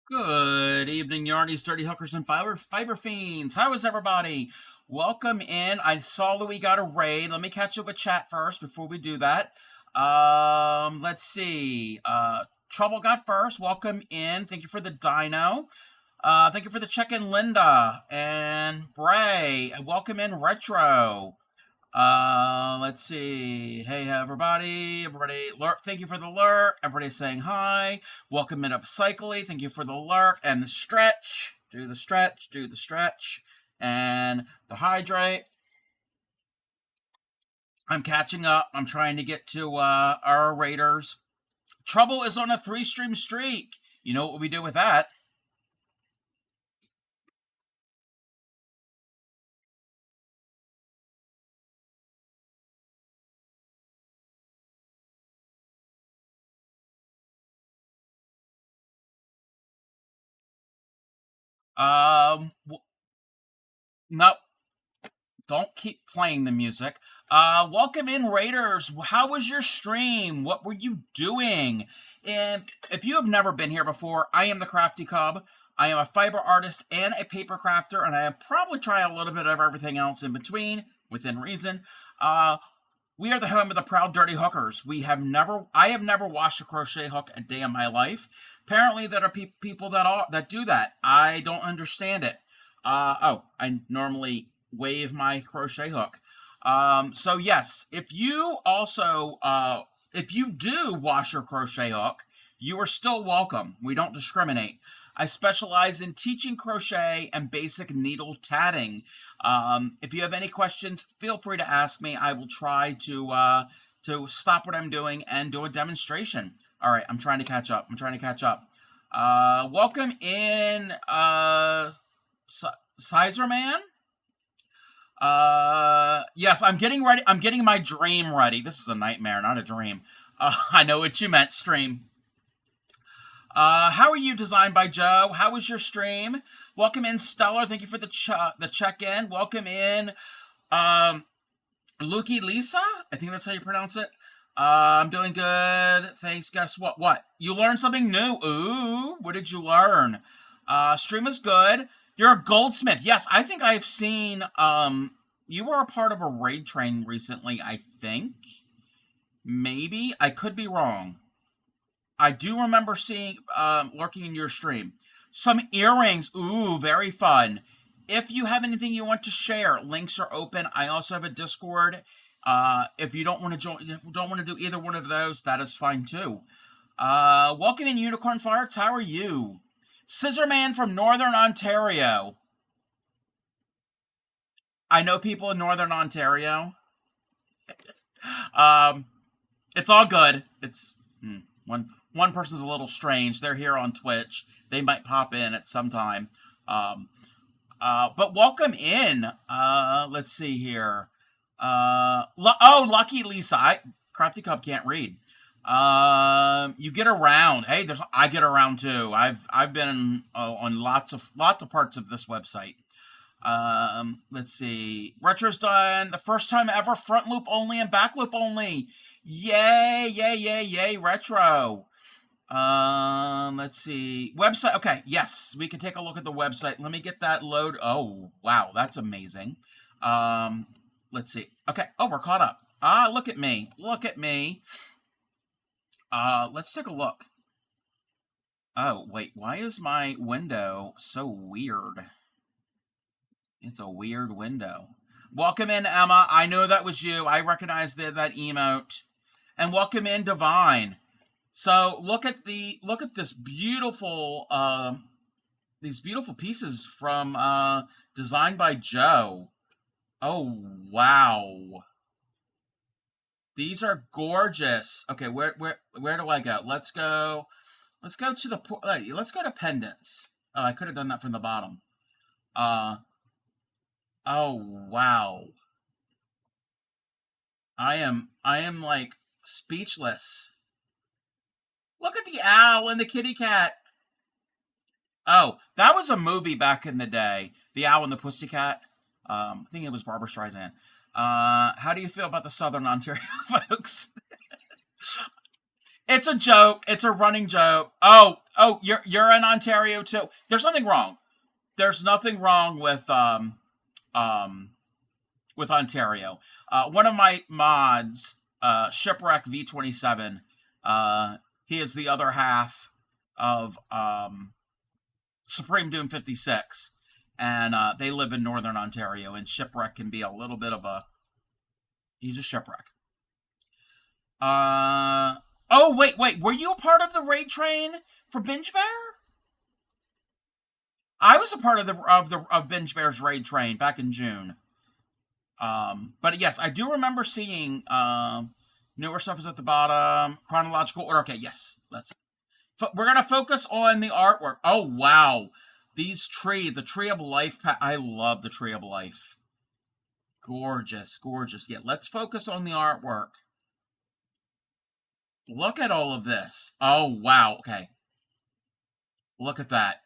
Good evening, Yarnies, Dirty Hookers, and Fiber Fiends. How is everybody? Welcome in. I saw that we got a raid. Let me catch up with chat first before we do that. Let's see. Trouble got first. Welcome in. Thank you for the dino. Thank you for the check-in, Linda and Bray. And welcome in, Retro. Let's see. Hey, everybody. Everybody, lurk. Thank you for the lurk. Everybody saying hi. Welcome in up cycly. Thank you for the lurk and the stretch. Do the stretch. Do the stretch. And the hydrate. I'm catching up. I'm trying to get to our Raiders. Trouble is on a 3-stream streak. You know what we do with that? No, don't keep playing the music. Welcome in, Raiders. How was your stream? What were you doing? And if you have never been here before, I am the Crafty Cub. I am a fiber artist and a paper crafter, and I have probably tried a little bit of everything else in between, within reason. Uh, we are the home of the proud dirty hookers. I have never washed a crochet hook a day in my life. Apparently, there are people that do that. I don't understand it. I normally wave my crochet hook. So yes, if you do wash your crochet hook, you are still welcome. We don't discriminate. I specialize in teaching crochet and basic needle tatting. If you have any questions, feel free to ask me. I will try to stop what I'm doing and do a demonstration. All right, I'm trying to catch up. Welcome in, Sizer Man. Yes, I'm getting ready. I'm getting my dream ready. This is a nightmare, not a dream. I know what you meant, stream. How are you, Designed by Joe? How was your stream? Welcome in, Stellar. Thank you for the check-in. Welcome in, um, Lukey Lisa. I think that's how you pronounce it. I'm doing good. Thanks. Guess what? What? You learned something new. Ooh, what did you learn? Stream is good. You're a goldsmith. Yes, I think I've seen. You were a part of a raid train recently. I think. Maybe I could be wrong. I do remember seeing lurking in your stream. Some earrings. Ooh, very fun. If you have anything you want to share, links are open. I also have a Discord. If you don't want to don't want to do either one of those, that is fine too. Welcome in, Unicorn Farts. How are you? Scissorman from Northern Ontario. I know people in Northern Ontario. Um, it's all good. It's one person's a little strange. They're here on Twitch. They might pop in at some time. Um, but welcome in. Let's see here. Lucky Lisa. Crafty Cup can't read. You get around. Hey, I get around too. I've been on lots of parts of this website. Let's see. Retro's done. The first time ever, front loop only and back loop only. Yay, yay, yay, yay, Retro. Let's see. Website. Okay, yes, we can take a look at the website. Let me get that load. Oh, wow, that's amazing. Um, let's see. Okay. Oh, we're caught up. Ah, look at me. Look at me. Let's take a look. Oh, wait, why is my window so weird? It's a weird window. Welcome in, Emma. I know that was you. I recognize that emote. And welcome in, Divine. So look at this beautiful these beautiful pieces from designed by Joe. Oh wow. These are gorgeous. Okay, where do I go? Let's go to let's go to pendants. Oh, I could have done that from the bottom. Uh oh wow. I am like speechless. Look at the owl and the kitty cat. Oh, that was a movie back in the day. The Owl and the Pussycat. I think it was Barbara Streisand. How do you feel about the Southern Ontario folks? It's a joke. It's a running joke. Oh, you're in Ontario too. There's nothing wrong. There's nothing wrong um with Ontario. One of my mods, Shipwreck V27, he is the other half of Supreme Doom 56, and they live in Northern Ontario. And Shipwreck can be a little bit of a he's a shipwreck. Oh, wait. Were you a part of the raid train for Binge Bear? I was a part of the Binge Bear's raid train back in June. But yes, I do remember seeing newer stuff is at the bottom. Chronological order. Okay, yes. We're gonna focus on the artwork. Oh wow, the tree of life. I love the tree of life. Gorgeous, gorgeous. Yeah, let's focus on the artwork. Look at all of this. Oh wow. Okay, look at that.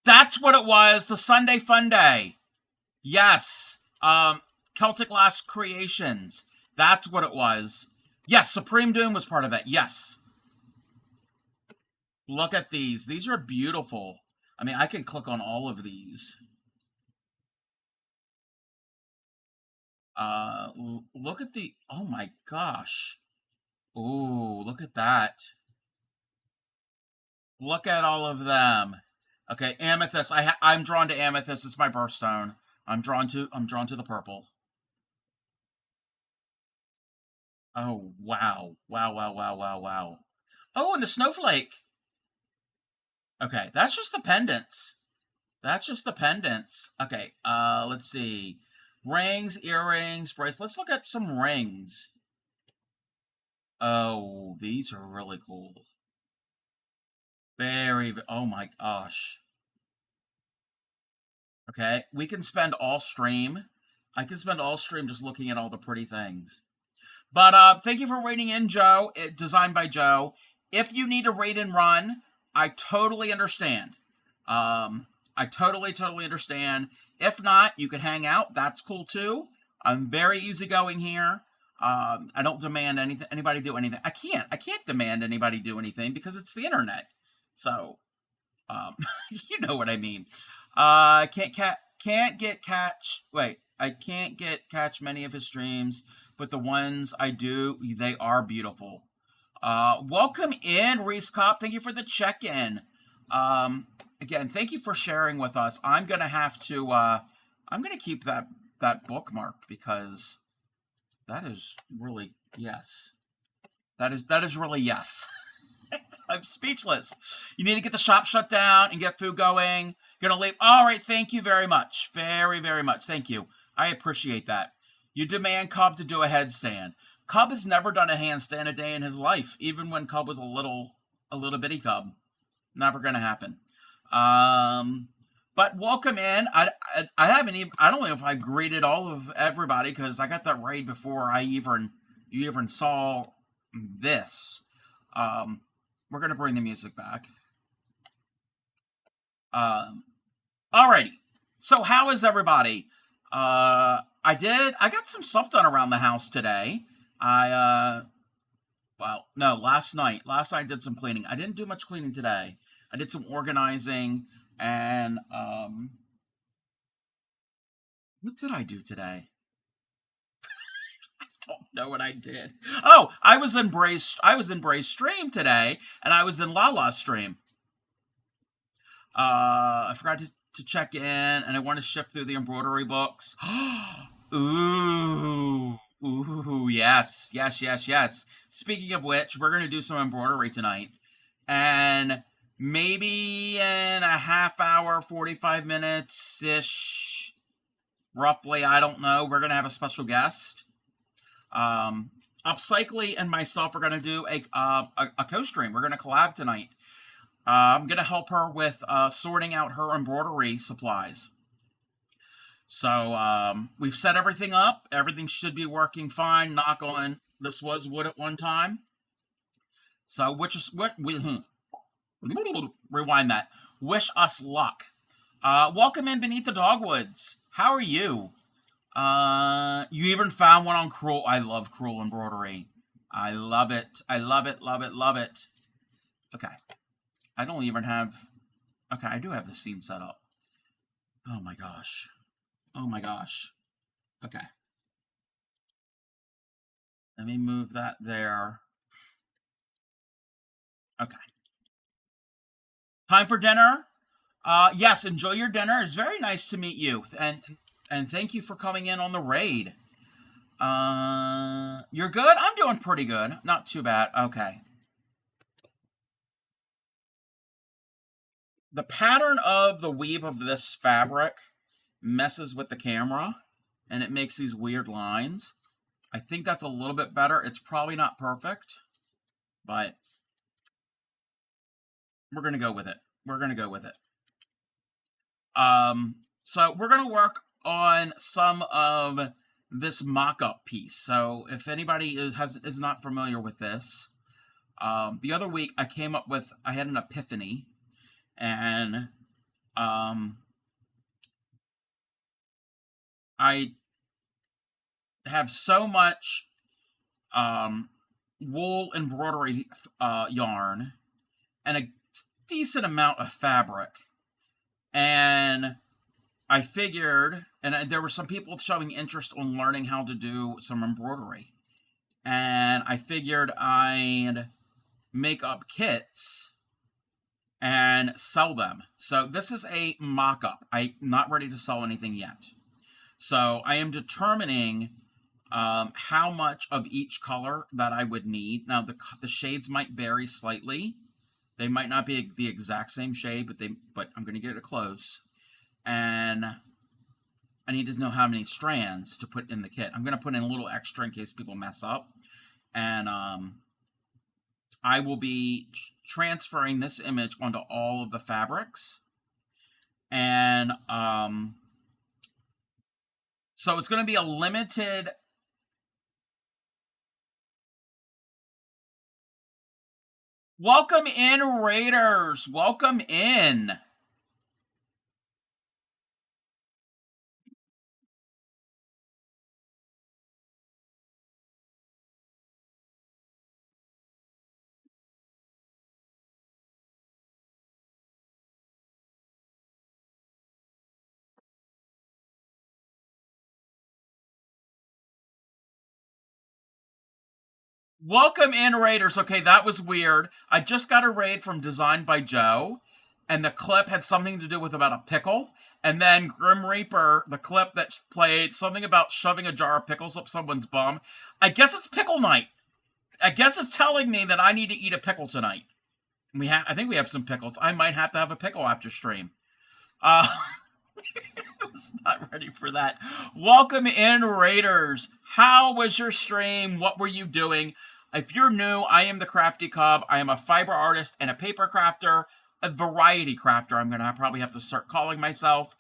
That's what it was. The Sunday Fun Day. Yes. Celtic Last Creations. That's what it was. Yes, Supreme Doom was part of that. Yes. Look at these. These are beautiful. I mean, I can click on all of these. Look at the. Oh my gosh. Ooh, look at that. Look at all of them. Okay, amethyst. I'm drawn to amethyst. It's my birthstone. I'm drawn to the purple. Oh wow. Wow. Oh, and the snowflake. Okay, that's just the pendants. That's just the pendants. Okay, let's see. Rings, earrings, bracelets. Let's look at some rings. Oh, these are really cool. Oh my gosh. Okay, we can spend all stream. I can spend all stream just looking at all the pretty things. But thank you for waiting in, Joe. Designed by Joe. If you need a raid and run, I totally understand. I totally understand. If not, you can hang out. That's cool too. I'm very easygoing here. I don't demand anything. Anybody do anything. I can't demand anybody do anything because it's the internet. So, you know what I mean. Can't get catch. Wait, I can't get catch many of his streams, but the ones I do, they are beautiful. Welcome in, Reese Cop. Thank you for the check-in. Again, thank you for sharing with us. I'm gonna have to. I'm gonna keep that bookmark because that is really yes. That is really yes. I'm speechless. You need to get the shop shut down and get food going. Gonna leave. All right. Thank you very much. Very much. Thank you. I appreciate that. You demand Cub to do a headstand. Cub has never done a handstand a day in his life, even when Cub was a little bitty Cub. Never gonna happen. But welcome in. I haven't even. I don't know if I greeted all of everybody because I got that raid before you even saw this. We're gonna bring the music back. Alrighty. So how is everybody? I got some stuff done around the house today. Well, no, last night. Last night I did some cleaning. I didn't do much cleaning today. I did some organizing and, what did I do today? I don't know what I did. Oh, I was in Bray's stream today, and I was in Lala's stream. I forgot to check in, and I want to ship through the embroidery books. Ooh, yes. Speaking of which, we're going to do some embroidery tonight. And maybe in a half hour, 45 minutes-ish, roughly, I don't know, we're going to have a special guest. Upcycly and myself are going to do a co-stream. We're going to collab tonight. I'm going to help her with sorting out her embroidery supplies. So we've set everything up. Everything should be working fine. Knock on. This was wood at one time. So rewind that. Wish us luck. Welcome in Beneath the Dogwoods. How are you? You even found one on Cruel. I love Cruel embroidery. I love it. I love it, love it, love it. Okay. I don't even have... Okay, I do have the scene set up. Oh my gosh. Oh my gosh. Okay. Let me move that there. Okay. Time for dinner? Yes, enjoy your dinner. It's very nice to meet you. And thank you for coming in on the raid. You're good? I'm doing pretty good. Not too bad. Okay. The pattern of the weave of this fabric messes with the camera, and it makes these weird lines. I think that's a little bit better. It's probably not perfect, but we're going to go with it. We're going to go with it. So we're going to work on some of this mock-up piece. So if anybody is not familiar with this, the other week I had an epiphany, and I have so much wool embroidery yarn and a decent amount of fabric, and I figured, and there were some people showing interest on learning how to do some embroidery, and I figured I'd make up kits and sell them. So this is a mock-up. I'm not ready to sell anything yet. So I am determining how much of each color that I would need. Now, the shades might vary slightly. They might not be the exact same shade, but I'm going to get it close. And I need to know how many strands to put in the kit. I'm going to put in a little extra in case people mess up. And I will be transferring this image onto all of the fabrics. And so it's going to be a limited... Welcome in, Raiders! Welcome in! Welcome in, Raiders. Okay, that was weird. I just got a raid from Designed by Joe, and the clip had something to do with about a pickle. And then Grim Reaper, the clip that played something about shoving a jar of pickles up someone's bum. I guess it's pickle night. I guess it's telling me that I need to eat a pickle tonight. I think we have some pickles. I might have to have a pickle after stream. It's not ready for that. Welcome in, Raiders. How was your stream? What were you doing? If you're new, I am the Crafty Cub. I am a fiber artist and a paper crafter, a variety crafter. I'm going to probably have to start calling myself.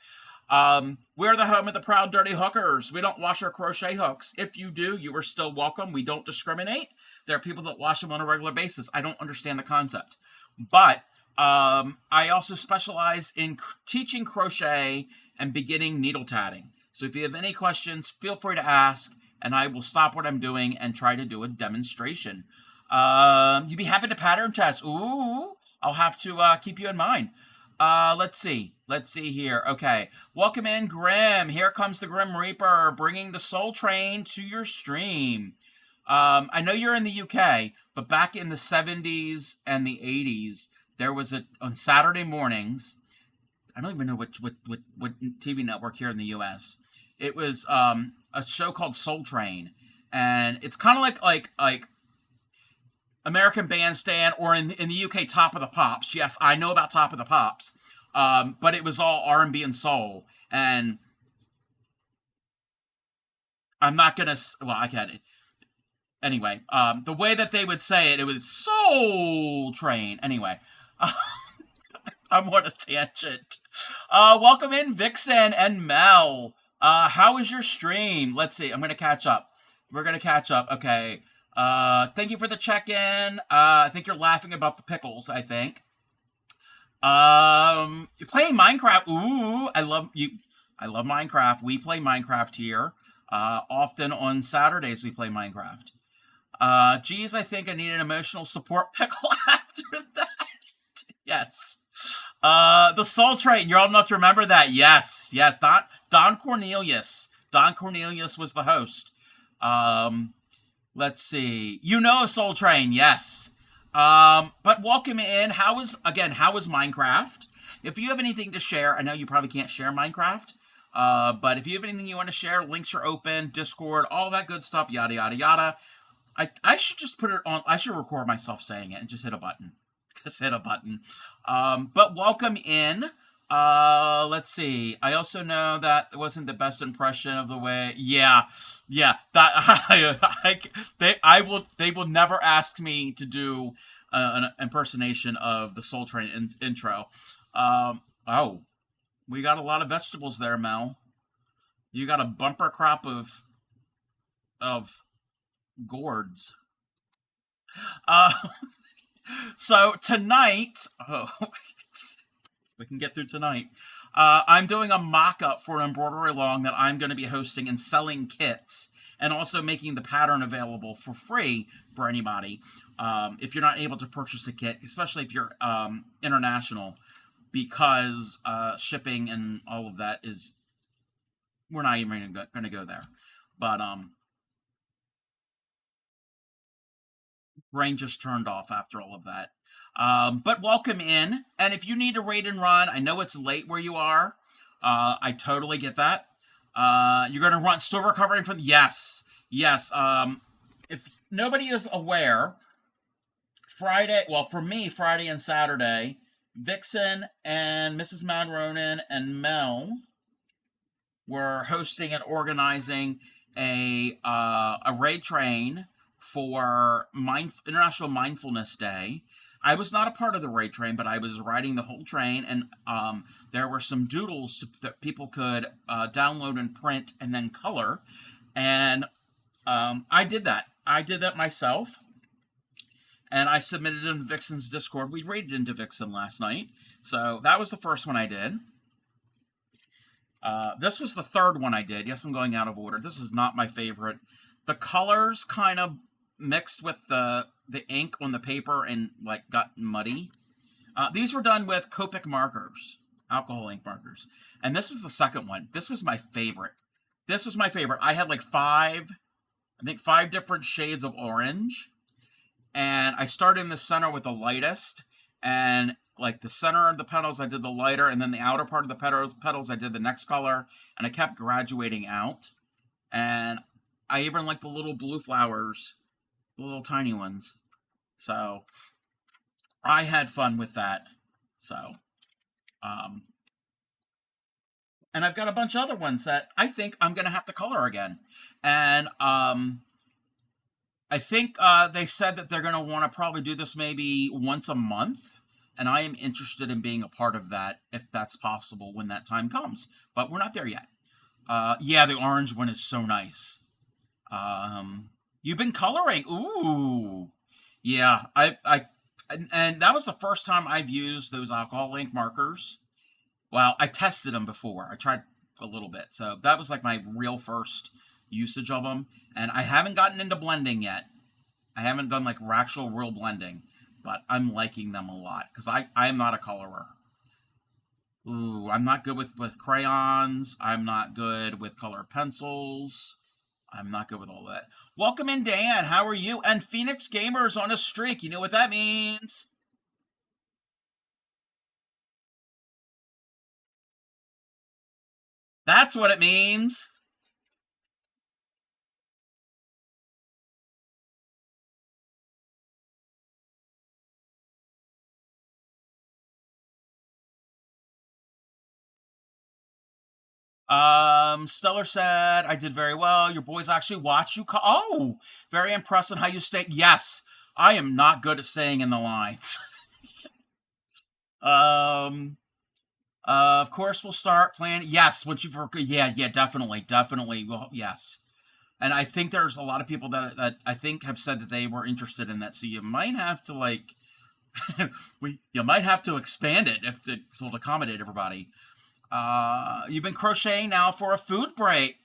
We're the home of the proud, dirty hookers. We don't wash our crochet hooks. If you do, you are still welcome. We don't discriminate. There are people that wash them on a regular basis. I don't understand the concept. But I also specialize in teaching crochet and beginning needle tatting. So if you have any questions, feel free to ask, and I will stop what I'm doing and try to do a demonstration. You'd be happy to pattern test. Ooh, I'll have to keep you in mind. Let's see. Let's see here. Okay. Welcome in, Grim. Here comes the Grim Reaper, bringing the Soul Train to your stream. I know you're in the UK, but back in the 70s and the 80s, there was on Saturday mornings, I don't even know what TV network here in the US. It was a show called Soul Train, and it's kind of like American Bandstand, or in the UK, Top of the Pops. Yes, I know about Top of the Pops, but it was all R&B and soul. And I'm not gonna. Well, I get it. Anyway, the way that they would say it, it was Soul Train. Anyway, I'm on a tangent. Welcome in, Vixen and Mel. How was your stream? Let's see. I'm going to catch up. We're going to catch up. Okay. Thank you for the check-in. I think you're laughing about the pickles, I think. You're playing Minecraft. Ooh, I love you. I love Minecraft. We play Minecraft here. Often on Saturdays we play Minecraft. Geez, I think I need an emotional support pickle after that. Yes. The Soul Train. You're old enough to remember that. Yes, yes. Don Cornelius. Don Cornelius was the host. Um, let's see. You know Soul Train, yes. But welcome in. How is Minecraft? If you have anything to share, I know you probably can't share Minecraft. But if you have anything you want to share, links are open, Discord, all that good stuff, yada yada yada. I should just put it on. I should record myself saying it and just hit a button. Just hit a button. But welcome in. Let's see. I also know that it wasn't the best impression of the way. Yeah, yeah. That they will never ask me to do an impersonation of the Soul Train intro. Oh, we got a lot of vegetables there, Mel. You got a bumper crop of gourds. Uh, so tonight, oh, we can get through tonight. I'm doing a mock-up for Embroidery-a-long that I'm going to be hosting and selling kits, and also making the pattern available for free for anybody. If you're not able to purchase a kit, especially if you're international, because shipping and all of that is, we're not even going to go there. But brain just turned off after all of that. But welcome in. And if you need to raid and run, I know it's late where you are. I totally get that. You're going to run, still recovering from, yes, yes. If nobody is aware, Friday, well, for me, Friday and Saturday, Vixen and Mrs. Madronin and Mel were hosting and organizing a raid train for International Mindfulness Day. I was not a part of the raid train, but I was riding the whole train, and there were some doodles that people could download and print and then color, and I did that. I did that myself, and I submitted it in Vixen's Discord. We raided into Vixen last night, so that was the first one I did. This was the third one I did. Yes, I'm going out of order. This is not my favorite. The colors kind of mixed with the ink on the paper and like got muddy. These were done with Copic markers, alcohol ink markers. And this was the second one. This was my favorite. This was my favorite. I had like five different shades of orange. And I started in the center with the lightest. And like the center of the petals, I did the lighter. And then the outer part of the petals, I did the next color. And I kept graduating out. And I even like the little blue flowers, the little tiny ones. So I had fun with that. So, and I've got a bunch of other ones that I think I'm going to have to color again. And I think they said that they're going to want to probably do this maybe once a month. And I am interested in being a part of that if that's possible when that time comes. But we're not there yet. Yeah, the orange one is so nice. You've been coloring. Ooh. Yeah, and that was the first time I've used those alcohol ink markers. Well, I tested them before. I tried a little bit. So that was like my real first usage of them. And I haven't gotten into blending yet. I haven't done like actual real blending, but I'm liking them a lot because I am not a colorer. Ooh, I'm not good with crayons. I'm not good with color pencils. I'm not good with all that. Welcome in, Dan. How are you? And Phoenix Gamers on a streak. You know what that means? That's what it means. Stellar said, I did very well. Your boys actually watch you. Oh, very impressed on how you stay. Yes, I am not good at staying in the lines. um, of course, we'll start planning. Yes, once you've, yeah, definitely. Well, yes. And I think there's a lot of people that I think have said that they were interested in that. So you might have to like, you might have to expand it to accommodate everybody. You've been crocheting now for a food break,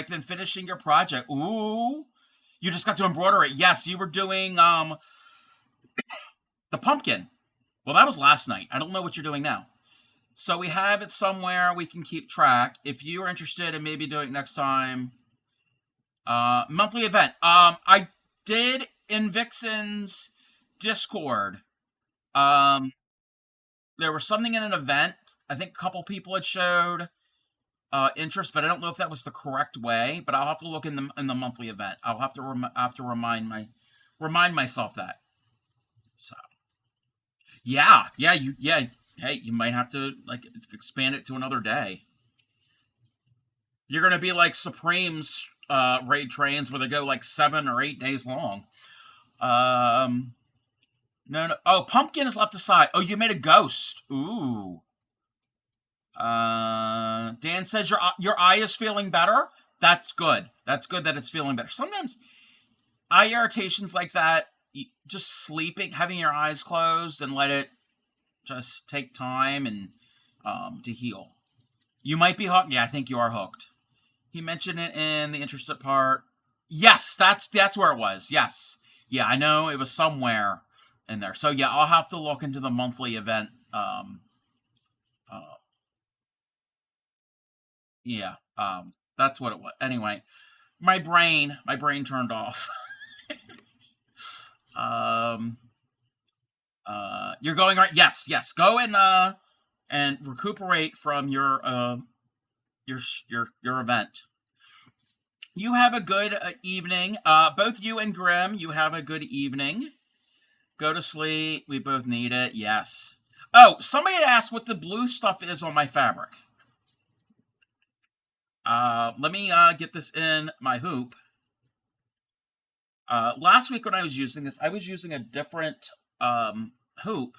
then finishing your project. Ooh, You just got to embroider it. Yes, you were doing the pumpkin. Well, that was last night. I don't know what you're doing now. So we have it somewhere we can keep track. If you are interested in maybe doing it next time, monthly event. I did in Vixen's Discord. Um, there was something in an event. I think a couple people had showed interest, but I don't know if that was the correct way. But I'll have to look in the monthly event. I'll have to remind myself that. So yeah. Hey, you might have to like expand it to another day. You're gonna be like Supreme's raid trains where they go like 7 or 8 days long. Um, no. Oh, pumpkin is left aside. Oh, you made a ghost. Ooh. Dan says your eye is feeling better. That's good. That's good that it's feeling better. Sometimes eye irritations like that, just sleeping, having your eyes closed, and let it just take time and to heal. You might be hooked. Yeah, I think you are hooked. He mentioned it in the interested part. Yes, that's where it was. Yes, yeah, I know it was somewhere in there. So yeah, I'll have to look into the monthly event. Uh, yeah, that's what it was. Anyway, my brain turned off. um, you're going right. Yes. Go and recuperate from your event. You have a good evening. Both you and Grim, you have a good evening. Go to sleep. We both need it. Yes. Oh, somebody had asked what the blue stuff is on my fabric. Let me get this in my hoop. Last week when I was using this, I was using a different hoop,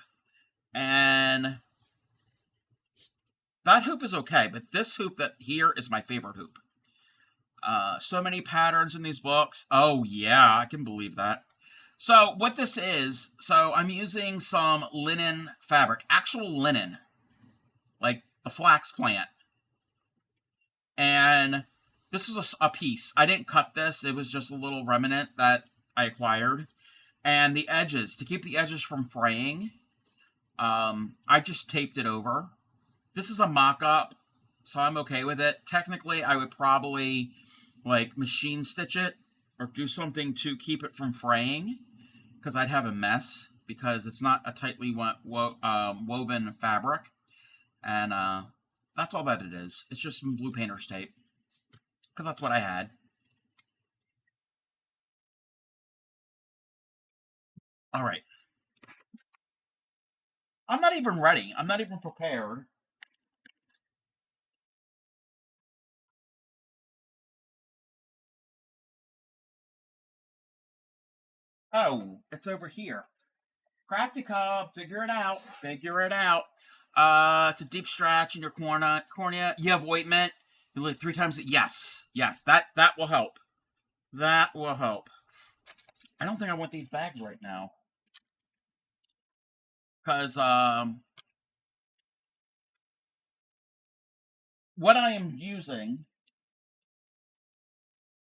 and that hoop is okay, but this hoop that here is my favorite hoop. So many patterns in these books. Oh yeah, I can believe that. So what this is, so I'm using some linen fabric, actual linen, like the flax plant. And this is a piece. I didn't cut this. It was just a little remnant that I acquired. And the edges, to keep the edges from fraying, I just taped it over. This is a mock-up, so I'm okay with it. Technically, I would probably like machine stitch it or do something to keep it from fraying because I'd have a mess because it's not a tightly woven fabric. And that's all that it is. It's just some blue painter's tape because that's what I had. All right. I'm not even ready. I'm not even prepared. Oh, it's over here. Crafty Cobb, figure it out. Figure it out. It's a deep stretch in your cornea. You have ointment. You live 3 times. Yes. That will help. That will help. I don't think I want these bags right now because what I am using.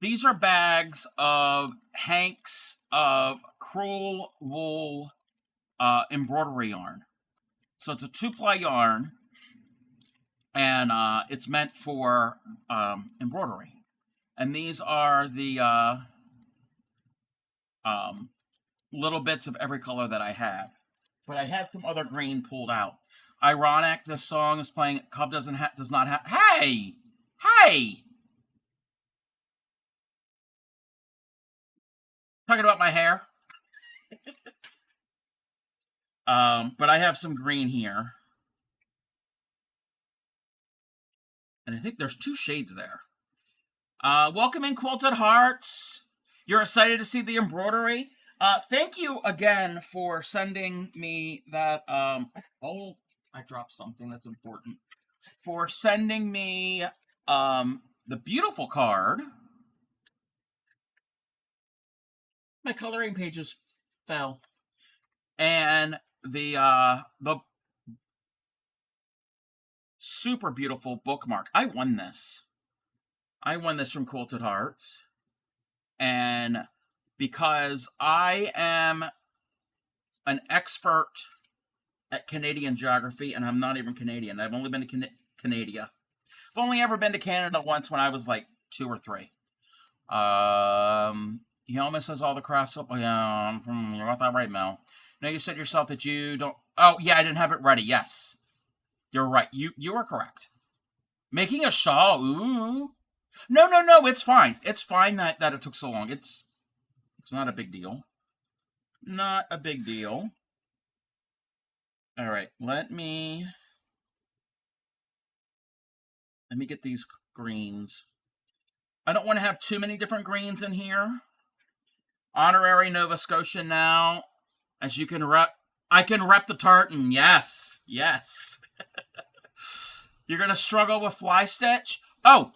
These are bags of Hank's of Cruel Wool embroidery yarn. So it's a 2-ply yarn, and it's meant for embroidery. And these are the um, little bits of every color that I have. But I had some other green pulled out. Ironic, this song is playing. Cub does not have. Hey, talking about my hair. But I have some green here, and I think there's 2 shades there. Welcome in, Quilted Hearts. You're excited to see the embroidery. Thank you again for sending me that. Oh, I dropped something that's important. For sending me the beautiful card. My coloring pages fell, and the super beautiful bookmark. I won this. I won this from Quilted Hearts, and because I am an expert at Canadian geography, and I'm not even Canadian. I've only been to Canada. I've only ever been to Canada once when I was like 2 or 3. He almost has all the crafts up. Yeah, you got that right, Mel. No, you said yourself that you don't. Oh, yeah, I didn't have it ready. Yes, you're right. You are correct. Making a shawl. Ooh. No, no, no. It's fine. It's fine that it took so long. It's not a big deal. Not a big deal. All right. Let me get these greens. I don't want to have too many different greens in here. Honorary Nova Scotian now. As you can rep, I can rep the tartan. Yes, yes. You're gonna struggle with fly stitch. Oh,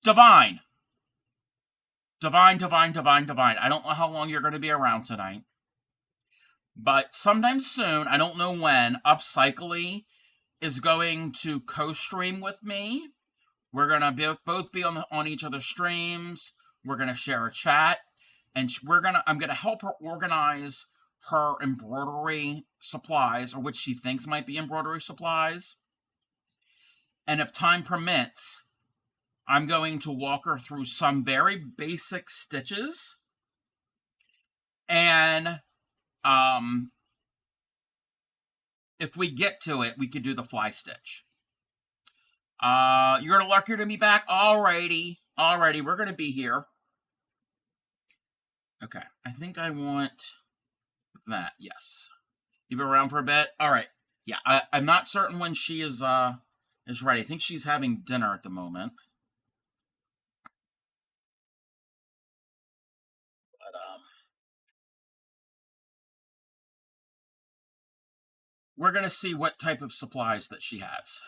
divine, divine, divine, divine, divine. I don't know how long you're gonna be around tonight, but sometime soon. I don't know when. Upcycly is going to co-stream with me. We're gonna both be on each other's streams. We're gonna share a chat, and I'm gonna help her organize her embroidery supplies, or which she thinks might be embroidery supplies. And if time permits, I'm going to walk her through some very basic stitches. And if we get to it, we could do the fly stitch. You're lucky to be back. Alrighty. Alrighty, we're gonna be here. Okay, I think I want that. Yes. You've been around for a bit? Alright. Yeah, I'm not certain when she is ready. I think she's having dinner at the moment. But we're gonna see what type of supplies that she has.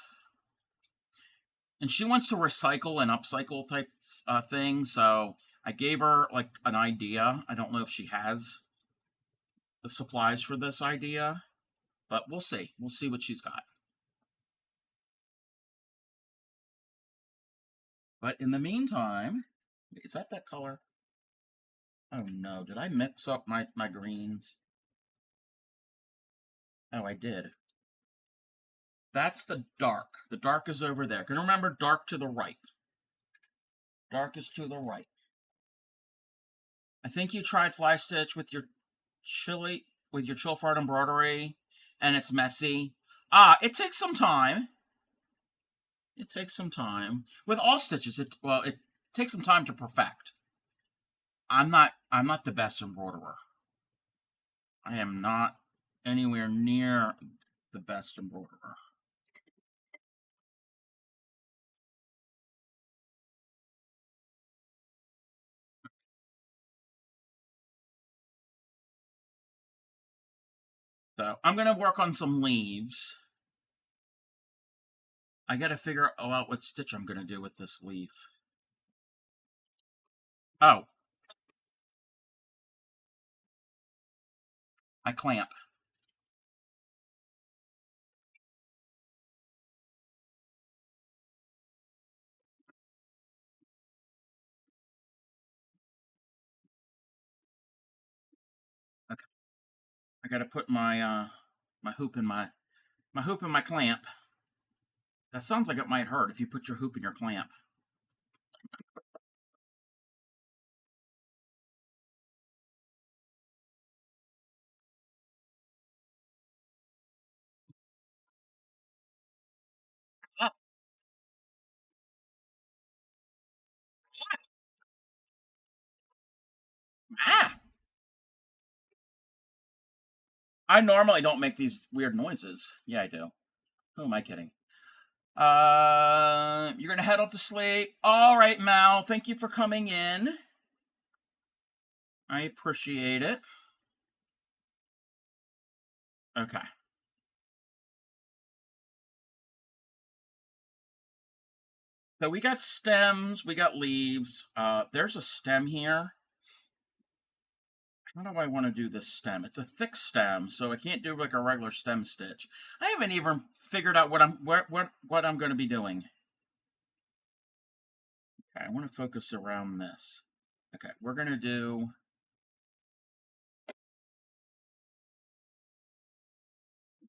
And she wants to recycle and upcycle type things, so I gave her like an idea. I don't know if she has the supplies for this idea, but we'll see. We'll see what she's got. But in the meantime, is that color? Oh no, did I mix up my greens? Oh, I did. That's the dark. The dark is over there. Can you remember dark to the right? Dark is to the right. I think you tried fly stitch with your chill fart embroidery, and it's messy. It takes some time. It takes some time. With all stitches, it takes some time to perfect. I'm not the best embroiderer. I am not anywhere near the best embroiderer. So I'm gonna work on some leaves. I gotta figure out what stitch I'm gonna do with this leaf. Oh, I clamp. Okay. I gotta put my hoop in my clamp. That sounds like it might hurt if you put your hoop in your clamp. Ah, ah! I normally don't make these weird noises. Yeah, I do. Who am I kidding? You're gonna head off to sleep. All right, Mal. Thank you for coming in. I appreciate it. Okay. So we got stems, we got leaves. There's a stem here. How do I want to do this stem? It's a thick stem, so I can't do like a regular stem stitch. I haven't even figured out what I'm going to be doing. Okay, I want to focus around this. Okay, we're going to do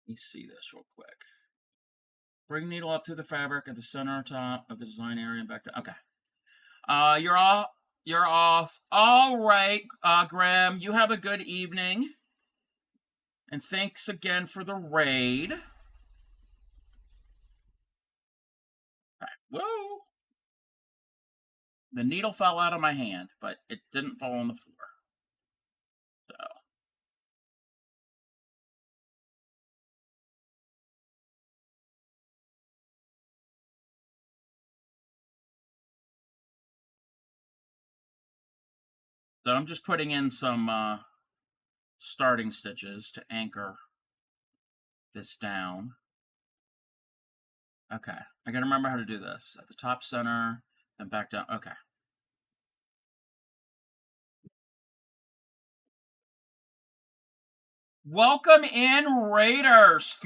Let me see this real quick. Bring needle up through the fabric at the center top of the design area and back to. Okay. You're off. You're off. All right, Graham. You have a good evening. And thanks again for the raid. Okay. Whoa. The needle fell out of my hand, but it didn't fall on the floor. So. So I'm just putting in some starting stitches to anchor this down. Okay, I gotta remember how to do this. At the top center, then back down. Okay. Welcome in, Raiders.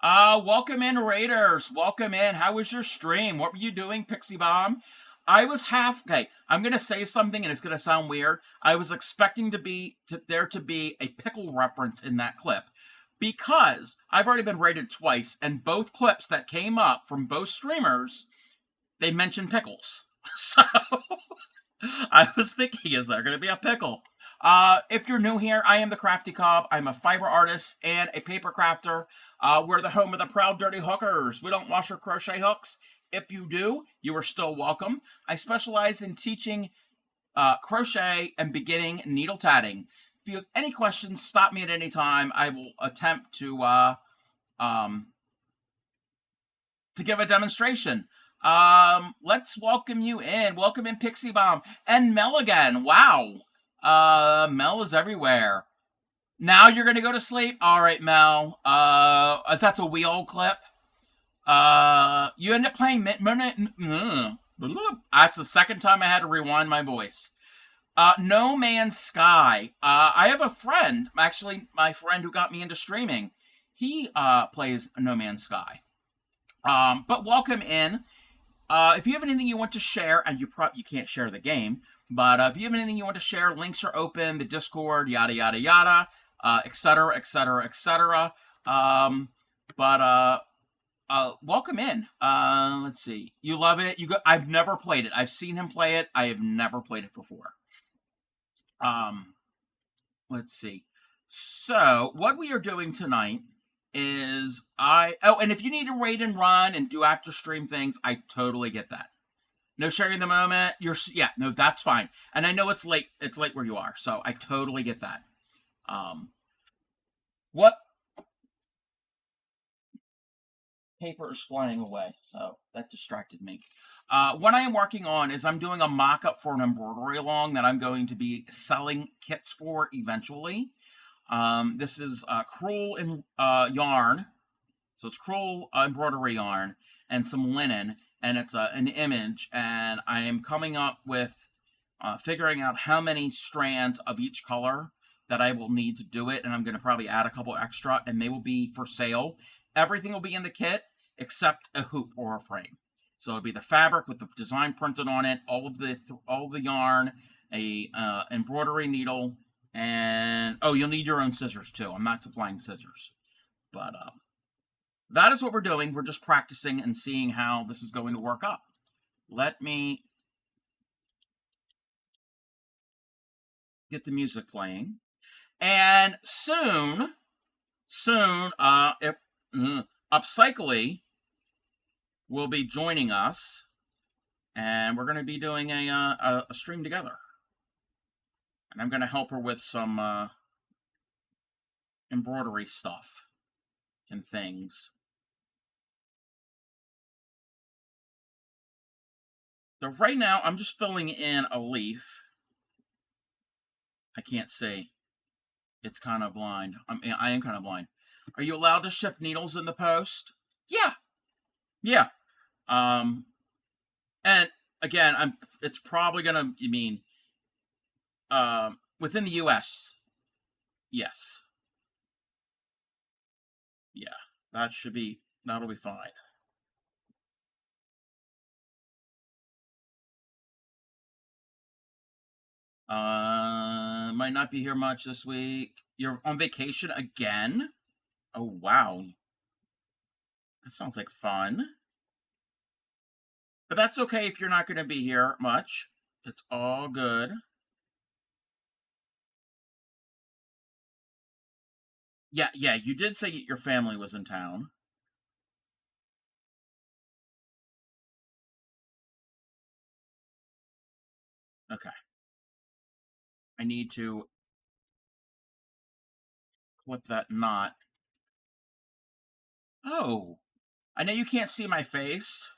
Welcome in, Raiders. Welcome in. How was your stream? What were you doing, Pixie Bomb? I was half okay. I'm gonna say something, and it's gonna sound weird. I was expecting there to be a pickle reference in that clip, because I've already been rated twice, and both clips that came up from both streamers, they mentioned pickles. So I was thinking, is there gonna be a pickle? If you're new here, I am the Crafty Cobb. I'm a fiber artist and a paper crafter. We're the home of the proud dirty hookers. We don't wash our crochet hooks. If you do, you are still welcome. I specialize in teaching crochet and beginning needle tatting. If you have any questions, stop me at any time. I will attempt to give a demonstration. Let's welcome you in. Welcome in, Pixie Bomb and Mel again. Wow. Mel is everywhere. Now you're gonna go to sleep? Alright, Mel. That's a wheel clip. You end up playing that's the second time I had to rewind my voice. No Man's Sky. I have a friend, actually my friend who got me into streaming. He plays No Man's Sky. But welcome in. If you have anything you want to share, and you can't share the game, but if you have anything you want to share, links are open, the Discord, yada yada yada, etc., etc., etc. Welcome in. Let's see. You love it. I've never played it. I've seen him play it. I have never played it before. Let's see. So what we are doing tonight is and if you need to raid and run and do after stream things, I totally get that. No sharing the moment. No, that's fine. And I know it's late. It's late where you are, so I totally get that. What paper is flying away? So that distracted me. What I am working on is I'm doing a mock-up for an embroidery-a-long that I'm going to be selling kits for eventually. This is crewel and yarn. So it's crewel embroidery yarn and some linen, and it's an image, and I am coming up with figuring out how many strands of each color that I will need to do it, and I'm going to probably add a couple extra, and they will be for sale. Everything will be in the kit except a hoop or a frame. So it'll be the fabric with the design printed on it, all of the yarn, a embroidery needle, and you'll need your own scissors too. I'm not supplying scissors, but that is what we're doing. We're just practicing and seeing how this is going to work out. Let me get the music playing. And soon, Upcycly will be joining us, and we're going to be doing a stream together. And I'm going to help her with some embroidery stuff and things. So right now, I'm just filling in a leaf. I can't see. It's kind of blind. I am kind of blind. Are you allowed to ship needles in the post? Yeah, yeah. Um, and again, it's probably gonna. You mean, within the U.S. Yes, yeah. That'll be fine. Might not be here much this week. You're on vacation again? Oh wow, that sounds like fun. But that's okay if you're not going to be here much. It's all good. Yeah, yeah. You did say your family was in town. Okay. I need to clip that knot. Oh, I know you can't see my face,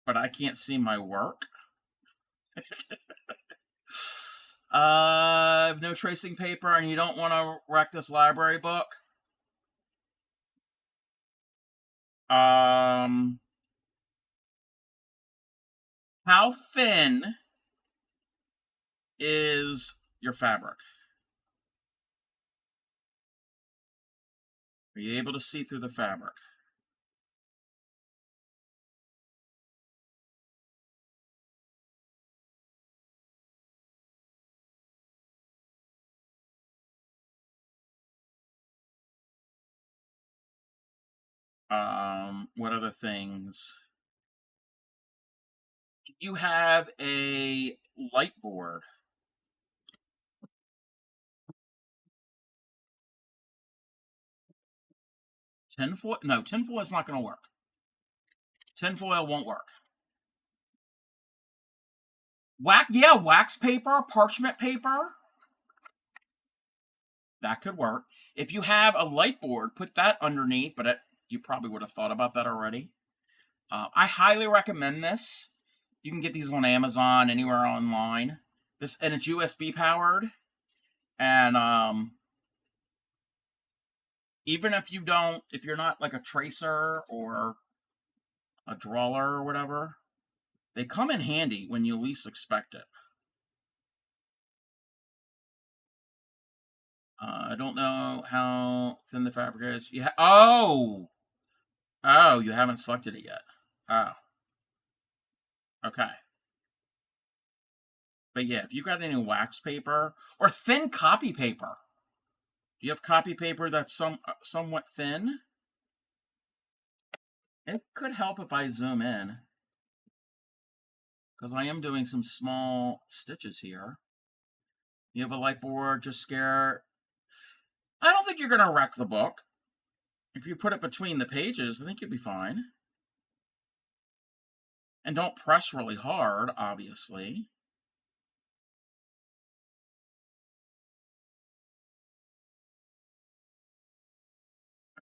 but I can't see my work. I have no tracing paper, and you don't want to wreck this library book. Um, how thin is your fabric? Are you able to see through the fabric? What other things? You have a light board. Tinfoil? No, tinfoil is not going to work. Tinfoil won't work. Yeah, wax paper, parchment paper. That could work. If you have a light board, put that underneath, but you probably would have thought about that already. I highly recommend this. You can get these on Amazon, anywhere online. This and it's USB powered. And even if you're not like a tracer or a drawer or whatever, they come in handy when you least expect it. I don't know how thin the fabric is. Oh, you haven't selected it yet. Oh, okay. But yeah, if you got any wax paper or thin copy paper, do you have copy paper that's somewhat thin? It could help if I zoom in because I am doing some small stitches here. You have a light board, just scare. I don't think you're gonna wreck the book. If you put it between the pages, I think you'll be fine. And don't press really hard, obviously.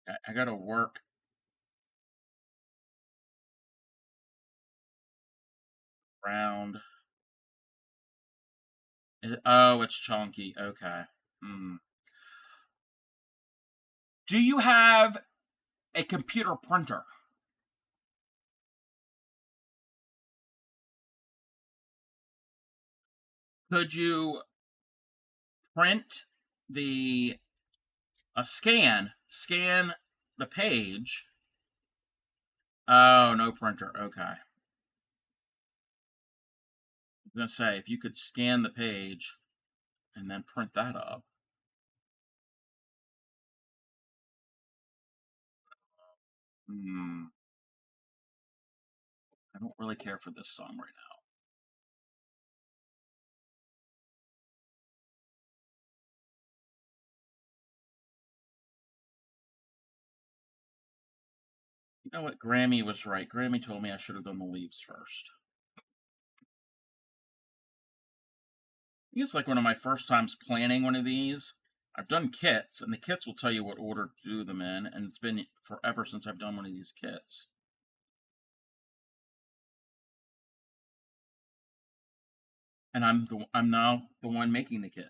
I gotta work around. Oh, it's chunky. Okay. Hmm. Do you have a computer printer? Could you print the scan the page? Oh, no printer. Okay. I was gonna say if you could scan the page and then print that up. Hmm. I don't really care for this song right now. You know what? Grammy was right. Grammy told me I should have done the leaves first. I think it's like one of my first times planning one of these. I've done kits, and the kits will tell you what order to do them in, and it's been forever since I've done one of these kits. And I'm now the one making the kit.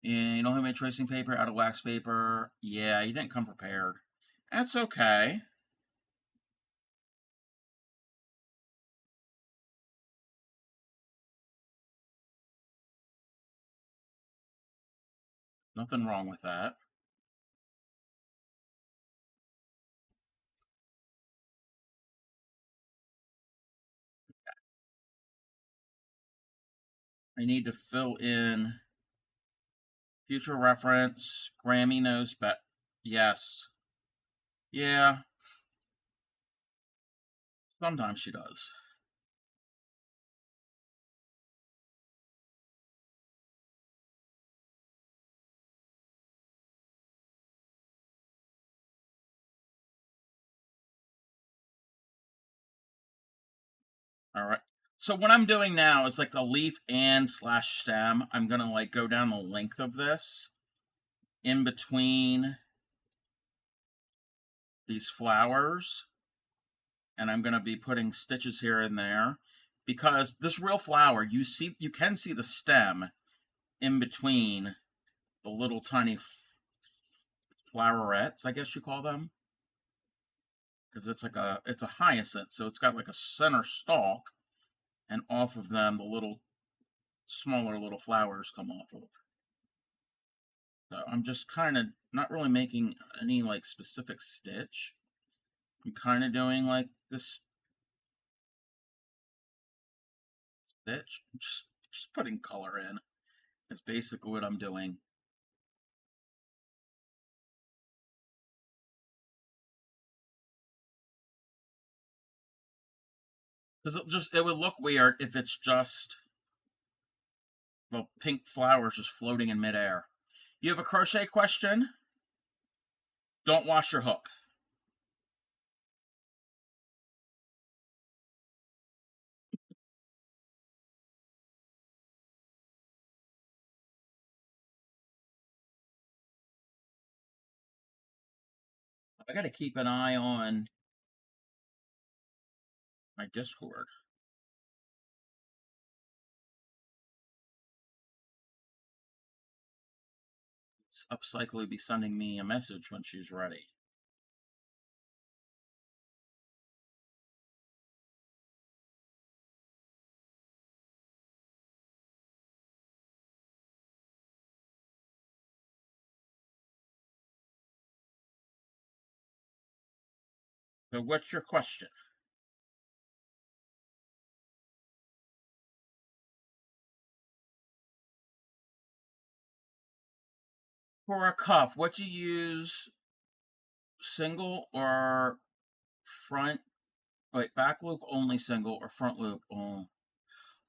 And you don't have any tracing paper out of wax paper. Yeah, you didn't come prepared. That's okay. Nothing wrong with that. I need to fill in future reference. Grammy knows bet. Yes. Yeah. Sometimes she does. All right. So what I'm doing now is like the leaf and slash stem. I'm gonna like go down the length of this in between these flowers, and I'm gonna be putting stitches here and there because this real flower, you can see the stem in between the little tiny flowerets, I guess you call them, because it's a hyacinth, so it's got like a center stalk, and off of them the little smaller little flowers come off of. So I'm just kind of not really making any like specific stitch. I'm kind of doing like this stitch, just putting color in. That's basically what I'm doing. Because it would look weird if it's just the pink flowers just floating in midair. You have a crochet question? Don't wash your hook. I got to keep an eye on my Discord. Upcycle will be sending me a message when she's ready. So what's your question? For a cuff, what do you use, single or front? Wait, back loop only single or front loop only?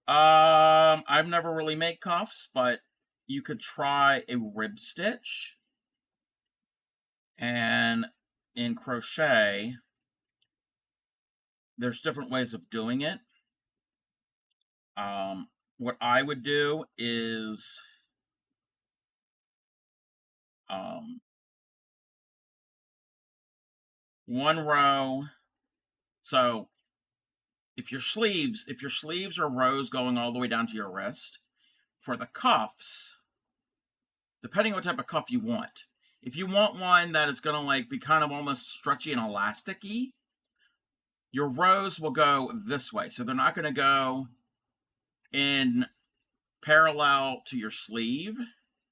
I've never really made cuffs, but you could try a rib stitch. And in crochet, there's different ways of doing it. What I would do is um, one row. So if your sleeves are rows going all the way down to your wrist, for the cuffs, depending on what type of cuff you want. If you want one that is gonna like be kind of almost stretchy and elasticy, your rows will go this way. So they're not gonna go in parallel to your sleeve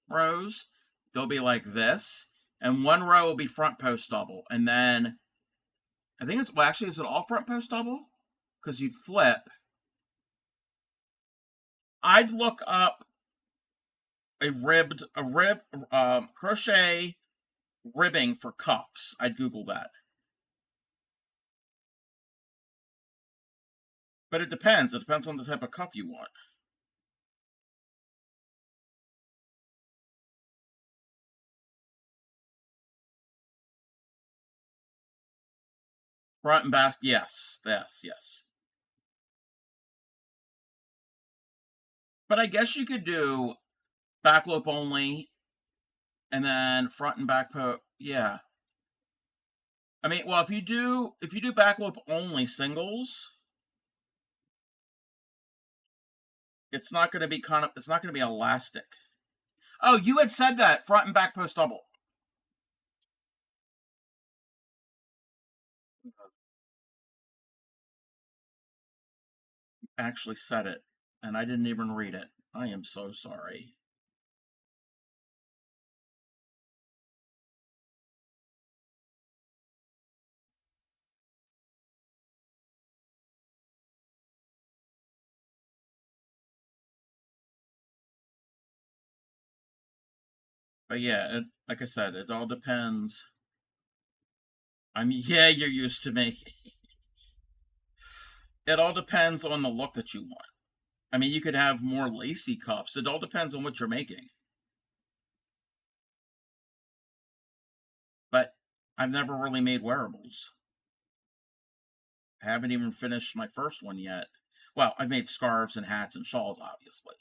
rows. They'll be like this. And one row will be front post double. And then I think it's, well, actually, is it all front post double? Because you'd flip. I'd look up crochet ribbing for cuffs. I'd Google that. But it depends. It depends on the type of cuff you want. Front and back, yes, yes, yes. But I guess you could do back loop only, and then front and back yeah. I mean, well, if you do back loop only singles, it's not going to be elastic. Oh, you had said that front and back post double. actually said it, and I didn't even read it. I am so sorry. But yeah, like I said, it all depends. I mean, yeah, you're used to me. It all depends on the look that you want. I mean, you could have more lacy cuffs. It all depends on what you're making. But I've never really made wearables. I haven't even finished my first one yet. Well, I've made scarves and hats and shawls, obviously.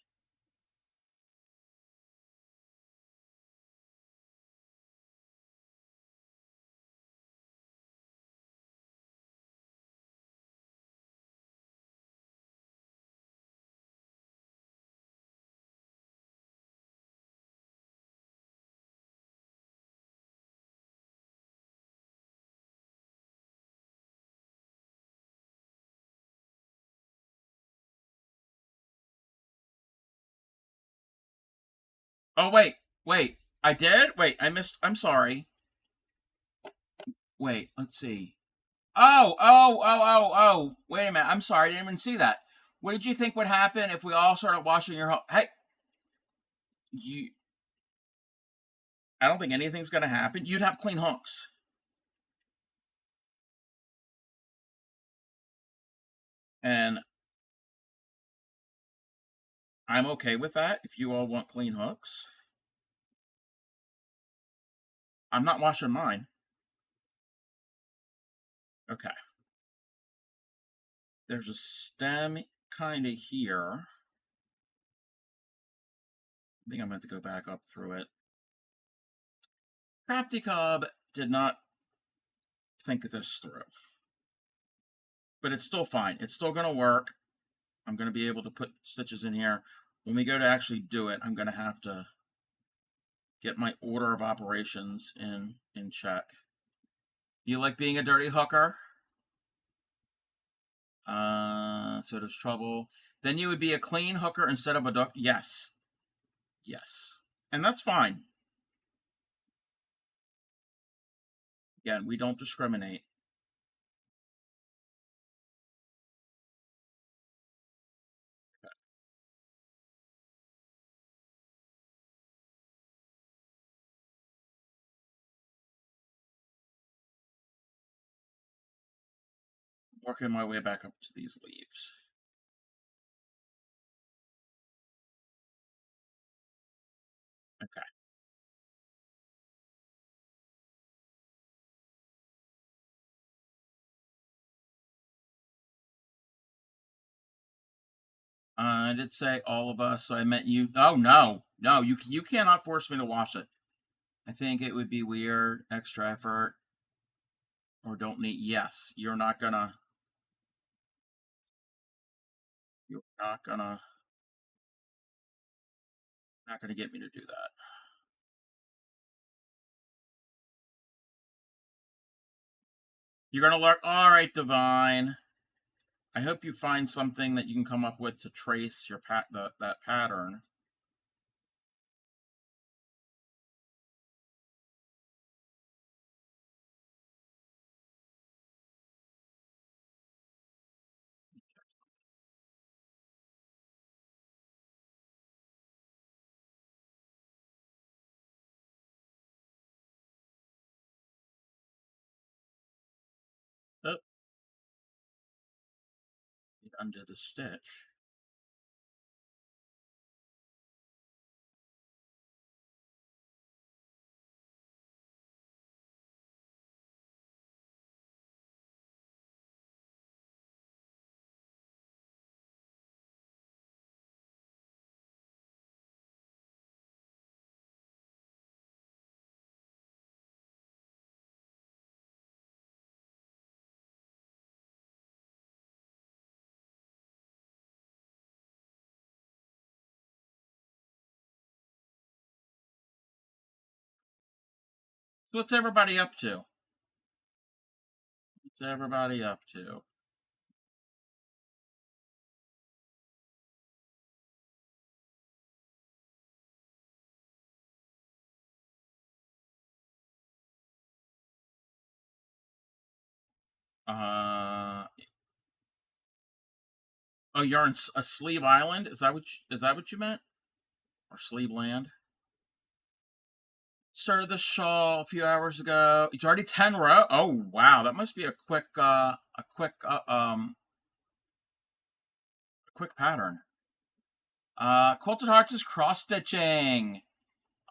Oh, wait. I did? Wait, I missed. I'm sorry. Wait, let's see. Oh. Wait a minute. I'm sorry. I didn't even see that. What did you think would happen if we all started washing your home? Hey, you. I don't think anything's going to happen. You'd have clean hooks. And I'm okay with that if you all want clean hooks. I'm not washing mine. Okay. There's a stem kind of here. I think I'm going to go back up through it. Crafty Cobb did not think this through. But it's still fine. It's still going to work. I'm going to be able to put stitches in here. When we go to actually do it, I'm going to have to get my order of operations in check. You like being a dirty hooker? So there's trouble. Then you would be a clean hooker instead of a duck. Yes. Yes. And that's fine. Again, we don't discriminate. Working my way back up to these leaves. Okay. I did say all of us, so I meant you. Oh no, you cannot force me to wash it. I think it would be weird, extra effort, or don't need. Yes, you're not gonna get me to do that. You're gonna learn. All right, Divine. I hope you find something that you can come up with to trace your that pattern. Oh, under the stitch. So what's everybody up to? What's everybody up to? Uh, oh, you're in a Sleeve Island. Is that what you meant? Or Sleeve Land? Started the show a few hours ago. It's already 10 row. Oh wow, that must be a quick pattern. Quilted Hearts is cross stitching.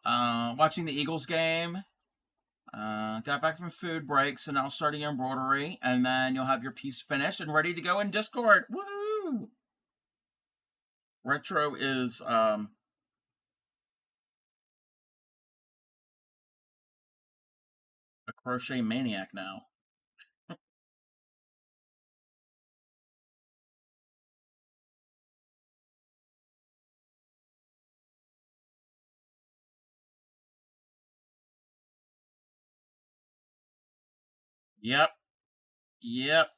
Watching the Eagles game. Got back from food break, so now starting embroidery, and then you'll have your piece finished and ready to go in Discord. Woo! Retro is a crochet maniac now. Yep, yep.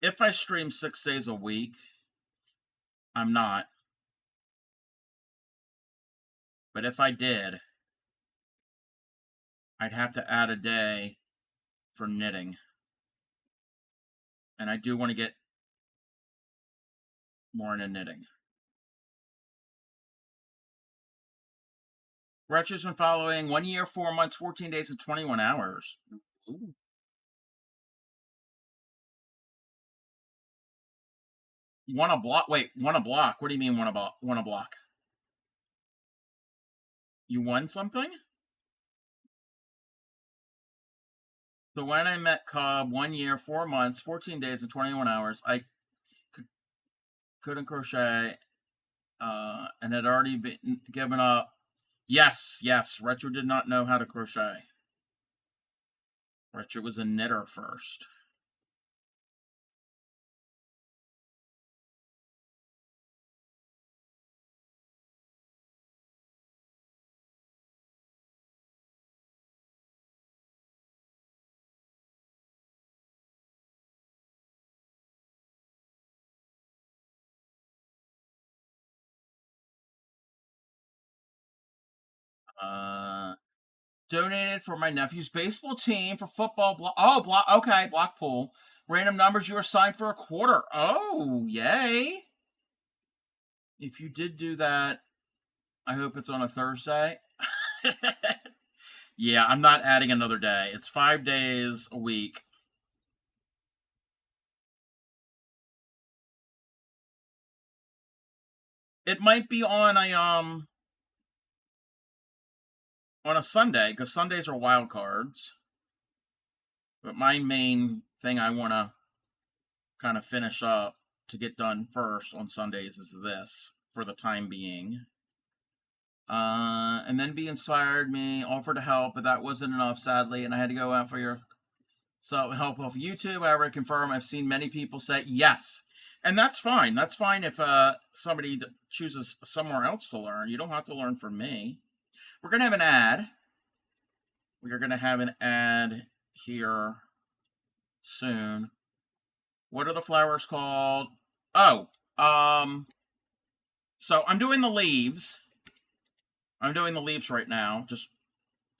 If I stream 6 days a week, I'm not. But if I did, I'd have to add a day for knitting. And I do want to get more into knitting. Retro's been following 1 year, 4 months, 14 days, and 21 hours. Ooh. Won a block. Wait, won a block. What do you mean won a block? You won something? So when I met Cobb, 1 year, 4 months, 14 days, and 21 hours, I c- couldn't crochet and had already been given up. Yes, yes, Retro did not know how to crochet. Retro was a knitter first. Uh, Donated for my nephew's baseball team for football. Block. Okay, block pool. Random numbers you assigned for a quarter. Oh, yay! If you did do that, I hope it's on a Thursday. Yeah, I'm not adding another day. It's 5 days a week. It might be on a Sunday because Sundays are wild cards. But my main thing I want to kind of finish up to get done first on Sundays is this for the time being. And then be inspired me, offer to help, but that wasn't enough, sadly, and I had to go out for your help off YouTube. I already confirm I've seen many people say yes. And that's fine. That's fine if somebody chooses somewhere else to learn. You don't have to learn from me. We're going to have an ad. We are going to have an ad here soon. What are the flowers called? Oh, so I'm doing the leaves. I'm doing the leaves right now. Just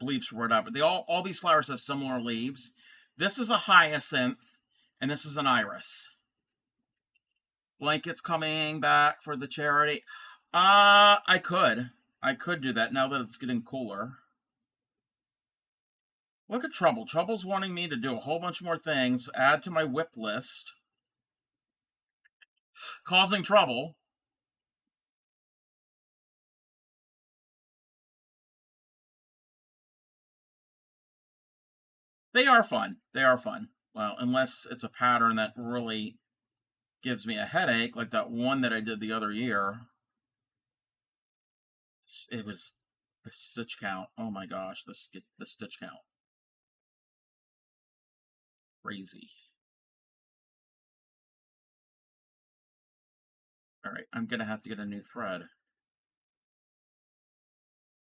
leaves word up. But all these flowers have similar leaves. This is a hyacinth, and this is an iris. Blankets coming back for the charity. I could do that now that it's getting cooler. Look at Trouble. Trouble's wanting me to do a whole bunch more things. Add to my whip list. Causing trouble. They are fun. They are fun. Well, unless it's a pattern that really gives me a headache, like that one that I did the other year. It was the stitch count. Oh my gosh, the stitch count. Crazy. All right, I'm gonna have to get a new thread.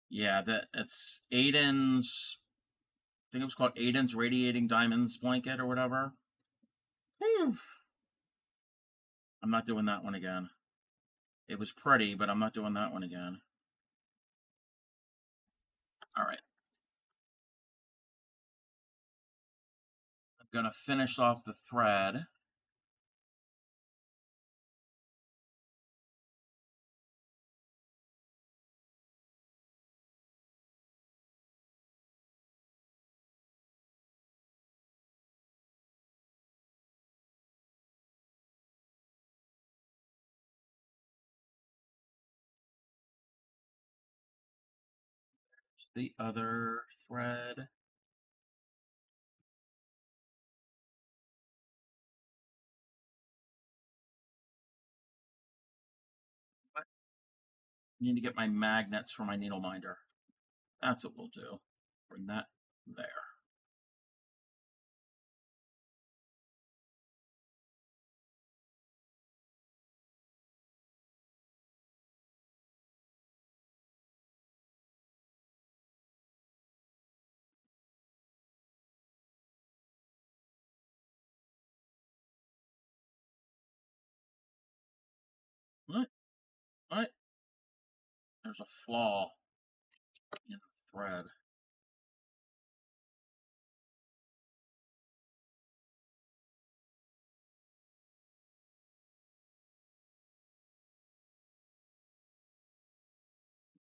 Yeah, that it's Aiden's. I think it was called Aiden's Radiating Diamonds blanket or whatever. Whew. I'm not doing that one again. It was pretty, but I'm not doing that one again. All right. I'm gonna finish off the thread. The other thread. I need to get my magnets for my needle minder. That's what we'll do. Bring that there. What? What? There's a flaw in the thread.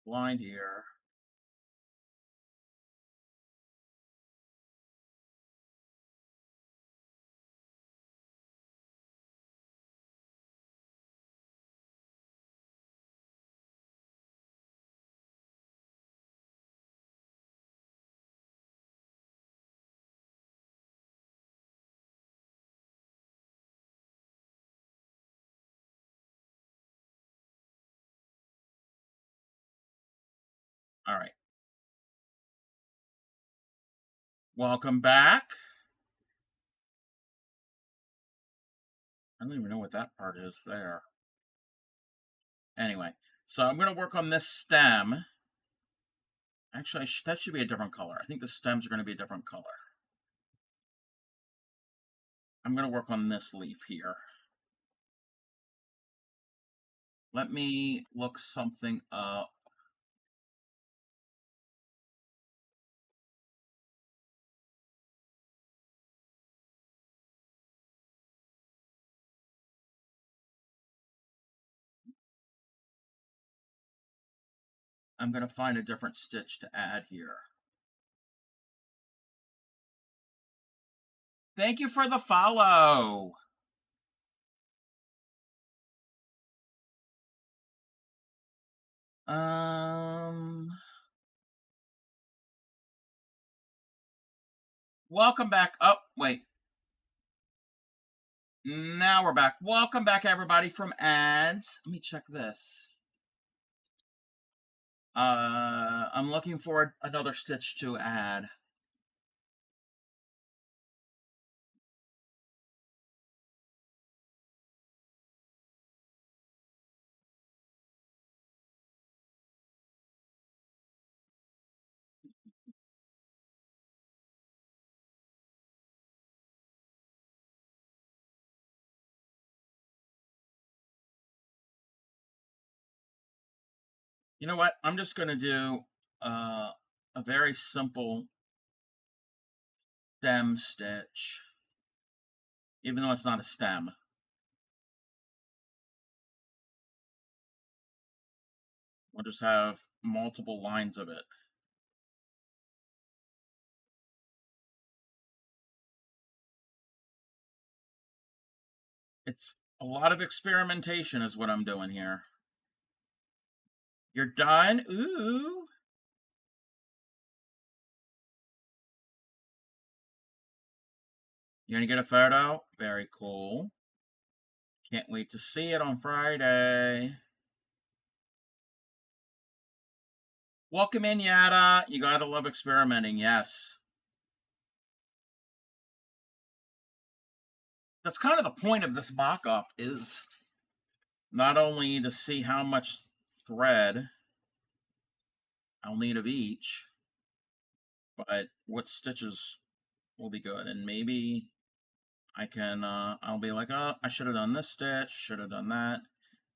Blind here. All right. Welcome back. I don't even know what that part is there. Anyway, so I'm going to work on this stem. Actually, that should be a different color. I think the stems are going to be a different color. I'm going to work on this leaf here. Let me look something up. I'm going to find a different stitch to add here. Thank you for the follow. Welcome back. Oh, wait. Now we're back. Welcome back, everybody, from ads. Let me check this. I'm looking for another stitch to add. You know what? I'm just going to do a very simple stem stitch, even though it's not a stem. We'll just have multiple lines of it. It's a lot of experimentation is what I'm doing here. You're done? Ooh. You're going to get a photo? Very cool. Can't wait to see it on Friday. Welcome in, Yada. You gotta love experimenting, yes. That's kind of the point of this mock-up, is not only to see how much thread I'll need of each, but what stitches will be good. And maybe I can, I'll be like, oh, I should have done this stitch, should have done that.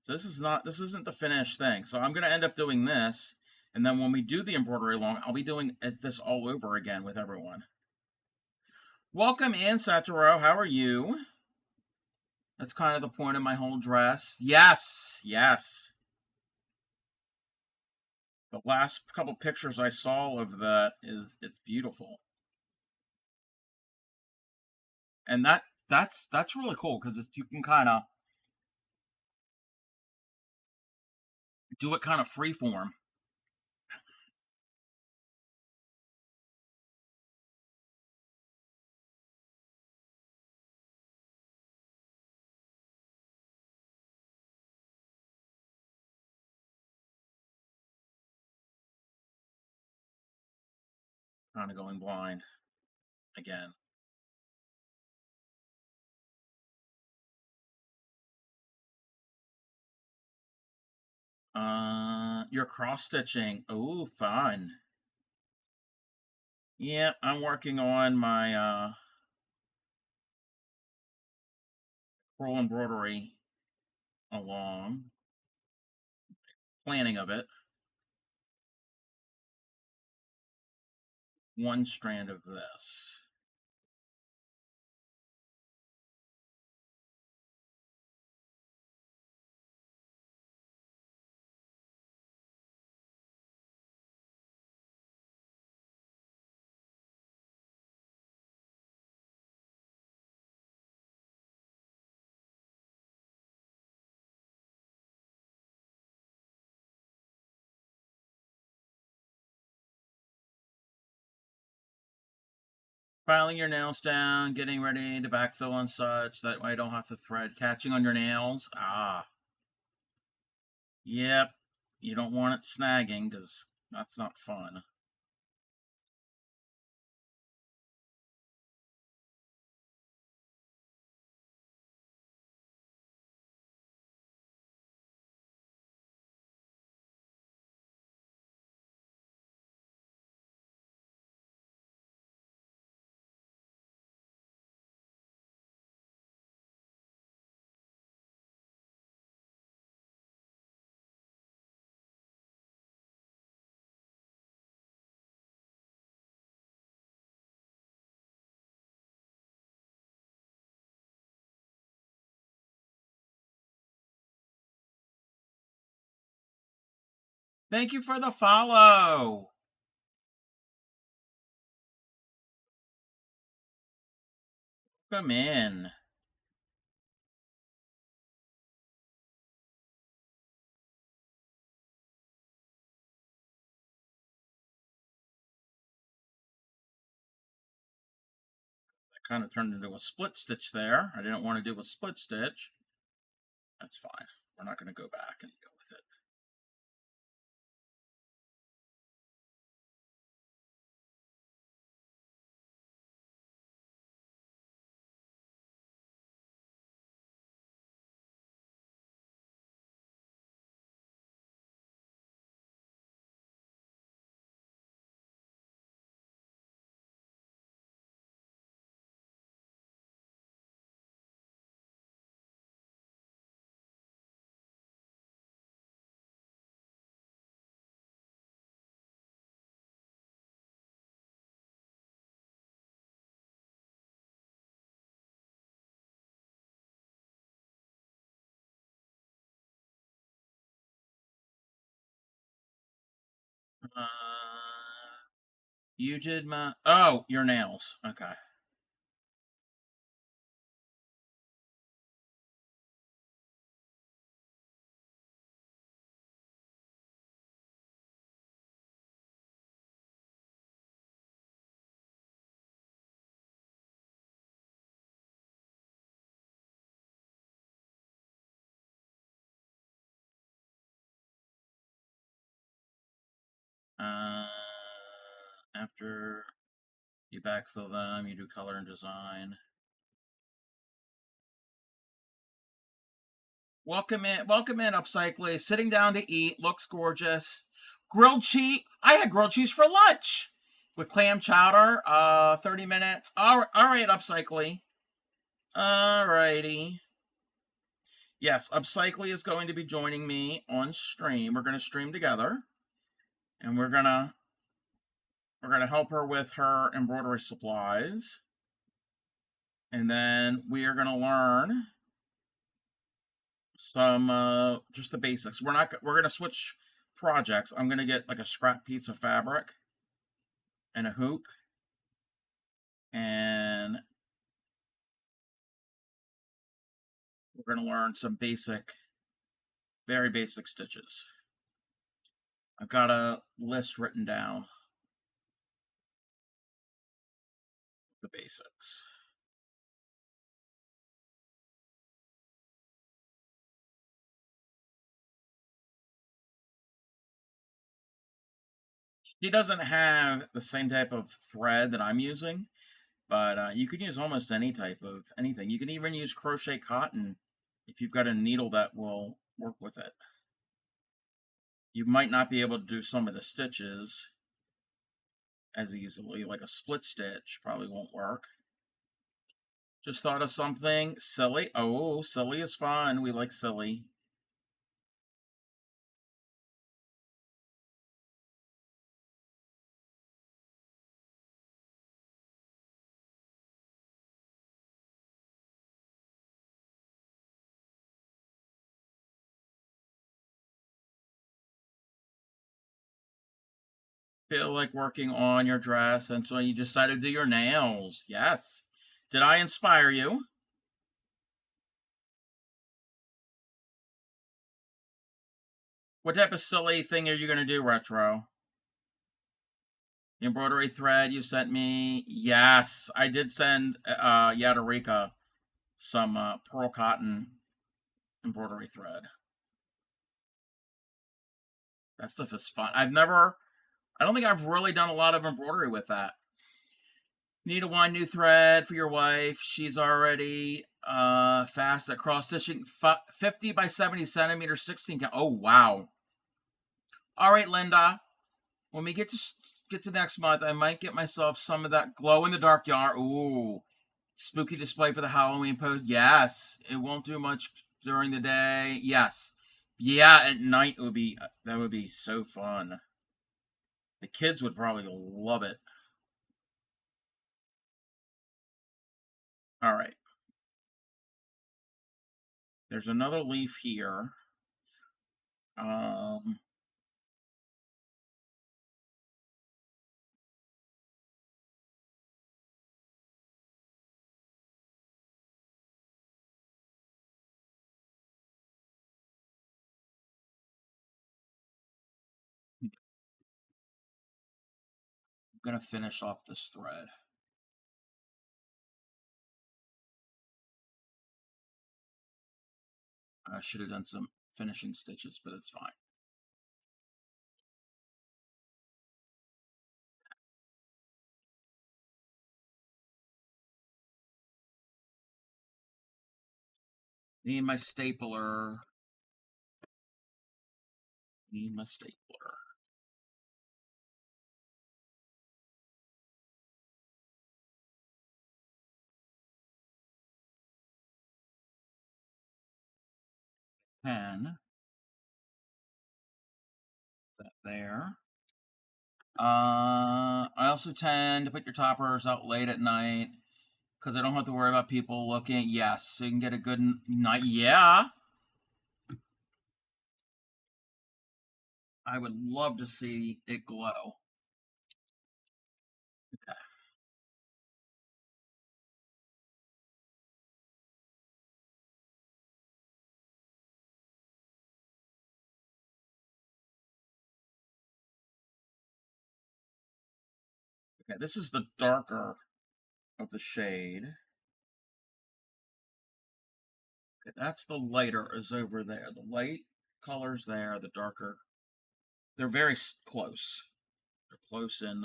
So this isn't the finished thing. So I'm going to end up doing this, And then when we do the embroidery along, I'll be doing this all over again with everyone. Welcome in, Satoru. How are you? That's kind of the point of my whole dress. Yes, yes. The last couple pictures I saw of that it's beautiful. And that's really cool because you can kind of do it kind of freeform. Kind of going blind again. You're cross stitching. Oh, fun. Yeah, I'm working on my roll embroidery along, planning of it. One strand of this. Filing your nails down, getting ready to backfill and such. That way I don't have to thread. Catching on your nails. Ah. Yep. You don't want it snagging because that's not fun. Thank you for the follow. Come in. I kind of turned into a split stitch there. I didn't want to do a split stitch. That's fine. We're not going to go back and go with it. Uh, you did my... Oh, your nails. Okay. Uh, After you backfill them, you do color and design. Welcome in, Upcycly. Sitting down to eat, looks gorgeous. Grilled cheese. I had grilled cheese for lunch with clam chowder. 30 minutes. All right, Upcycly. All righty. Yes, Upcycly is going to be joining me on stream. We're going to stream together. And we're gonna help her with her embroidery supplies. And then we are gonna learn some just the basics. We're gonna switch projects. I'm gonna get like a scrap piece of fabric and a hoop, and we're gonna learn some very basic stitches. I've got a list written down, the basics. She doesn't have the same type of thread that I'm using, but you could use almost any type of anything. You can even use crochet cotton if you've got a needle that will work with it. You might not be able to do some of the stitches as easily, like a split stitch probably won't work. Just thought of something silly. Oh, silly is fun. We like silly. Feel like working on your dress, and so you decided to do your nails. Yes. Did I inspire you? What type of silly thing are you going to do, Retro? The embroidery thread you sent me? Yes, I did send Yadarika some pearl cotton embroidery thread. That stuff is fun. I don't think I've really done a lot of embroidery with that. Need a one new thread for your wife. She's already fast at cross stitching. 50 by 70 centimeters, 16 count. Oh, wow. All right, Linda. When we get to next month, I might get myself some of that glow in the dark yarn. Ooh, spooky display for the Halloween post. Yes, it won't do much during the day. Yes, yeah, at night that would be so fun. The kids would probably love it. All right, there's another leaf here. Um, I'm gonna finish off this thread. I should have done some finishing stitches, but it's fine. Need my stapler. Need my stapler. Pen. That there. I also tend to put your toppers out late at night because I don't have to worry about people looking. Yes, so you can get a good night. Yeah, I would love to see it glow. Okay, okay, this is the darker of the shade. Okay, that's the lighter is over there. The light colors there, the darker. They're very close. They're close in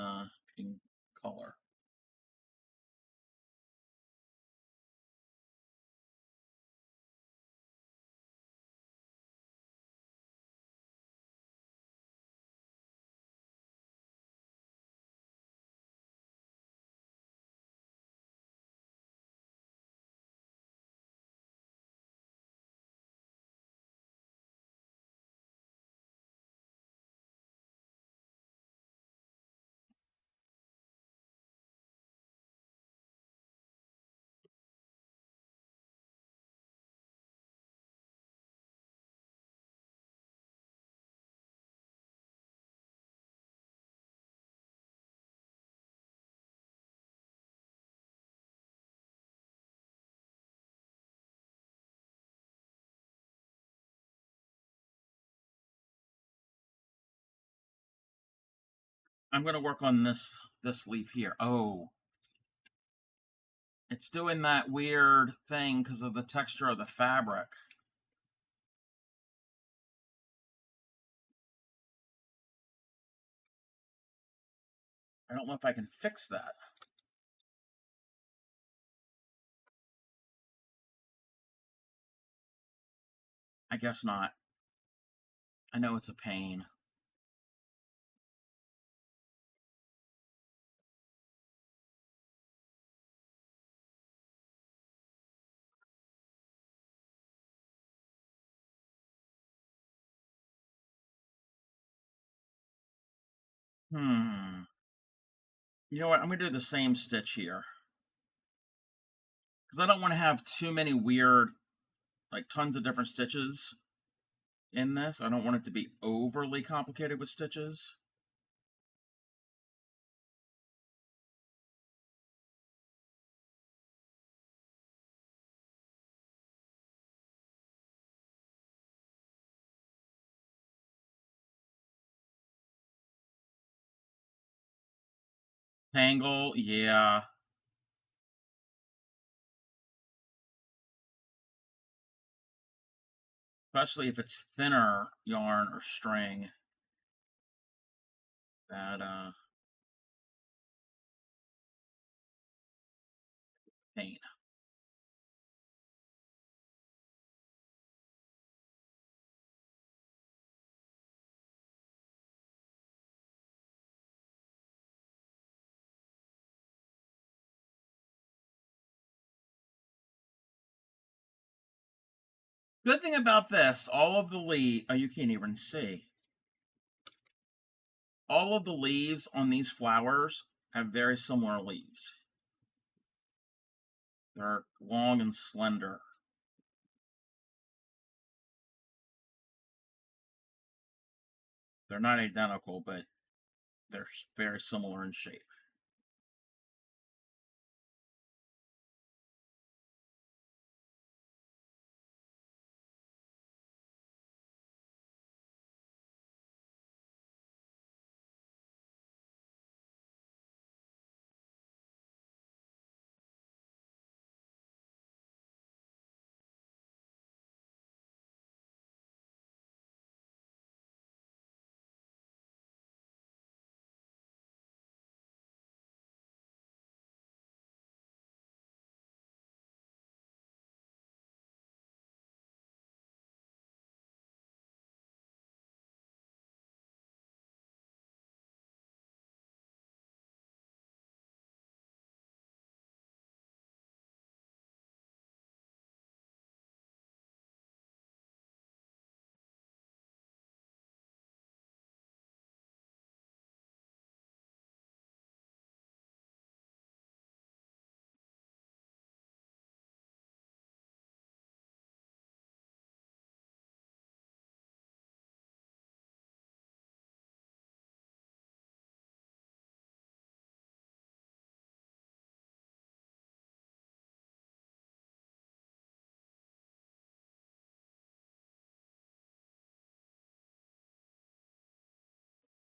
color. I'm going to work on this leaf here. Oh, it's doing that weird thing because of the texture of the fabric. I don't know if I can fix that. I guess not. I know it's a pain. Hmm. You know what? I'm going to do the same stitch here. Because I don't want to have too many weird, like tons of different stitches in this. I don't want it to be overly complicated with stitches. Tangle, yeah. Especially if it's thinner yarn or string. That pain. Good thing about this, all of the leaves, oh, you can't even see. All of the leaves on these flowers have very similar leaves. They're long and slender. They're not identical, but they're very similar in shape.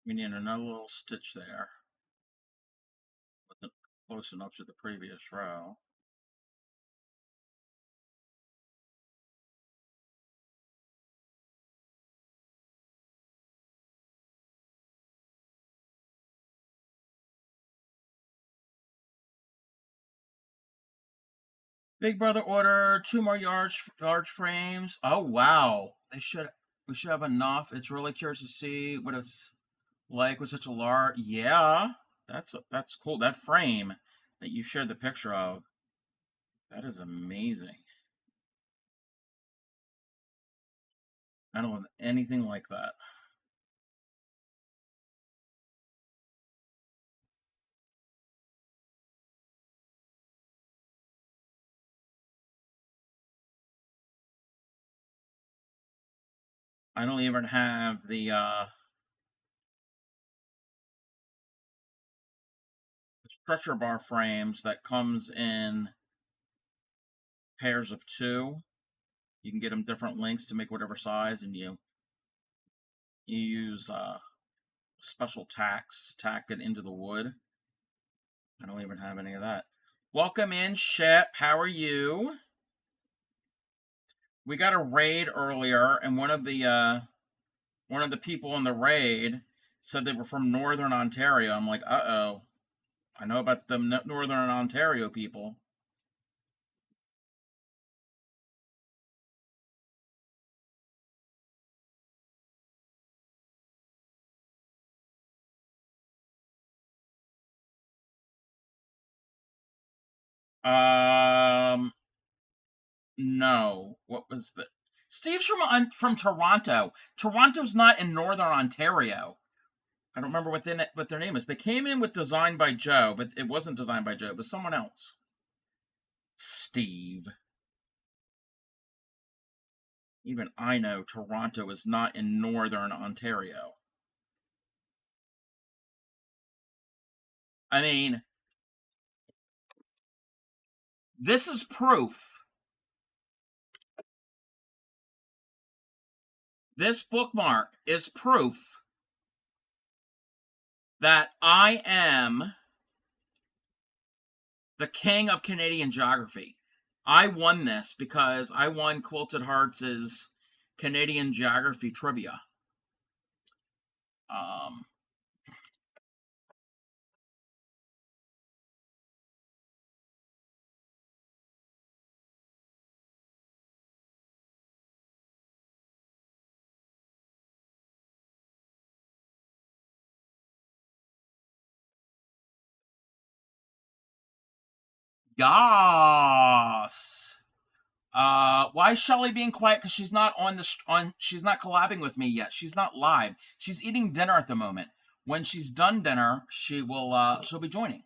We need another little stitch there, close enough to the previous row. Big Brother order 2 more large frames. Oh wow, we should have enough. It's really curious to see what it's like with such a large. Yeah, that's cool. That frame that you shared the picture of, that is amazing. I don't have anything like that. I don't even have the stretcher bar frames that comes in pairs of two. You can get them different lengths to make whatever size, and you use special tacks to tack it into the wood. I don't even have any of that. Welcome in, Shep. How are you? We got a raid earlier, and one of the people in the raid said they were from Northern Ontario. I'm like, uh-oh. I know about the Northern Ontario people. Um, no. What was the? Steve's from Toronto. Toronto's not in Northern Ontario. I don't remember what their name is. They came in with Designed by Joe, but it wasn't Designed by Joe. It was someone else. Steve. Even I know Toronto is not in Northern Ontario. I mean, this is proof. This bookmark is proof that I am the king of Canadian geography. I won this because I won Quilted Hearts' Canadian geography trivia. Um, Yas. Why is Shelly being quiet? Because she's not she's not collabing with me yet. She's not live. She's eating dinner at the moment. When she's done dinner, she'll be joining.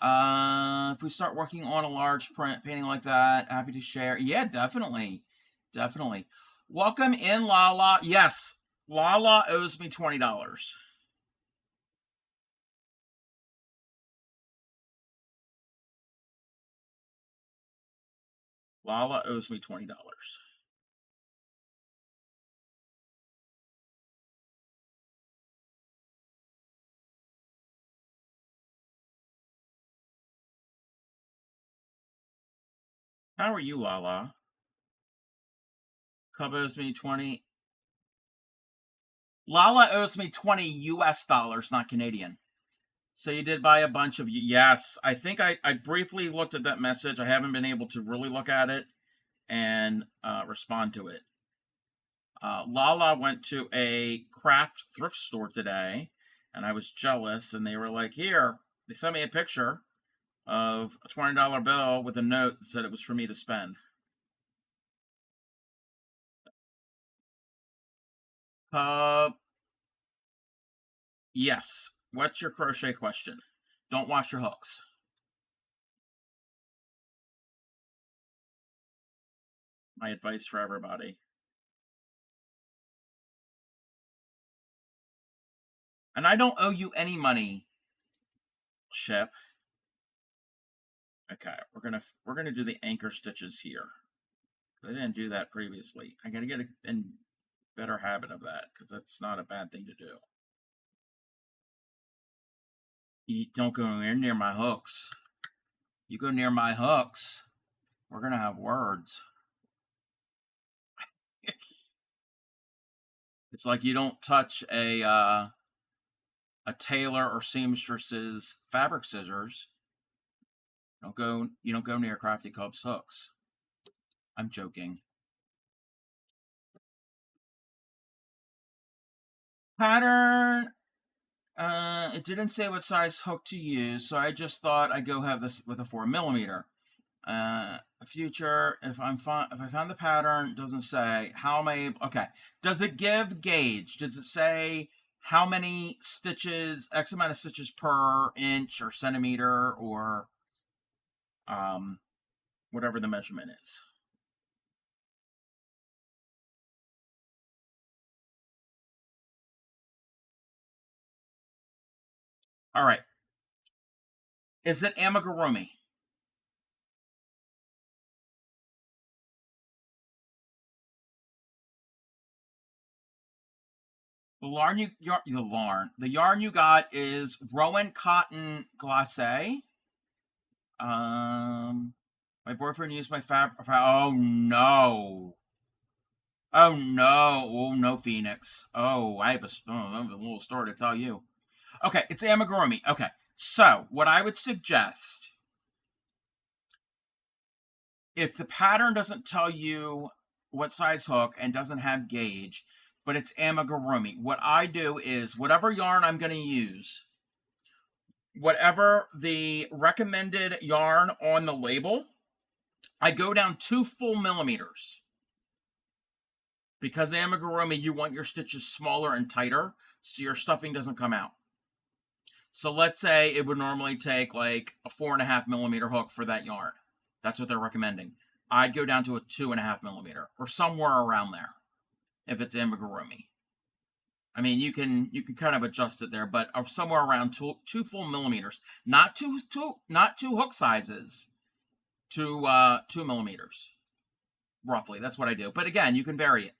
If we start working on a large print painting like that, happy to share. Yeah, definitely. Definitely. Welcome in, Lala. Yes, Lala owes me $20. Lala owes me $20. How are you, Lala? Cub owes me 20. Lala owes me 20 US dollars, not Canadian. So you did buy a bunch of. Yes, I think I briefly looked at that message. I haven't been able to really look at it and respond to it. Lala went to a craft thrift store today, and I was jealous. And they were like, "Here." They sent me a picture of a $20 bill with a note that said it was for me to spend. Uh, yes. What's your crochet question? Don't wash your hooks. My advice for everybody. And I don't owe you any money, Shep. Okay, we're gonna do the anchor stitches here. I didn't do that previously. I gotta get in better habit of that because that's not a bad thing to do. You don't go near my hooks. You go near my hooks, we're gonna have words. It's like you don't touch a tailor or seamstress's fabric scissors. You don't go near Crafty Cub's hooks. I'm joking. Pattern. It didn't say what size hook to use, so I just thought I'd go have this with a 4mm. Future. If I found the pattern, it doesn't say how many. Okay. Does it give gauge? Does it say how many stitches, X amount of stitches per inch or centimeter or um whatever the measurement is? All right. Is it amigurumi? The yarn you got is Rowan Cotton Glacé. My boyfriend used my fabric. Oh no! Oh no! Oh no, Phoenix! Oh, I have a little story to tell you. Okay, it's amigurumi. Okay, so what I would suggest, if the pattern doesn't tell you what size hook and doesn't have gauge, but it's amigurumi, what I do is whatever yarn I'm going to use, whatever the recommended yarn on the label, I go down 2 full millimeters. Because amigurumi, you want your stitches smaller and tighter so your stuffing doesn't come out. So let's say it would normally take like a 4.5 millimeter hook for that yarn. That's what they're recommending. I'd go down to a 2.5 millimeter or somewhere around there if it's amigurumi. I mean, you can kind of adjust it there, but somewhere around 2 full millimeters, not two hook sizes, 2 millimeters roughly. That's what I do. But again, you can vary it.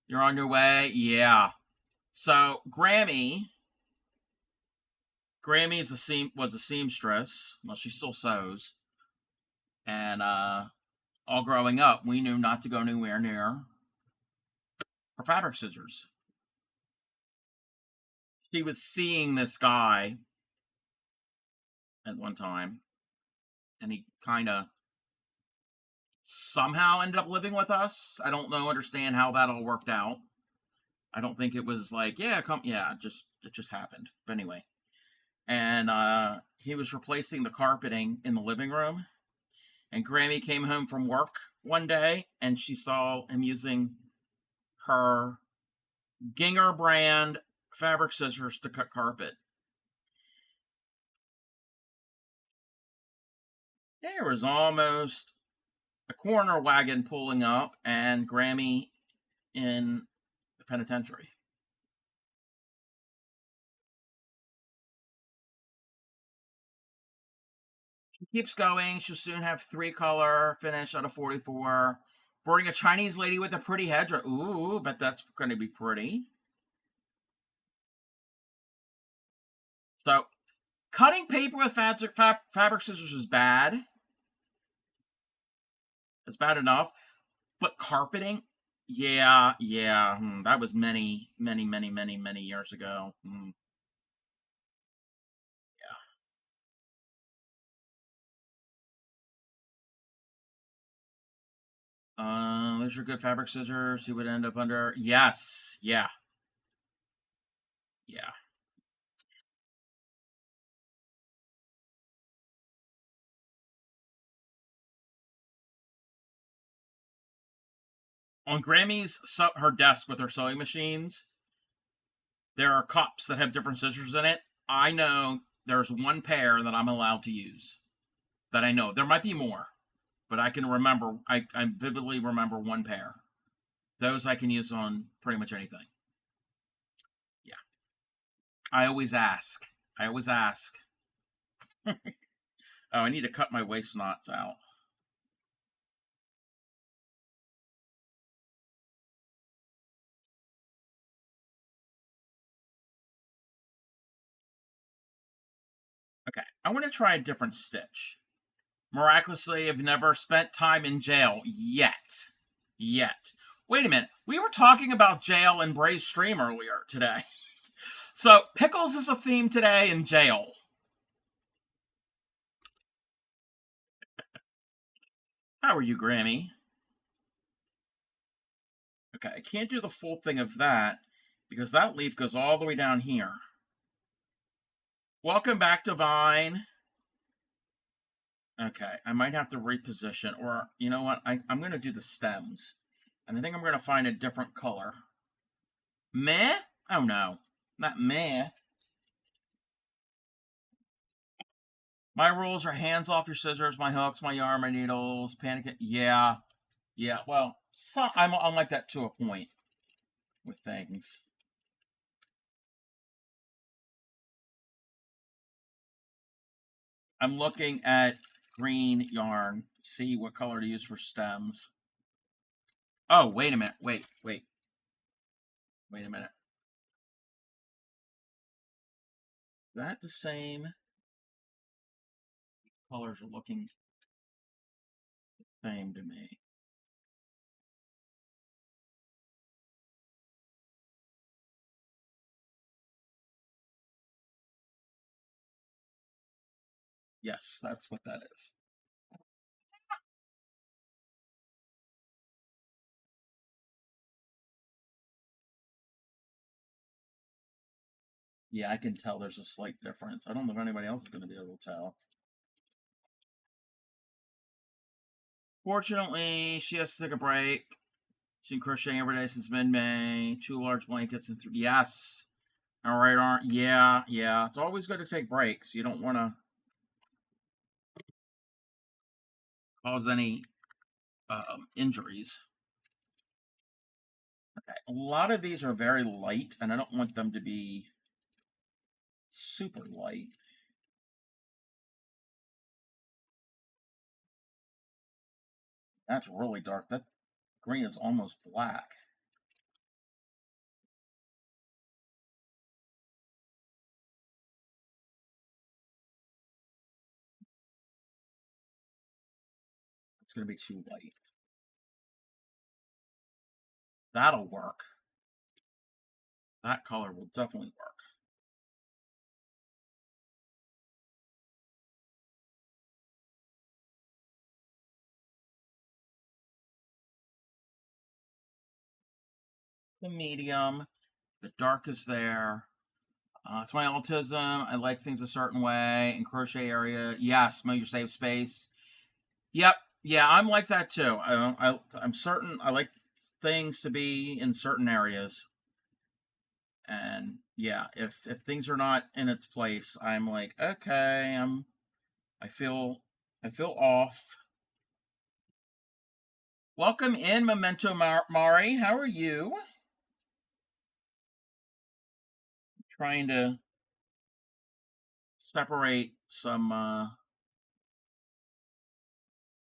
You're on your way, yeah. So Grammy was a seamstress. Well, she still sews, and all growing up, we knew not to go anywhere near her fabric scissors. She was seeing this guy at one time, and he kind of somehow ended up living with us. I don't understand how that all worked out. I don't think it was like, yeah, come, yeah, it just happened. But anyway, and he was replacing the carpeting in the living room, and Grammy came home from work one day, and she saw him using her Ginger brand fabric scissors to cut carpet. There was almost a corner wagon pulling up and Grammy in the penitentiary. She keeps going. She'll soon have 3-color finish out of 44. Boarding a Chinese lady with a pretty headdress. Ooh, bet that's going to be pretty. So, cutting paper with fabric scissors is bad. It's bad enough. But carpeting, yeah, yeah. That was many, many, many, many, many years ago. Those are good fabric scissors. Who would end up under? Yes, yeah, yeah. On Grammy's her desk with her sewing machines, there are cups that have different scissors in it. I know there's one pair that I'm allowed to use. That I know. There might be more, but I can remember. I vividly remember one pair. Those I can use on pretty much anything. Yeah. I always ask. I always ask. Oh, I need to cut my waist knots out. Okay. I want to try a different stitch. Miraculously, I've never spent time in jail yet. Yet. Wait a minute. We were talking about jail in Bray's stream earlier today. So, pickles is a theme today in jail. How are you, Grammy? Okay, I can't do the full thing of that because that leaf goes all the way down here. Welcome back, Divine. Okay, I might have to reposition, or you know what? I'm going to do the stems. And I think I'm going to find a different color. Meh? Oh no, not meh. My rules are hands off your scissors, my hooks, my yarn, my needles, panic. Yeah, yeah. Well, I'm like that to a point with things. I'm looking at green yarn, see what color to use for stems. Oh, wait a minute. Wait a minute. That the same? Colors are looking the same to me. Yes, that's what that is. Yeah, I can tell there's a slight difference. I don't know if anybody else is going to be able to tell. Fortunately, she has to take a break. She's been crocheting every day since mid-May. 2 large blankets and 3. Yes. All right, aren't? Yeah, yeah. It's always good to take breaks. You don't want to cause any injuries. Okay. A lot of these are very light, and I don't want them to be super light. That's really dark. That green is almost black. It's going to be too light. That'll work. That color will definitely work. The medium, the dark is there. It's my autism. I like things a certain way. In crochet area, yes, know your safe space. Yep, yeah, I'm like that too. I'm certain. I like things to be in certain areas, and yeah, if things are not in its place, I'm like, okay, I feel I feel off. Welcome in, Memento Mari. How are you? Trying to separate some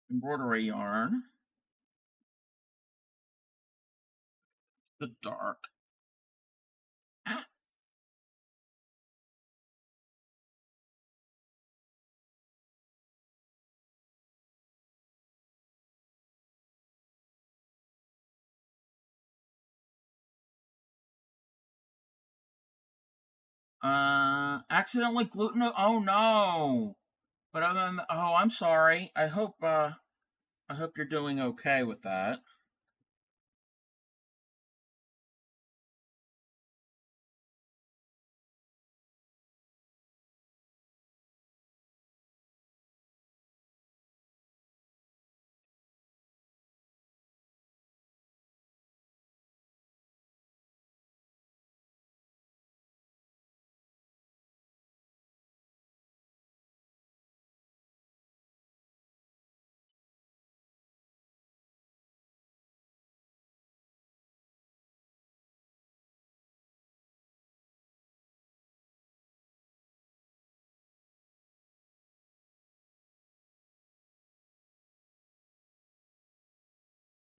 embroidery yarn. The dark. Ah. Accidentally gluten. Oh no. But other than oh, I'm sorry. I hope you're doing okay with that.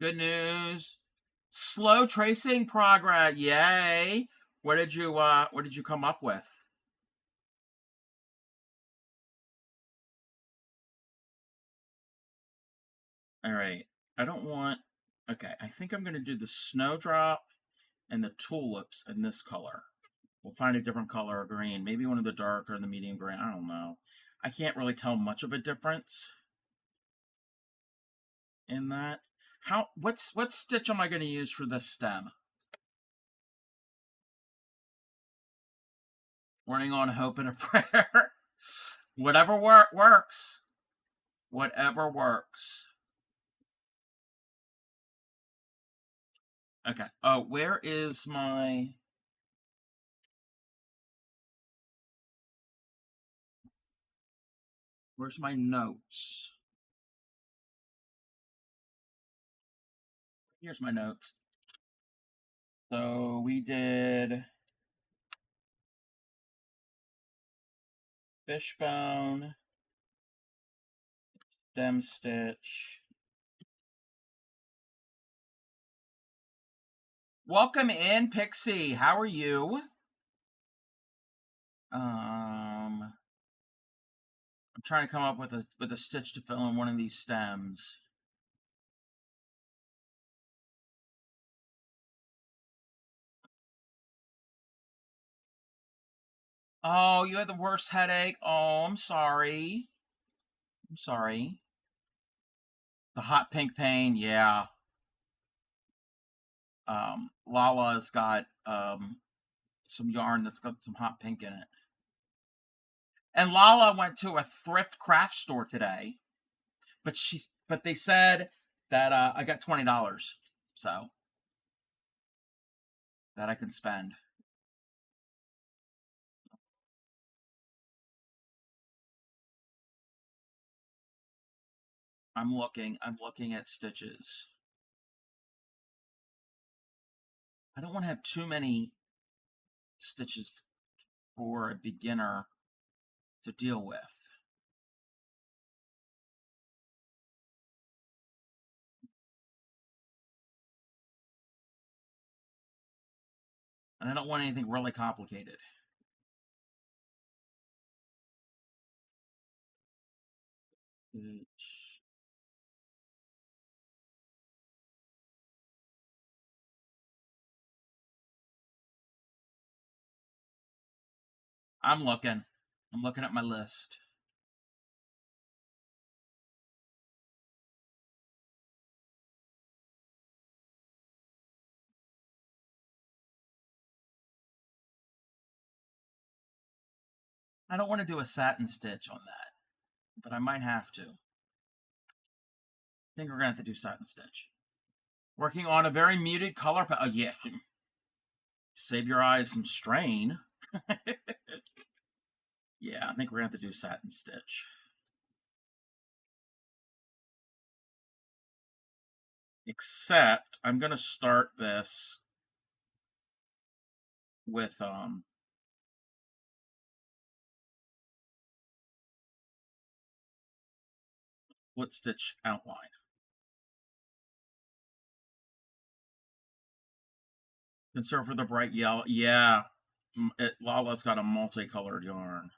Good news. Slow tracing progress. Yay. What did you come up with? All right. I don't want Okay, I think I'm going to do the snowdrop and the tulips in this color. We'll find a different color of green. Maybe one of the dark or the medium green. I don't know. I can't really tell much of a difference in that. What stitch am I going to use for this stem? Running on hope and a prayer. Whatever works. Whatever works. Okay. Oh, where's my notes? Here's my notes. So we did fishbone, stem stitch. Welcome in, Pixie. How are you? I'm trying to come up with a stitch to fill in one of these stems. Oh, you had the worst headache. Oh, I'm sorry. I'm sorry. The hot pink pain, yeah. Lala's got some yarn that's got some hot pink in it. And Lala went to a thrift craft store today, but they said that I got $20, so that I can spend. I'm looking at stitches. I don't want to have too many stitches for a beginner to deal with. And I don't want anything really complicated. I'm looking. I'm looking at my list. I don't want to do a satin stitch on that, but I might have to. I think we're going to have to do satin stitch. Working on a very muted color palette. Oh, yeah. Save your eyes some strain. Yeah, I think we're going to have to do satin stitch. Except, I'm going to start this with, split stitch outline. Concern for the bright yellow. Yeah, Lala's got a multicolored yarn.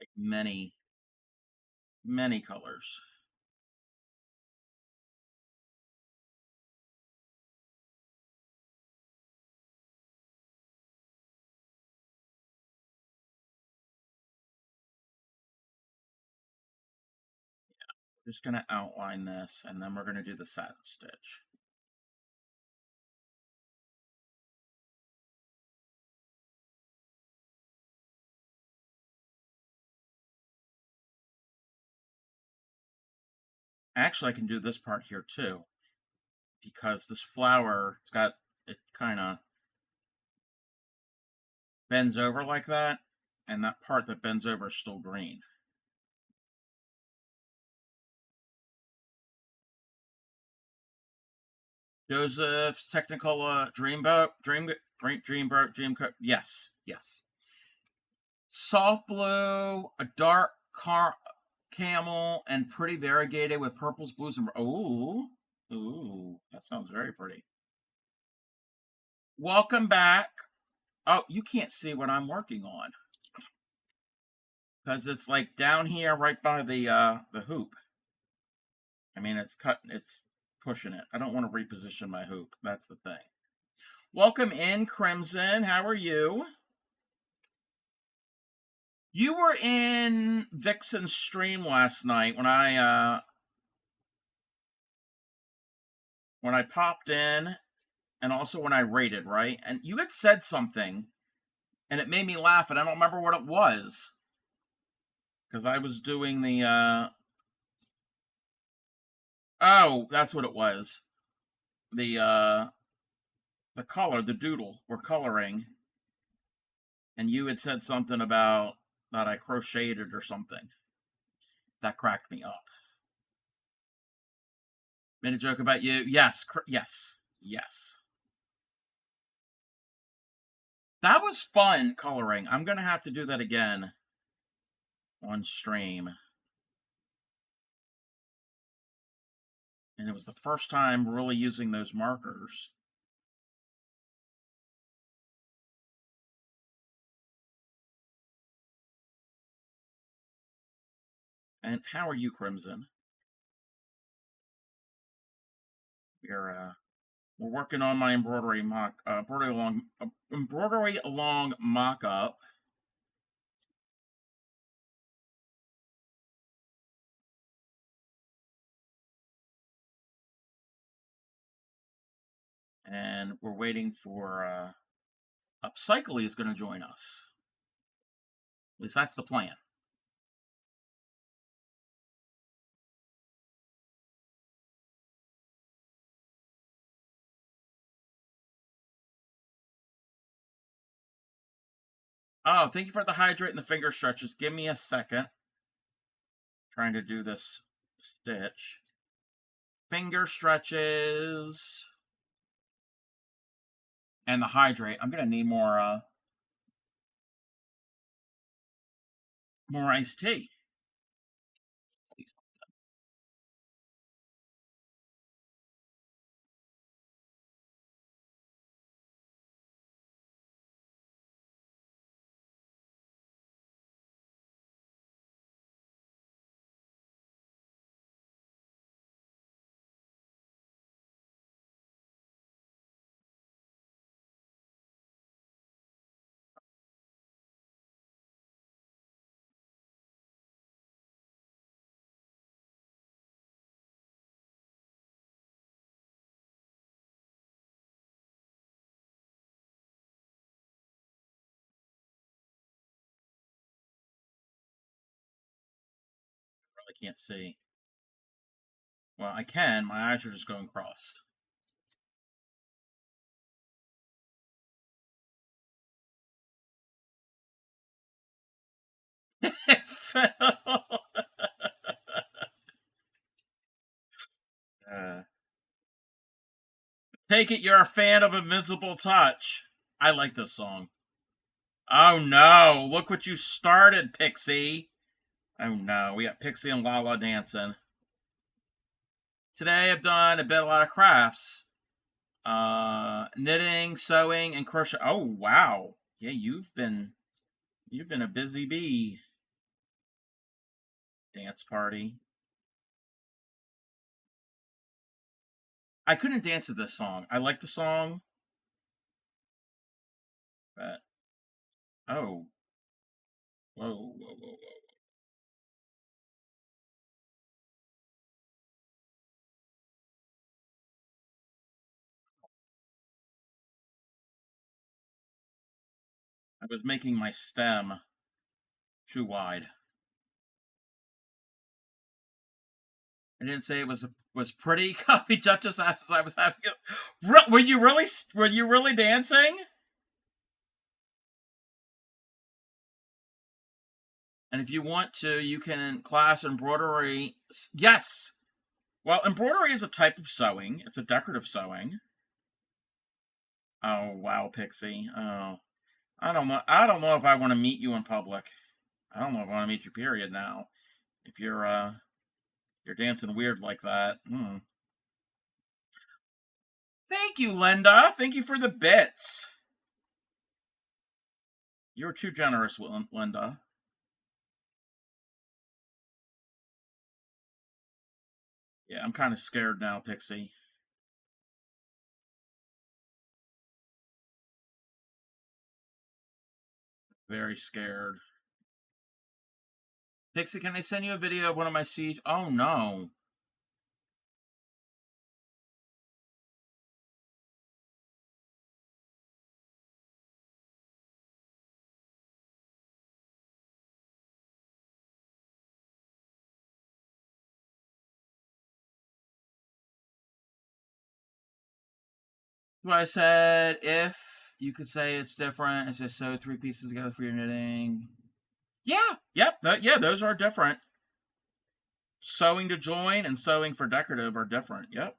Like many, many colors. Just going to outline this, and then we're going to do the satin stitch. Actually, I can do this part here too, because this flower, it kind of bends over like that, and that part that bends over is still green. Joseph's Technicolor Dreamboat, Dreamcoat. Yes, yes. Soft blue, a dark camel, and pretty variegated with purples, blues, and ooh, that sounds very pretty. Welcome back. Oh, you can't see what I'm working on because it's like down here, right by the hoop. I mean, it's pushing it. I don't want to reposition my hoop. That's the thing. Welcome in, Crimson. How are you? You were in Vixen's stream last night when I popped in, and also when I rated, right? And you had said something, and it made me laugh, and I don't remember what it was because I was doing the. Oh, that's what it was. The color, the doodle, we're coloring, and you had said something about that I crocheted or something. That cracked me up. Made a joke about you. Yes, yes, yes. That was fun coloring. I'm gonna have to do that again on stream. And it was the first time really using those markers. And how are you, Crimson? We're working on my embroidery along mock up, and we're waiting for Upcycly is going to join us. At least that's the plan. Oh, thank you for the hydrate and the finger stretches. Give me a second. Trying to do this stitch. Finger stretches and the hydrate. I'm gonna need more iced tea. I can't see. Well, I can. My eyes are just going crossed. uh, Take it you're a fan of Invisible Touch. I like this song. Oh no, look what you started, Pixie. Oh no, we got Pixie and Lala dancing. Today I've done a lot of crafts. Knitting, sewing, and crochet. Oh wow. Yeah, you've been a busy bee. Dance party. I couldn't dance to this song. I like the song, but oh, whoa. I was making my stem too wide. I didn't say it was pretty. Coffee Jeff just asked if I was having it. Were you really dancing? And if you want to, you can class embroidery. Yes. Well, embroidery is a type of sewing. It's a decorative sewing. Oh wow, Pixie. Oh, I don't know. I don't know if I want to meet you in public. I don't know if I want to meet you. Period. Now, if you're dancing weird like that. Thank you, Linda. Thank you for the bits. You're too generous, Linda. Yeah, I'm kind of scared now, Pixie. Very scared. Pixie, can I send you a video of one of my siege? Oh no. So I said if you could say it's different, it's just sew three pieces together for your knitting. Yeah, yep, yeah, those are different. Sewing to join and sewing for decorative are different. Yep.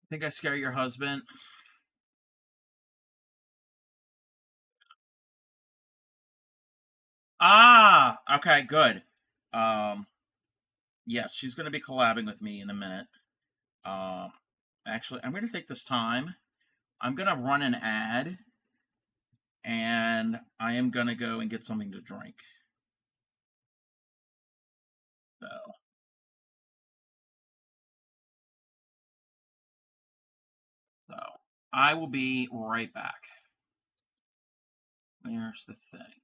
I think I scare your husband. Ah, okay, good. Um, yes, she's going to be collabing with me in a minute. Um, actually, I'm going to take this time. I'm going to run an ad, and I am going to go and get something to drink. So, so I will be right back. Where's the thing?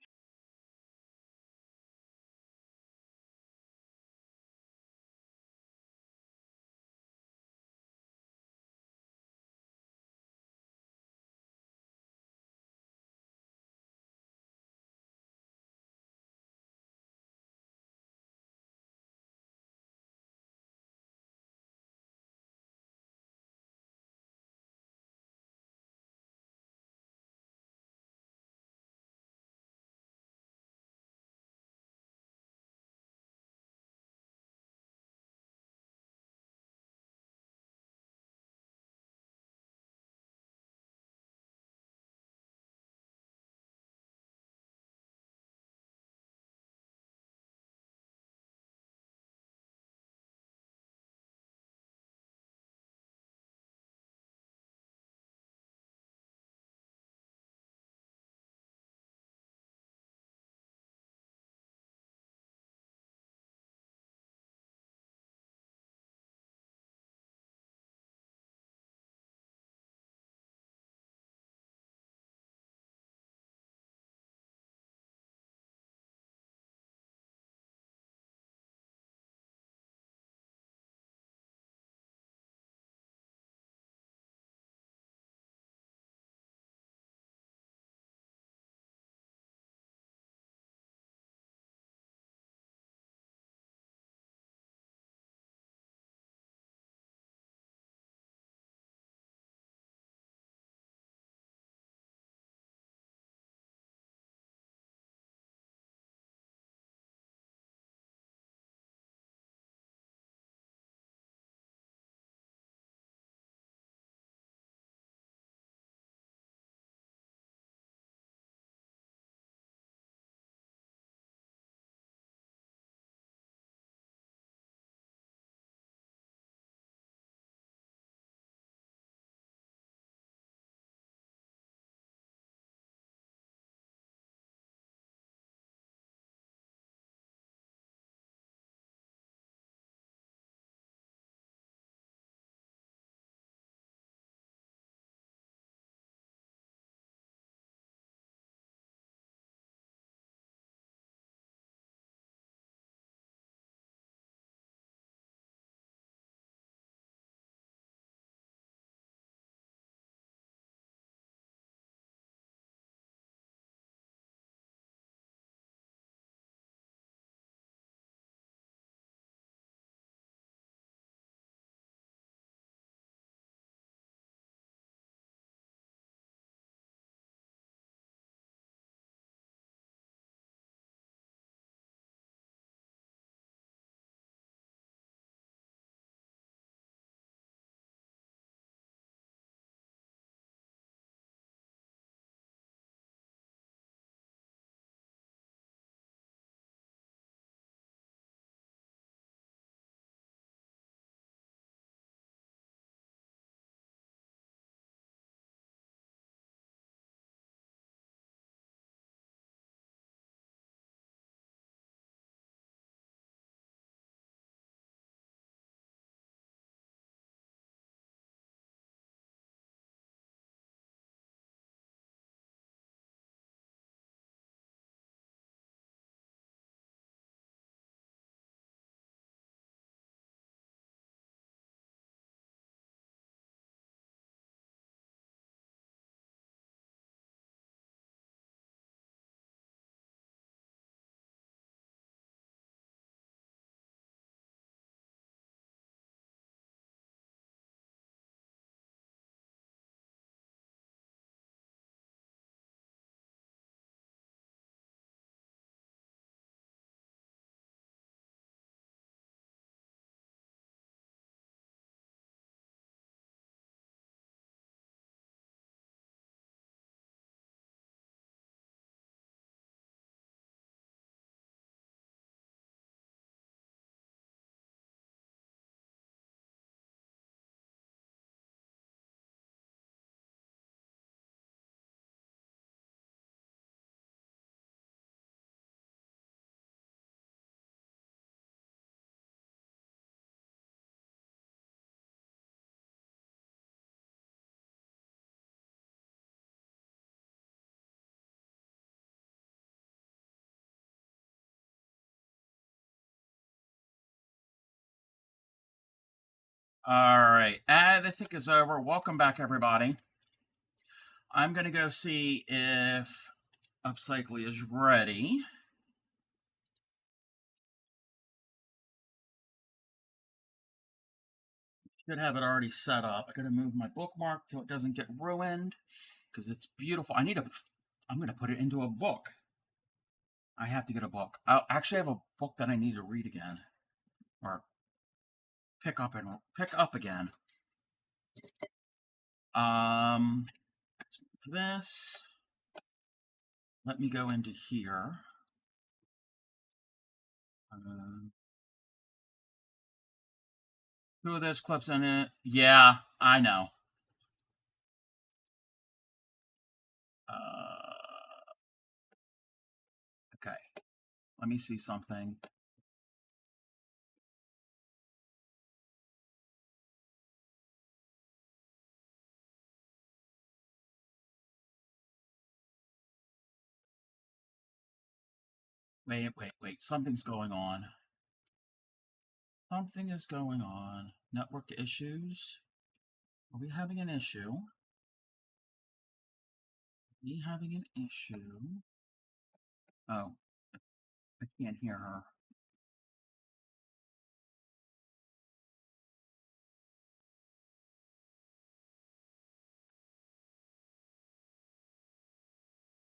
All right, ad I think is over. Welcome back, everybody. I'm gonna go see if Upcycly is ready. Should have it already set up. I gotta move my bookmark so it doesn't get ruined because it's beautiful. I'm gonna put it into a book. I have to get a book. I actually have a book that I need to read again or pick up again. This. Let me go into here. Who are those clips in it? Yeah, I know. Okay, let me see something. Wait. Something's going on. Something is going on. Network issues. Are we having an issue? Are we having an issue? Oh, I can't hear her.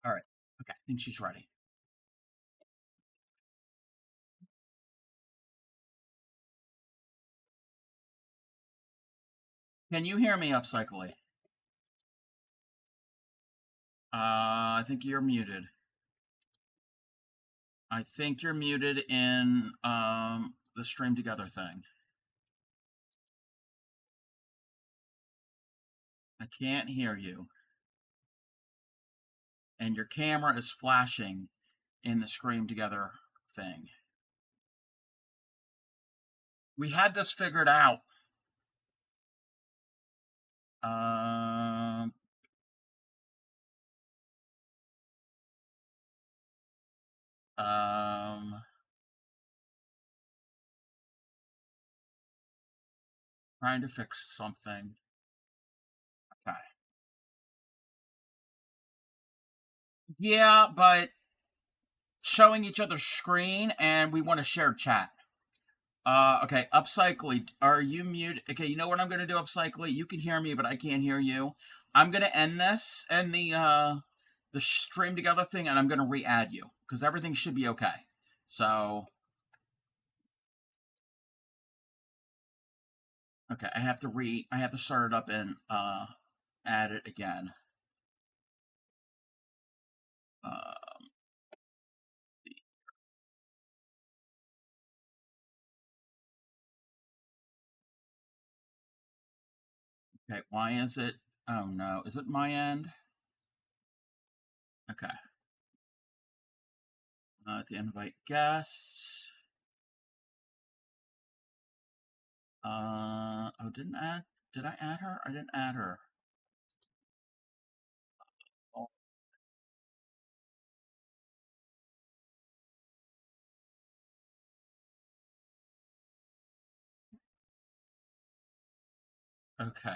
All right. Okay, I think she's ready. Can you hear me, Upcycly? I think you're muted. I think you're muted in the stream together thing. I can't hear you. And your camera is flashing in the stream together thing. We had this figured out. Trying to fix something. Okay. Yeah, but showing each other's screen and we want to share chat. Okay, Upcycly, are you muted? Okay, you know what I'm gonna do, Upcycly? You can hear me, but I can't hear you. I'm gonna end this and the stream together thing, and I'm gonna re-add you because everything should be okay. So, okay, I have to start it up and add it again. Okay, why is it? Oh no, is it my end? Okay. To invite guests. Oh, did I add her? I didn't add her. Oh, okay.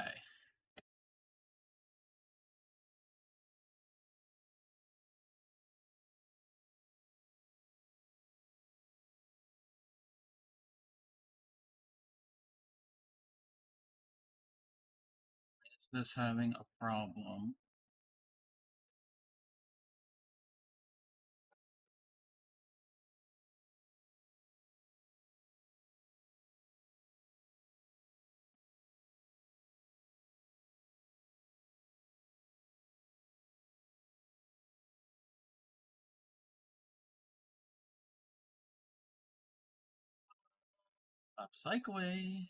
Is this having a problem? Upcycling.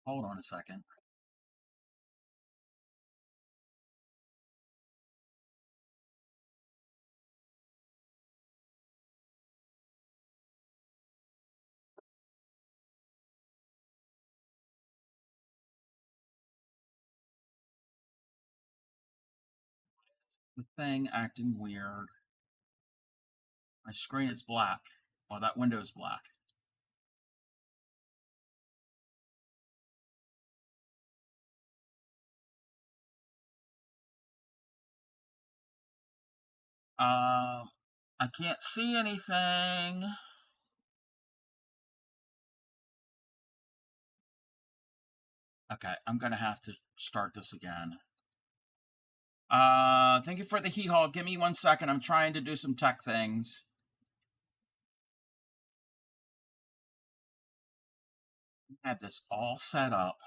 Hold on a second. The thing acting weird. My screen is black. Well, that window is black. I can't see anything. Okay, I'm gonna have to start this again. Thank you for the hee-haw. Give me 1 second. I'm trying to do some tech things. I had this all set up.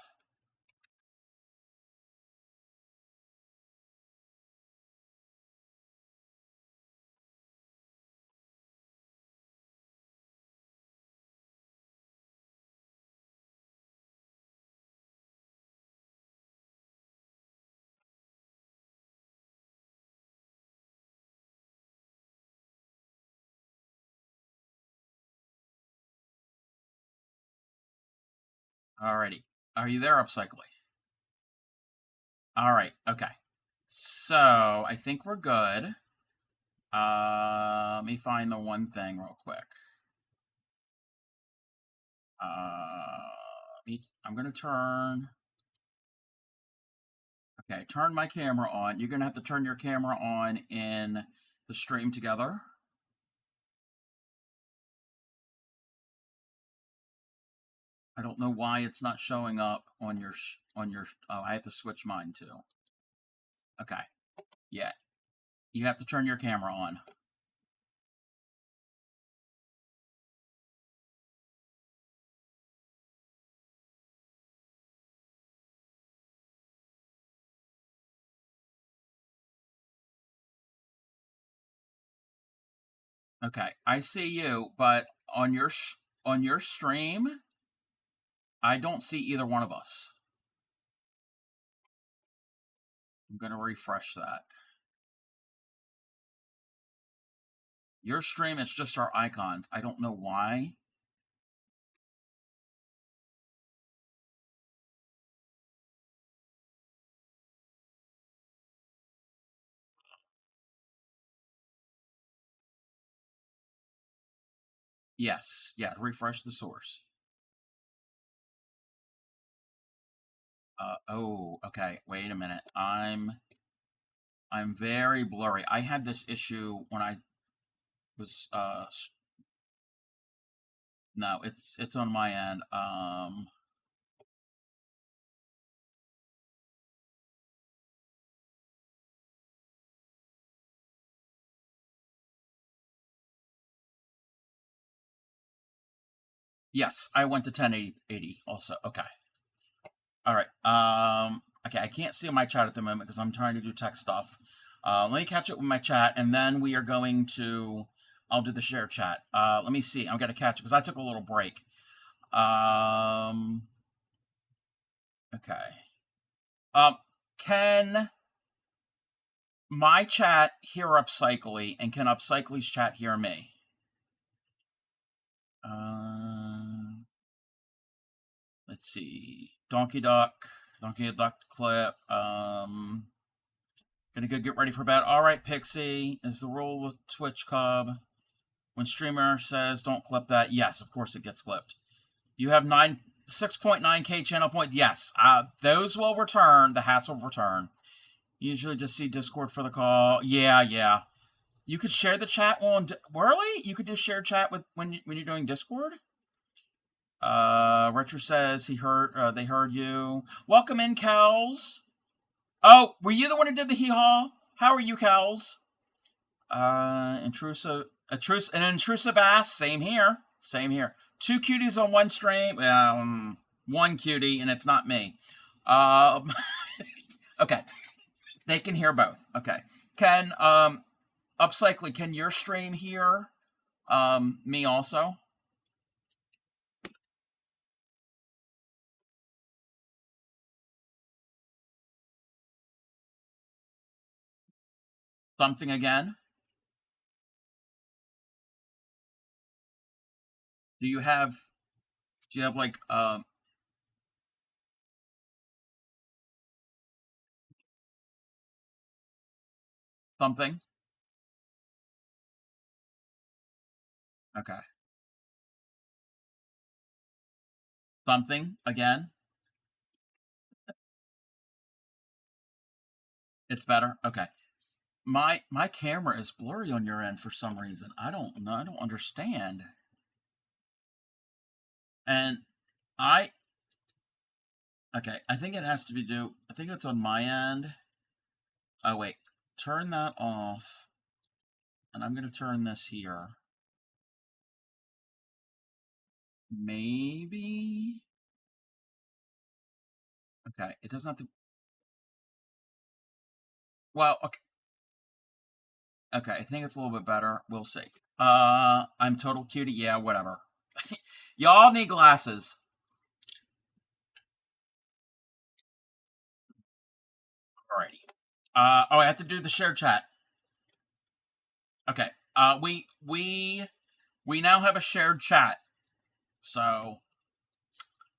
Alrighty. Are you there, Upcycling? Alright, okay. So, I think we're good. Let me find the one thing real quick. I'm gonna turn... Okay, turn my camera on. You're gonna have to turn your camera on in the stream together. I don't know why it's not showing up on your oh, I have to switch mine too. Okay. Yeah. You have to turn your camera on. Okay. I see you, but on your stream, I don't see either one of us. I'm going to refresh that. Your stream is just our icons. I don't know why. Yes. Yeah, refresh the source. Oh, okay. Wait a minute. I'm very blurry. I had this issue when I was no, it's on my end. Yes, I went to 1080 also. Okay. All right. Okay, I can't see my chat at the moment because I'm trying to do tech stuff. Let me catch up with my chat, and then we are going to. I'll do the share chat. Let me see. I'm gonna catch it because I took a little break. Okay. Can my chat hear Upcycly, and can Upcycly's chat hear me? Let's see. Donkey Duck clip. Gonna go get ready for bed. All right, Pixie. Is the rule with Twitch Cub when streamer says don't clip that? Yes, of course it gets clipped. You have 6.9k channel points. Yes, those will return. The hats will return. Usually just see Discord for the call. Yeah. You could share the chat on. Really? You could do share chat with when you're doing Discord. Retro says he heard. They heard you. Welcome in, Kels. Oh, were you the one who did the hee-haw? How are you, Kels? An intrusive ass. Same here. Two cuties on one stream. One cutie, and it's not me. Okay. They can hear both. Okay. Can Upcycling, can your stream hear me also? Something again? Do you have like Something. Okay. Something again. It's better. Okay. My camera is blurry on your end for some reason. I don't know. I don't understand. And I okay. I think it has to be do. I think it's on my end. Oh wait. Turn that off. And I'm gonna turn this here. Maybe. Okay. It doesn't have to. Well. Okay. Okay. I think it's a little bit better. We'll see. I'm total cutie. Yeah. Whatever. Y'all need glasses. Alrighty. Oh, I have to do the share chat. Okay. We now have a shared chat. So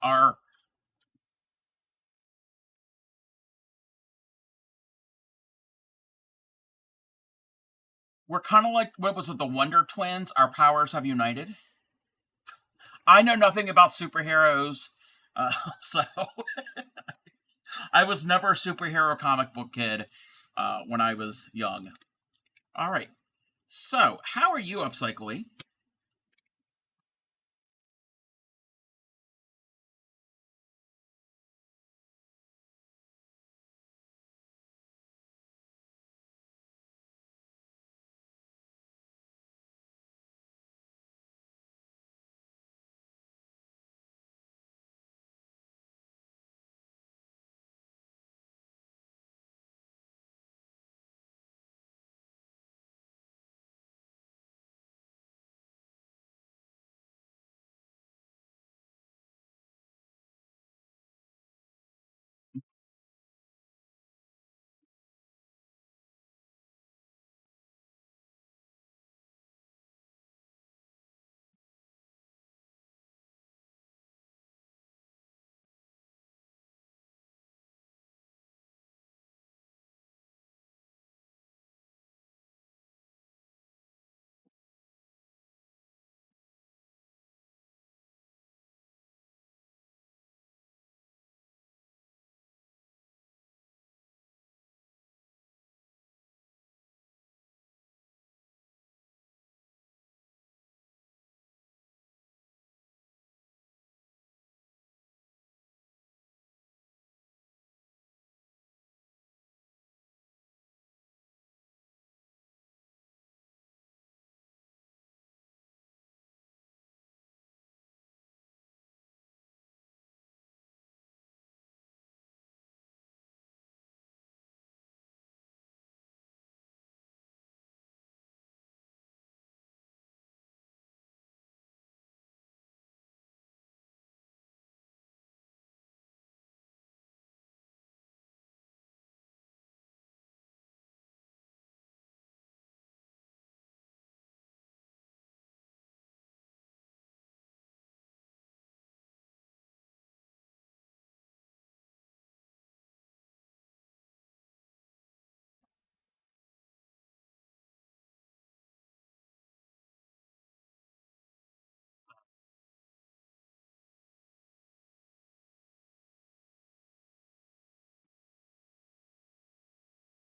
our we're kind of like what was it, the Wonder Twins? Our powers have united. I know nothing about superheroes, so I was never a superhero comic book kid when I was young. All right. So, how are you, Upcycly?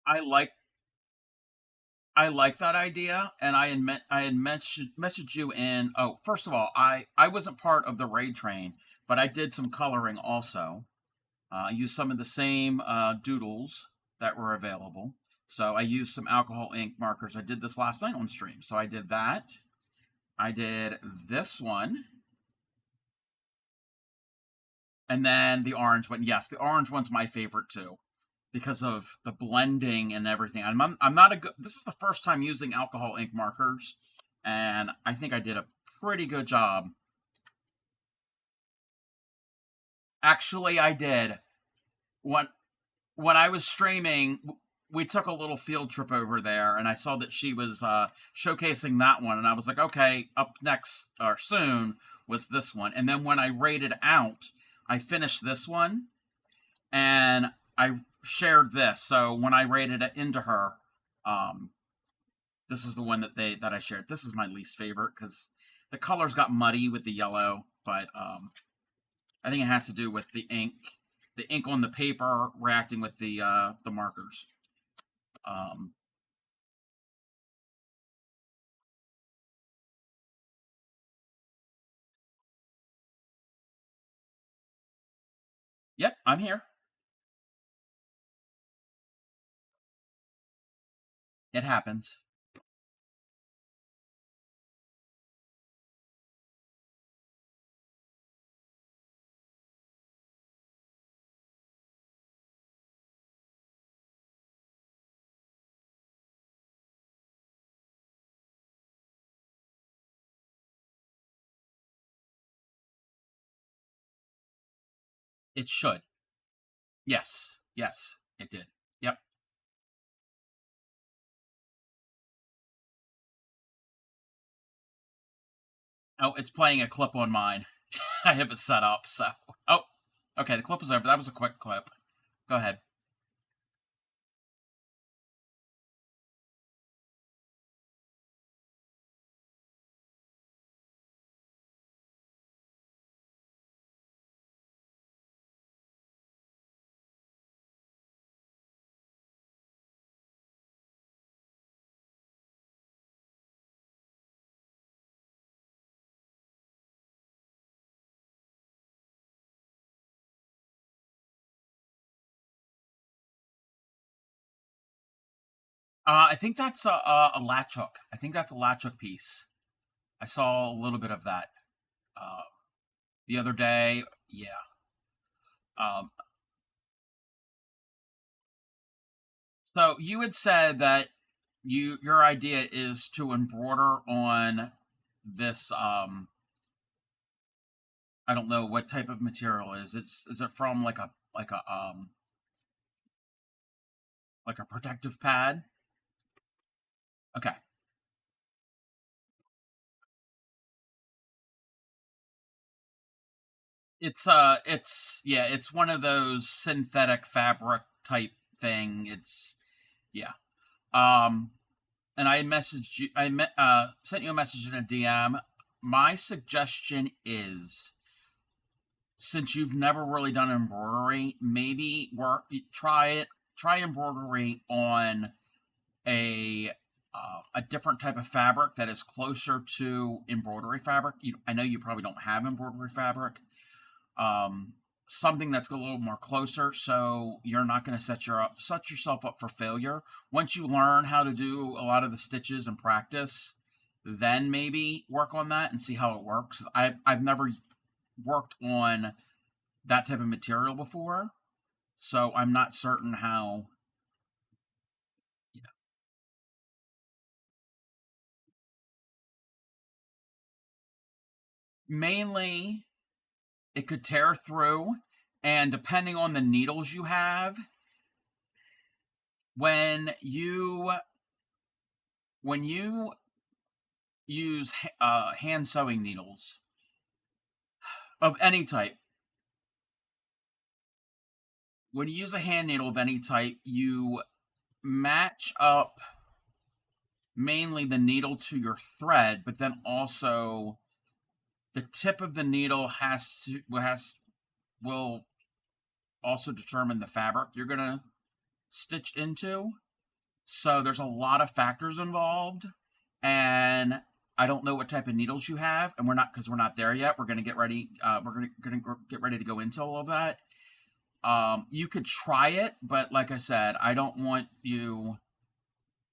I like I like that idea, and I had messaged you in. Oh, first of all, I wasn't part of the raid train, but I did some coloring also. I used some of the same doodles that were available. So I used some alcohol ink markers. I did this last night on stream. So I did that. I did this one, and then the orange one. Yes, the orange one's my favorite too, because of the blending and everything. I'm not a good. This is the first time using alcohol ink markers, and I think I did a pretty good job. Actually, I did. When when I was streaming, we took a little field trip over there, and I saw that she was showcasing that one, and I was like, okay, up next or soon was this one. And then when I rated out, I finished this one, and I shared this. So when I rated it into her, This is the one that I shared. This is my least favorite because the colors got muddy with the yellow, but I think it has to do with the ink on the paper reacting with the markers. Um, yep, I'm here. It happens. It should. Yes, yes, it did. Yep. Oh, it's playing a clip on mine. I have it set up, so. Oh, okay, the clip is over. That was a quick clip. Go ahead. I think that's a latch hook. I think that's a latch hook piece. I saw a little bit of that uh, the other day. Yeah. Um, so you had said that your idea is to embroider on this. I don't know what type of material it is. Is it from like a protective pad? Okay. It's yeah, it's one of those synthetic fabric type thing. It's yeah. Um, and I messaged you. Sent you a message in a DM. My suggestion is, since you've never really done embroidery, maybe try embroidery on a a different type of fabric that is closer to embroidery fabric. I know you probably don't have embroidery fabric. Um, Something that's a little more closer, so you're not going to set yourself up for failure. Once you learn how to do a lot of the stitches and practice, then maybe work on that and see how it works. I've never worked on that type of material before, so I'm not certain how. Mainly, it could tear through, and depending on the needles you have, when you use hand sewing needles of any type, when you use a hand needle of any type, you match up mainly the needle to your thread, but then also the tip of the needle will also determine the fabric you're gonna stitch into. So there's a lot of factors involved, and I don't know what type of needles you have, and we're not there yet. We're gonna get ready. We're gonna get ready to go into all of that. You could try it, but like I said, I don't want you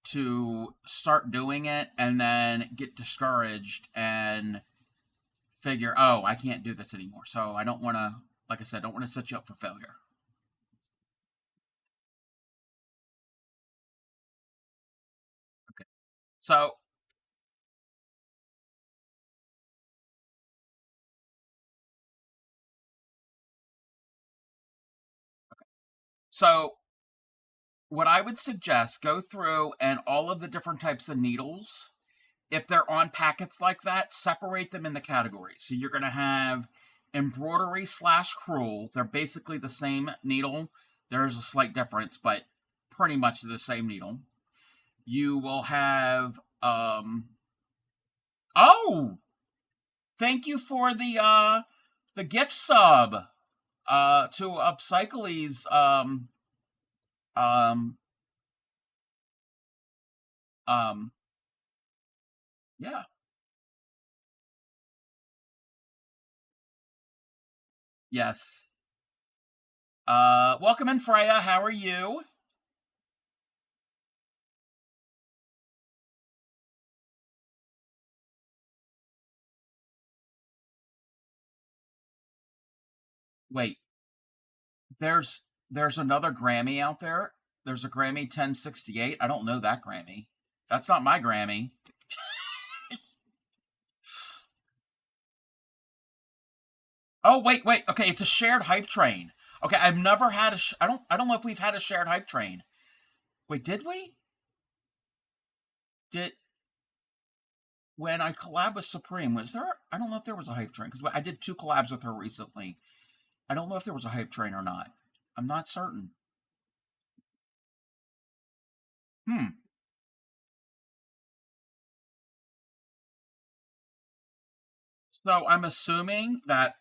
to start doing it and then get discouraged and figure, oh, I can't do this anymore. So I don't want to, like I said, don't want to set you up for failure. Okay. So, so what I would suggest, go through and all of the different types of needles, if they're on packets like that, separate them in the categories. So you're going to have embroidery slash crewel. They're basically the same needle. There's a slight difference, but pretty much the same needle. You will have oh, thank you for the gift sub to Upcycles um um yeah. Yes. Welcome in, Freya. How are you? Wait, there's another Grammy out there. There's a Grammy 1068. I don't know that Grammy. That's not my Grammy. Oh, wait. Okay, it's a shared hype train. Okay, I've never had a I don't know if we've had a shared hype train. Wait, did we? Did when I collab with Supreme, was there I don't know if there was a hype train cuz I did two collabs with her recently. I don't know if there was a hype train or not. I'm not certain. Hmm. So I'm assuming that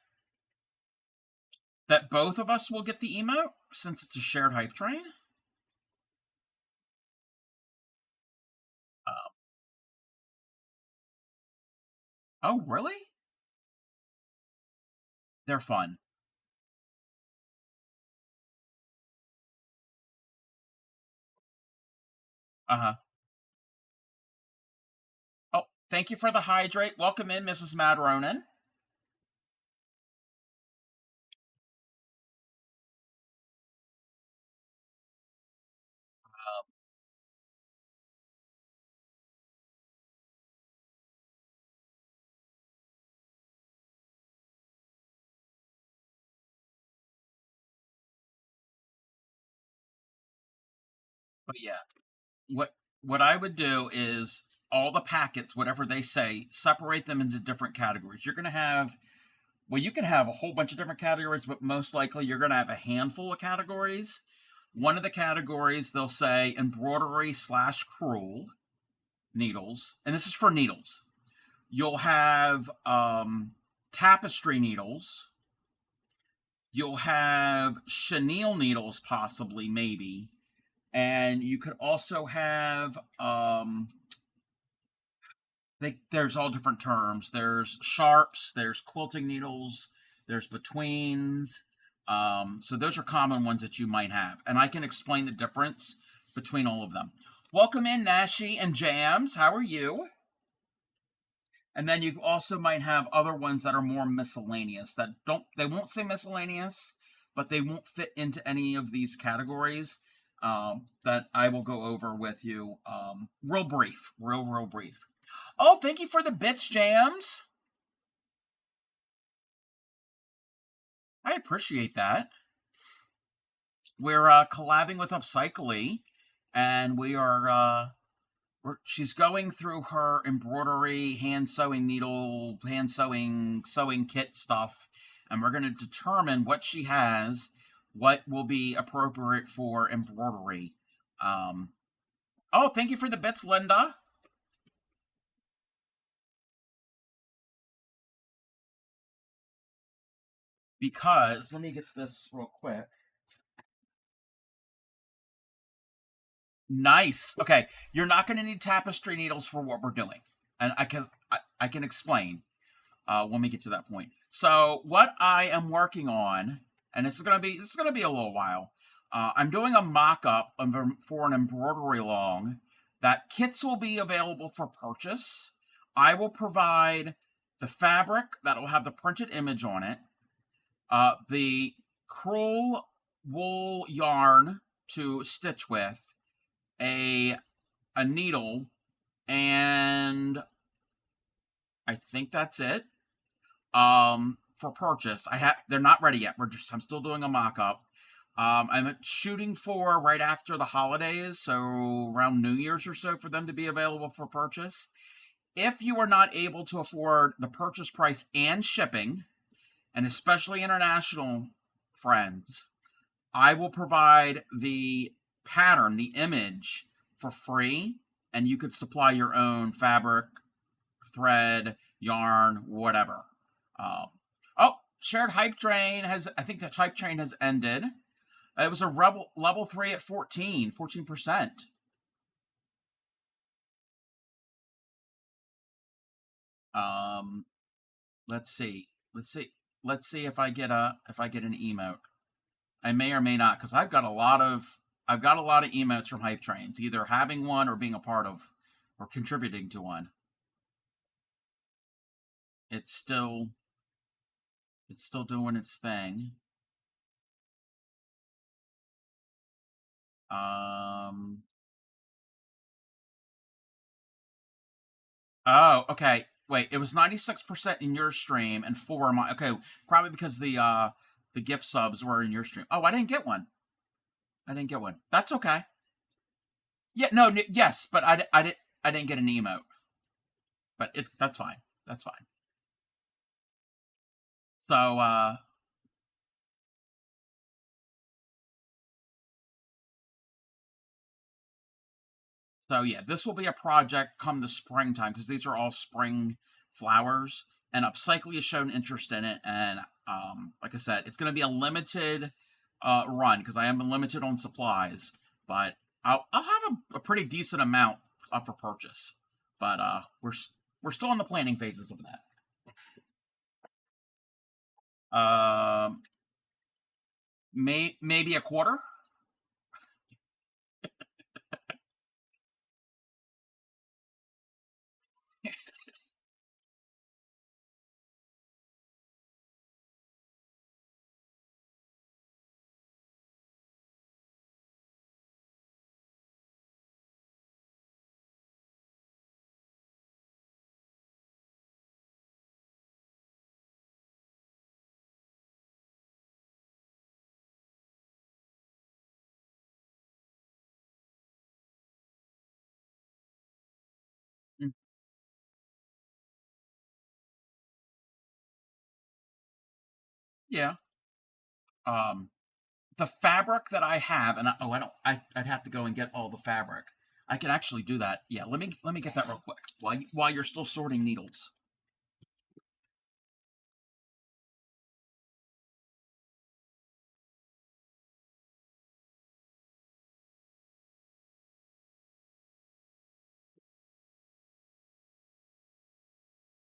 both of us will get the emote since it's a shared hype train. Uh, oh, really? They're fun. Uh huh. Oh, thank you for the hydrate. Welcome in, Mrs. Madronin. But yeah, what I would do is all the packets, whatever they say, separate them into different categories. You're gonna have well, you can have a whole bunch of different categories, but most likely you're gonna have a handful of categories. One of the categories they'll say embroidery slash crewel needles, and this is for needles. You'll have tapestry needles. You'll have chenille needles, possibly, maybe, and you could also have there's all different terms. There's sharps, there's quilting needles, there's betweens. So those are common ones that you might have, and I can explain the difference between all of them. Welcome in, Nashi and Jams. How are you? And then you also might have other ones that are more miscellaneous that they won't say miscellaneous, but they won't fit into any of these categories that I will go over with you real brief, real brief. Oh, thank you for the bits, Jams. I appreciate that. We're collabing with Upcycly, and she's going through her embroidery, hand sewing needle, hand sewing kit stuff, and we're going to determine what she has, what will be appropriate for embroidery. Um, oh, thank you for the bits, Linda. Because let me get this real quick. Nice. Okay, you're not going to need tapestry needles for what we're doing, and I can explain when we get to that point. So what I am working on, and this is gonna be a little while. I'm doing a mock-up for an embroidery-a-long. That kits will be available for purchase. I will provide the fabric that will have the printed image on it, the crewel wool yarn to stitch with, a a needle, and I think that's it. For purchase. They're not ready yet. I'm still doing a mock-up. I'm shooting for right after the holidays, so around New Year's or so, for them to be available for purchase. If you are not able to afford the purchase price and shipping, and especially international friends, I will provide the pattern, the image, for free. and you could supply your own fabric, thread, yarn, whatever. Um, oh, shared hype train has. I think the hype train has ended. It was a rebel level 3 at 14%. Um, let's see. Let's see if I get an emote. I may or may not because I've got a lot of emotes from hype trains, either having one or being a part of or contributing to one. It's still it's still doing its thing. Um. Oh, okay. Wait, it was 96% in your stream and 4 in my. Okay, probably because the gift subs were in your stream. Oh, I didn't get one. I didn't get one. That's okay. Yeah, no, yes, but I didn't get an emote. But that's fine. That's fine. So so yeah, this will be a project come the springtime because these are all spring flowers, and Upcycly has shown interest in it. And like I said, it's going to be a limited run because I am limited on supplies, but I'll have a pretty decent amount up for purchase. But we're still in the planning phases of that. Um, maybe a quarter. Mm, yeah. Um, the fabric that I have, and I don't, I'd have to go and get all the fabric. I can actually do that. Yeah, let me get that real quick while you're still sorting needles.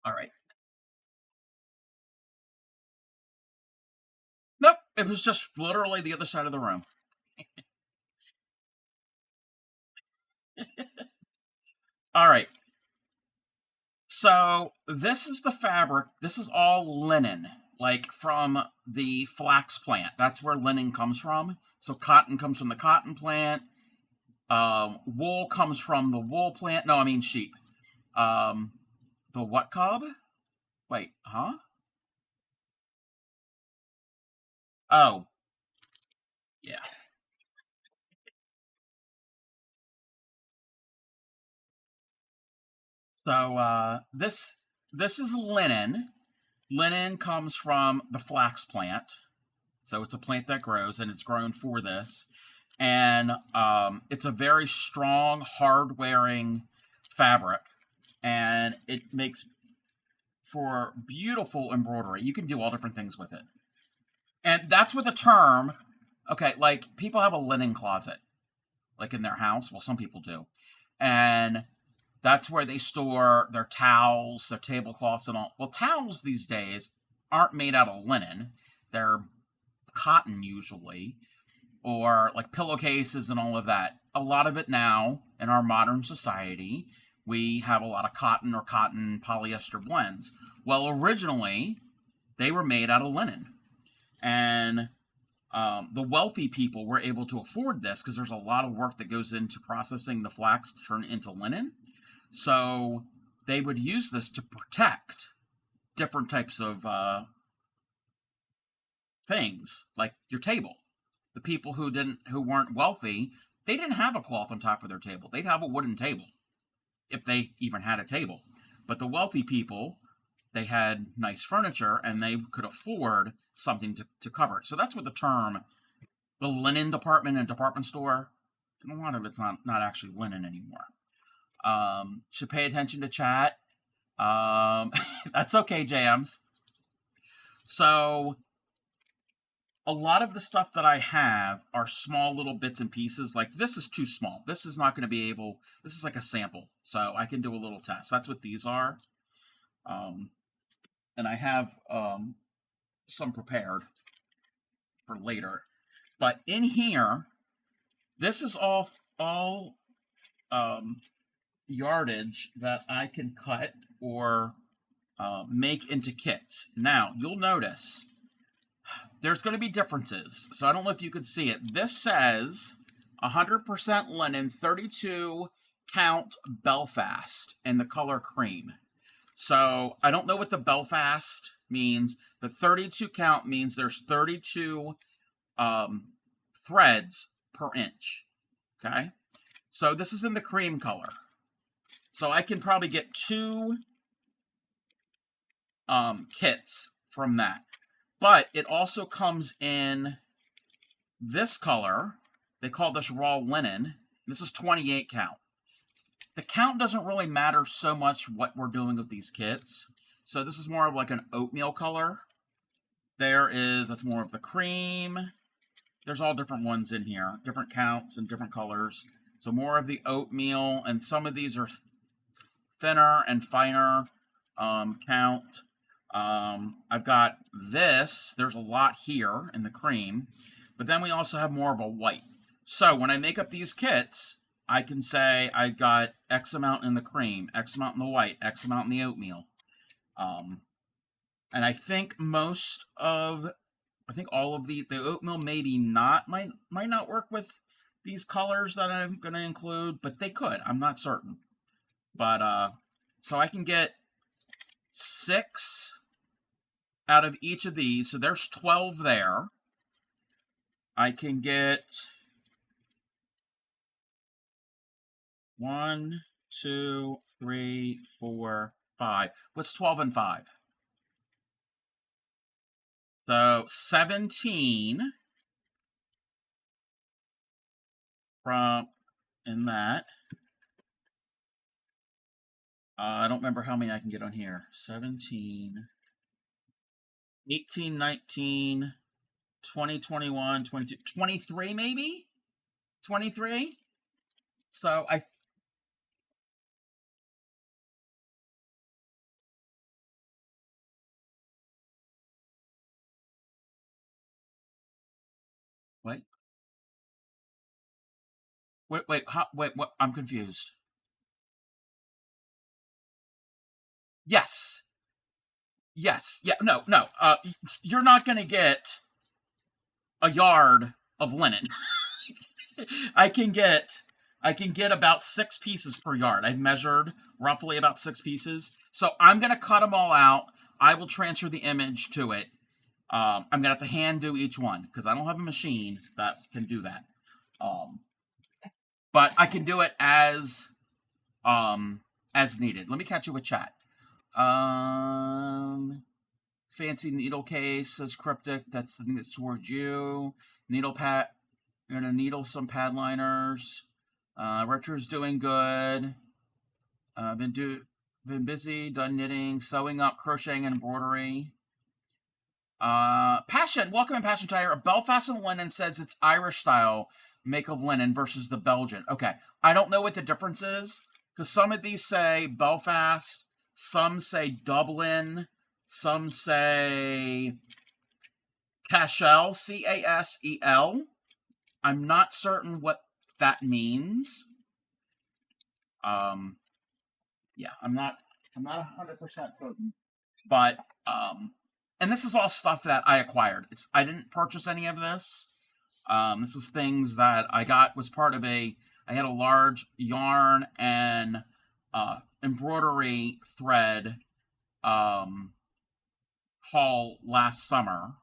All right. Nope, it was just literally the other side of the room. All right. So this is the fabric. This is all linen, like from the flax plant. That's where linen comes from. So cotton comes from the cotton plant. Wool comes from the wool plant. No, I mean sheep. Um, the what cob? Wait, huh? Oh, yeah. So this is linen. Linen comes from the flax plant. So it's a plant that grows, and it's grown for this. And it's a very strong, hard-wearing fabric, and it makes for beautiful embroidery. You can do all different things with it. And that's with the term. Okay, like people have a linen closet, like in their house. Well, some people do. And that's where they store their towels, their tablecloths, and all. Well, towels these days aren't made out of linen. They're cotton usually, or like pillowcases and all of that. A lot of it now in our modern society, we have a lot of cotton or cotton polyester blends. Well, originally, they were made out of linen. And the wealthy people were able to afford this because there's a lot of work that goes into processing the flax to turn it into linen. So they would use this to protect different types of things, like your table. The people who weren't wealthy, they didn't have a cloth on top of their table. They'd have a wooden table if they even had a table. But the wealthy people, they had nice furniture and they could afford something to cover it. So that's what the term, the linen department in a department store, a lot of it's not actually linen anymore. Should pay attention to chat. That's okay, Jams. So a lot of the stuff that I have are small little bits and pieces. Like this is too small. This is not going to be able, this is like a sample. So I can do a little test. That's what these are. And I have some prepared for later. But in here, this is all yardage that I can cut or make into kits. Now, you'll notice there's going to be differences. So I don't know if you can see it. This says 100% linen, 32 count Belfast in the color cream. So I don't know what the Belfast means. The 32 count means there's 32 threads per inch. Okay. So this is in the cream color. So I can probably get 2 kits from that. But it also comes in this color. They call this raw linen. This is 28 count. The count doesn't really matter so much what we're doing with these kits. So this is more of like an oatmeal color. That's more of the cream. There's all different ones in here, different counts and different colors. So more of the oatmeal, and some of these are thinner and finer count. I've got this. There's a lot here in the cream, but then we also have more of a white. So when I make up these kits, I can say I got X amount in the cream, X amount in the white, X amount in the oatmeal. And I think all of the oatmeal maybe might not work with these colors that I'm going to include, but they could. I'm not certain. But, so I can get 6 out of each of these. So there's 12 there. I can get 1, 2, 3, 4, 5. What's 12 and 5? So 17 from in that. I don't remember how many I can get on here. 17, 18, 19, 20, 21, 22, 23 maybe? 23? So Wait. Wait, what? I'm confused. Yes. Yes. Yeah, no. You're not going to get a yard of linen. I can get about 6 pieces per yard. I've measured roughly about 6 pieces. So I'm going to cut them all out. I will transfer the image to it. I'm going to have to hand do each one because I don't have a machine that can do that. But I can do it as needed. Let me catch you with chat. Fancy needle case says cryptic. That's the thing that's towards you. Needle pad. You're gonna needle some pad liners. Retro's doing good. Been busy. Done knitting, sewing up, crocheting, and embroidery. Passion. Welcome in, Passion Tire. Belfast and linen says it's Irish style make of linen versus the Belgian. Okay, I don't know what the difference is because some of these say Belfast, some say Dublin, some say Cashel, Casel. I'm not certain what that means. Yeah, I'm not 100% certain. But and this is all stuff that I acquired. I didn't purchase any of this. This is things that I got was part of I had a large yarn and embroidery thread haul last summer.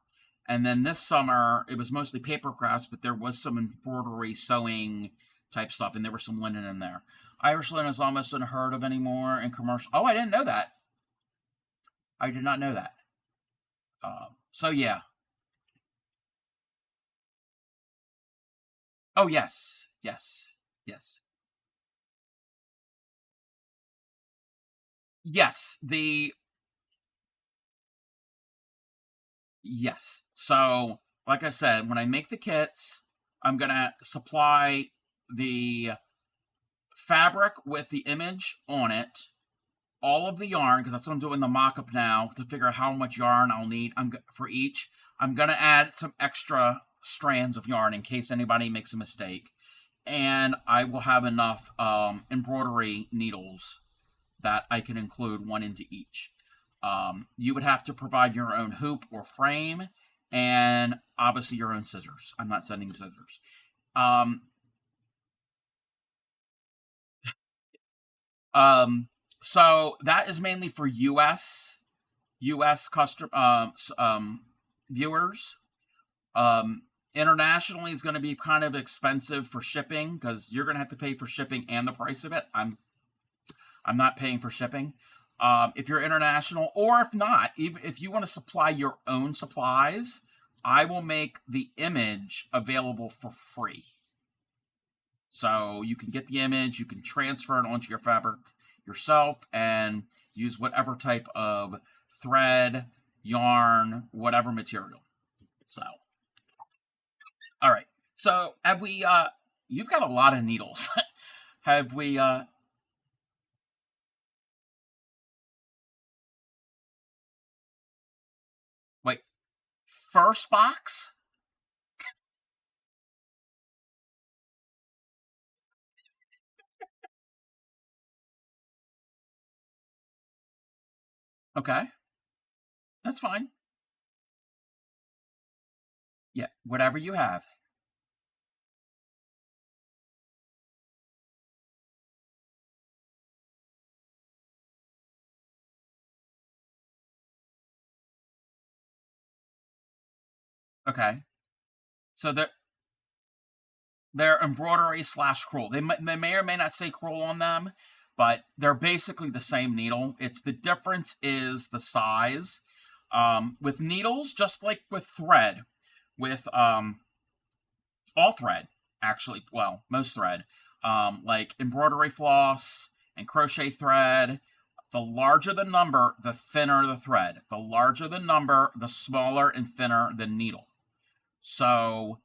And then this summer, it was mostly paper crafts, but there was some embroidery, sewing type stuff, and there was some linen in there. Irish linen is almost unheard of anymore in commercial. Oh, I didn't know that. I did not know that. So, yeah. Oh, yes. Yes, the yes. So, like I said, when I make the kits, I'm gonna supply the fabric with the image on it, all of the yarn, because that's what I'm doing the mock-up now to figure out how much yarn I'll need. For each. I'm gonna add some extra strands of yarn in case anybody makes a mistake, and I will have enough embroidery needles that I can include one into each. You would have to provide your own hoop or frame, and obviously your own scissors. I'm not sending scissors. Um, um, so that is mainly for U.S. custom viewers. Um, Internationally, is going to be kind of expensive for shipping because you're going to have to pay for shipping and the price of it. I'm not paying for shipping. If you're international, or if not, even if you want to supply your own supplies, I will make the image available for free. So you can get the image, you can transfer it onto your fabric yourself, and use whatever type of thread, yarn, whatever material. So, all right. So have we? You've got a lot of needles. Have we? Wait. First box. Okay, that's fine. Yeah, whatever you have. Okay. So they're embroidery slash crewel. They may or may not say crewel on them, but they're basically the same needle. It's the difference is the size. With needles, just like with thread, with all thread, actually, well, most thread, like embroidery floss and crochet thread, the larger the number, the thinner the thread. The larger the number, the smaller and thinner the needle. So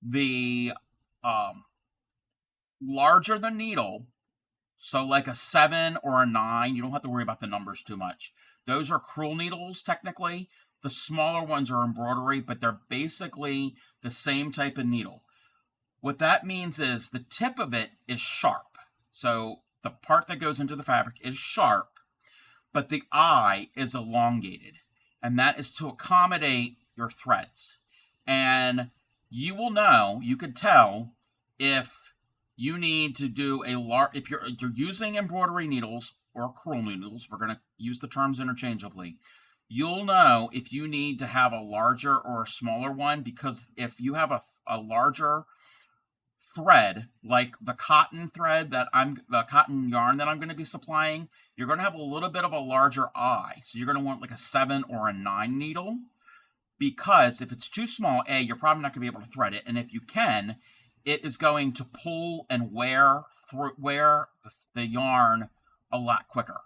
the um, larger the needle, so like a 7 or a 9, you don't have to worry about the numbers too much. Those are crewel needles, technically. The smaller ones are embroidery, but they're basically the same type of needle. What that means is the tip of it is sharp. So the part that goes into the fabric is sharp, but the eye is elongated. And that is to accommodate your threads. And you will know, you could tell if you need to do a large, if you're using embroidery needles or crewel needles, we're going to use the terms interchangeably. You'll know if you need to have a larger or a smaller one, because if you have a larger thread, like the cotton thread the cotton yarn that I'm going to be supplying, you're going to have a little bit of a larger eye. So you're going to want like a 7 or a 9 needle, because if it's too small, you're probably not going to be able to thread it. And if you can, it is going to pull and wear the yarn a lot quicker.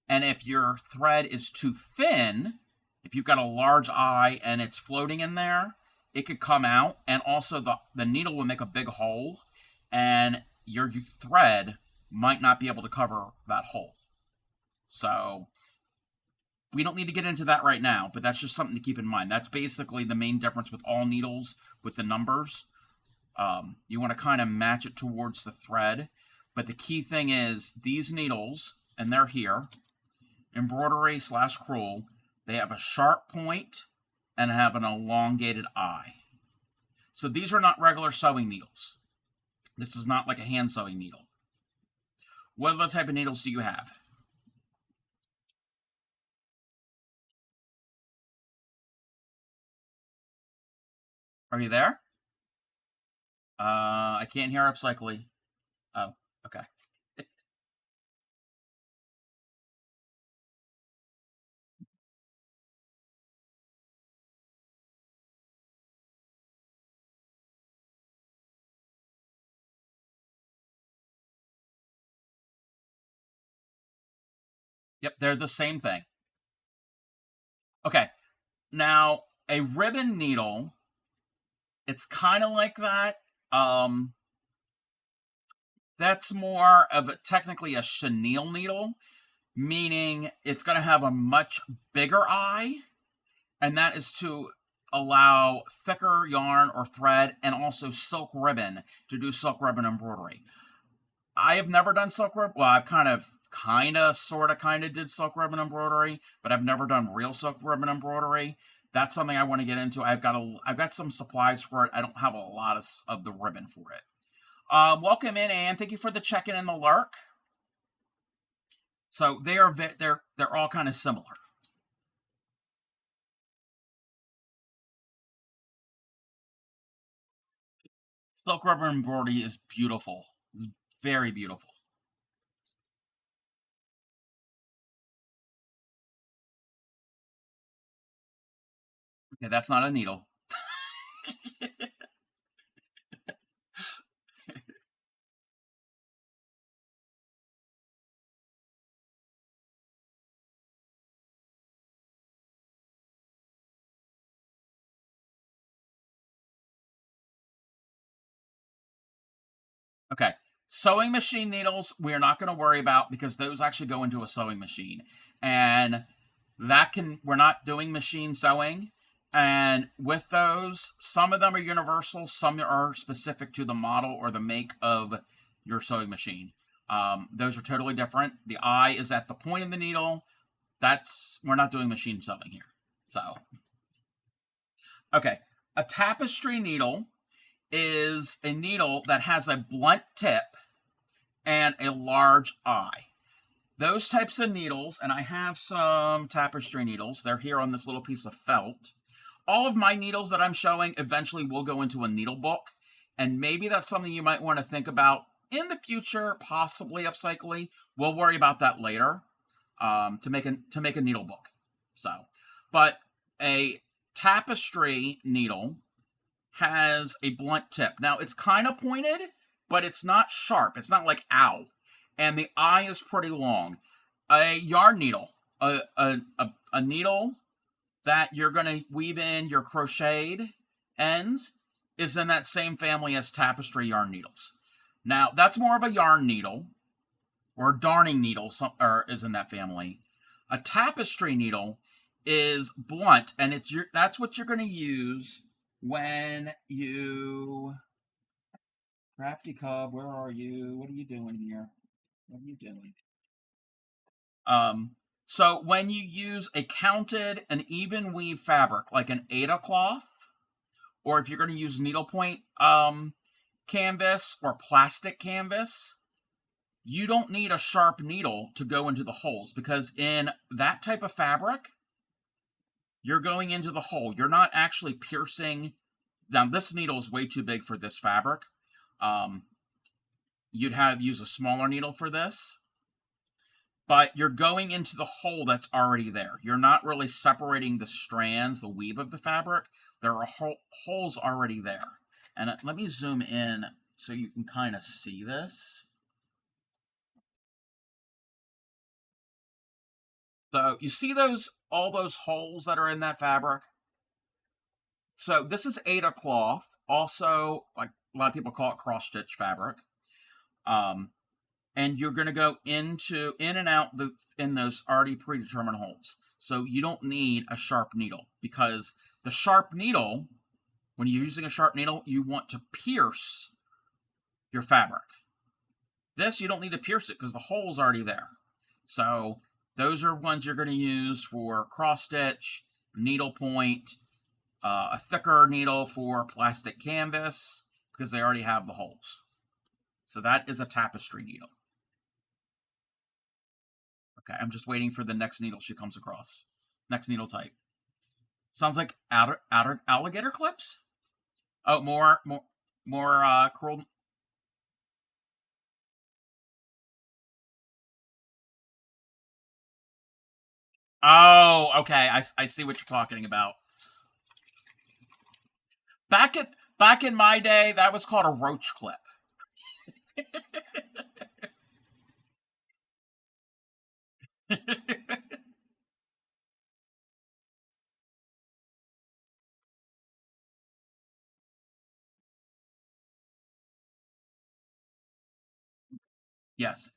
And if your thread is too thin, if you've got a large eye and it's floating in there, it could come out, and also the needle will make a big hole, and your thread might not be able to cover that hole. So we don't need to get into that right now, but that's just something to keep in mind. That's basically the main difference with all needles with the numbers. You want to kind of match it towards the thread, but the key thing is these needles, and they're here, embroidery slash crewel, they have a sharp point and have an elongated eye. So these are not regular sewing needles. This is not like a hand sewing needle. What other type of needles do you have? Are you there? I can't hear upcycling. Oh, okay. Yep, they're the same thing. Okay, now a ribbon needle, it's kind of like that. Um, that's more of technically a chenille needle, meaning it's going to have a much bigger eye, and that is to allow thicker yarn or thread and also silk ribbon to do silk ribbon embroidery. I have never done silk ribbon. Well, I've kind of did silk ribbon embroidery, but I've never done real silk ribbon embroidery. That's something I want to get into. I've got some supplies for it. I don't have a lot of the ribbon for it. Welcome in, Anne. Thank you for the check-in and the lurk. So they're all kind of similar. Silk ribbon embroidery is beautiful. It's very beautiful. Okay, that's not a needle. Okay. Sewing machine needles, we're not going to worry about because those actually go into a sewing machine. And we're not doing machine sewing. And with those, some of them are universal, some are specific to the model or the make of your sewing machine. Those are totally different. The eye is at the point of the needle. We're not doing machine sewing here. So, okay. A tapestry needle is a needle that has a blunt tip and a large eye. Those types of needles, and I have some tapestry needles, they're here on this little piece of felt. All of my needles that I'm showing eventually will go into a needle book, and maybe that's something you might want to think about in the future, possibly upcycling. We'll worry about that later to make a needle book. So, but a tapestry needle has a blunt tip. Now it's kind of pointed, but it's not sharp. It's not like ow. And the eye is pretty long. A yarn needle, a needle that you're going to weave in your crocheted ends is in that same family as tapestry yarn needles. Now that's more of a yarn needle, or darning needle, or is in that family. A tapestry needle is blunt, and that's what you're going to use when you Crafty Cub, where are you? What are you doing here? What are you doing? Um, so when you use a counted and even weave fabric, like an Ada cloth, or if you're going to use needlepoint canvas or plastic canvas, you don't need a sharp needle to go into the holes, because in that type of fabric, you're going into the hole. You're not actually piercing. Now, this needle is way too big for this fabric. Um, you'd use a smaller needle for this, but you're going into the hole that's already there. You're not really separating the strands, the weave of the fabric. There are holes already there. And let me zoom in so you can kind of see this. So you see all those holes that are in that fabric? So this is Ada cloth, also like a lot of people call it cross stitch fabric. And you're going to go in and out in those already predetermined holes. So you don't need a sharp needle, because the sharp needle, when you're using a sharp needle, you want to pierce your fabric. This, you don't need to pierce it because the hole's already there. So those are ones you're going to use for cross stitch, needle point, a thicker needle for plastic canvas, because they already have the holes. So that is a tapestry needle. Okay, I'm just waiting for the next needle she comes across. Next needle type. Sounds like outer alligator clips. Oh, more curled. Oh, okay. I see what you're talking about. Back in my day, that was called a roach clip. Yes.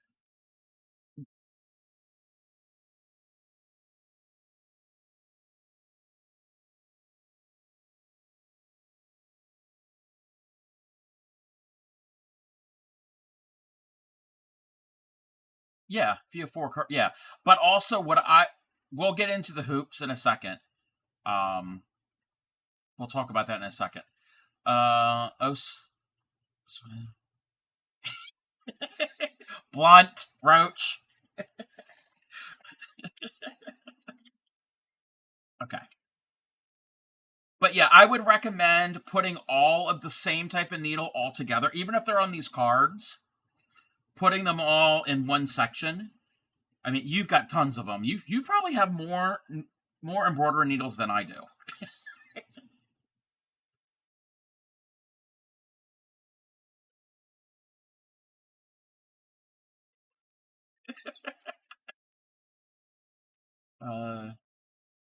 Yeah, if you have yeah. But also, we'll get into the hoops in a second. Um, we'll talk about that in a second. Oh, blunt roach. Okay. But yeah, I would recommend putting all of the same type of needle all together, even if they're on these cards, putting them all in one section. I mean, you've got tons of them. You probably have more embroidery needles than I do. Uh,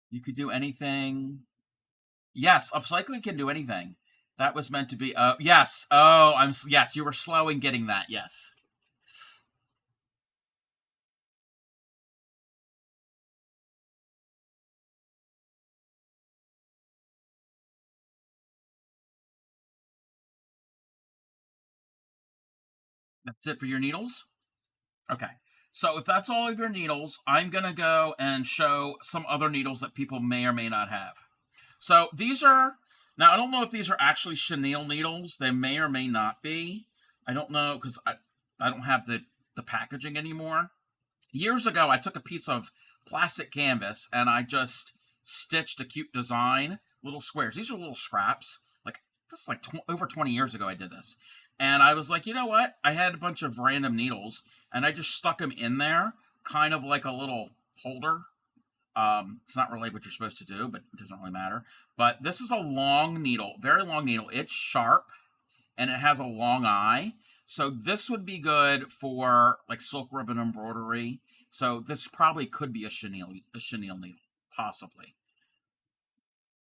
you could do anything. Yes, upcycling can do anything. That was meant to be. Yes. Oh, yes. You were slow in getting that. Yes. That's it for your needles. Okay. So if that's all of your needles, I'm gonna go and show some other needles that people may or may not have. So these are now I don't know if these are actually chenille needles. They may or may not be. I don't know because I don't have the packaging anymore. Years ago, I took a piece of plastic canvas and I just stitched a cute design, little squares. These are little scraps. Like this is like over 20 years ago I did this. And I was like, you know what? I had a bunch of random needles and I just stuck them in there, kind of like a little holder. It's not really what you're supposed to do, but it doesn't really matter. But this is a long needle, very long needle. It's sharp and it has a long eye. So this would be good for like silk ribbon embroidery. So this probably could be a chenille needle, possibly.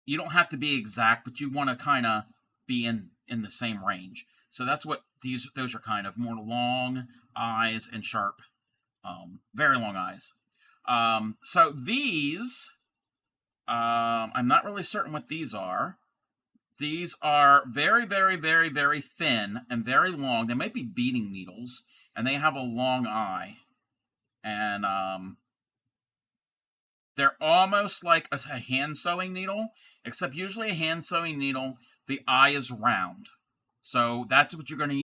You don't have to be exact, but you want to kind of be in the same range. So that's what those are kind of more long eyes and sharp, very long eyes. So these, I'm not really certain what these are. These are very, very, very, very thin and very long. They might be beading needles, and they have a long eye. And they're almost like a hand sewing needle, except usually a hand sewing needle, the eye is round. So that's what you're going to use.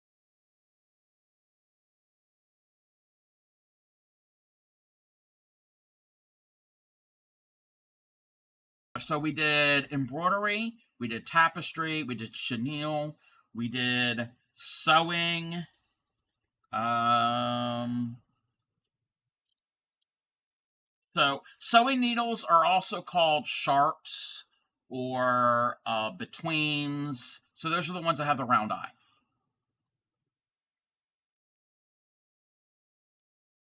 So we did embroidery, we did tapestry, we did chenille, we did sewing. Um, So sewing needles are also called sharps or betweens. So those are the ones that have the round eye.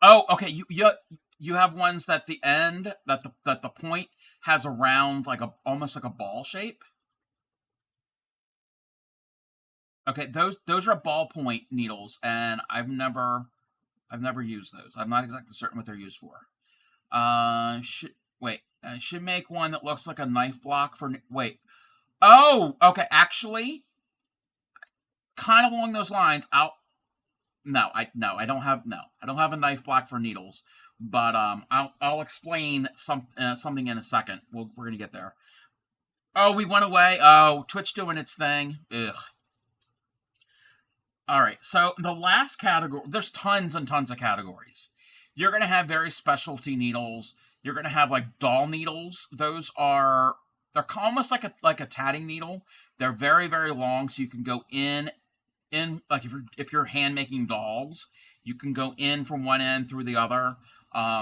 Oh, okay. You have ones that the end that the point has a round like a almost like a ball shape. Okay, those are ballpoint needles, and I've never used those. I'm not exactly certain what they're used for. Should wait. I should make one that looks like a knife block for. Wait. Oh, okay. Actually, kind of along those lines. I don't have a knife block for needles, but I'll explain something in a second. We're gonna get there. Oh, we went away. Oh, Twitch doing its thing. Ugh. All right. So the last category, there's tons and tons of categories. You're gonna have very specialty needles. You're gonna have like doll needles. They're almost like a tatting needle. They're very very long, so you can go in like if you're hand making dolls, you can go in from one end through the other.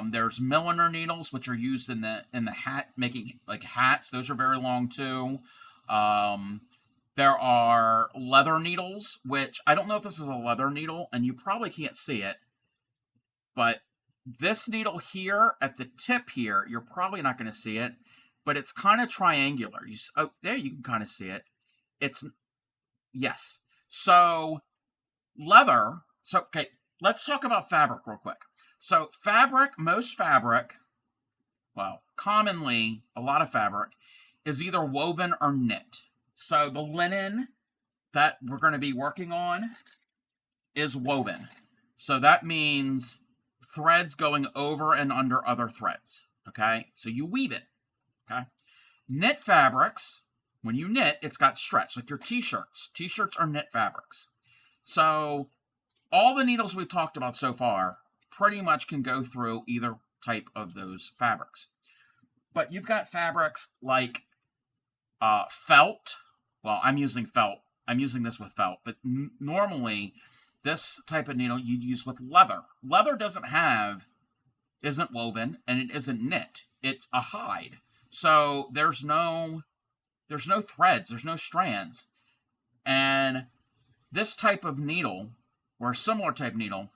There's milliner needles, which are used in the hat making like hats. Those are very long too. Um, there are leather needles, which I don't know if this is a leather needle, and you probably can't see it, but This needle here at the tip here, you're probably not going to see it, but it's kind of triangular. Oh, there you can kind of see it. It's, yes. So leather, so, okay, let's talk about fabric real quick. So fabric, most fabric, well, commonly, a lot of fabric, is either woven or knit. So the linen that we're going to be working on is woven. So that means threads going over and under other threads. Okay, so you weave it. Okay, knit fabrics, when you knit, it's got stretch, like your t-shirts. T-shirts are knit fabrics. So all the needles we've talked about so far pretty much can go through either type of those fabrics. But you've got fabrics like felt. Well, I'm using felt. I'm using this with felt, but normally this type of needle you'd use with leather. Leather isn't woven, and it isn't knit. It's a hide. So there's no threads, there's no strands. And this type of needle, or a similar type needle,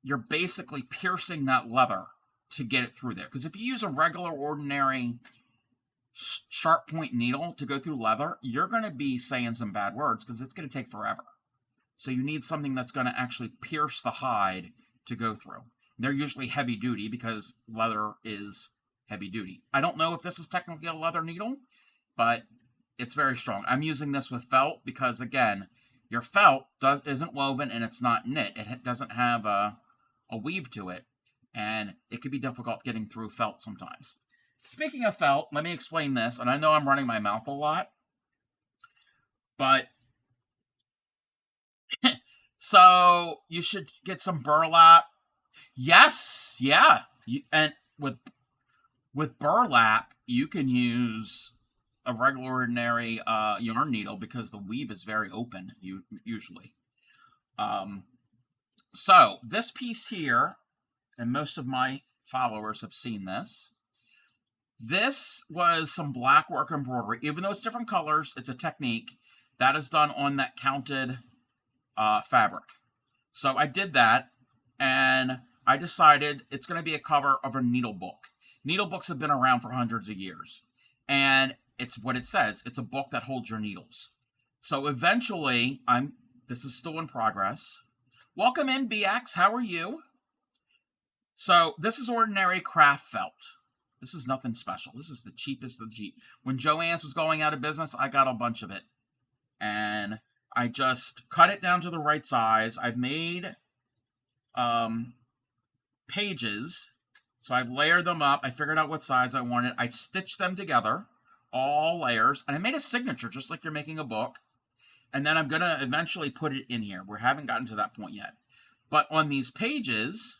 you're basically piercing that leather to get it through there. Because if you use a regular, ordinary sharp point needle to go through leather, you're going to be saying some bad words because it's going to take forever. So you need something that's going to actually pierce the hide to go through. They're usually heavy duty because leather is heavy duty. I don't know if this is technically a leather needle, but it's very strong. I'm using this with felt because, again, your felt isn't woven and it's not knit. It doesn't have a weave to it, and it can be difficult getting through felt sometimes. Speaking of felt, let me explain this, and I know I'm running my mouth a lot, but so you should get some burlap. Yes, yeah, and with burlap, you can use a regular, ordinary yarn needle because the weave is very open, usually. So this piece here, and most of my followers have seen this. This was some black work embroidery. Even though it's different colors, it's a technique that is done on that counted fabric. So I did that, and I decided it's going to be a cover of a needle book. Needle books have been around for hundreds of years, and it's what it says. It's a book that holds your needles. So eventually, this is still in progress. Welcome in, BX. How are you? So this is ordinary craft felt. This is nothing special. This is the cheapest of the cheap. When Joann's was going out of business, I got a bunch of it. And I just cut it down to the right size. I've made pages. So I've layered them up. I figured out what size I wanted. I stitched them together, all layers. And I made a signature, just like you're making a book. And then I'm going to eventually put it in here. We haven't gotten to that point yet. But on these pages,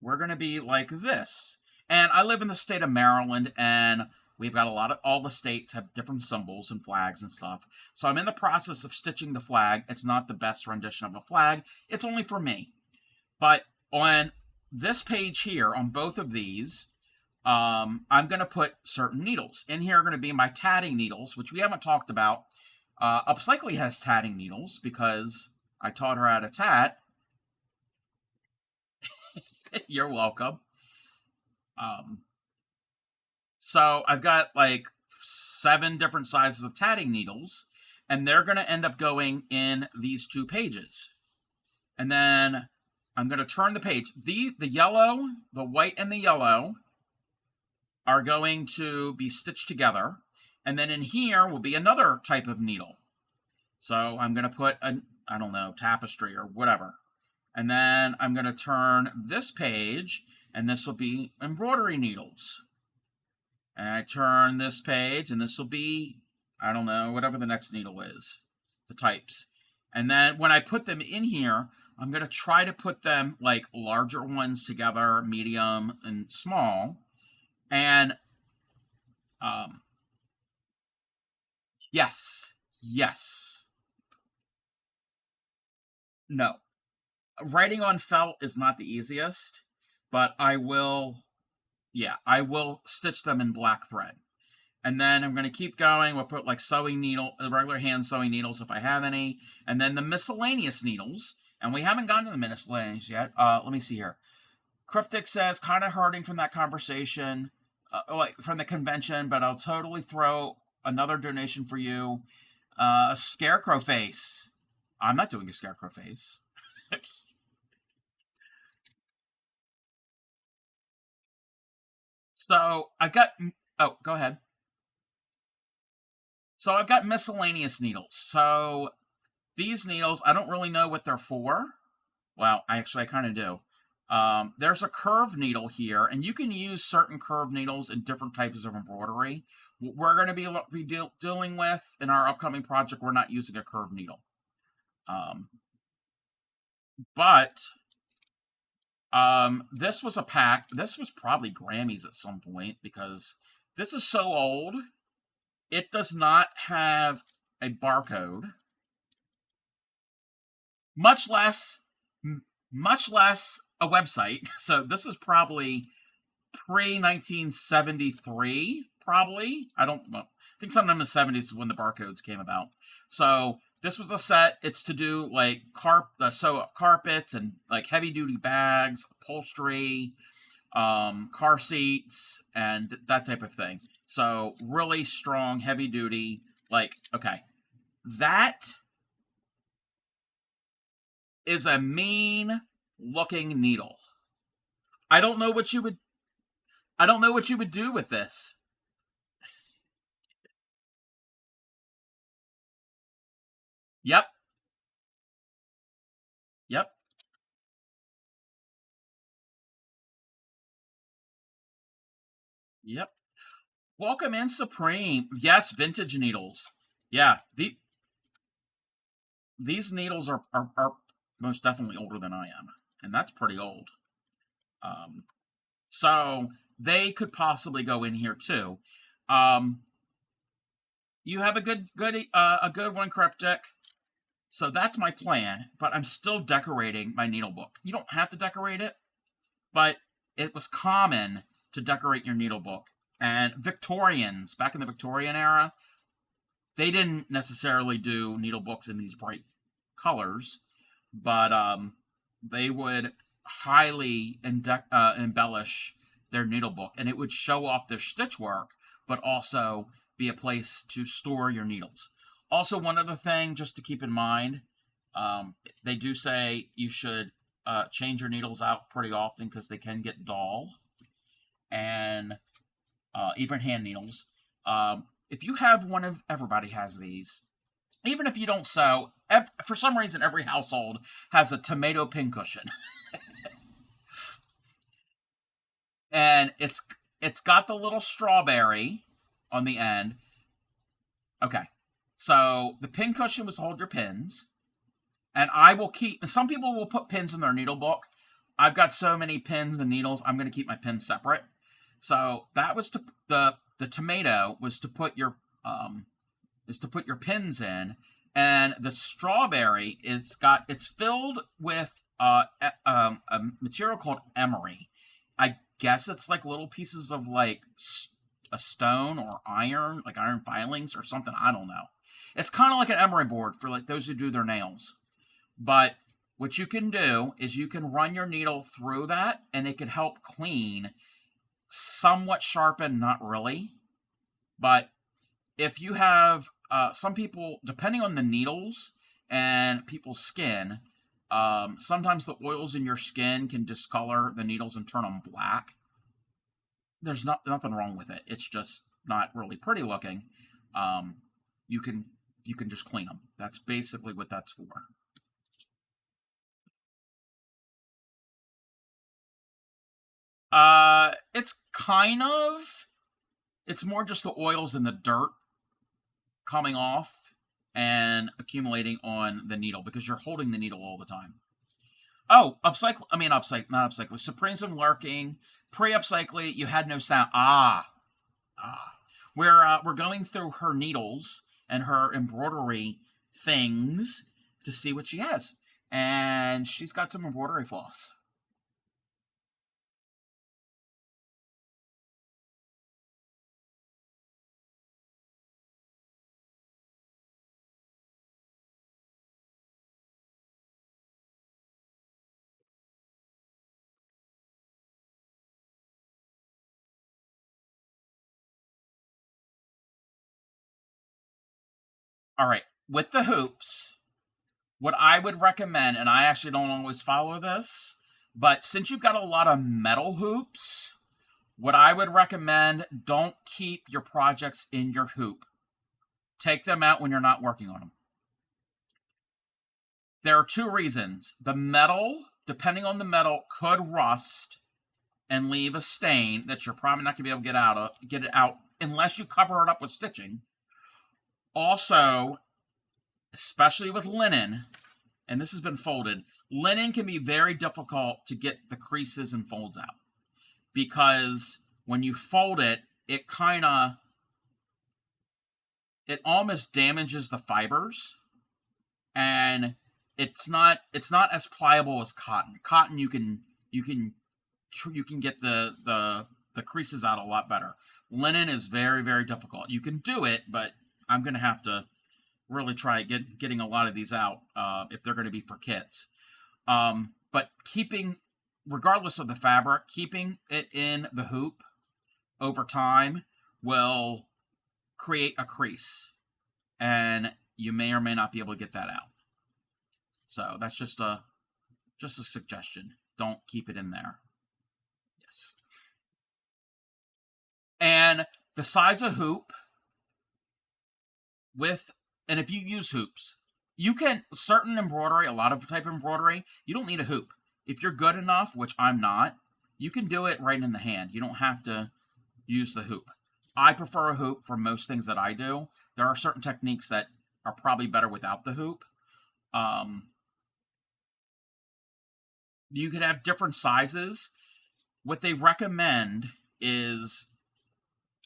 we're going to be like this. And I live in the state of Maryland, and we've got all the states have different symbols and flags and stuff. So I'm in the process of stitching the flag. It's not the best rendition of a flag. It's only for me. But on this page here, on both of these, I'm going to put certain needles. In here are going to be my tatting needles, which we haven't talked about. Upcycly has tatting needles because I taught her how to tat. You're welcome. So I've got like 7 different sizes of tatting needles, and they're going to end up going in these 2 pages. And then I'm going to turn the page. The yellow, the white and the yellow are going to be stitched together. And then in here will be another type of needle. So I'm going to put I don't know, tapestry or whatever. And then I'm going to turn this page, and this will be embroidery needles. And I turn this page, and this will be, I don't know, whatever the next needle is, the types. And then when I put them in here, I'm going to try to put them like larger ones together, medium and small. And yes. No. Writing on felt is not the easiest, but I will stitch them in black thread. And then I'm going to keep going. We'll put like regular hand sewing needles if I have any, and then the miscellaneous needles. And we haven't gotten to the miscellaneous yet. Let me see here. Cryptic says, kind of hurting from that conversation, like from the convention, but I'll totally throw another donation for you. A scarecrow face. I'm not doing a scarecrow face. So I've got. Oh, go ahead. So I've got miscellaneous needles. So these needles, I don't really know what they're for. Well, I kind of do. There's a curved needle here, and you can use certain curved needles in different types of embroidery. What we're going to be dealing with in our upcoming project, we're not using a curved needle. Um, but this was a pack. This was probably Grammys at some point because this is so old. It does not have a barcode, much less, much less a website. So this is probably pre 1973, probably. I don't well, I think sometime in the 70s is when the barcodes came about. So this was a set. It's to do like carpets and like heavy duty bags, upholstery, car seats, and that type of thing. So really strong, heavy duty. Like okay, that is a mean looking needle. I don't know what you would. I don't know what you would do with this. Yep. Yep. Yep. Welcome in, Supreme. Yes, vintage needles. Yeah, these needles are most definitely older than I am, and that's pretty old. Um, so they could possibly go in here too. Um, you have a good one, Cryptic. So that's my plan, but I'm still decorating my needle book. You don't have to decorate it, but it was common to decorate your needle book. And Victorians, back in the Victorian era, they didn't necessarily do needle books in these bright colors, but they would highly embellish their needle book, and it would show off their stitch work, but also be a place to store your needles. Also, one other thing just to keep in mind, they do say you should change your needles out pretty often because they can get dull, and even hand needles. If you have one of everybody has these, even if you don't sew, for some reason every household has a tomato pincushion, and it's got the little strawberry on the end. Okay, so the pincushion was to hold your pins, and I will keep. Some people will put pins in their needle book. I've got so many pins and needles. I'm going to keep my pins separate. So that was to the tomato was to put your pins in, and the strawberry it's filled with a material called emery. I guess it's like little pieces of like a stone or iron, like iron filings or something. I don't know. It's kind of like an emery board for like those who do their nails. But what you can do is you can run your needle through that, and it can help clean, somewhat sharpen, not really. But if you have some people, depending on the needles and people's skin, sometimes the oils in your skin can discolor the needles and turn them black. There's nothing wrong with it. It's just not really pretty looking. Um, you can you can just clean them. That's basically what that's for. It's kind of it's more just the oils and the dirt coming off and accumulating on the needle because you're holding the needle all the time. Oh, upcycle. I mean, upcycle, not upcycle. Supreme's been lurking. Pre-upcycle, you had no sound. Ah. We're going through her needles and her embroidery things to see what she has, and she's got some embroidery floss. All right, with the hoops, what I would recommend, and I actually don't always follow this, but since you've got a lot of metal hoops, what I would recommend, don't keep your projects in your hoop. Take them out when you're not working on them. There are two reasons. The metal, depending on the metal, could rust and leave a stain that you're probably not going to be able to get it out unless you cover it up with stitching. Also, especially with linen, and this has been folded, linen can be very difficult to get the creases and folds out because when you fold it, it almost damages the fibers, and it's not as pliable as cotton. Cotton you can get the creases out a lot better. Linen is very, very difficult. You can do it, but I'm gonna have to really try getting a lot of these out if they're going to be for kits. But regardless of the fabric, keeping it in the hoop over time will create a crease, and you may or may not be able to get that out. So that's just a suggestion. Don't keep it in there. Yes. And the size of hoop with and if you use hoops, you can certain embroidery, a lot of type of embroidery, you don't need a hoop. If you're good enough, which I'm not, you can do it right in the hand. You don't have to use the hoop. I prefer a hoop for most things that I do. There are certain techniques that are probably better without the hoop. Um, you could have different sizes. What they recommend is,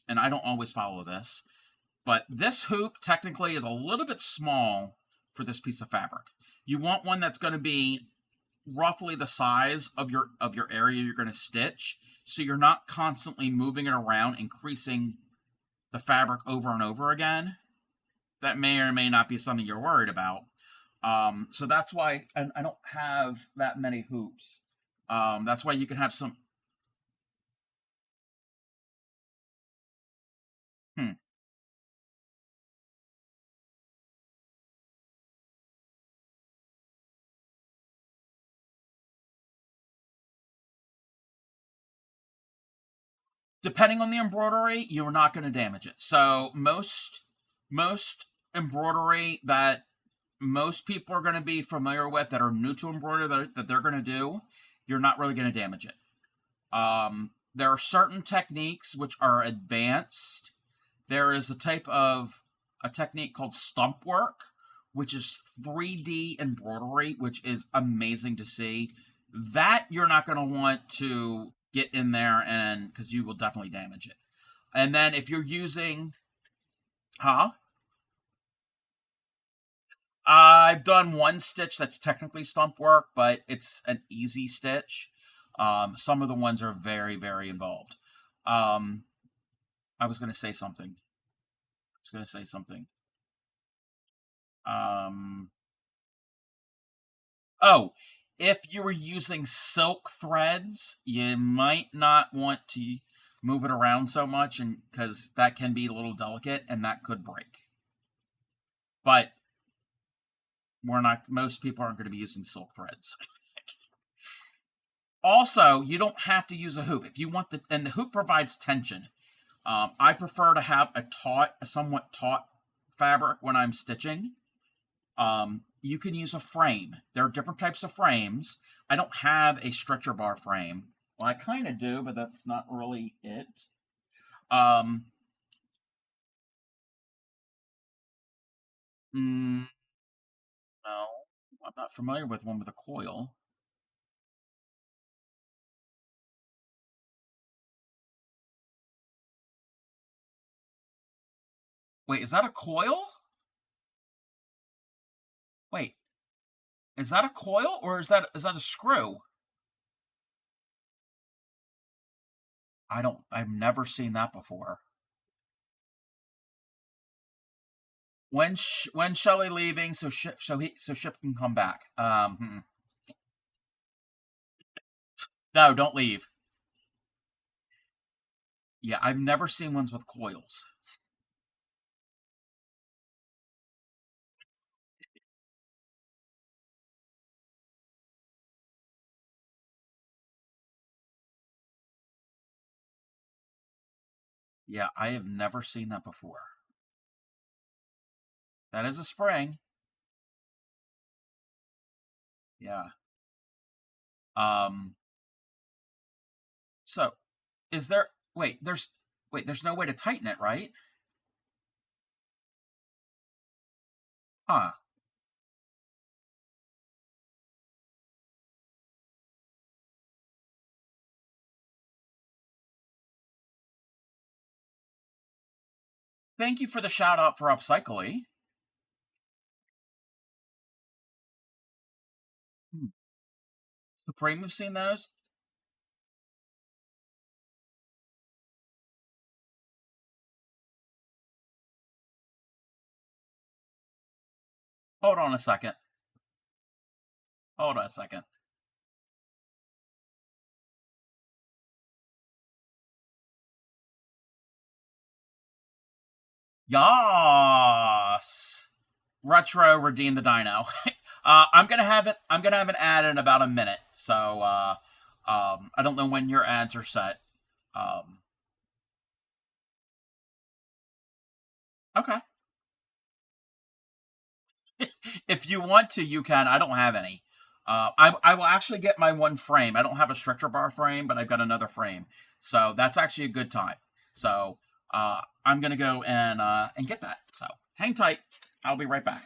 and I don't always follow this, but this hoop technically is a little bit small for this piece of fabric. You want one that's going to be roughly the size of your area you're going to stitch, so you're not constantly moving it around, increasing the fabric over and over again. That may or may not be something you're worried about. So that's why I don't have that many hoops. That's why you can have some. Hmm. Depending on the embroidery, you're not going to damage it. So most embroidery that most people are going to be familiar with that are new to embroidery that they're going to do, you're not really going to damage it. There are certain techniques which are advanced. There is a technique called stump work, which is 3D embroidery, which is amazing to see. That you're not going to want to get in there and because you will definitely damage it. And then if you're using, huh? I've done one stitch that's technically stump work, but it's an easy stitch. Some of the ones are very, very involved. Um, I was going to say something. I was going to say something. Um, oh, if you were using silk threads, you might not want to move it around so much, and because that can be a little delicate and that could break. But we're not. Most people aren't going to be using silk threads. Also, you don't have to use a hoop if you want and the hoop provides tension. I prefer to have a somewhat taut fabric when I'm stitching. You can use a frame. There are different types of frames. I don't have a stretcher bar frame. Well, I kind of do, but that's not really it. Um, mm, no, I'm not familiar with one with a coil. Wait, is that a coil? Wait, is that a coil or is that a screw? I don't. I've never seen that before. When Shelley leaving so Ship can come back? No, don't leave. Yeah, I've never seen ones with coils. Yeah, I have never seen that before. That is a spring. Yeah. Um, so is there, there's no way to tighten it, right? Huh. Thank you for the shout out for Upcycly. Hmm. Supreme, have seen those? Hold on a second. Hold on a second. Yas. Retro redeem the dino. I'm gonna have an ad in about a minute. So I don't know when your ads are set. Um, okay. If you want to, you can. I don't have any. I will actually get my one frame. I don't have a stretcher bar frame, but I've got another frame. So that's actually a good time. So I'm gonna go and get that. So hang tight. I'll be right back.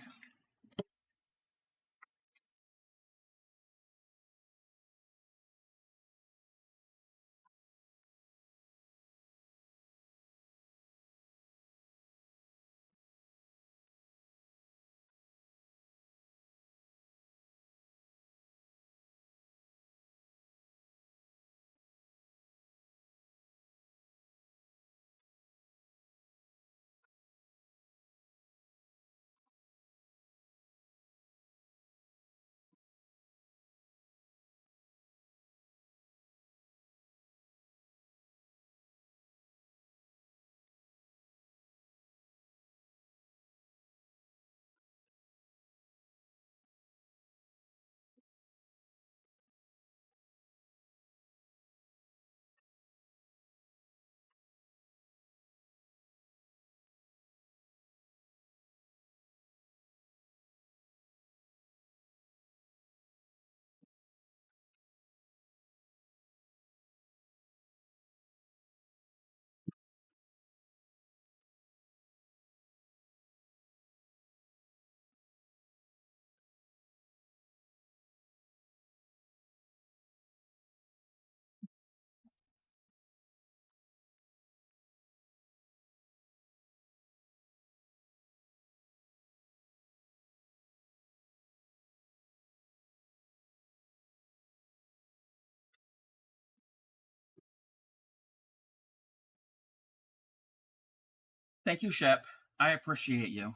Thank you, Shep. I appreciate you.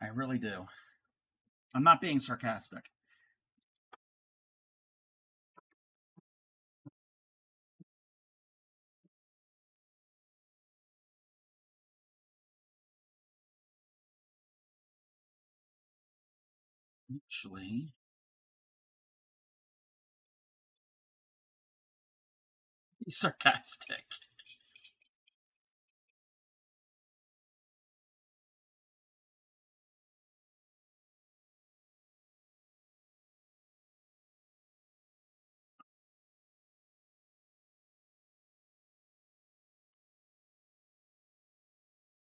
I really do. I'm not being sarcastic. Actually, sarcastic.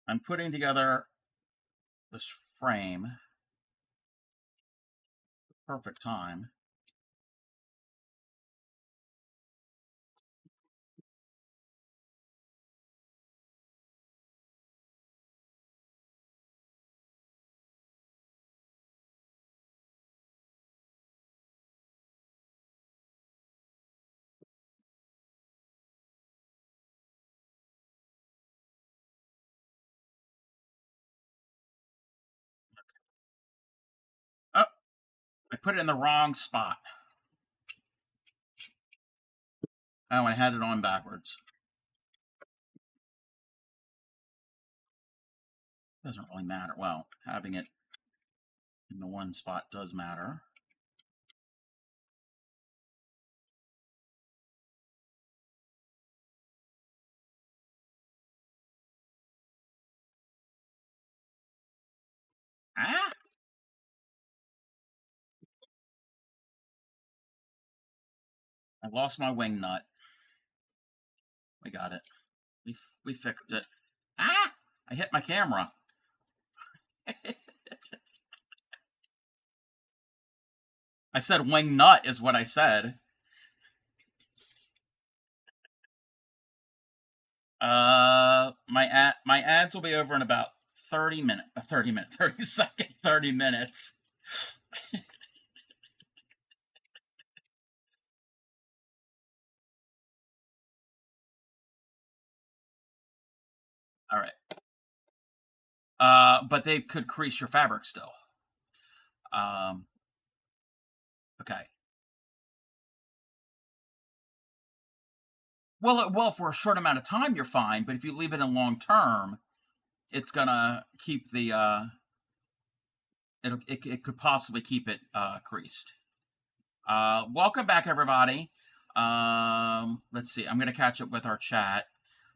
I'm putting together this frame. Perfect time. Oh, I put it in the wrong spot. Oh, I had it on backwards. Doesn't really matter. Well, having it in the one spot does matter. I lost my wing nut. We got it. We fixed it. Ah! I hit my camera. I said wing nut is what I said. My ads will be over in about 30 minutes. 30 seconds, 30 minutes. All right. But they could crease your fabric still. Um, okay. Well, for a short amount of time, you're fine. But if you leave it in long term, it's gonna keep the it could possibly keep it creased. Welcome back, everybody. Let's see. I'm gonna catch up with our chat.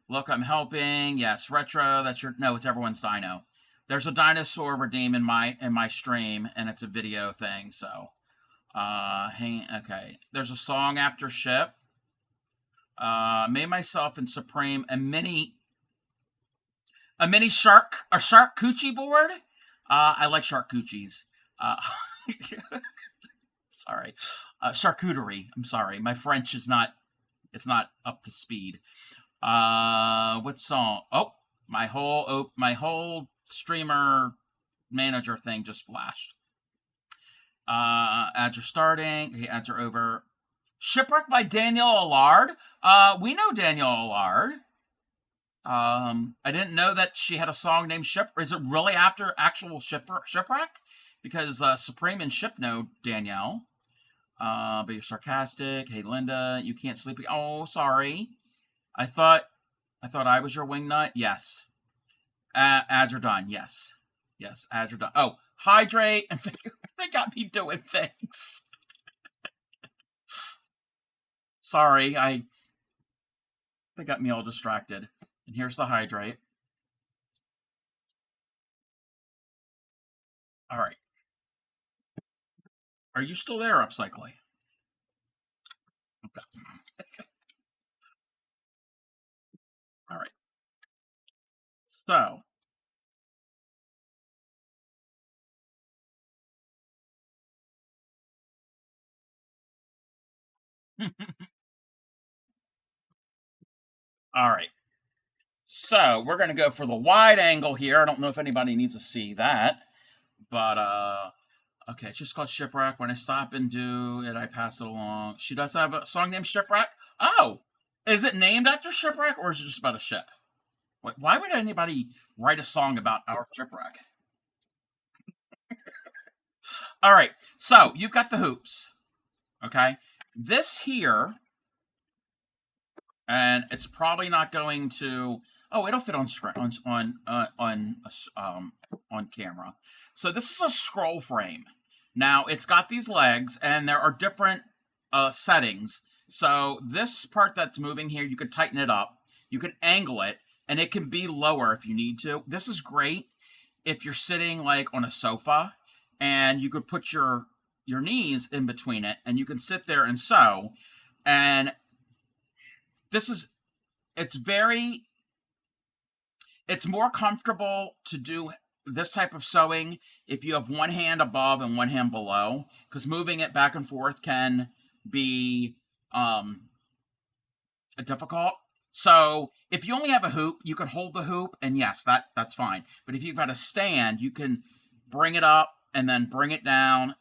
Look, I'm helping. Yes, retro. That's your no. It's everyone's dino. There's a dinosaur redeem in my stream, and it's a video thing. So, hang. Okay. There's a song after ship. Made myself and Supreme a shark coochie board. I like shark coochies. Sorry, charcuterie. I'm sorry, my French is not it's not up to speed. What song? Oh, my whole streamer manager thing just flashed. Ads are starting. Okay, ads are over. Shipwreck by Daniel Allard. We know Daniel Allard. I didn't know that she had a song named Shipwreck. Is it really after actual Shipwreck? Because Supreme and Ship know Danielle. But you're sarcastic. Hey, Linda, you can't sleep. Oh, sorry. I thought I was your wingnut. Yes. Ads are done. Yes. Yes, ads are done. Oh, hydrate and they got me doing things. Sorry, they got me all distracted. And here's the hydrate. All right. Are you still there, Upcycling? Okay. All right. So. All right. So we're going to go for the wide angle here. I don't know if anybody needs to see that, but okay, it's just called Shipwreck. When I stop and do it, I pass it along. She does have a song named Shipwreck. Oh, is it named after Shipwreck or is it just about a ship? Why would anybody write a song about our shipwreck? All right, so you've got the hoops. Okay, this here, and it's probably not going to. Oh, it'll fit on screen on camera. So this is a scroll frame. Now it's got these legs, and there are different settings. So this part that's moving here, you could tighten it up. You could angle it, and it can be lower if you need to. This is great if you're sitting like on a sofa, and you could put your knees in between it, and you can sit there and sew. And this is it's very it's more comfortable to do this type of sewing if you have one hand above and one hand below, because moving it back and forth can be difficult. So if you only have a hoop, you can hold the hoop, and yes, that's fine. But if you've got a stand, you can bring it up and then bring it down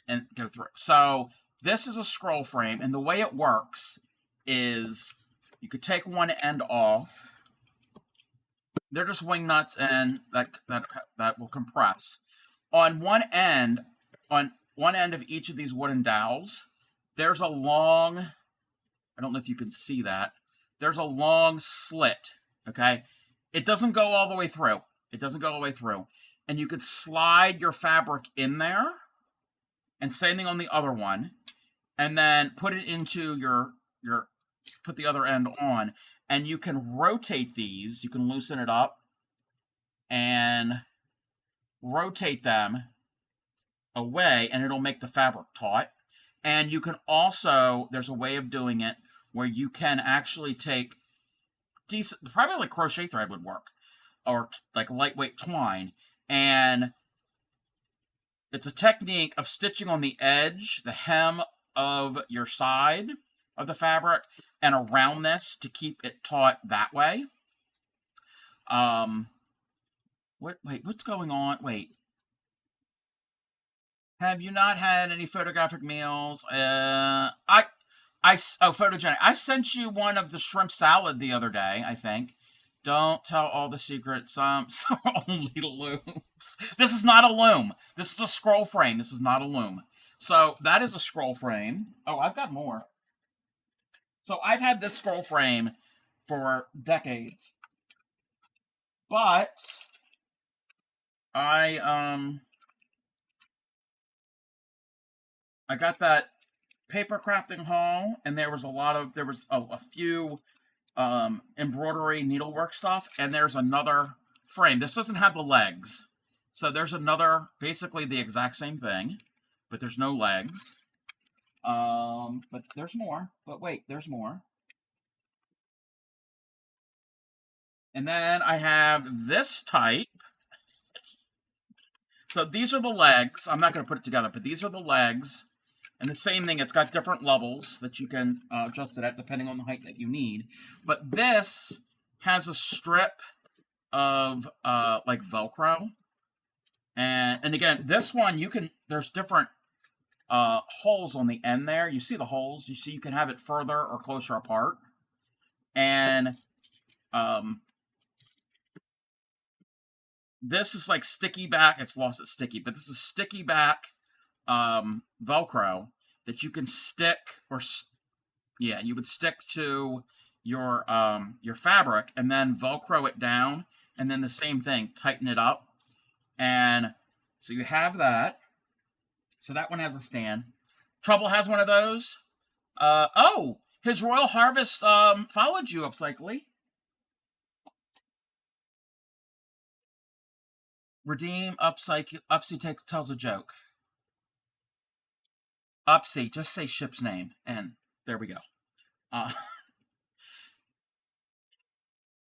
and go through. So this is a scroll frame, and the way it works is you could take one end off. They're just wing nuts, and that will compress. On one end of each of these wooden dowels, there's a long, I don't know if you can see that, there's a long slit, okay? It doesn't go all the way through. It doesn't go all the way through. And you could slide your fabric in there, and same thing on the other one, and then put it into put the other end on, and you can rotate these. You can loosen it up and rotate them away, and it'll make the fabric taut. And you can also, there's a way of doing it where you can actually take decent, probably like crochet thread would work, or like lightweight twine. And it's a technique of stitching on the edge, the hem of your side of the fabric, and around this to keep it taut that way. What's going on? Wait. Have you not had any photographic meals? Photogenic. I sent you one of the shrimp salad the other day, I think. Don't tell all the secrets. Some only looms. This is not a loom. This is a scroll frame. This is not a loom. So that is a scroll frame. Oh, I've got more. So I've had this scroll frame for decades. But I got that paper crafting haul, and there was a few embroidery needlework stuff, and there's another frame. This doesn't have the legs, so there's another, basically the exact same thing, but there's no legs. But there's more. But wait, there's more. And then I have this type. So these are the legs. I'm not going to put it together, but these are the legs. And the same thing, it's got different levels that you can adjust it at depending on the height that you need. But this has a strip of like Velcro. And again, this one, there's different holes on the end there. You see the holes. You see you can have it further or closer apart. And this is like sticky back. It's lost its sticky, but this is sticky back Velcro that you can stick, or you would stick to your fabric and then Velcro it down, and then the same thing, tighten it up. And so you have that. So that one has a stand. Trouble has one of those. Oh, his Royal Harvest followed you, Upcycly. Redeem Upsy tells a joke. Upsy, just say ship's name, and there we go.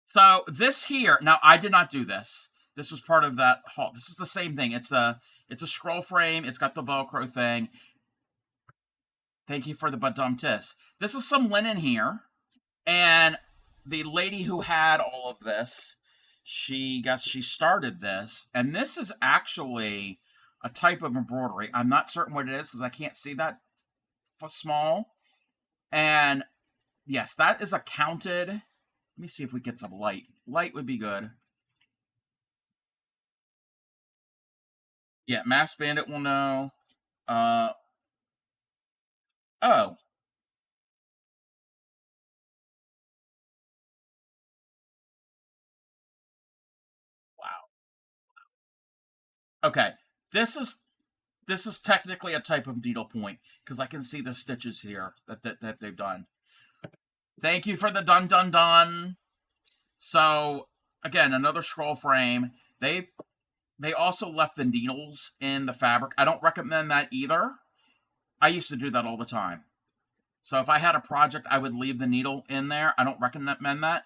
So this here, now I did not do this. This was part of that haul. This is the same thing. It's a scroll frame. It's got the Velcro thing. Thank you for the badum-tis. This is some linen here, and the lady who had all of this, she started this, and this is actually a type of embroidery. I'm not certain what it is because I can't see that small. And yes, that is a counted. Let me see if we get some light. Light would be good. Yeah, Mass Bandit will know. Oh. Wow. Okay. This is technically a type of needlepoint because I can see the stitches here that they've done. Thank you for the dun dun dun. So again, another scroll frame. They also left the needles in the fabric. I don't recommend that either. I used to do that all the time. So if I had a project, I would leave the needle in there. I don't recommend that.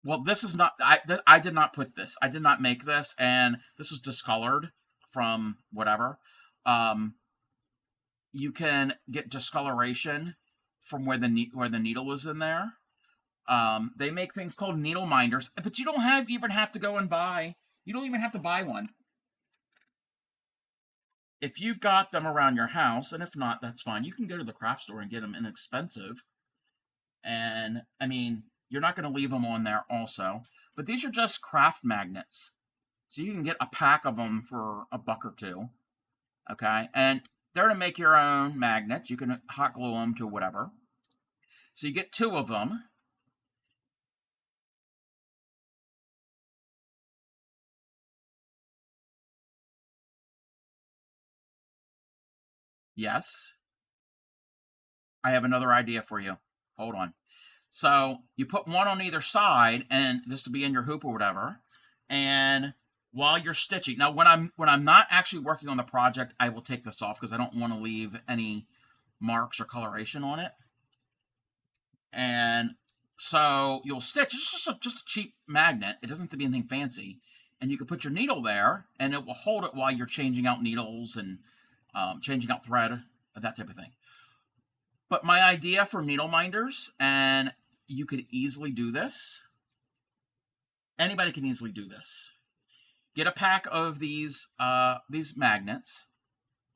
Well, this is not, I did not put this. I did not make this, and this was discolored from whatever. You can get discoloration from where the needle was in there. They make things called needle minders, but you don't even have to go and buy. You don't even have to buy one. If you've got them around your house, and if not, that's fine. You can go to the craft store and get them inexpensive. And I mean, you're not going to leave them on there also. But these are just craft magnets. So you can get a pack of them for $1 or $2. Okay, and they're to make your own magnets. You can hot glue them to whatever. So you get 2 of them. Yes. I have another idea for you. Hold on. So you put one on either side, and this will be in your hoop or whatever. And while you're stitching. Now, when I'm not actually working on the project, I will take this off because I don't want to leave any marks or coloration on it. And so you'll stitch. It's just a cheap magnet. It doesn't have to be anything fancy. And you can put your needle there, and it will hold it while you're changing out needles and changing out thread, that type of thing. But my idea for needle minders, and you could easily do this. Anybody can easily do this. Get a pack of these magnets,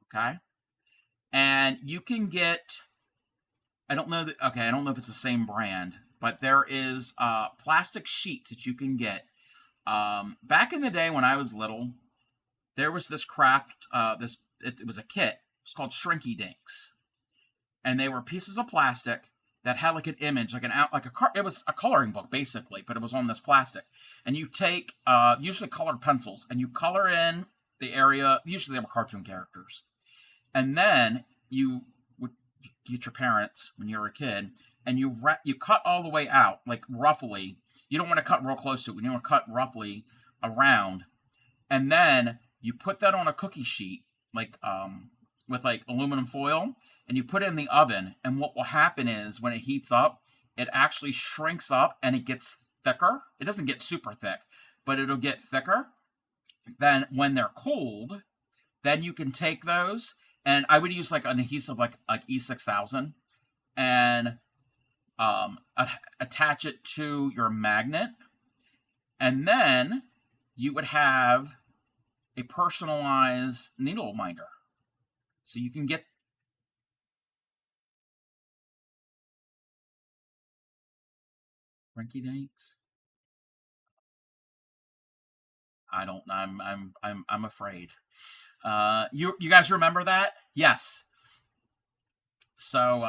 okay? And you can get, I don't know that, okay, I don't know if it's the same brand, but there is plastic sheets that you can get. Back in the day when I was little, there was this craft, it was a kit. It's called Shrinky Dinks, and they were pieces of plastic that had like an image, it was a coloring book basically, but it was on this plastic. And you take usually colored pencils, and you color in the area. Usually they were cartoon characters, and then you would get your parents when you were a kid, and you cut all the way out, like roughly. You don't want to cut real close to it. You want to cut roughly around, and then you put that on a cookie sheet, like with like aluminum foil, and you put it in the oven. And what will happen is when it heats up, it actually shrinks up and it gets thicker. It doesn't get super thick, but it'll get thicker. Then when they're cooled, then you can take those, and I would use like an adhesive like E6000, and attach it to your magnet, and then you would have a personalized needle minder. So you can get Rinky Dinks. I don't. I'm afraid. You guys remember that? Yes. So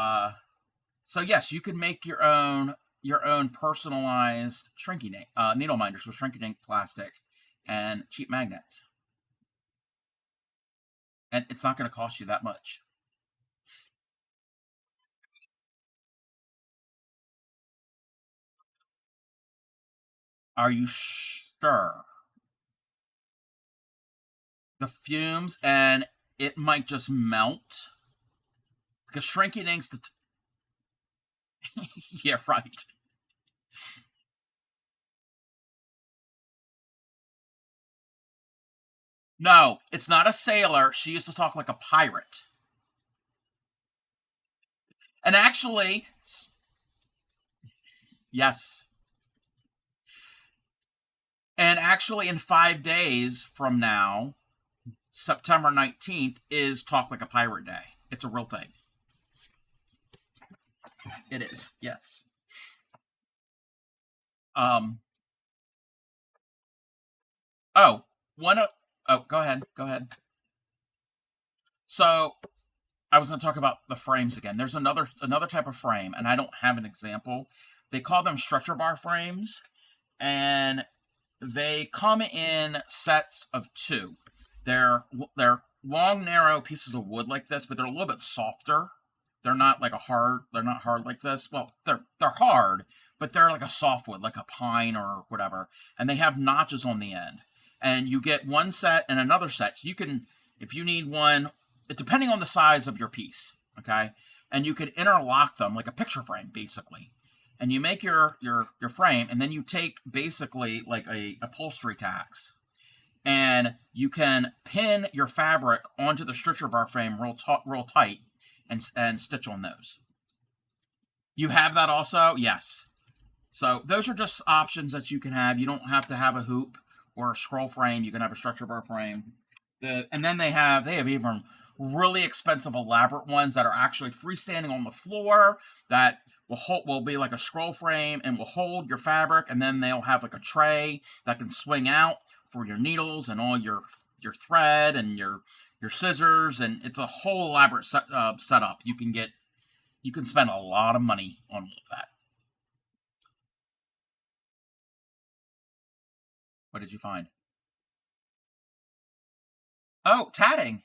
yes, you can make your own personalized shrinky dink needle minders with shrinky dink plastic and cheap magnets, and it's not going to cost you that much. Are you sure? The fumes, and it might just melt because shrinky dinks. Yeah, right. No, it's not a sailor. She used to talk like a pirate. And actually, yes. And actually, in 5 days from now, September 19th is Talk Like a Pirate Day. It's a real thing. It is, yes. Um, oh, oh, go ahead. Go ahead. So, I was going to talk about the frames again. There's another type of frame, and I don't have an example. They call them stretcher bar frames, and they come in sets of two. They're long, narrow pieces of wood like this, but they're a little bit softer. They're not like a hard. They're not hard like this. Well, they're hard, but they're like a softwood, like a pine or whatever. And they have notches on the end. And you get one set and another set. You can, if you need one, depending on the size of your piece, okay. And you could interlock them like a picture frame, basically. And you make your frame, and then you take basically like a upholstery tacks, and you can pin your fabric onto the stretcher bar frame real tight, and stitch on those. You have that also, yes. So those are just options that you can have. You don't have to have a hoop or a scroll frame. You can have a stretcher bar frame. And then they have even really expensive, elaborate ones that are actually freestanding on the floor that will be like a scroll frame and will hold your fabric, and then they'll have like a tray that can swing out for your needles and all your thread and your scissors, and it's a whole elaborate setup. You can spend a lot of money on all of that. What did you find? Oh, tatting.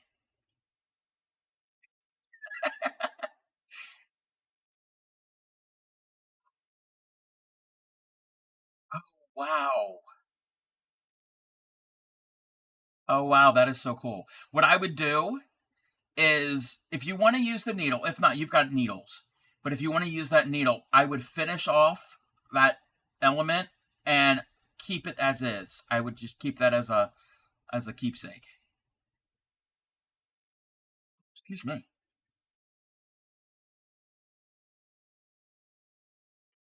Oh, wow. Oh wow, that is so cool. What I would do is if you want to use the needle, if not, you've got needles. But if you want to use that needle, I would finish off that element and keep it as is. I would just keep that as a keepsake. Excuse me.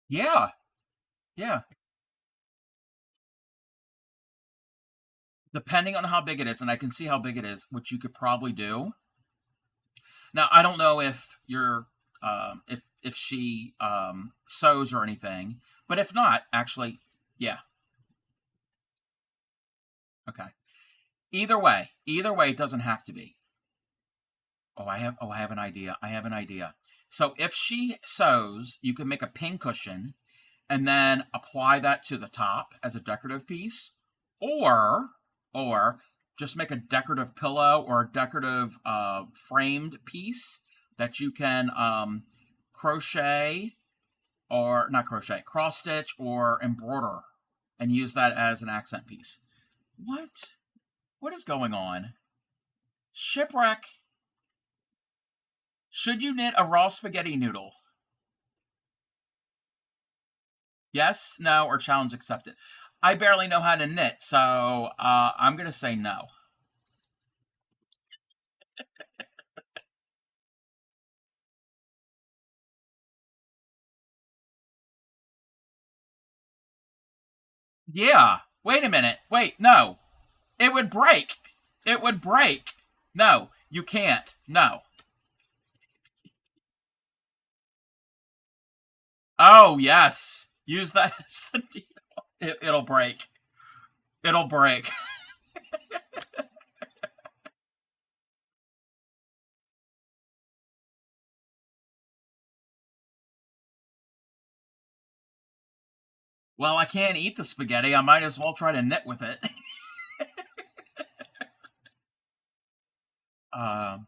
Yeah, yeah. Depending on how big it is, and I can see how big it is, which you could probably do. Now, I don't know if you're if she sews or anything, but if not, actually, yeah, okay. Either way, it doesn't have to be. I have an idea. I have an idea. So if she sews, you can make a pin cushion and then apply that to the top as a decorative piece, or or just make a decorative pillow or a decorative framed piece that you can crochet or not crochet, cross stitch or embroider, and use that as an accent piece. What? What is going on? Shipwreck. Should you knit a raw spaghetti noodle? Yes, no, or challenge accepted? I barely know how to knit, so I'm going to say no. Yeah. Wait a minute. Wait, no. It would break. It would break. No, you can't. No. Oh, yes. Use that as the needle. It'll break. It'll break. Well, I can't eat the spaghetti. I might as well try to knit with it. Um,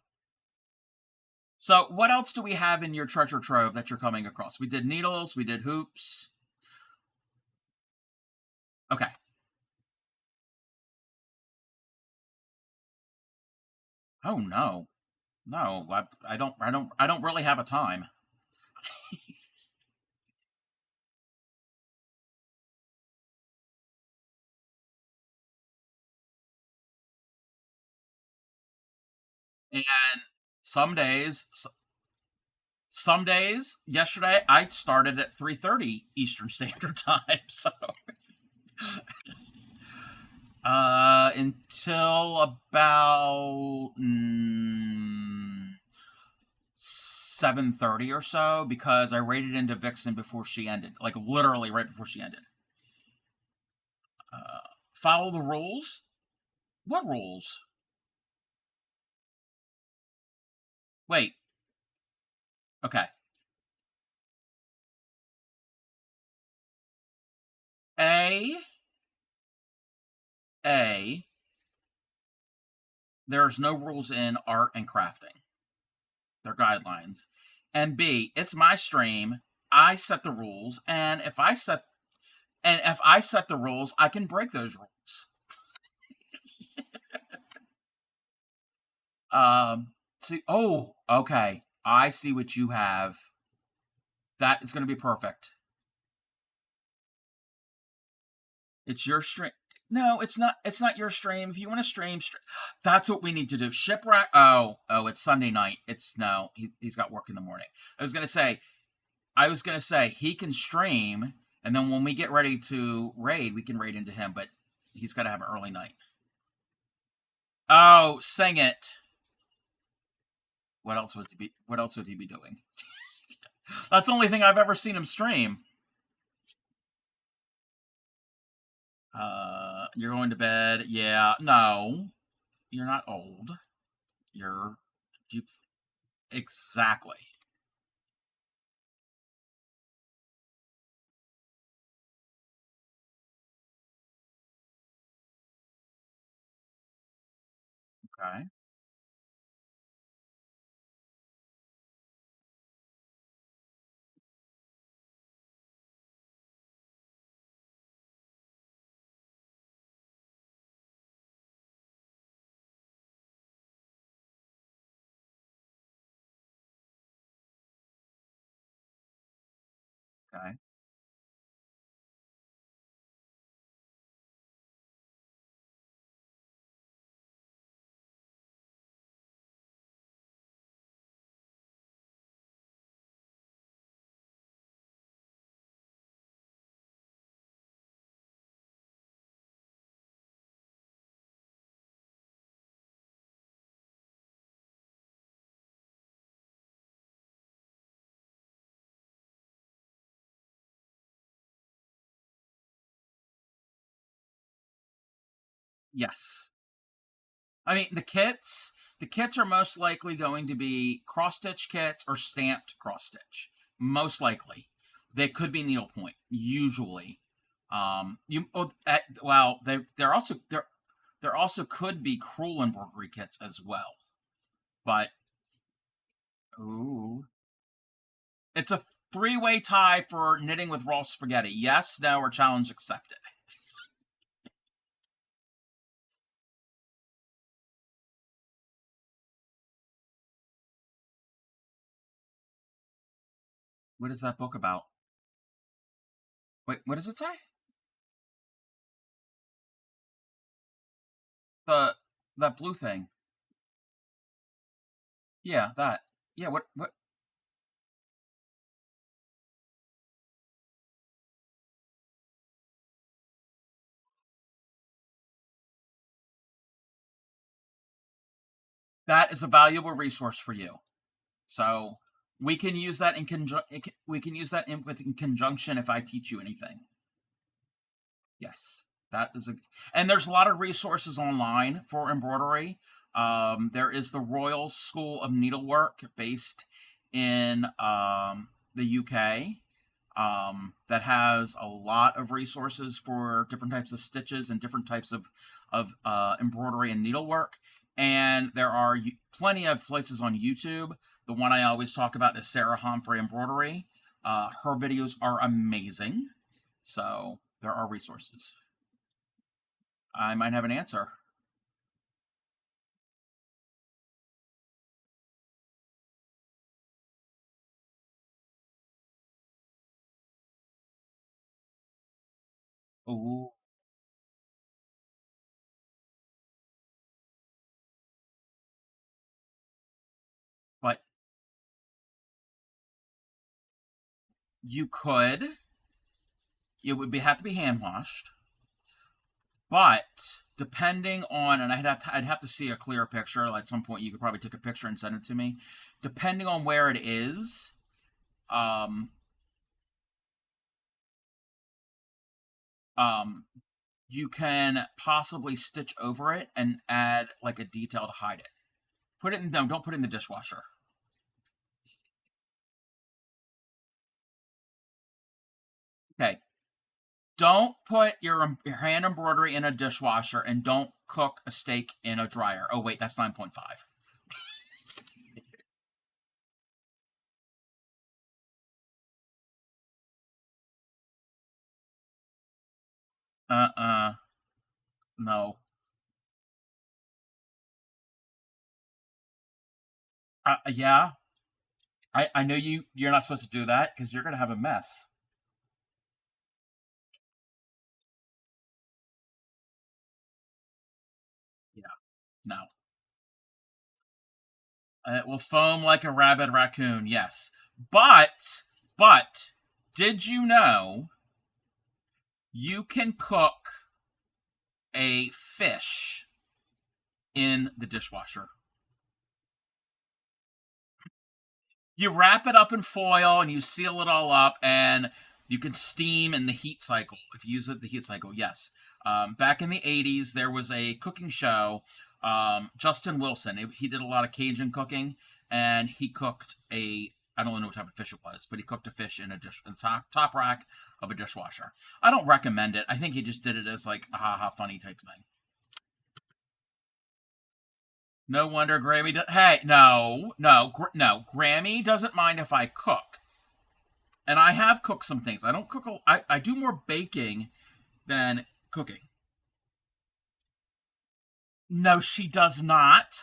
so, what else do we have in your treasure trove that you're coming across? We did needles, we did hoops. Okay. Oh no, no, I don't really have a time. And some days, some days, yesterday I started at 3:30 Eastern Standard Time, so until about 7:30 or so because I raided into Vixen before she ended, like literally right before she ended. Follow the rules. What rules? Wait. Okay. A A. There's no rules in art and crafting. They're guidelines. And B, it's my stream. I set the rules, and if I set the rules, I can break those rules. See, oh, okay. I see what you have. That is going to be perfect. It's your stream. No, it's not. It's not your stream. If you want to stream, that's what we need to do. Shipwreck. Oh, it's Sunday night. It's no. He's got work in the morning. I was gonna say. I was gonna say he can stream, and then when we get ready to raid, we can raid into him. But he's got to have an early night. Oh, sing it. What else would he be? What else would he be doing? That's the only thing I've ever seen him stream. You're going to bed. Yeah. No, you're not old. You're you exactly. Okay. Okay. Yes. I mean, the kits are most likely going to be cross stitch kits or stamped cross stitch. Most likely, they could be needlepoint. Usually, you well, there also could be crewel embroidery kits as well. But ooh, it's a three-way tie for knitting with raw spaghetti. Yes, no, or challenge accepted. What is that book about? Wait, what does it say? The that blue thing. Yeah, that. Yeah, what that is a valuable resource for you. So we can use that we can use that in conjunction if I teach you anything. Yes, that is a and there's a lot of resources online for embroidery. There is the Royal School of Needlework based in the UK that has a lot of resources for different types of stitches and different types of embroidery and needlework. And there are plenty of places on YouTube. The one I always talk about is Sarah Humphrey Embroidery. Her videos are amazing. So there are resources. I might have an answer. Ooh, but you could. It would have to be hand washed, but depending on, and I'd have to see a clearer picture. At some point, you could probably take a picture and send it to me. Depending on where it is, um, um, you can possibly stitch over it and add like a detail to hide it. Put it in no, don't put it in the dishwasher. Okay, don't put your hand embroidery in a dishwasher, and don't cook a steak in a dryer. Oh wait, that's 9.5. Uh, no. Yeah, I know you're not supposed to do that because you're gonna have a mess. Yeah, no. It will foam like a rabid raccoon. Yes, but did you know you can cook a fish in the dishwasher? You wrap it up in foil and you seal it all up, and you can steam in the heat cycle if you use it the heat cycle. Yes. Back in the 80s, there was a cooking show. Justin Wilson, he did a lot of Cajun cooking, and he cooked a I don't know what type of fish it was, but he cooked a fish in in the top rack of a dishwasher. I don't recommend it. I think he just did it as like a ha ha funny type thing. No wonder Grammy. Hey, no. Grammy doesn't mind if I cook, and I have cooked some things. I don't cook. I do more baking than cooking. No, she does not.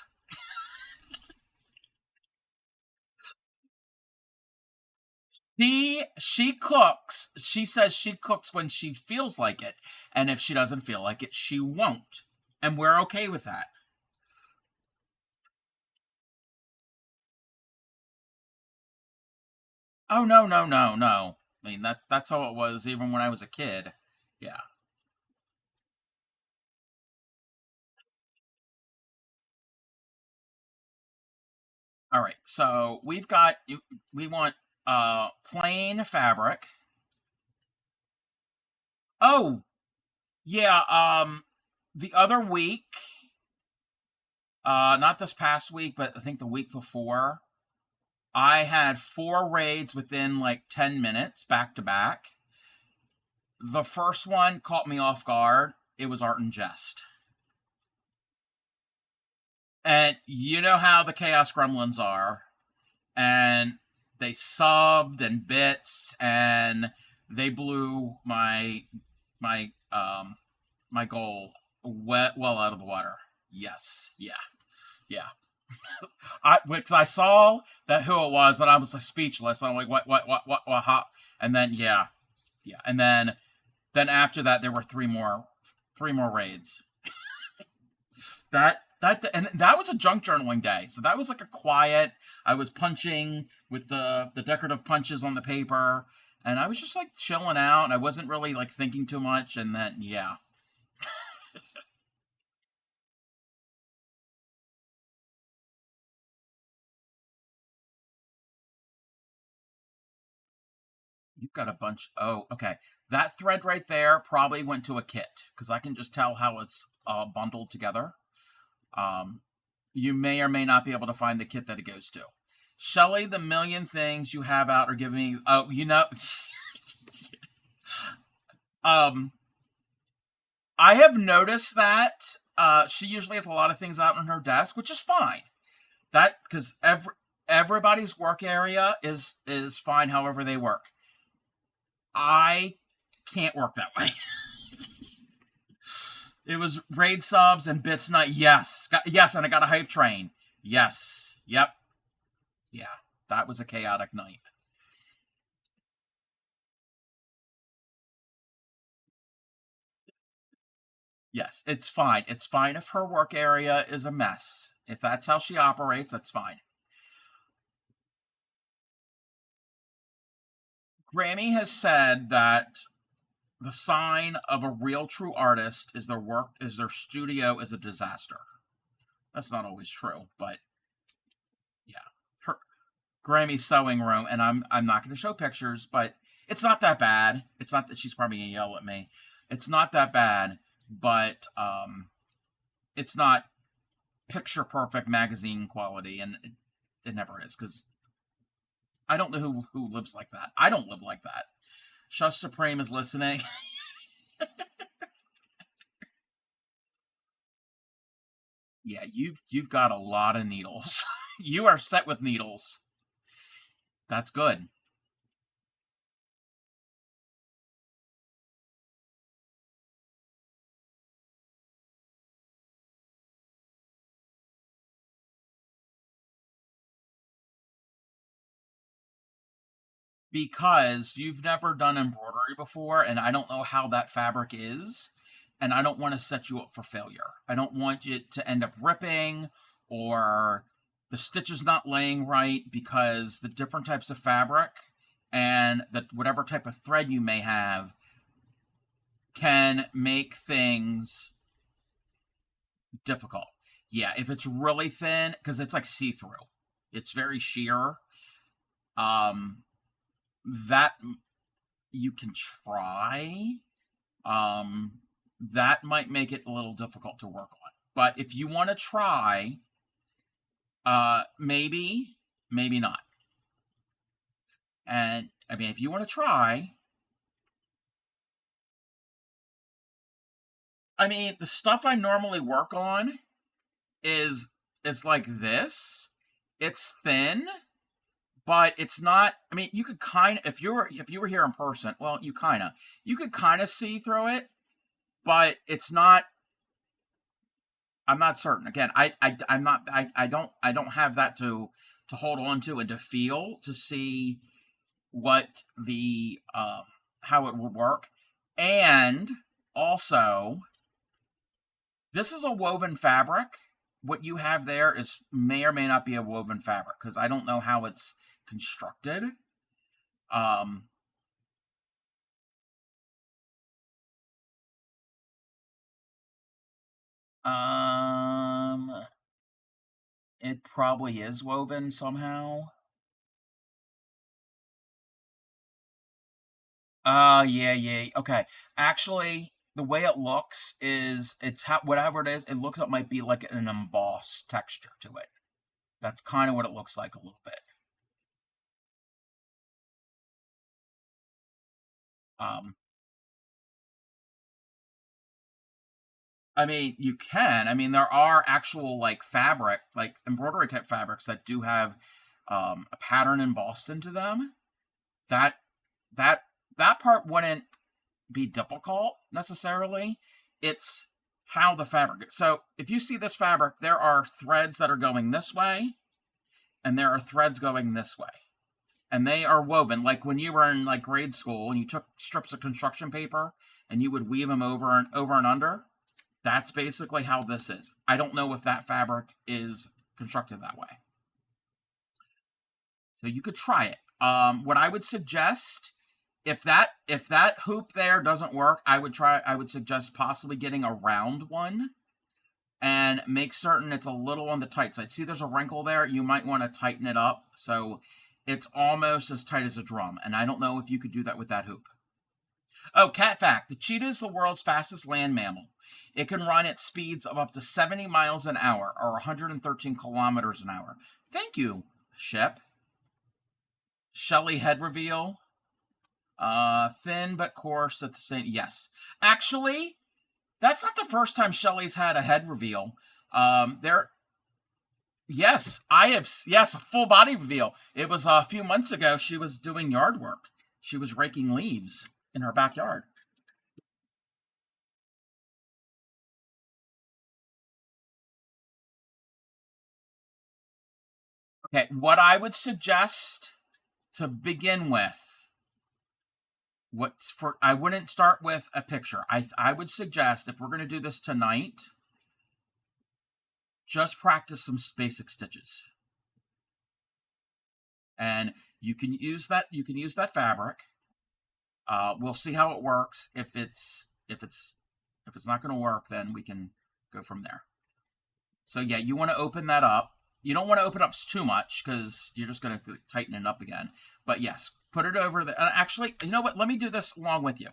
She cooks. She says she cooks when she feels like it, and if she doesn't feel like it, she won't. And we're okay with that. Oh no, no, no, no. I mean that's how it was even when I was a kid. Yeah. All right. So we want plain fabric. Oh, yeah, the other week, not this past week, but I think the week before, I had four raids within like 10 minutes back to back. The first one caught me off guard. It was Art and Jest. And you know how the Chaos Gremlins are. And they subbed and bits and they blew my my goal well out of the water. Yes. Yeah. Yeah. Because I saw that who it was and I was like speechless. I'm like, what, how? And then, yeah. And then after that, there were three more raids. And that was a junk journaling day. So that was like a quiet. I was punching with the decorative punches on the paper, and I was just like chilling out. And I wasn't really like thinking too much. And then yeah, you've got a bunch. Oh, okay. That thread right there probably went to a kit because I can just tell how it's bundled together. Um, you may or may not be able to find the kit that it goes to. Shelly, the million things you have out are giving me. Oh, um, I have noticed that she usually has a lot of things out on her desk, which is fine. That because everybody's work area is fine, however they work. I can't work that way. It was raid subs and bits night. Yes, yes, and I got a hype train. Yes, yep, yeah. That was a chaotic night. Yes, it's fine. It's fine if her work area is a mess. If that's how she operates, that's fine. Grammy has said that the sign of a real true artist is their studio is a disaster. That's not always true, but yeah. Her Grammy's sewing room, and I'm not going to show pictures, but it's not that bad. It's not that she's probably going to yell at me. It's not that bad, but it's not picture perfect magazine quality, and it never is because I don't know who lives like that. I don't live like that. Shush Supreme is listening. Yeah, you've got a lot of needles. You are set with needles. That's good. Because you've never done embroidery before, and I don't know how that fabric is, and I don't want to set you up for failure. I don't want it to end up ripping or the stitches not laying right because the different types of fabric and the whatever type of thread you may have can make things difficult. Yeah, if it's really thin, because it's like see through, it's very sheer. Um, that you can try. Um, that might make it a little difficult to work on. But if you want to try, maybe, maybe not. And I mean, if you want to try, I mean, the stuff I normally work on is is like this. It's thin, but it's not. I mean, you could kind of if you were here in person, well, you could kind of see through it, but it's not. I'm not certain. Again, I'm not. I don't have that to hold on to and to feel to see. what the how it would work. And also, this is a woven fabric. What you have there is may or may not be a woven fabric, because I don't know how it's constructed. Um, um, it probably is woven somehow. Yeah, yeah. Okay. Actually, the way it looks is it's whatever it is, it looks like it might be like an embossed texture to it. That's kind of what it looks like a little bit. Um, I mean, you can. I mean, there are actual like fabric, like embroidery type fabrics that do have a pattern embossed into them. That that that part wouldn't be difficult necessarily. It's how the fabric. So if you see this fabric, there are threads that are going this way, and there are threads going this way, and they are woven. Like when you were in like grade school and you took strips of construction paper and you would weave them over and under. That's basically how this is. I don't know if that fabric is constructed that way. So you could try it. What I would suggest, if that hoop there doesn't work, I would suggest possibly getting a round one and make certain it's a little on the tight side. See, there's a wrinkle there. You might want to tighten it up so it's almost as tight as a drum. And I don't know if you could do that with that hoop. Oh, cat fact. The cheetah is the world's fastest land mammal. It can run at speeds of up to 70 miles an hour or 113 kilometers an hour. Thank you, Shep. Shelly head reveal. Thin but coarse at the same. Yes. Actually, that's not the first time Shelly's had a head reveal. There. Yes, I have. Yes, a full body reveal. It was a few months ago. She was doing yard work. She was raking leaves in her backyard. Okay, what I would suggest to begin with, what's for I wouldn't start with a picture. I would suggest if we're going to do this tonight, just practice some basic stitches. And you can use that fabric. We'll see how it works. If it's not going to work, then we can go from there. So yeah, you want to open that up. You don't want to open up too much because you're just going to tighten it up again. But yes, put it over the. Actually, you know what? Let me do this along with you.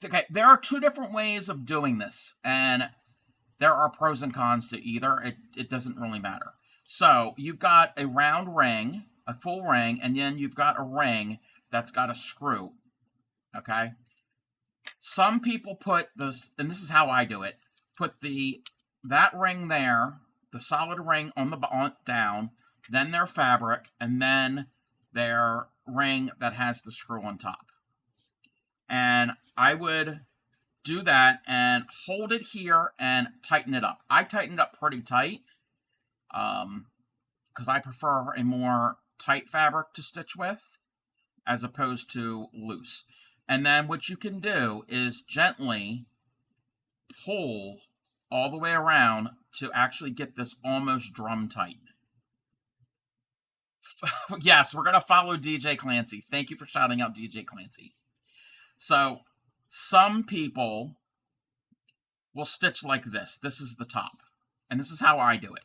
Okay, there are two different ways of doing this, and there are pros and cons to either. It doesn't really matter. So you've got a round ring, a full ring, and then you've got a ring that's got a screw. Okay. Some people put those, and this is how I do it. Put that ring there, the solid ring on down, then their fabric, and then their ring that has the screw on top. And I would do that and hold it here and tighten it up. I tighten it up pretty tight because I prefer a more tight fabric to stitch with as opposed to loose. And then what you can do is gently pull all the way around to actually get this almost drum tight. Yes, we're going to follow DJ Clancy. Thank you for shouting out DJ Clancy. So some people will stitch like this. This is the top. And this is how I do it.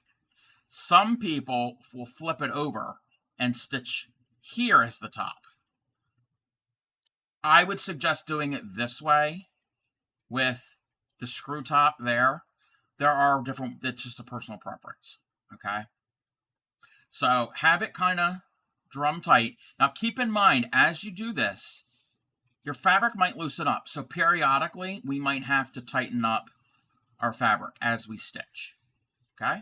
Some people will flip it over and stitch here as the top. I would suggest doing it this way with the screw top there. There are different, it's just a personal preference. Okay. So have it kind of drum tight. Now keep in mind, as you do this, your fabric might loosen up. So periodically, we might have to tighten up our fabric as we stitch. Okay.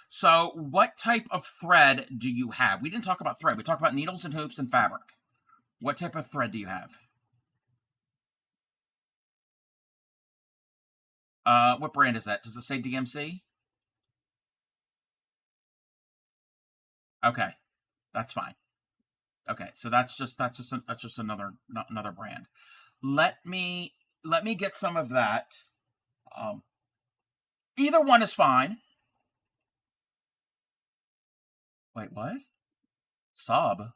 So what type of thread do you have? We didn't talk about thread. We talked about needles and hoops and fabric. What type of thread do you have? What brand is that? Does it say DMC? Okay, that's fine. Okay, so that's just another brand. Let me let me get some of that. Um, Either one is fine. Wait, what? Sub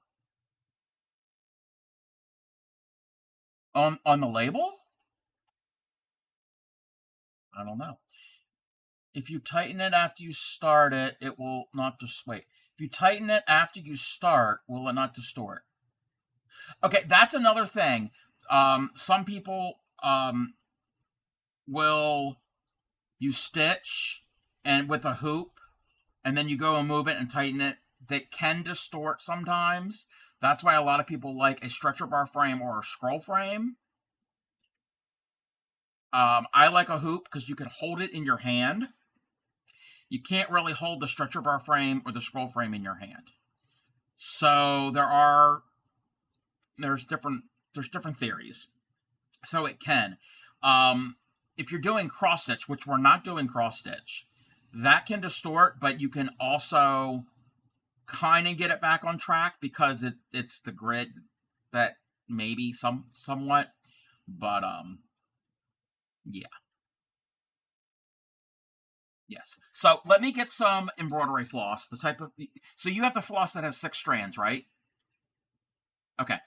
on the label? I don't know. If you tighten it after you start it, it will not just wait. If you tighten it after you start, will it not distort? Okay, that's another thing. Some people will you stitch and with a hoop, and then you go and move it and tighten it. That can distort sometimes. That's why a lot of people like a stretcher bar frame or a scroll frame. I like a hoop because you can hold it in your hand. You can't really hold the stretcher bar frame or the scroll frame in your hand. So there's different theories. So it can. Um, if you're doing cross stitch, which we're not doing cross stitch, that can distort, but you can also kind of get it back on track because it's the grid that maybe somewhat, but yeah, yes. So let me get some embroidery floss. The type of so you have the floss that has 6 strands, right? Okay.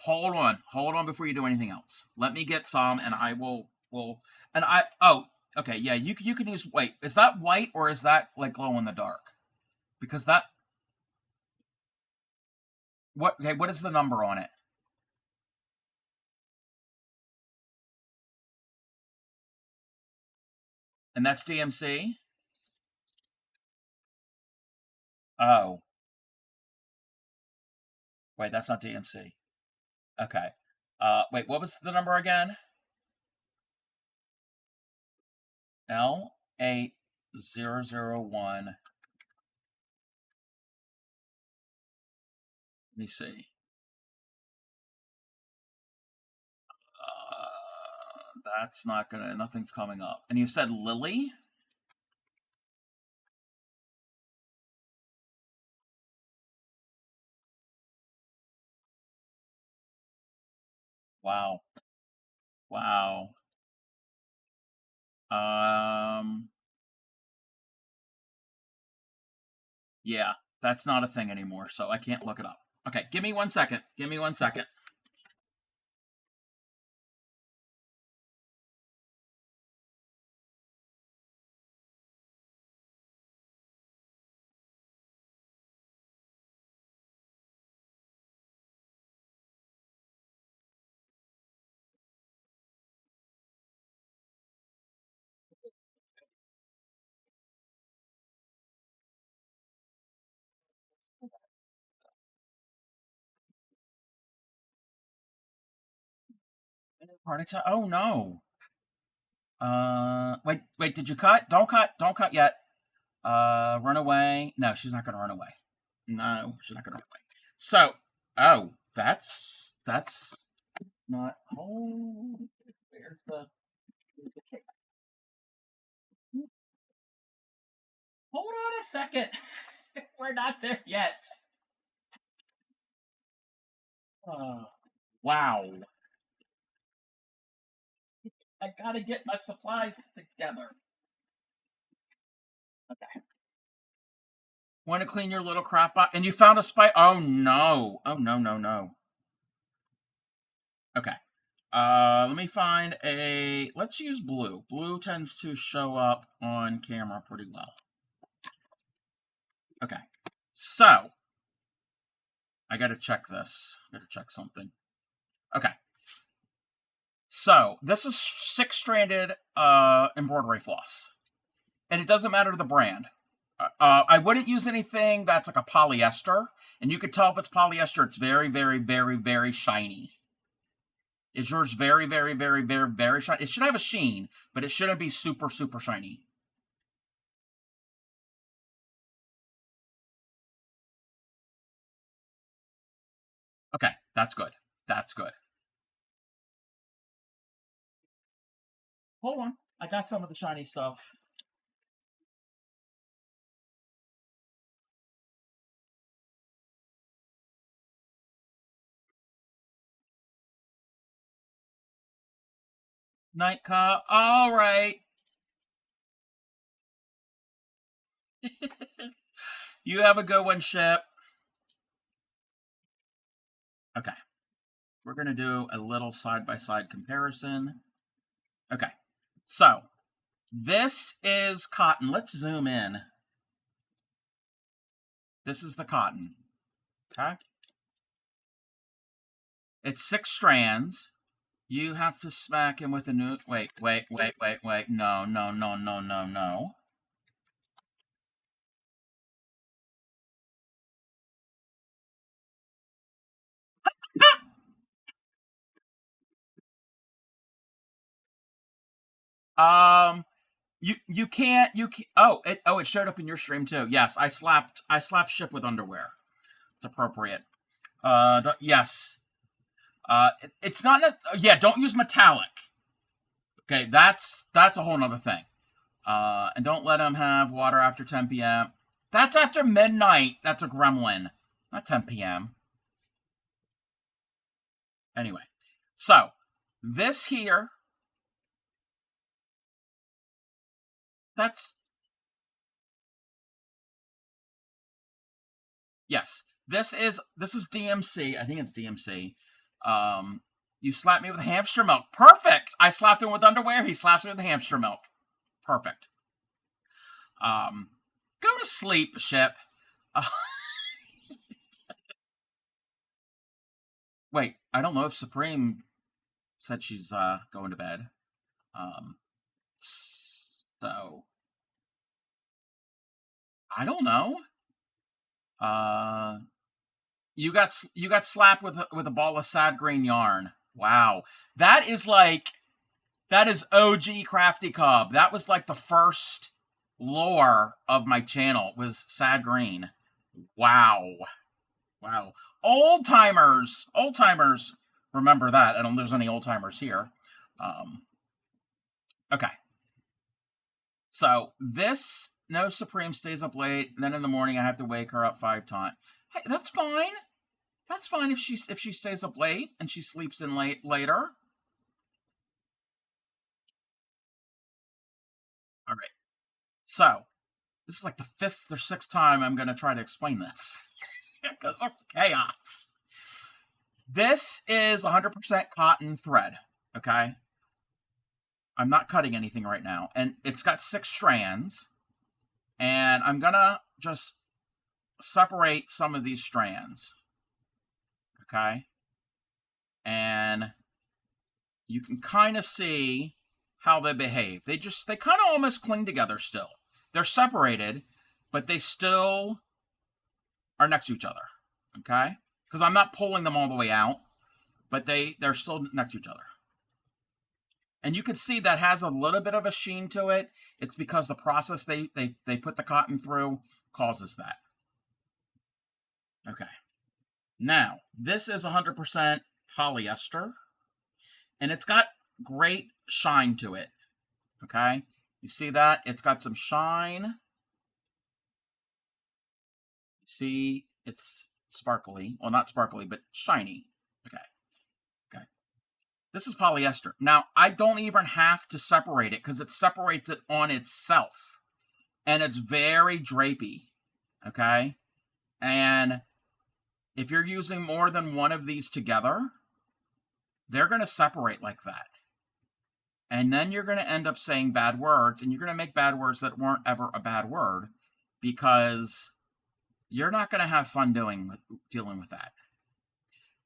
Hold on before you do anything else. Let me get some, and I will and I oh okay yeah you can use wait is that white or is that like glow in the dark? Because that what is the number on it? And that's DMC. Oh wait, that's not DMC. Okay. Wait, what was the number again? L8001. Let me see. That's not gonna. Nothing's coming up. And you said Lily? Wow. Wow. Um. Yeah, that's not a thing anymore, so I can't look it up. Okay, give me 1 second. Give me 1 second. Heart attack. Oh no. Wait. Did you cut? Don't cut. Don't cut yet. Run away. No, she's not gonna run away. No, she's not gonna run away. So, oh, that's not. Oh, where's the cake? Hold on a second. We're not there yet. Uh, wow. I gotta get my supplies together. Okay. Want to clean your little crap up? And you found a spike? Oh no. Oh no, no, no. Okay. Let me find a. Let's use blue. Blue tends to show up on camera pretty well. Okay. So, I gotta check this. I gotta check something. Okay. So, this is 6 stranded embroidery floss. And it doesn't matter the brand. I wouldn't use anything that's like a polyester. And you could tell if it's polyester, it's very, very, very, very shiny. Is yours very, very, very, very, very shiny? It should have a sheen, but it shouldn't be super, super shiny. Okay, that's good. That's good. Hold on. I got some of the shiny stuff. Night cut. All right. You have a good one, Ship. Okay. We're going to do a little side-by-side comparison. Okay. So, this is cotton. Let's zoom in. This is the cotton. Okay. It's 6 strands. You have to smack him with a new... Wait. No. You can't... it showed up in your stream too. Yes, I slapped Ship with underwear. It's appropriate. Yes. It's not... don't use metallic. Okay, that's a whole nother thing. And don't let him have water after 10 p.m. That's after midnight. That's a gremlin. Not 10 p.m. Anyway, so this here, yes, this is DMC. I think it's DMC. You slapped me with hamster milk. Perfect. I slapped him with underwear. He slaps me with hamster milk. Perfect. Go to sleep, Ship. Wait, I don't know if Supreme said she's going to bed. So I don't know. You got slapped with a ball of sad green yarn. Wow, that is OG Crafty Cub. That was like the first lore of my channel was sad green. Wow. Old timers remember that. I don't think there's any old timers here. Okay. So this, no Supreme stays up late. Then in the morning I have to wake her up 5 times. Hey, that's fine. That's fine if she stays up late and she sleeps in later. All right. So this is like the 5th or 6th time I'm going to try to explain this because of chaos. This is 100% cotton thread. Okay. I'm not cutting anything right now, and it's got 6 strands, and I'm gonna just separate some of these strands, okay? And you can kind of see how they behave. They kind of almost cling together still. They're separated, but they still are next to each other, okay? Because I'm not pulling them all the way out, but they're still next to each other. And you can see that has a little bit of a sheen to it. It's because the process they put the cotton through causes that. Okay. Now, this is 100% polyester. And it's got great shine to it. Okay? You see that? It's got some shine. See, it's sparkly. Well, not sparkly, but shiny. Okay. This is polyester. Now, I don't even have to separate it because it separates it on itself. And it's very drapey. Okay? And if you're using more than one of these together, they're going to separate like that. And then you're going to end up saying bad words, and you're going to make bad words that weren't ever a bad word because you're not going to have fun dealing with that.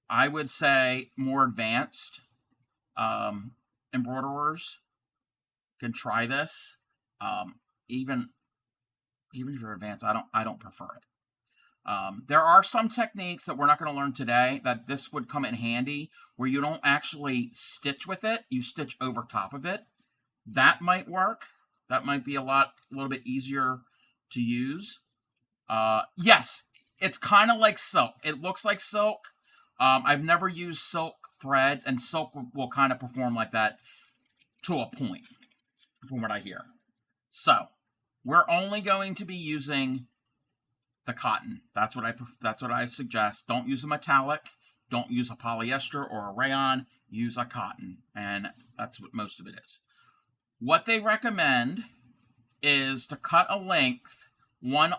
I would say more advanced embroiderers can try this. Even if you're advanced, I don't prefer it. There are some techniques that we're not going to learn today that this would come in handy where you don't actually stitch with it, you stitch over top of it. That might work. That might be a little bit easier to use. Yes, it's kind of like silk. It looks like silk. I've never used silk threads, and silk will kind of perform like that to a point, from what I hear. So, we're only going to be using the cotton. That's what I suggest. Don't use a metallic. Don't use a polyester or a rayon. use a cotton, and that's what most of it is. What they recommend is to cut a length, one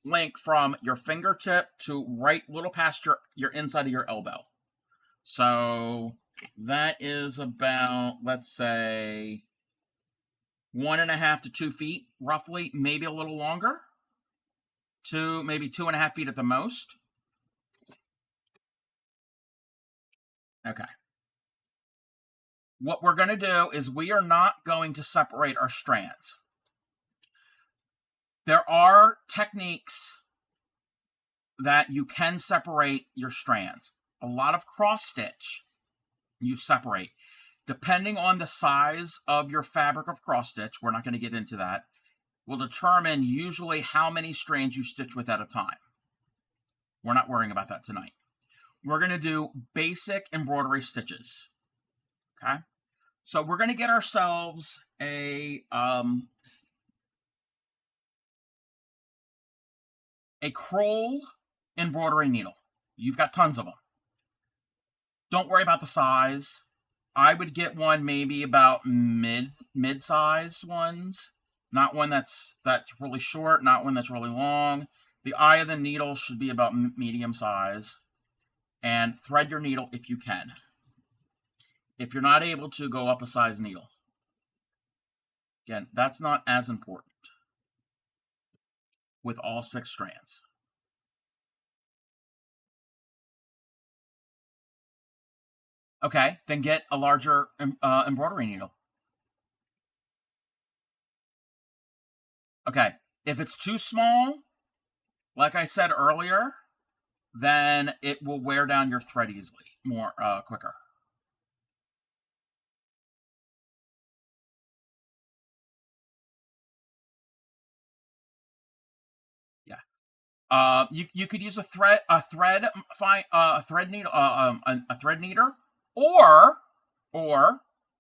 length from your fingertip to right little past your inside of your elbow. So that is about, let's say, 1.5 to 2 feet, roughly, maybe a little longer. Maybe 2.5 feet at the most. Okay. What we're going to do is we are not going to separate our strands. There are techniques that you can separate your strands. A lot of cross stitch, you separate. Depending on the size of your fabric of cross stitch, we're not going to get into that, will determine usually how many strands you stitch with at a time. We're not worrying about that tonight. We're going to do basic embroidery stitches. Okay? So we're going to get ourselves a crowel embroidery needle. You've got tons of them. Don't worry about the size. I would get one maybe about mid-sized ones. Not one that's really short, not one that's really long. The eye of the needle should be about medium size. And thread your needle if you can. If you're not able to, go up a size needle. Again, that's not as important with all 6 strands. Okay, then get a larger embroidery needle. Okay, if it's too small, like I said earlier, then it will wear down your thread easily, quicker. Yeah. You could use a thread needle, a thread kneader, or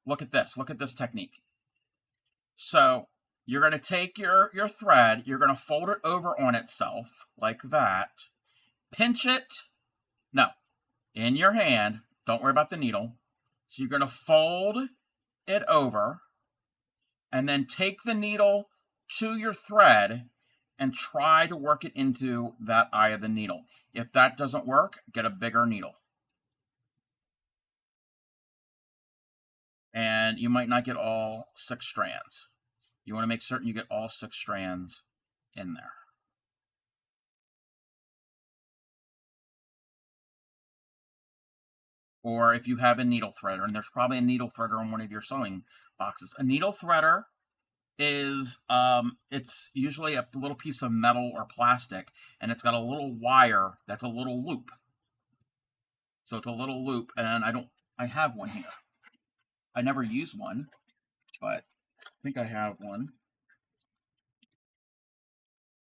look at this technique. So you're going to take your thread, you're going to fold it over on itself like that, pinch it, no, in your hand, don't worry about the needle. So you're going to fold it over and then take the needle to your thread and try to work it into that eye of the needle. If that doesn't work, get a bigger needle. And you might not get all 6 strands. You want to make certain you get all 6 strands in there. Or if you have a needle threader, and there's probably a needle threader on one of your sewing boxes. A needle threader is, it's usually a little piece of metal or plastic, and it's got a little wire that's a little loop. So it's a little loop, and I have one here. I never use one, but I think I have one.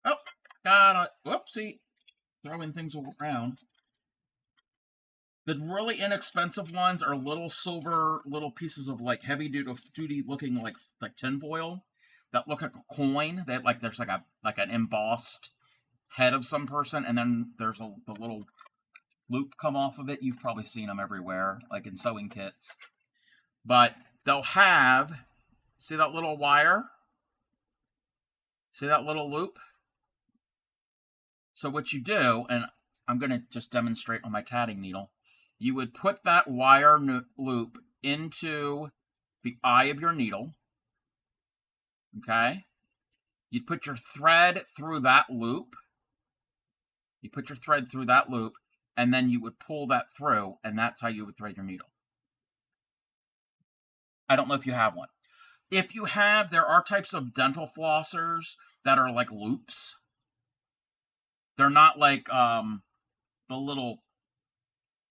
Oh, got it. Whoopsie. Throwing things around. The really inexpensive ones are little silver, little pieces of like heavy duty looking like tinfoil that look like a coin. That there's like an embossed head of some person, and then there's the little loop come off of it. You've probably seen them everywhere, like in sewing kits. But they'll have, see that little wire? See that little loop? So what you do, and I'm going to just demonstrate on my tatting needle, you would put that wire loop into the eye of your needle, okay? You'd put your thread through that loop. You put your thread through that loop, and then you would pull that through, and that's how you would thread your needle. I don't know if you have one. If you have, there are types of dental flossers that are like loops. They're not like the little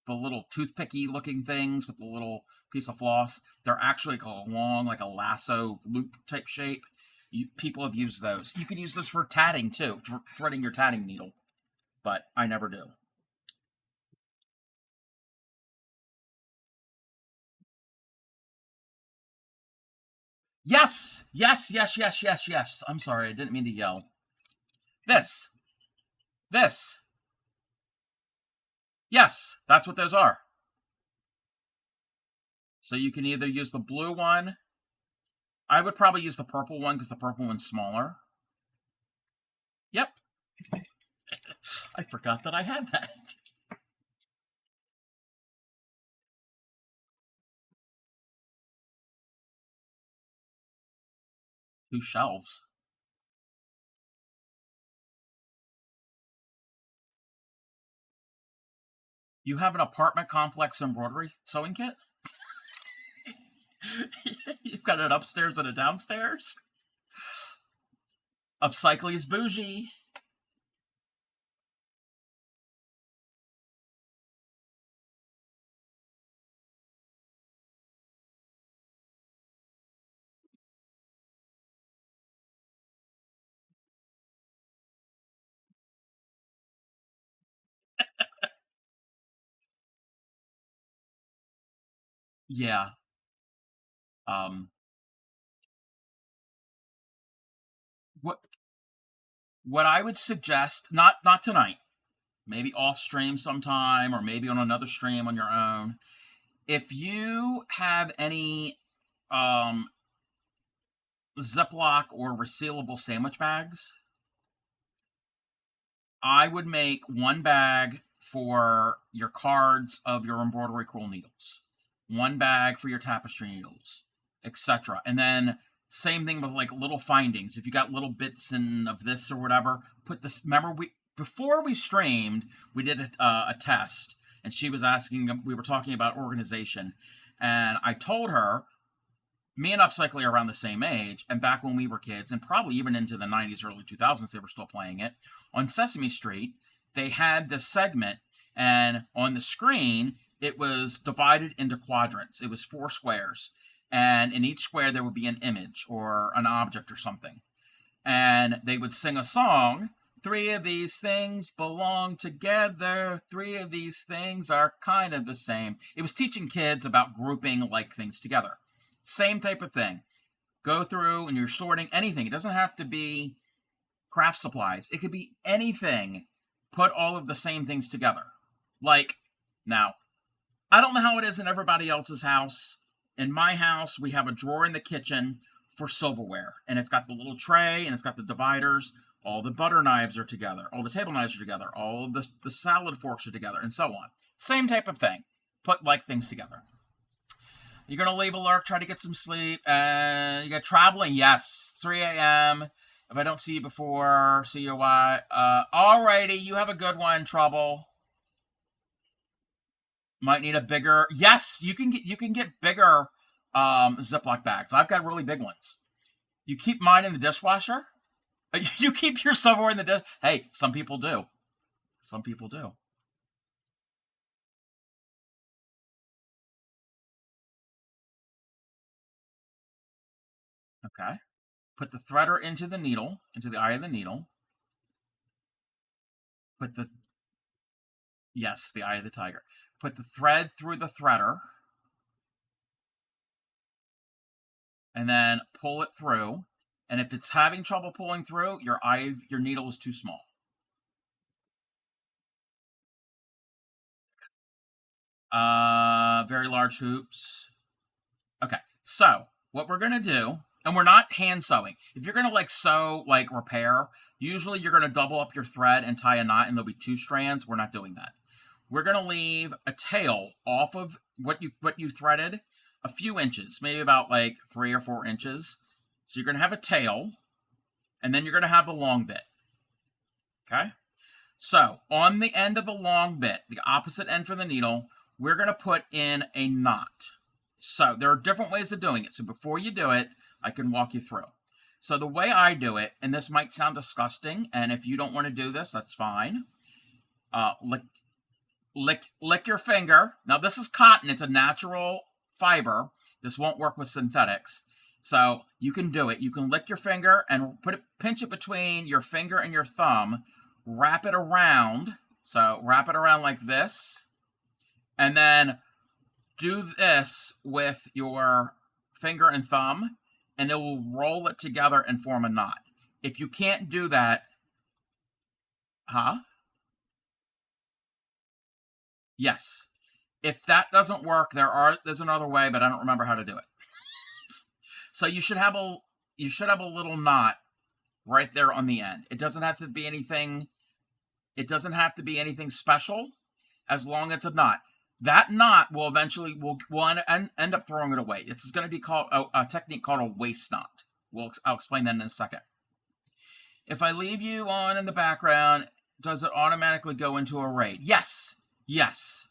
toothpicky looking things with the little piece of floss. They're actually like a long, like a lasso loop type shape. People have used those. You can use this for tatting too, for threading your tatting needle, but I never do. Yes, yes, yes, yes, yes, yes. I'm sorry, I didn't mean to yell. This. Yes, that's what those are. So you can either use the blue one. I would probably use the purple one because the purple one's smaller. Yep. I forgot that I had that. 2 shelves. You have an apartment complex embroidery sewing kit? You've got an upstairs and a downstairs? Upcycling is bougie. Yeah. Um, what what I would suggest, not tonight, maybe off stream sometime, or maybe on another stream on your own. If you have any um, Ziploc or resealable sandwich bags, I would make one bag for your cards of your embroidery crewel needles, one bag for your tapestry needles, etc. And then same thing with like little findings. If you got little bits of this or whatever, put this. Remember, we before we streamed, we did a test, and she was asking. We were talking about organization, and I told her me and Upcycling are around the same age, and back when we were kids, and probably even into the 90s, early 2000s, they were still playing it. On Sesame Street, they had this segment, and on the screen, it was divided into quadrants. It was 4 squares, and in each square, there would be an image or an object or something. And they would sing a song. 3 of these things belong together. 3 of these things are kind of the same. It was teaching kids about grouping like things together. Same type of thing. Go through and you're sorting anything. It doesn't have to be craft supplies. It could be anything. Put all of the same things together. Like, now, I don't know how it is in everybody else's house. In my house, we have a drawer in the kitchen for silverware. And it's got the little tray and it's got the dividers. All the butter knives are together. All the table knives are together. All of the salad forks are together, and so on. Same type of thing. Put like things together. You're going to leave a lurk, try to get some sleep. You got traveling? Yes. 3 a.m. If I don't see you before, see you why. Alrighty, you have a good one, Trouble. Might need a bigger. Yes, you can get bigger Ziploc bags. I've got really big ones. You keep mine in the dishwasher? You keep your silverware in the dish. Hey, some people do. Some people do. Okay. Put the threader into the needle, into the eye of the needle. Put the Yes, the eye of the tiger. Put the thread through the threader, and then pull it through. And if it's having trouble pulling through, your needle is too small. Very large hoops. Okay, so what we're gonna do, and we're not hand sewing. If you're gonna like sew, like repair, usually you're gonna double up your thread and tie a knot, and there'll be 2 strands. We're not doing that. We're gonna leave a tail off of what you threaded, a few inches, maybe about like 3 or 4 inches. So you're gonna have a tail, and then you're gonna have the long bit. Okay. So on the end of the long bit, the opposite end for the needle, we're gonna put in a knot. So there are different ways of doing it. So before you do it, I can walk you through. So the way I do it, and this might sound disgusting, and if you don't want to do this, that's fine. Lick, lick your finger. Now this is cotton; it's a natural fiber. This won't work with synthetics. So you can do it. You can lick your finger and pinch it between your finger and your thumb. Wrap it around. So wrap it around like this, and then do this with your finger and thumb, and it will roll it together and form a knot. If you can't do that, huh? Yes. If that doesn't work, there's another way, but I don't remember how to do it. So you should have a little knot right there on the end. It doesn't have to be anything. It doesn't have to be anything special, as long as it's a knot. That knot will eventually will end up throwing it away. This is going to be called a technique called a waist knot. I'll explain that in a second. If I leave you on in the background, does it automatically go into a raid? Yes, yes,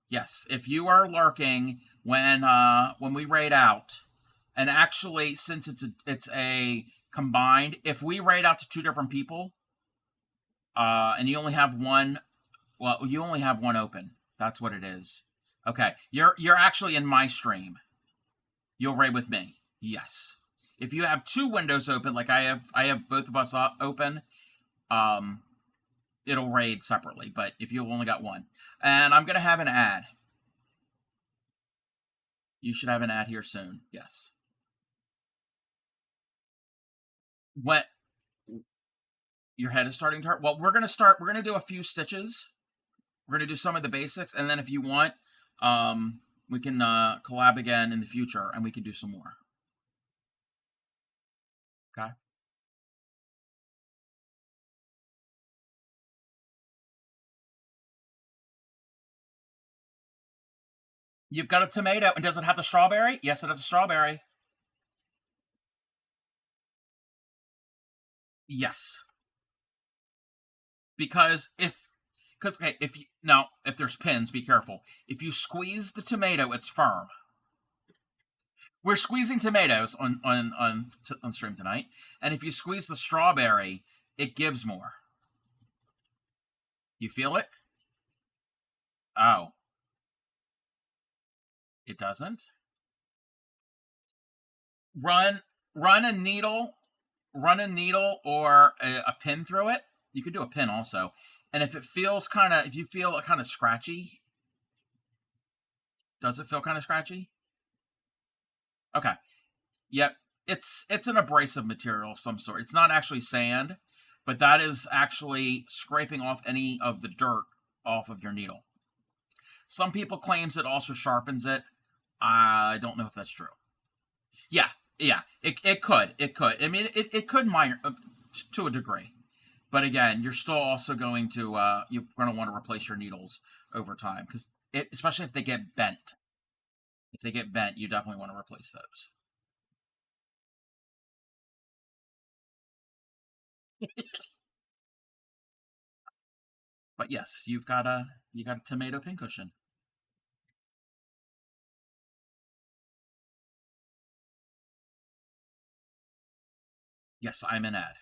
yes. If you are lurking when we raid out, and actually since it's a combined, if we raid out to two different people, and you only have one, well, you only have one open. That's what it is. Okay, you're actually in my stream. You'll raid with me. Yes. If you have two windows open, like I have both of us open, um, it'll raid separately. But if you've only got one, and I'm gonna have an ad. You should have an ad here soon. Yes. When your head is starting to hurt, well, we're gonna start. We're gonna do a few stitches. We're gonna do some of the basics, and then if you want, we can collab again in the future, and we can do some more. Okay. You've got a tomato, and does it have the strawberry? Yes, it has a strawberry. Yes, because okay, if you now if there's pins, be careful. If you squeeze the tomato, it's firm. We're squeezing tomatoes on stream tonight, and if you squeeze the strawberry, it gives more. You feel it? Oh, it doesn't. Run run a needle, run a needle or a pin through it. You could do a pin also. And if it feels if you feel it kind of scratchy, does it feel kind of scratchy? Okay. Yep. It's an abrasive material of some sort. It's not actually sand, but that is actually scraping off any of the dirt off of your needle. Some people claims it also sharpens it. I don't know if that's true. Yeah, yeah, it could. It could. I mean, it could minor to a degree. But again, you're still also you're going to want to replace your needles over time because especially if they get bent. If they get bent, you definitely want to replace those. But yes, you got a tomato pincushion. Yes, I'm an ad.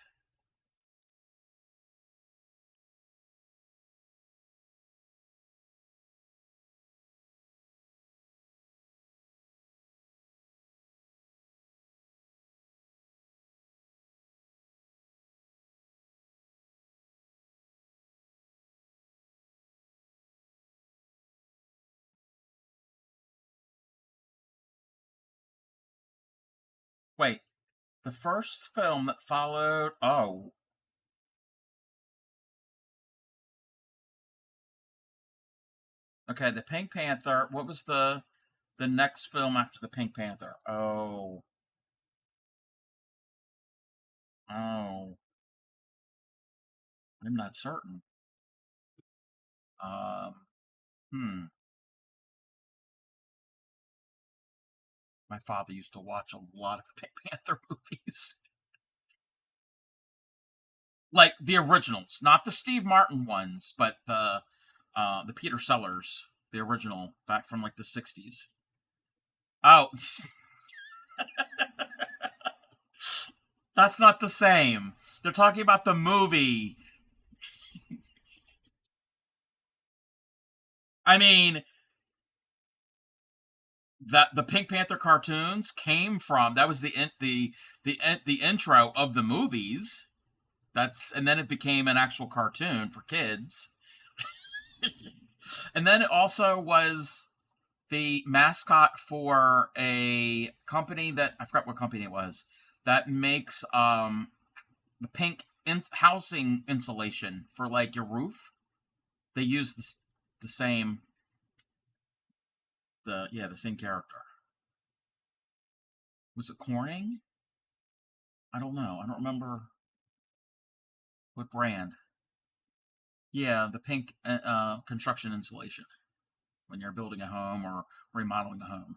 Wait, the first film that followed. Oh, okay. The Pink Panther. What was the next film after the Pink Panther? Oh, oh, I'm not certain. Um, hmm. My father used to watch a lot of the Pink Panther movies. Like the originals, not the Steve Martin ones, but the Peter Sellers, the original back from like the 60s. Oh, that's not the same. They're talking about the movie. I mean, the Pink Panther cartoons came from that was the intro of the movies. That's and then it became an actual cartoon for kids. And then it also was the mascot for a company that I forgot what company it was that makes the pink housing insulation for like your roof. They use the same. the same character. Was it Corning? I don't know. I don't remember what brand. Yeah, the pink construction insulation when you're building a home or remodeling a home.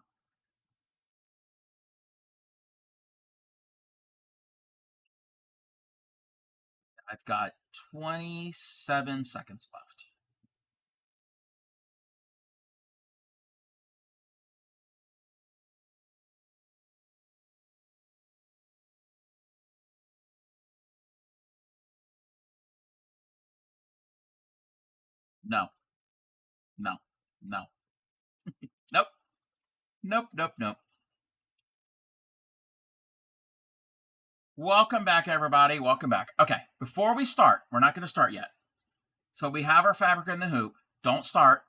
I've got 27 seconds left. No, no, no, nope, nope, nope, nope. Welcome back, everybody. Welcome back. Okay, before we start, we're not going to start yet. So we have our fabric in the hoop. Don't start.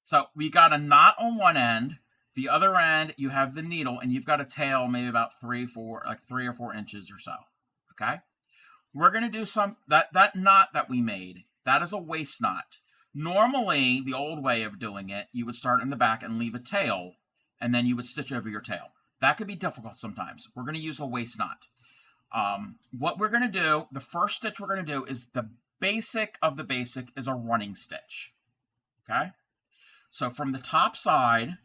So we got a knot on one end. The other end, you have the needle, and you've got a tail maybe about 3 or 4 inches or so. Okay? We're going to do that knot that we made. That is a waist knot. Normally, the old way of doing it, you would start in the back and leave a tail, and then you would stitch over your tail. That could be difficult sometimes. We're going to use a waist knot. What we're going to do, the first stitch we're going to do is the basic of the basic is a running stitch. Okay? So from the top side,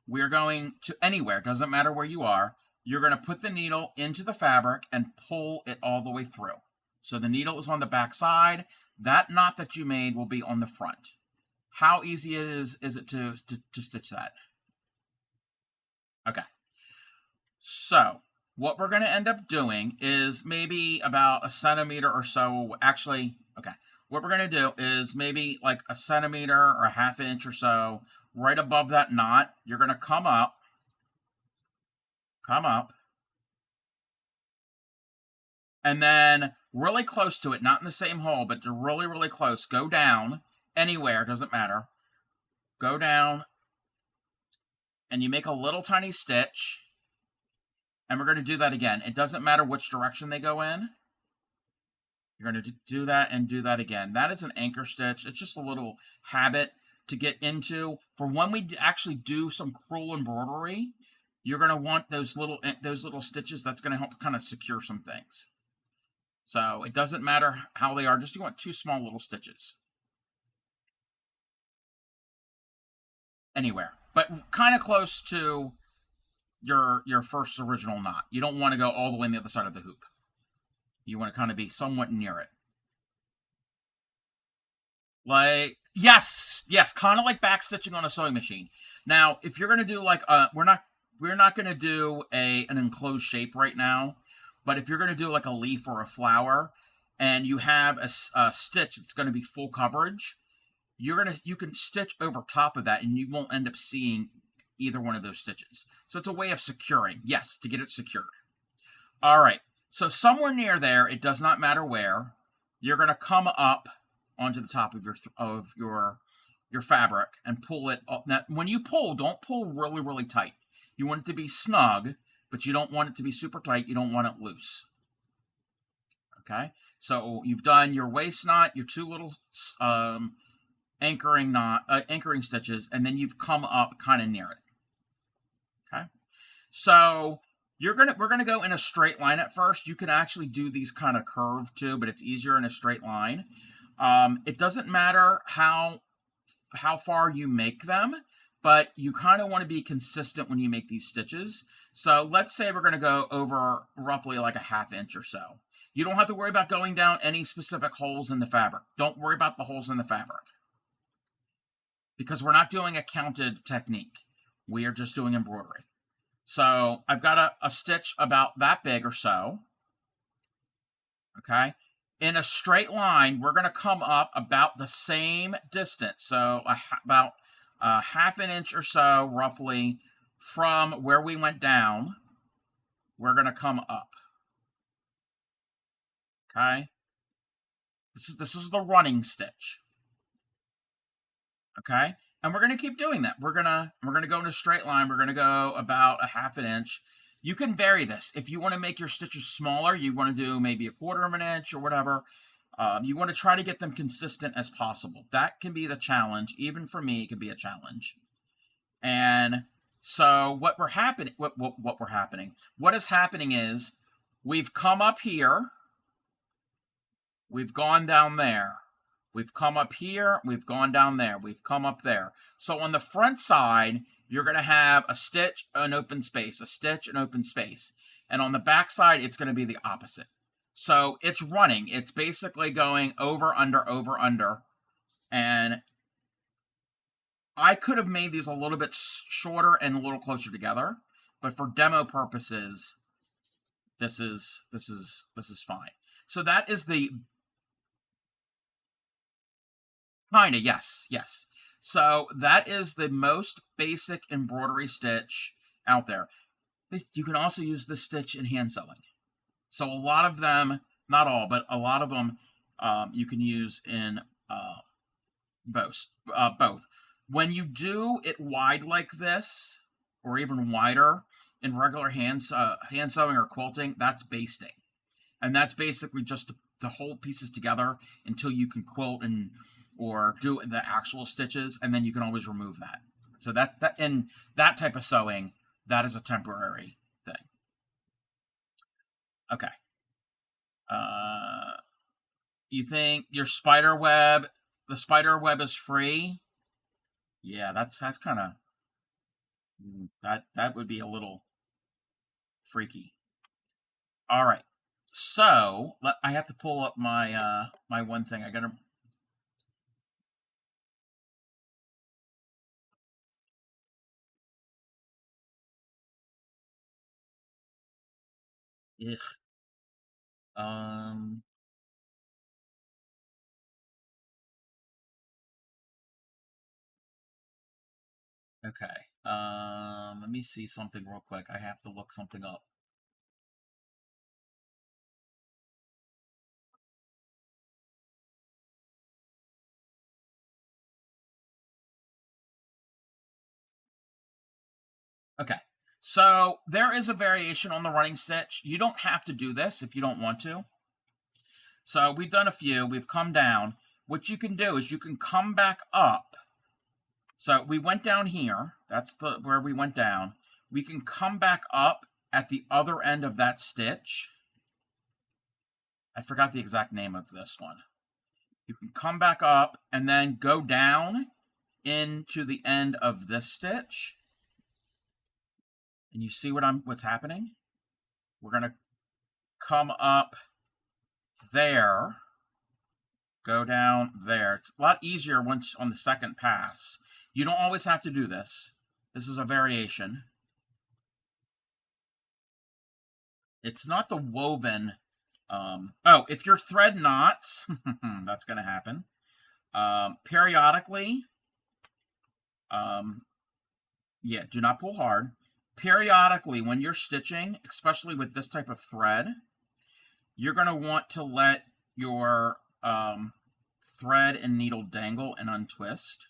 we're going to anywhere, doesn't matter where you are, you're going to put the needle into the fabric and pull it all the way through. So the needle is on the back side. That knot that you made will be on the front. How easy is it to stitch that? Okay. So what we're going to end up doing is maybe about a centimeter or so. Actually, okay. What we're going to do is maybe like a centimeter or a half inch or so right above that knot. You're going to come up, and then really close to it, not in the same hole, but really, really close. Go down anywhere, doesn't matter. Go down, and you make a little tiny stitch, and we're going to do that again. It doesn't matter which direction they go in. You're going to do that and do that again. That is an anchor stitch. It's just a little habit to get into. For when we actually do some crewel embroidery, you're going to want those little stitches. That's going to help kind of secure some things. So it doesn't matter how they are. Just you want 2 small little stitches. Anywhere. But kind of close to your first original knot. You don't want to go all the way on the other side of the hoop. You want to kind of be somewhat near it. Like, yes, kind of like back stitching on a sewing machine. Now, if you're going to do like, we're not going to do an enclosed shape right now, but if you're going to do like a leaf or a flower, and you have a stitch that's going to be full coverage, you can stitch over top of that, and you won't end up seeing either one of those stitches. So it's a way of securing, yes, to get it secured. All right. So somewhere near there, it does not matter where, you're going to come up onto the top of your fabric and pull it up. Now, when you pull, don't pull really, really tight. You want it to be snug, but you don't want it to be super tight. You don't want it loose. Okay? So you've done your waist knot, your 2 little anchoring stitches, and then you've come up kind of near it. Okay? So we're gonna go in a straight line at first. You can actually do these kind of curved too, but it's easier in a straight line. It doesn't matter how far you make them, but you kind of want to be consistent when you make these stitches. So let's say we're going to go over roughly like a half inch or so. You don't have to worry about going down any specific holes in the fabric. Don't worry about the holes in the fabric, because we're not doing a counted technique. We are just doing embroidery. So I've got a stitch about that big or so. Okay. In a straight line, we're going to come up about the same distance. So about a half an inch or so, roughly, from where we went down. We're going to come up. Okay. This is the running stitch. Okay. And we're going to keep doing that. We're going to go in a straight line. We're going to go about a half an inch. You can vary this. If you want to make your stitches smaller, you want to do maybe a 1/4 of an inch or whatever. You want to try to get them consistent as possible. That can be the challenge. Even for me, it can be a challenge. And so what is happening is we've come up here, we've gone down there. We've come up here, we've gone down there, we've come up there. So on the front side, you're going to have a stitch, an open space, a stitch, an open space. And on the back side, it's going to be the opposite. So it's running. It's basically going over, under, over, under. And I could have made these a little bit shorter and a little closer together, but for demo purposes, this is fine. So that is the kinda, yes. So that is the most basic embroidery stitch out there. You can also use this stitch in hand sewing. So a lot of them, not all, but a lot of them, you can use in both. When you do it wide like this, or even wider, in regular hand sewing or quilting, that's basting. And that's basically just to hold pieces together until you can quilt or do the actual stitches, and then you can always remove that. So that in that type of sewing, that is a temporary thing. Okay. You think your the spider web is free? Yeah, that's kind of that would be a little freaky. All right. So I have to pull up my my one thing. I gotta. Ugh. Um. Okay. Let me see something real quick. I have to look something up. Okay. So there is a variation on the running stitch. You don't have to do this if you don't want to. So we've done a few. We've come down. What you can do is you can come back up. So we went down here. That's where we went down. We can come back up at the other end of that stitch. I forgot the exact name of this one. You can come back up and then go down into the end of this stitch. And you see what's happening? We're going to come up there, go down there. It's a lot easier once on the second pass. You don't always have to do this. This is a variation. It's not the woven. Oh, if your thread knots, that's going to happen. Periodically, yeah, do not pull hard. Periodically, when you're stitching, especially with this type of thread, you're going to want to let your thread and needle dangle and untwist.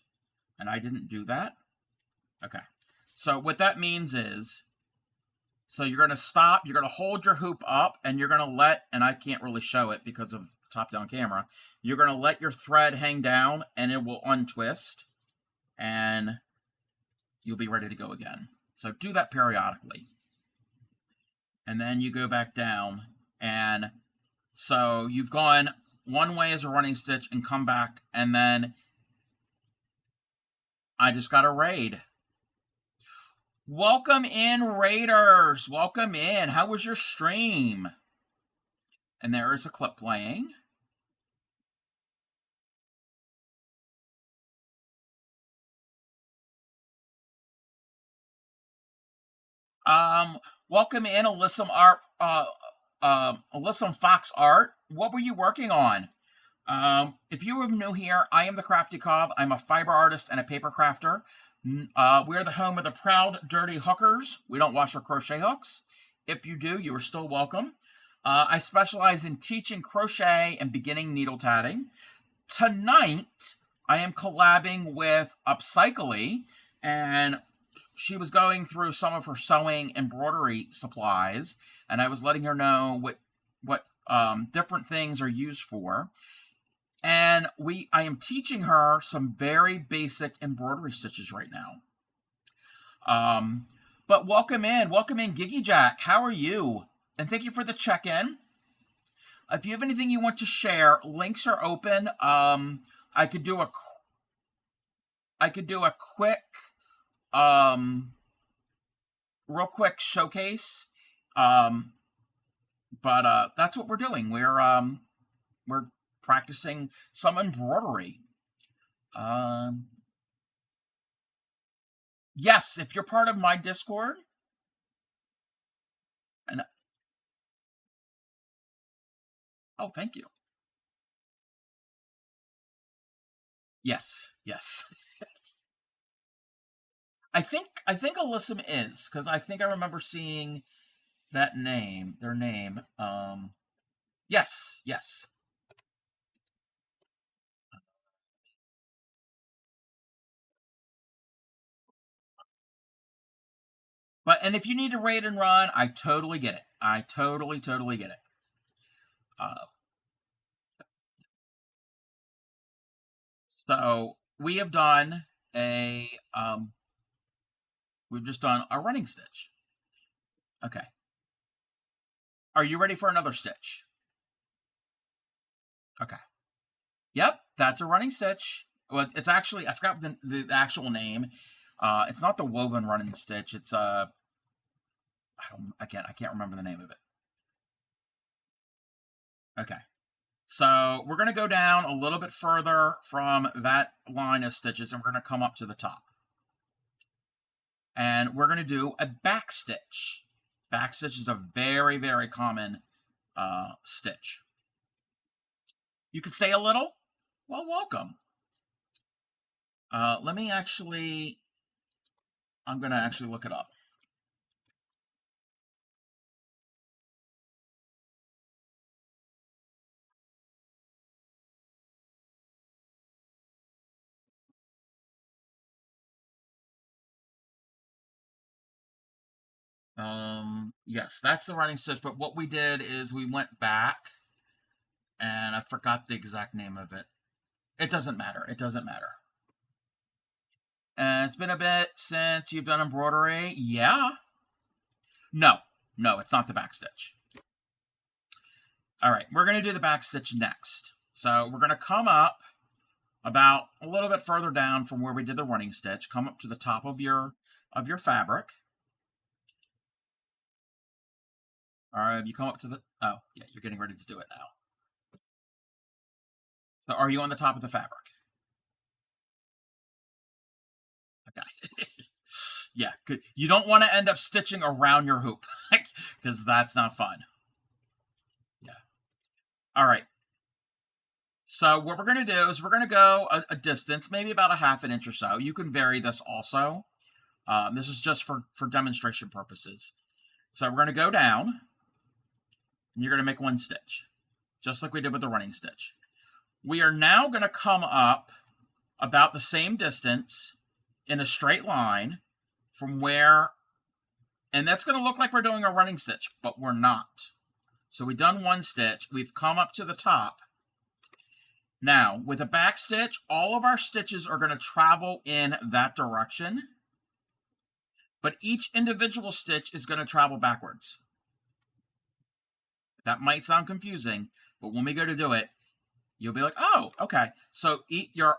And I didn't do that. Okay. So what that means is, so you're going to stop, you're going to hold your hoop up, and you're going to let, and I can't really show it because of top-down camera, you're going to let your thread hang down, and it will untwist, and you'll be ready to go again. So do that periodically. And then you go back down, and so you've gone one way as a running stitch and come back, and then I just got a raid. Welcome in, Raiders. Welcome in. How was your stream? And there is a clip playing. Welcome in, Alyssum Art. Alyssum Fox Art. What were you working on? If you are new here, I am the Crafty Cobb. I'm a fiber artist and a paper crafter. We're the home of the proud, dirty hookers. We don't wash our crochet hooks. If you do, you are still welcome. I specialize in teaching crochet and beginning needle tatting. Tonight, I am collabing with Upcycly, and she was going through some of her sewing embroidery supplies, and I was letting her know what different things are used for. And I am teaching her some very basic embroidery stitches right now. But welcome in, Giggy Jack. How are you? And thank you for the check-in. If you have anything you want to share, links are open. I could do a, quick, um, real quick showcase. Um, but that's what we're doing. We're practicing some embroidery. Um, yes, if you're part of my Discord, and oh, thank you. Yes, yes. I think Alyssum is, because I think I remember seeing that name, their name. Yes, yes. But and if you need to raid and run, I totally get it. I totally get it. Uh, so we have done a we've just done a running stitch. Okay. Are you ready for another stitch? Okay. Yep, that's a running stitch. Well, it's actually, I forgot the actual name. It's not the woven running stitch. It's I can't remember the name of it. Okay. So we're going to go down a little bit further from that line of stitches, and we're going to come up to the top. And we're going to do a back stitch. Back stitch is a very, very common stitch. You could say a little? Well, welcome. Let me actually, I'm going to actually look it up. Yes, that's the running stitch, but what we did is we went back, and I forgot the exact name of it. It doesn't matter. It doesn't matter. And it's been a bit since you've done embroidery. Yeah. No, no, it's not the back stitch. All right, we're going to do the back stitch next. So we're going to come up about a little bit further down from where we did the running stitch. Come up to the top of your fabric. All right, you come up to the, oh, yeah, you're getting ready to do it now. So are you on the top of the fabric? Okay. Yeah, good. You don't want to end up stitching around your hoop, because that's not fun. Yeah. All right. So what we're going to do is we're going to go a distance, maybe about a half an inch or so. You can vary this also. This is just for demonstration purposes. So we're going to go down, and you're going to make one stitch, just like we did with the running stitch. We are now going to come up about the same distance in a straight line from where, and that's going to look like we're doing a running stitch, but we're not. So we've done one stitch. We've come up to the top. Now, with a back stitch, all of our stitches are going to travel in that direction, but each individual stitch is going to travel backwards. That might sound confusing, but when we go to do it, you'll be like, oh, okay. So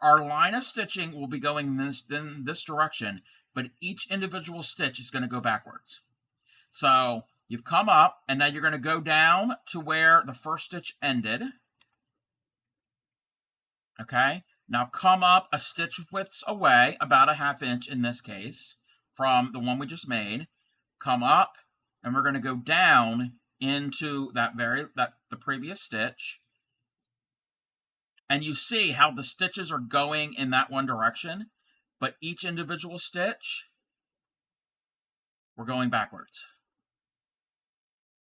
our line of stitching will be going in this direction, but each individual stitch is going to go backwards. So you've come up, and now you're going to go down to where the first stitch ended. Okay, now come up a stitch widths away, about a half inch in this case, from the one we just made. Come up, and we're going to go down into the previous stitch. And you see how the stitches are going in that one direction, but each individual stitch, we're going backwards.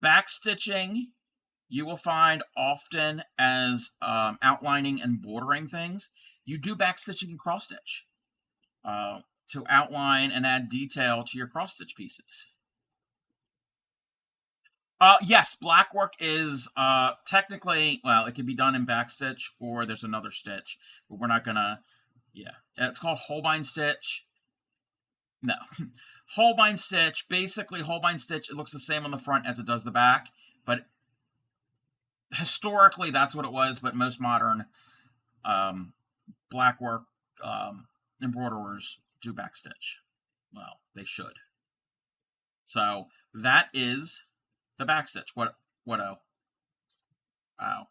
Back stitching, you will find often as outlining and bordering things. You do back stitching and cross stitch to outline and add detail to your cross stitch pieces. Yes, black work is technically, well, it can be done in back stitch, or there's another stitch, but we're not gonna, yeah. It's called Holbein stitch. No. Holbein stitch, basically Holbein stitch, it looks the same on the front as it does the back, but historically that's what it was, but most modern black work embroiderers do back stitch. Well, they should. So that is the back stitch. What oh? Oh.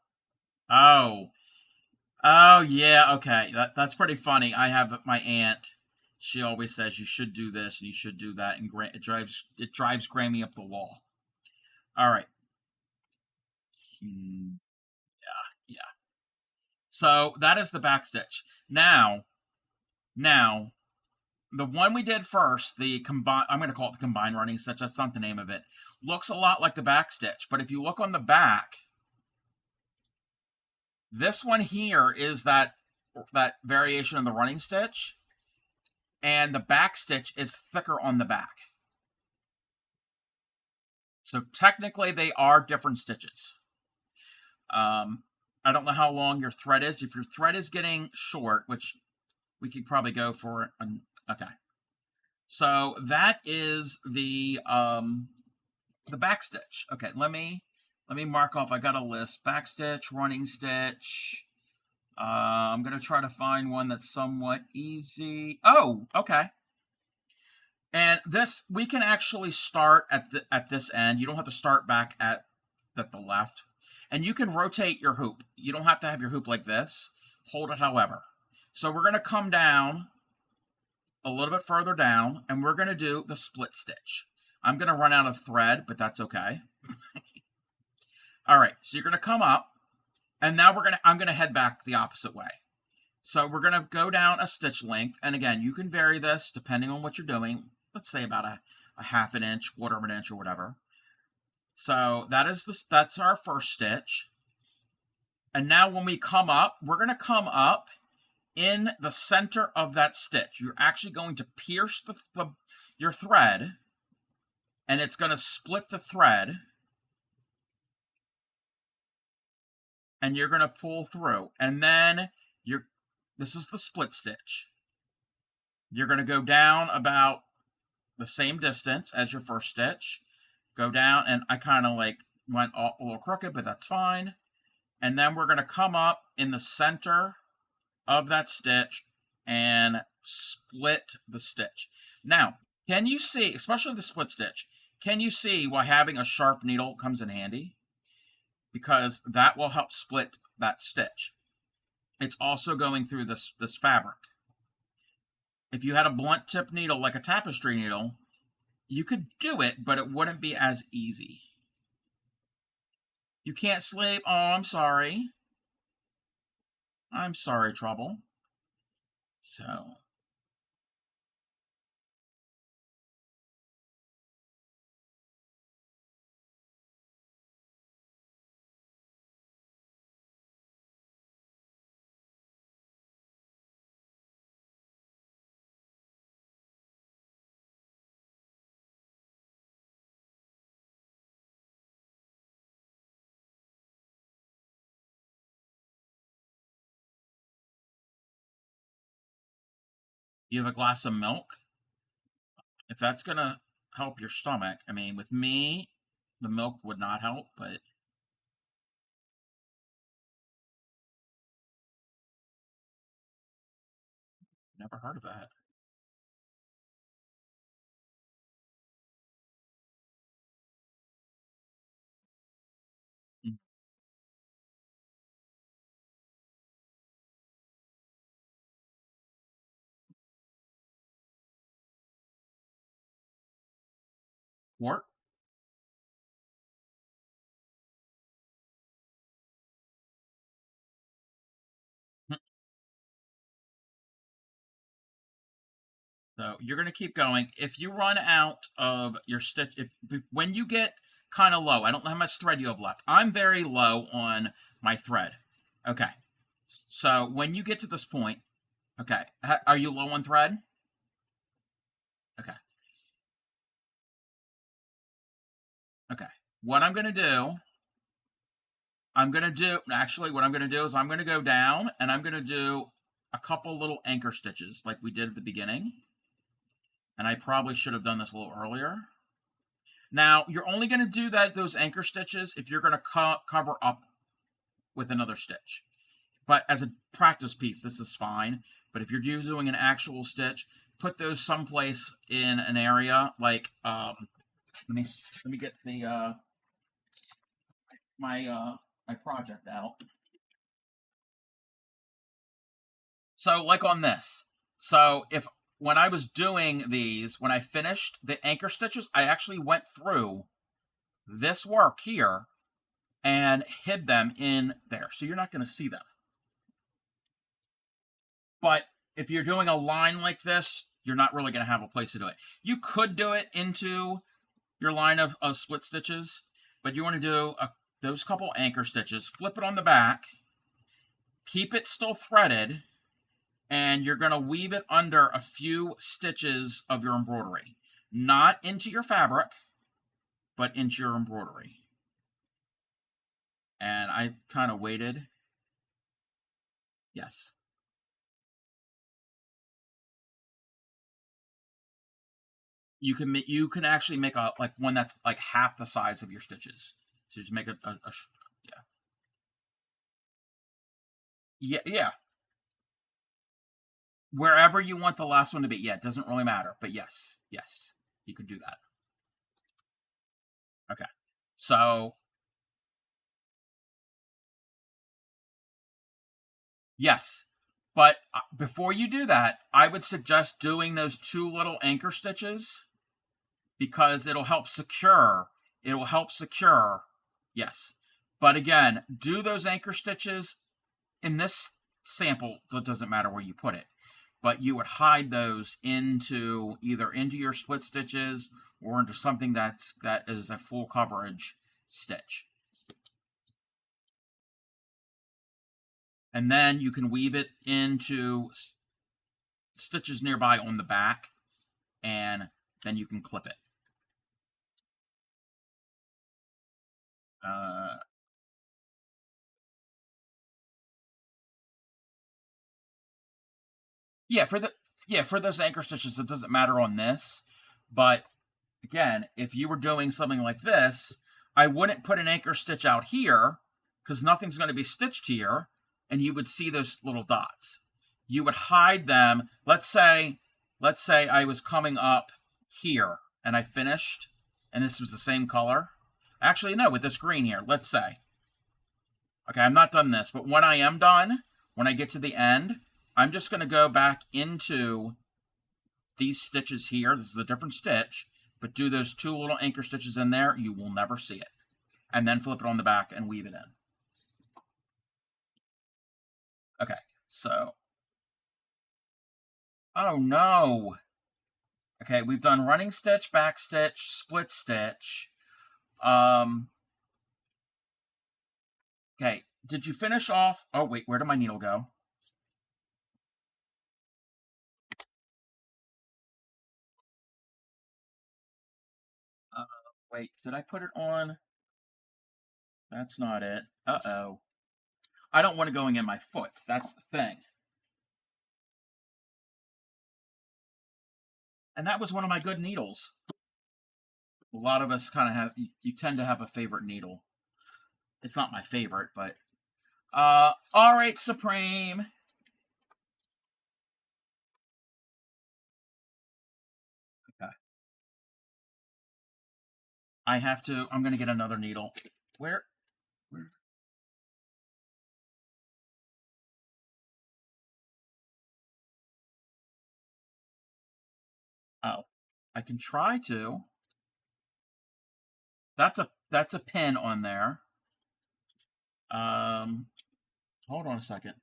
Oh. Oh yeah, okay. That's pretty funny. I have my aunt. She always says you should do this and you should do that, and it drives Grammy up the wall. All right. Yeah. So that is the back stitch. Now, the one we did first, the combine, I'm going to call it the combined running stitch. That's not the name of it. Looks a lot like the back stitch, but if you look on the back, this one here is that variation of the running stitch, and the back stitch is thicker on the back. So technically they are different stitches. I don't know how long your thread is. If your thread is getting short, which we could probably go for, okay. So that is the back stitch. Okay, let me mark off. I got a list: back stitch, running stitch. I'm gonna try to find one that's somewhat easy. Oh, okay. And this, we can actually start at this end. You don't have to start back at the left. And you can rotate your hoop. You don't have to have your hoop like this. Hold it however. So we're going to come down a little bit further down, and we're going to do the split stitch. I'm going to run out of thread, but that's okay. All right, so you're going to come up, and now I'm going to head back the opposite way. So we're going to go down a stitch length, and again, you can vary this depending on what you're doing. Let's say about a half an inch, quarter of an inch, or whatever. So that's our first stitch. And now when we come up, we're going to come up in the center of that stitch. You're actually going to pierce your thread, and it's going to split the thread, and you're going to pull through. And then this is the split stitch. You're going to go down about the same distance as your first stitch. Go down, and I kind of like went a little crooked, but that's fine. And then we're going to come up in the center of that stitch and split the stitch. Now, can you see, especially the split stitch, can you see why having a sharp needle comes in handy? Because that will help split that stitch. It's also going through this fabric. If you had a blunt tip needle like a tapestry needle, you could do it, but it wouldn't be as easy. You can't sleep? Oh, I'm sorry. I'm sorry, Trouble. So. You have a glass of milk? If that's going to help your stomach, I mean, with me, the milk would not help, but never heard of that. Mm. Wart? Mm. So you're going to keep going. If you run out of your stitch, when you get kind of low, I don't know how much thread you have left. I'm very low on my thread. Okay. So when you get to this point, okay, are you low on thread? Okay. Okay. What I'm going to do, actually, what I'm going to do is I'm going to go down and I'm going to do a couple little anchor stitches like we did at the beginning. And I probably should have done this a little earlier. Now, you're only going to do those anchor stitches if you're going to cover up with another stitch. But as a practice piece, this is fine. But if you're doing an actual stitch, put those someplace in an area like let me get the my project out. So like on this. So if when I was doing these, when I finished the anchor stitches, I actually went through this work here and hid them in there. So you're not going to see them. But if you're doing a line like this, you're not really going to have a place to do it. You could do it into your line of split stitches, but you want to do those couple anchor stitches, flip it on the back, keep it still threaded, and you're going to weave it under a few stitches of your embroidery. Not into your fabric, but into your embroidery. And I kind of waited. Yes. You can actually make a like one that's like half the size of your stitches. So just make yeah. Yeah. Wherever you want the last one to be. Yeah, it doesn't really matter. But yes, you could do that. Okay. So yes, but before you do that, I would suggest doing those two little anchor stitches because it'll help secure. It will help secure. Yes. But again, do those anchor stitches in this sample. It doesn't matter where you put it, but you would hide those into either into your split stitches or into something that is a full coverage stitch. And then you can weave it into stitches nearby on the back, and then you can clip it. Uh, yeah, for those anchor stitches, it doesn't matter on this. But again, if you were doing something like this, I wouldn't put an anchor stitch out here because nothing's going to be stitched here, and you would see those little dots. You would hide them. Let's say I was coming up here and I finished, and this was the same color. Actually, no, with this green here. Let's say. Okay, I'm not done this, but when I am done, when I get to the end, I'm just going to go back into these stitches here. This is a different stitch, but do those two little anchor stitches in there. You will never see it. And then flip it on the back and weave it in. Okay, so. Oh no. Okay, we've done running stitch, back stitch, split stitch. Okay, did you finish off? Oh wait, where did my needle go? Uh, Wait, did I put it on? That's not it. Uh-oh. I don't want it going in my foot. That's the thing. And that was one of my good needles. A lot of us kind of have, you tend to have a favorite needle. It's not my favorite, but. All right, Supreme. Okay. I'm going to get another needle. Where? Oh, I can try to. That's a pin on there. Um, Hold on a second.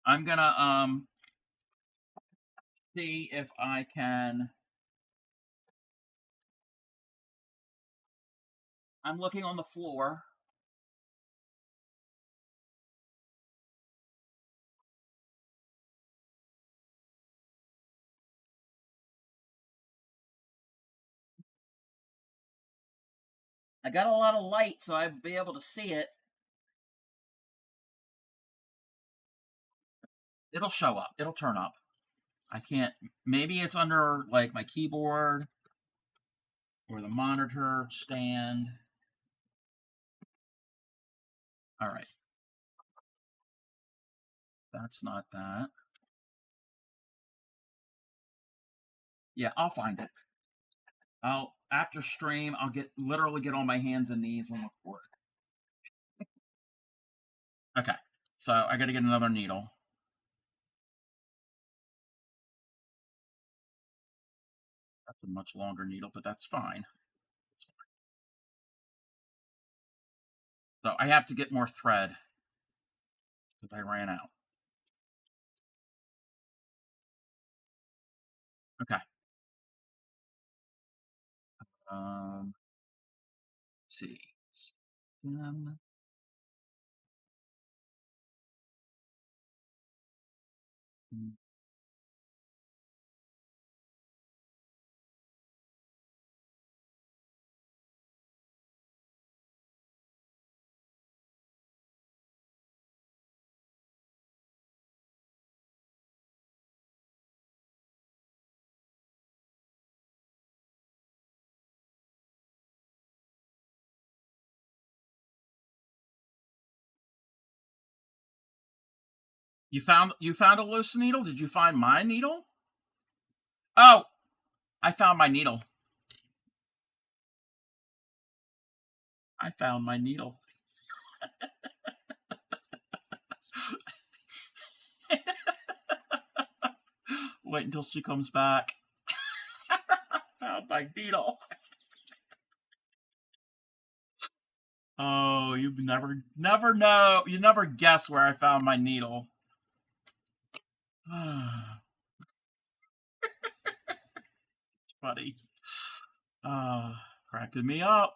I'm gonna see if I can. I'm looking on the floor. I got a lot of light, so I'd be able to see it. It'll show up. It'll turn up. I can't. Maybe it's under like my keyboard or the monitor stand. All right. That's not that. Yeah, I'll find it. I'll after stream. I'll literally get on my hands and knees and look for it. Okay. So I got to get another needle. That's a much longer needle, but that's fine. So I have to get more thread because I ran out. Okay. Let's see. Um, you found a loose needle? Did you find my needle? Oh, I found my needle. I found my needle. Wait until she comes back. Found my needle. Oh, you never know. You never guess where I found my needle. Funny. Cracking me up.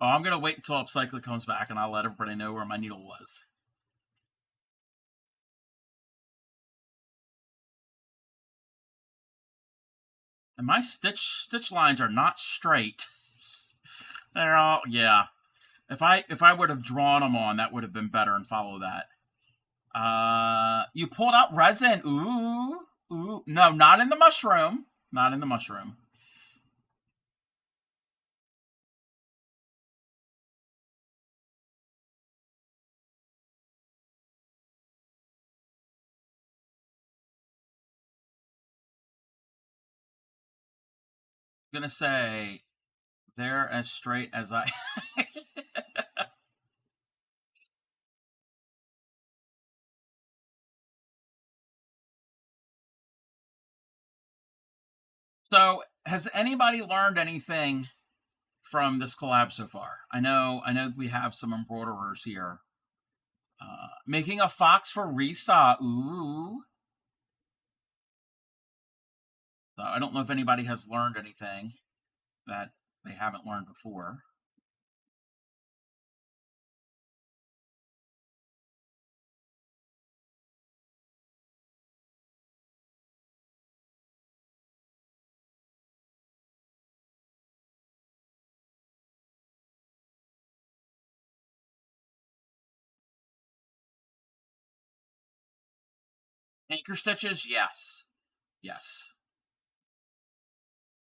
Oh, I'm gonna wait until Upcycler comes back and I'll let everybody know where my needle was. And my stitch lines are not straight. They're all yeah. If I would have drawn them on, that would have been better and follow that. You pulled out resin. Ooh, ooh. No, not in the mushroom. Not in the mushroom. I'm gonna say they're as straight as I. So, has anybody learned anything from this collab so far? I know we have some embroiderers here. Making a fox for Risa. Ooh. So I don't know if anybody has learned anything that they haven't learned before. Anchor stitches, yes. Yes.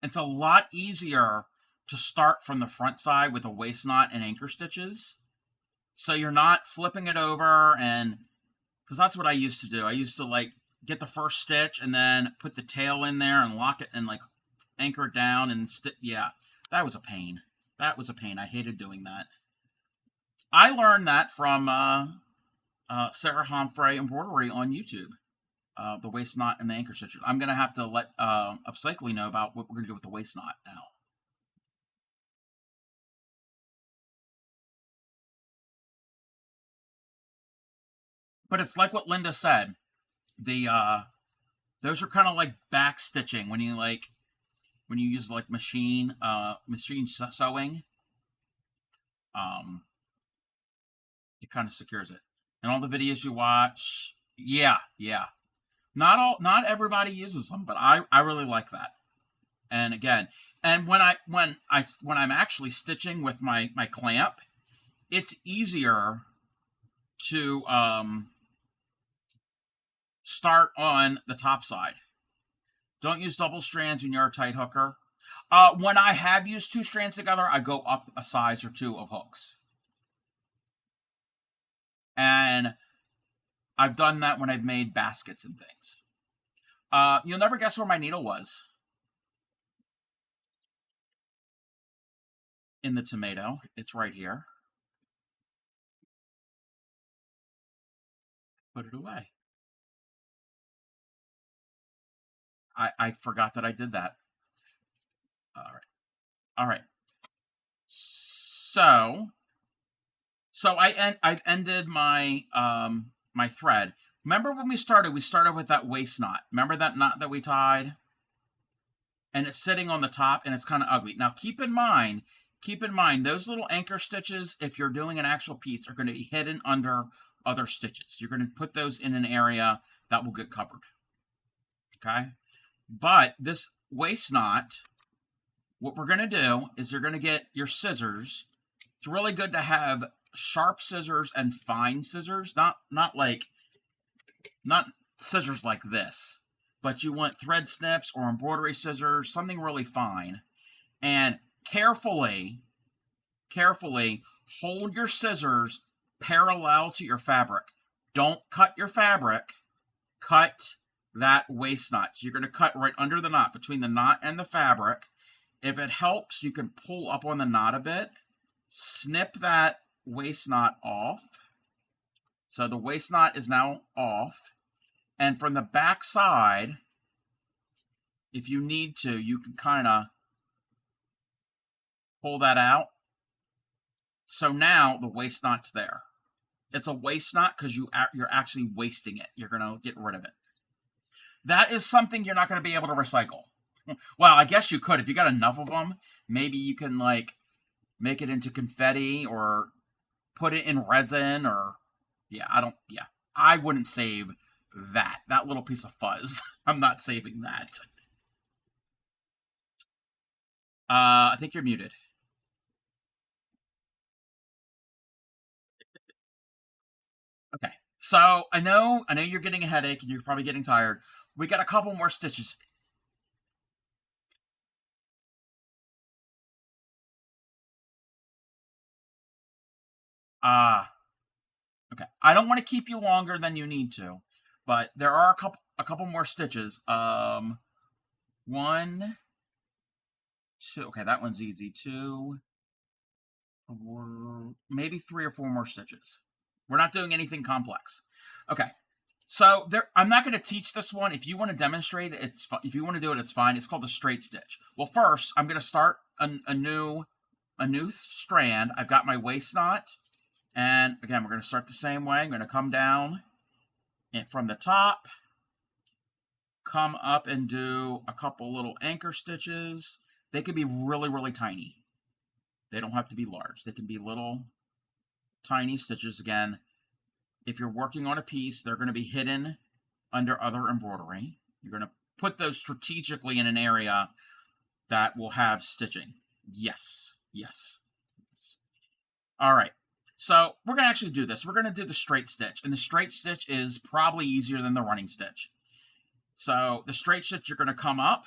It's a lot easier to start from the front side with a waist knot and anchor stitches. So you're not flipping it over and because that's what I used to do. I used to like get the first stitch and then put the tail in there and lock it and like anchor it down and yeah, that was a pain. That was a pain. I hated doing that. I learned that from Sarah Humphrey Embroidery on YouTube. The waist knot and the anchor stitches. I'm gonna have to let Upcycling know about what we're gonna do with the waist knot now. But it's like what Linda said. The those are kind of like back stitching when you like when you use like machine sewing, it kind of secures it. And all the videos you watch, yeah, yeah. Not everybody uses them, but I really like that. And again, and when I'm actually stitching with my clamp, it's easier to start on the top side. Don't use double strands when you're a tight hooker. When I have used two strands together, I go up a size or two of hooks. And I've done that when I've made baskets and things. You'll never guess where my needle was. In the tomato. It's right here. Put it away. I forgot that I did that. All right. All right. So I've ended my my thread. Remember when we started? We started with that waist knot. Remember that knot that we tied? And it's sitting on the top and it's kind of ugly. Now keep in mind, those little anchor stitches, if you're doing an actual piece, are going to be hidden under other stitches. You're going to put those in an area that will get covered. Okay? But this waist knot, what we're going to do is you're going to get your scissors. It's really good to have sharp scissors and fine scissors, not scissors like this, but you want thread snips or embroidery scissors, something really fine. And carefully hold your scissors parallel to your fabric. Don't cut your fabric, cut that waist knot. So you're going to cut right under the knot, between the knot and the fabric. If it helps, you can pull up on the knot a bit, snip that waist knot off. So the waist knot is now off. And from the back side, if you need to, you can kind of pull that out. So now the waist knot's there. It's a waist knot because you're actually wasting it. You're going to get rid of it. That is something you're not going to be able to recycle. Well, I guess you could. If you got enough of them, maybe you can like make it into confetti or put it in resin or I wouldn't save that little piece of fuzz. I'm not saving that. I think you're muted. Okay. So I know you're getting a headache and you're probably getting tired. We got a couple more stitches. Okay. I don't want to keep you longer than you need to, but there are a couple more stitches. One, two. Okay, that one's easy. Two, four, maybe three or four more stitches. We're not doing anything complex. Okay. So I'm not going to teach this one. If you want to demonstrate it, if you want to do it, it's fine. It's called a straight stitch. Well, first I'm going to start a new strand. I've got my waist knot, and again we're going to start the same way. I'm going to come down and from the top, come up and do a couple little anchor stitches. They can be really tiny. They don't have to be large. They can be little tiny stitches. Again, if you're working on a piece, they're going to be hidden under other embroidery. You're going to put those strategically in an area that will have stitching. Yes. All right. So we're going to actually do this. We're going to do the straight stitch. And the straight stitch is probably easier than the running stitch. So the straight stitch, you're going to come up.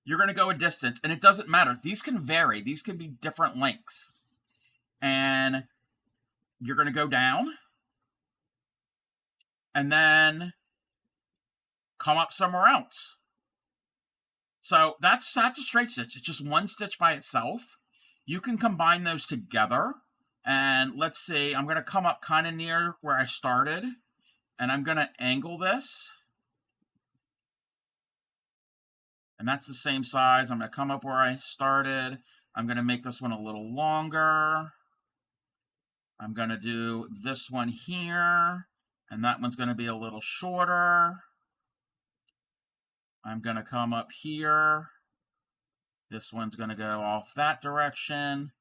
You're going to go a distance. And it doesn't matter. These can vary. These can be different lengths. And you're going to go down. And then come up somewhere else. So that's a straight stitch. It's just one stitch by itself. You can combine those together. And let's see, I'm going to come up kind of near where I started. And I'm going to angle this. And that's the same size. I'm going to come up where I started. I'm going to make this one a little longer. I'm going to do this one here. And that one's going to be a little shorter. I'm going to come up here. This one's going to go off that direction.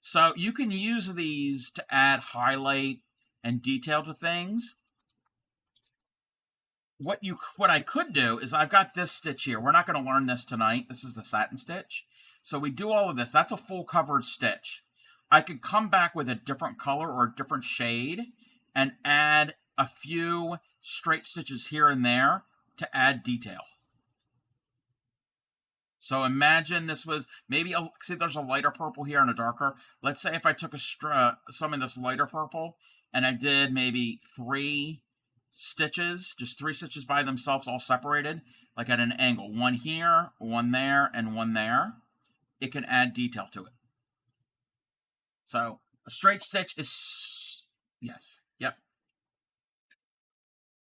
So you can use these to add highlight and detail to things. What I could do is I've got this stitch here. We're not going to learn this tonight. This is the satin stitch. So we do all of this. That's a full coverage stitch. I could come back with a different color or a different shade and add a few straight stitches here and there to add detail. So imagine this was maybe, see there's a lighter purple here and a darker. Let's say if I took some of this lighter purple and I did maybe 3 stitches, just 3 stitches by themselves all separated, like at an angle. One here, one there, and one there. It can add detail to it. So a straight stitch is, yes, yep.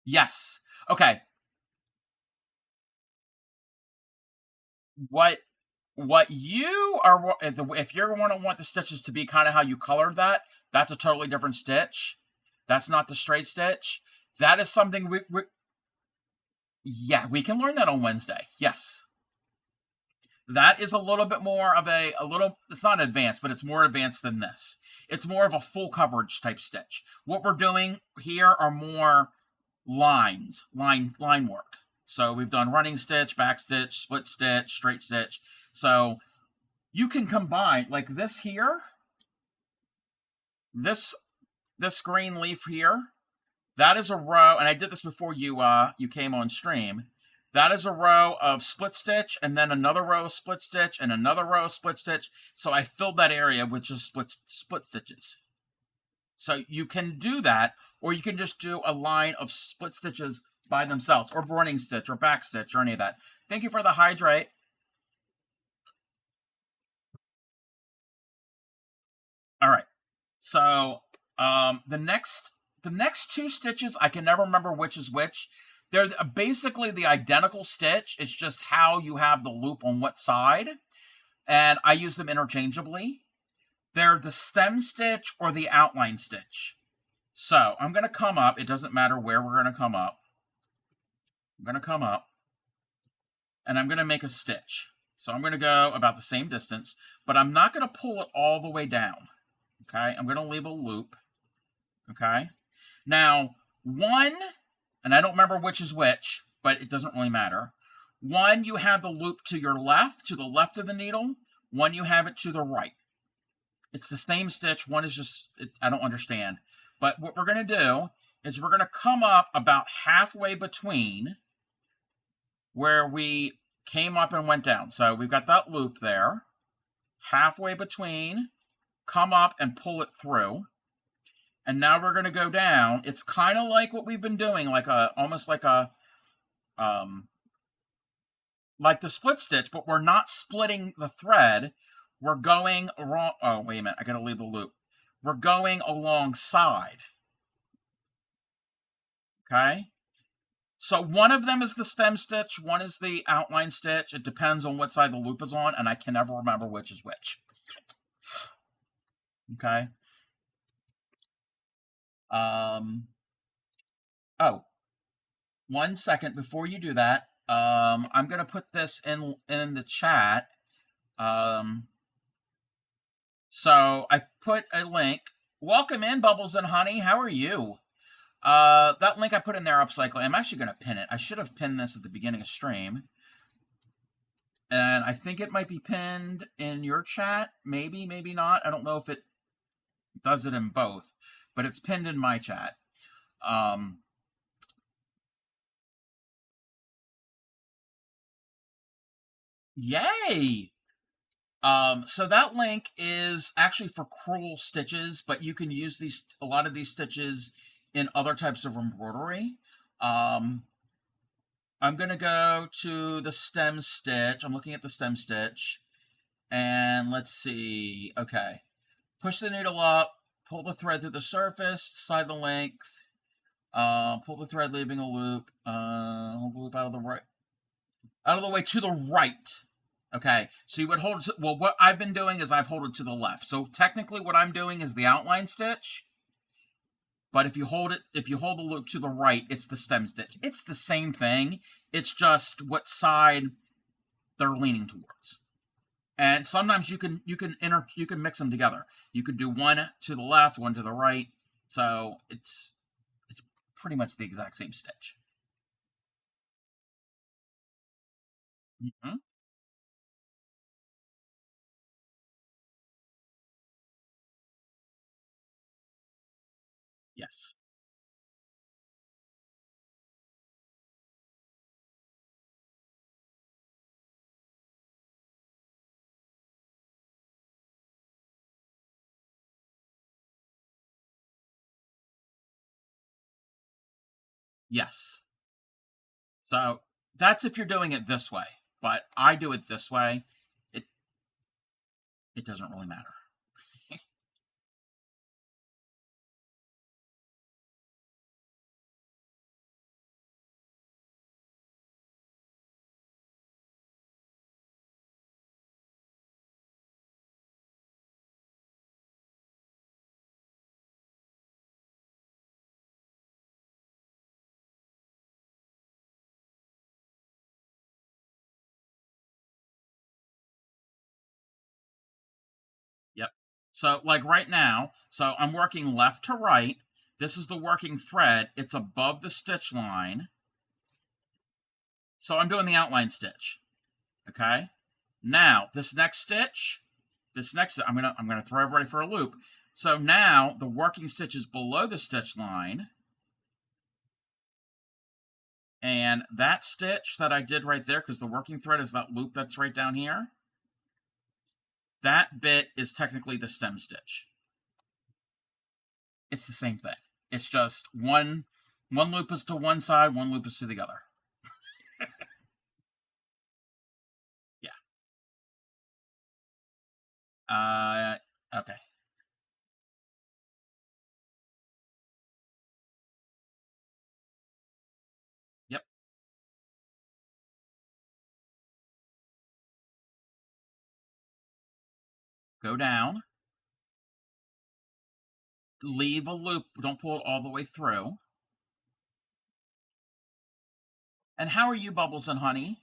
Yes, okay. What you are, if you're going to want the stitches to be kind of how you colored that, that's a totally different stitch. That's not the straight stitch. That is something yeah, we can learn that on Wednesday. Yes. That is a little bit more of it's not advanced, but it's more advanced than this. It's more of a full coverage type stitch. What we're doing here are more line work. So we've done running stitch, back stitch, split stitch, straight stitch. So you can combine like this here, this green leaf here. That is a row, and I did this before you came on stream. That is a row of split stitch, and then another row of split stitch, and another row of split stitch. So I filled that area with just split stitches. So you can do that, or you can just do a line of split stitches by themselves, or running stitch, or back stitch, or any of that. Thank you for the hydrate. All right. So the next 2 stitches, I can never remember which is which. They're basically the identical stitch. It's just how you have the loop on what side. And I use them interchangeably. They're the stem stitch or the outline stitch. So I'm going to come up. It doesn't matter where we're going to come up. I'm going to come up. And I'm going to make a stitch. So I'm going to go about the same distance. But I'm not going to pull it all the way down. Okay? I'm going to leave a loop. Okay? Now, and I don't remember which is which, but it doesn't really matter. One, you have the loop to your left, to the left of the needle. One, you have it to the right. It's the same stitch. One is just, I don't understand. But what we're going to do is we're going to come up about halfway between where we came up and went down. So we've got that loop there. Halfway between, come up and pull it through. And now we're going to go down. It's kind of like what we've been doing, almost like the split stitch, but we're not splitting the thread. We're going wrong. Oh, wait a minute. I got to leave the loop. We're going alongside. Okay? So one of them is the stem stitch. One is the outline stitch. It depends on what side the loop is on, and I can never remember which is which. Okay? Oh, 1 second before you do that. I'm going to put this in the chat. So I put a link. Welcome in, Bubbles and Honey. How are you? That link I put in there upcycling. I'm actually going to pin it. I should have pinned this at the beginning of stream. And I think it might be pinned in your chat. Maybe, maybe not. I don't know if it does it in both. But it's pinned in my chat. Yay! So that link is actually for crewel stitches, but you can use a lot of these stitches in other types of embroidery. I'm going to go to the stem stitch. I'm looking at the stem stitch. And let's see. Okay. Push the needle up. Pull the thread through the surface, decide the length, pull the thread, leaving a loop, hold the loop out of the way to the right. Okay, so you would hold it well, what I've been doing is I've held it to the left. So technically what I'm doing is the outline stitch, but if you hold the loop to the right, it's the stem stitch. It's the same thing. It's just what side they're leaning towards. And sometimes you can mix them together. You could do one to the left, one to the right. So it's pretty much the exact same stitch. Hmm. Yes. Yes. So that's if you're doing it this way. But I do it this way. It it doesn't really matter. Yep. So like right now, so I'm working left to right. This is the working thread. It's above the stitch line. So I'm doing the outline stitch. Okay. Now this next I'm gonna throw everybody for a loop. So now the working stitch is below the stitch line, and that stitch that I did right there, because the working thread is that loop that's right down here, that bit is technically the stem stitch. It's the same thing. It's just one loop is to one side, one loop is to the other. Yeah. Okay. Yep. Go down, leave a loop, don't pull it all the way through. And how are you, Bubbles and Honey?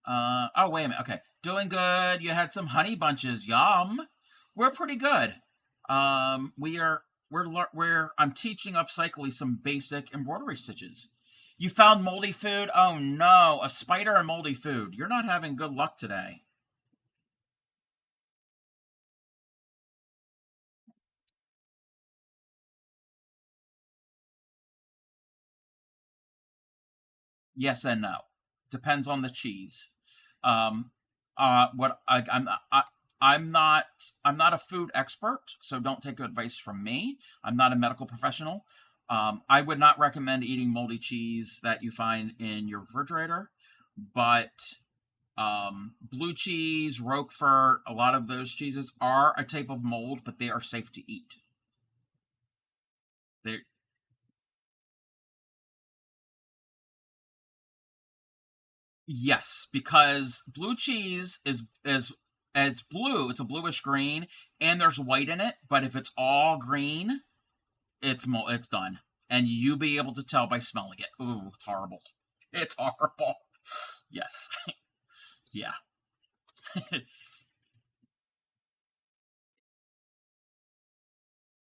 Oh, wait a minute. Okay. Doing good. You had some honey bunches. Yum. We're pretty good. We are, I'm teaching upcycling some basic embroidery stitches. You found moldy food? Oh no, a spider and moldy food. You're not having good luck today. Yes and no. Depends on the cheese. Um, what I'm not I'm not a food expert, so don't take advice from me. I'm not a medical professional. I would not recommend eating moldy cheese that you find in your refrigerator, but blue cheese, Roquefort, a lot of those cheeses are a type of mold, but they are safe to eat. They Yes, because blue cheese is it's blue, it's a bluish green, and there's white in it. But if it's all green, it's done, and you be able to tell by smelling it. Ooh, it's horrible. It's horrible. Yes, yeah.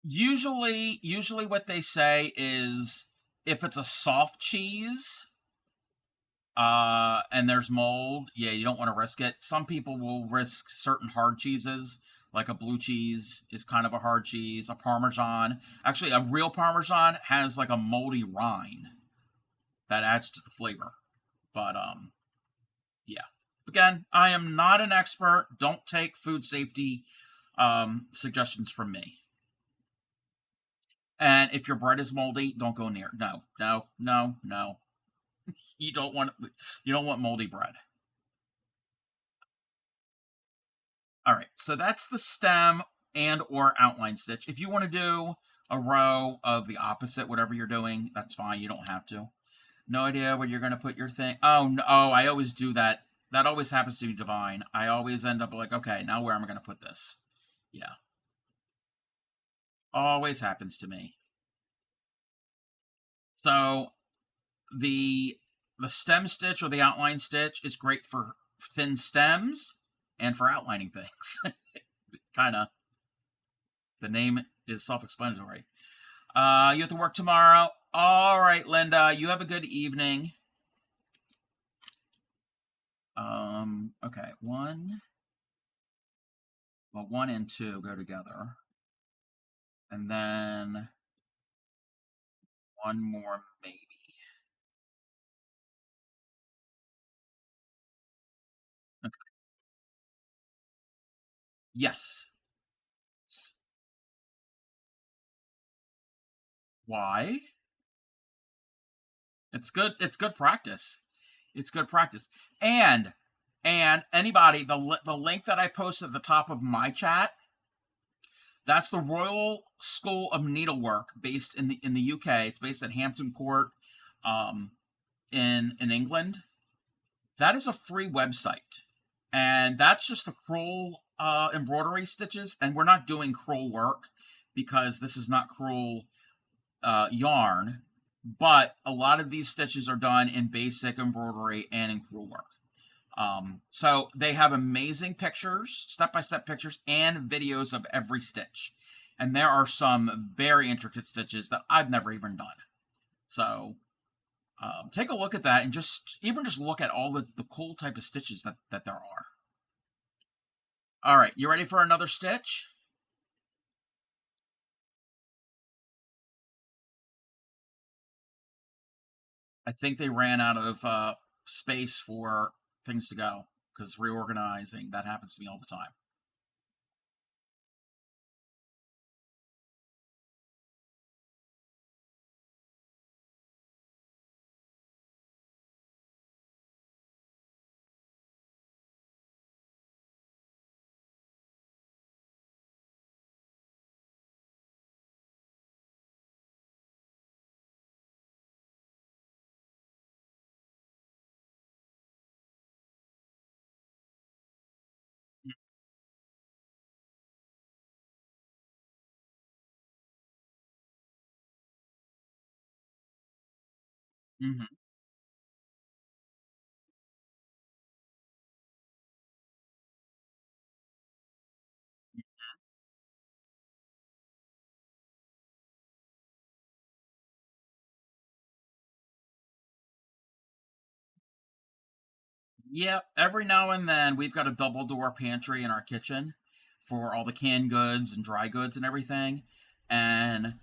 Usually what they say is if it's a soft cheese, and there's mold, yeah, you don't want to risk it. Some people will risk certain hard cheeses, like a blue cheese is kind of a hard cheese. A Parmesan, actually, a real Parmesan has like a moldy rind that adds to the flavor. But yeah. Again, I am not an expert. Don't take food safety suggestions from me. And if your bread is moldy, don't go near. No, no, no, no. You don't want you don't want moldy bread. All right, so that's the stem and or outline stitch. If you want to do a row of the opposite, whatever you're doing, that's fine. You don't have to. No idea where you're going to put your thing. Oh, no, oh, I always do that. That always happens to be Divine. I always end up like, okay, now where am I going to put this? Yeah, always happens to me. So the the stem stitch or the outline stitch is great for thin stems. and for outlining things. Kind of. The name is self-explanatory. You have to work tomorrow. All right, Linda. You have a good evening. Okay. One and two go together. And then one more maybe. Okay. Yes. Why? It's good. It's good practice. It's good practice. And anybody, the link that I posted at the top of my chat, that's the Royal School of Needlework, based in the UK. It's based at Hampton Court, um, in England. That is a free website, and that's just the crewel embroidery stitches. And we're not doing crewel work because this is not crewel yarn. But a lot of these stitches are done in basic embroidery and in crewel work. So they have amazing pictures, step-by-step pictures, and videos of every stitch. And there are some very intricate stitches that I've never even done. So take a look at that, and just look at all the cool type of stitches that there are. All right, you ready for another stitch? I think they ran out of space for things to go, because reorganizing, that happens to me all the time. Mm-hmm. Yep, every now and then we've got a double door pantry in our kitchen for all the canned goods and dry goods and everything. And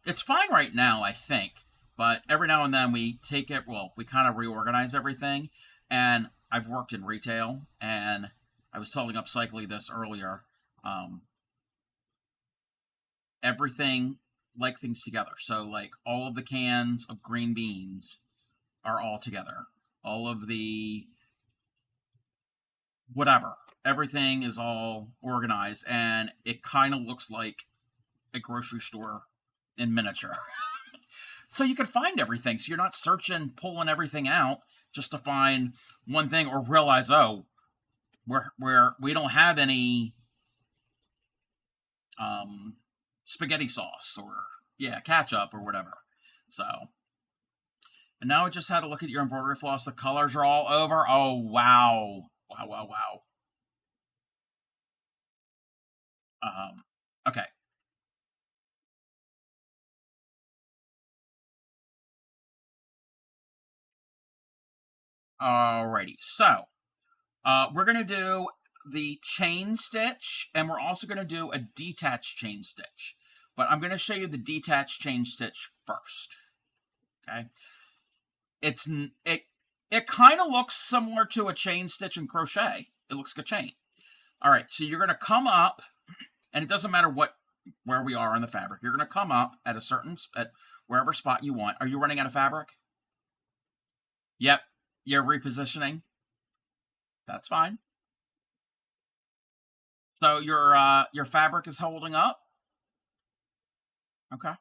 it's fine right now, I think. But every now and then we take it, well, we kind of reorganize everything. And I've worked in retail, and I was telling Upcycly this earlier. Um, Everything, like things together. So, like, all of the cans of green beans are all together. All of the whatever. Everything is all organized, and it kind of looks like a grocery store in miniature. So you can find everything. So you're not searching, pulling everything out just to find one thing, or realize, oh, we don't have any um, spaghetti sauce, or yeah, ketchup or whatever. So, and now I just had to look at your embroidery floss. The colors are all over. Oh wow, wow, wow, wow. Okay. Alrighty. So we're going to do the chain stitch, and we're also going to do a detached chain stitch. But I'm going to show you the detached chain stitch first. Okay. It's it it kind of looks similar to a chain stitch in crochet. It looks like a chain. All right. So you're going to come up, and it doesn't matter where we are on the fabric. You're going to come up at at wherever spot you want. Are you running out of fabric? Yep. You're repositioning. That's fine. So your fabric is holding up. Okay.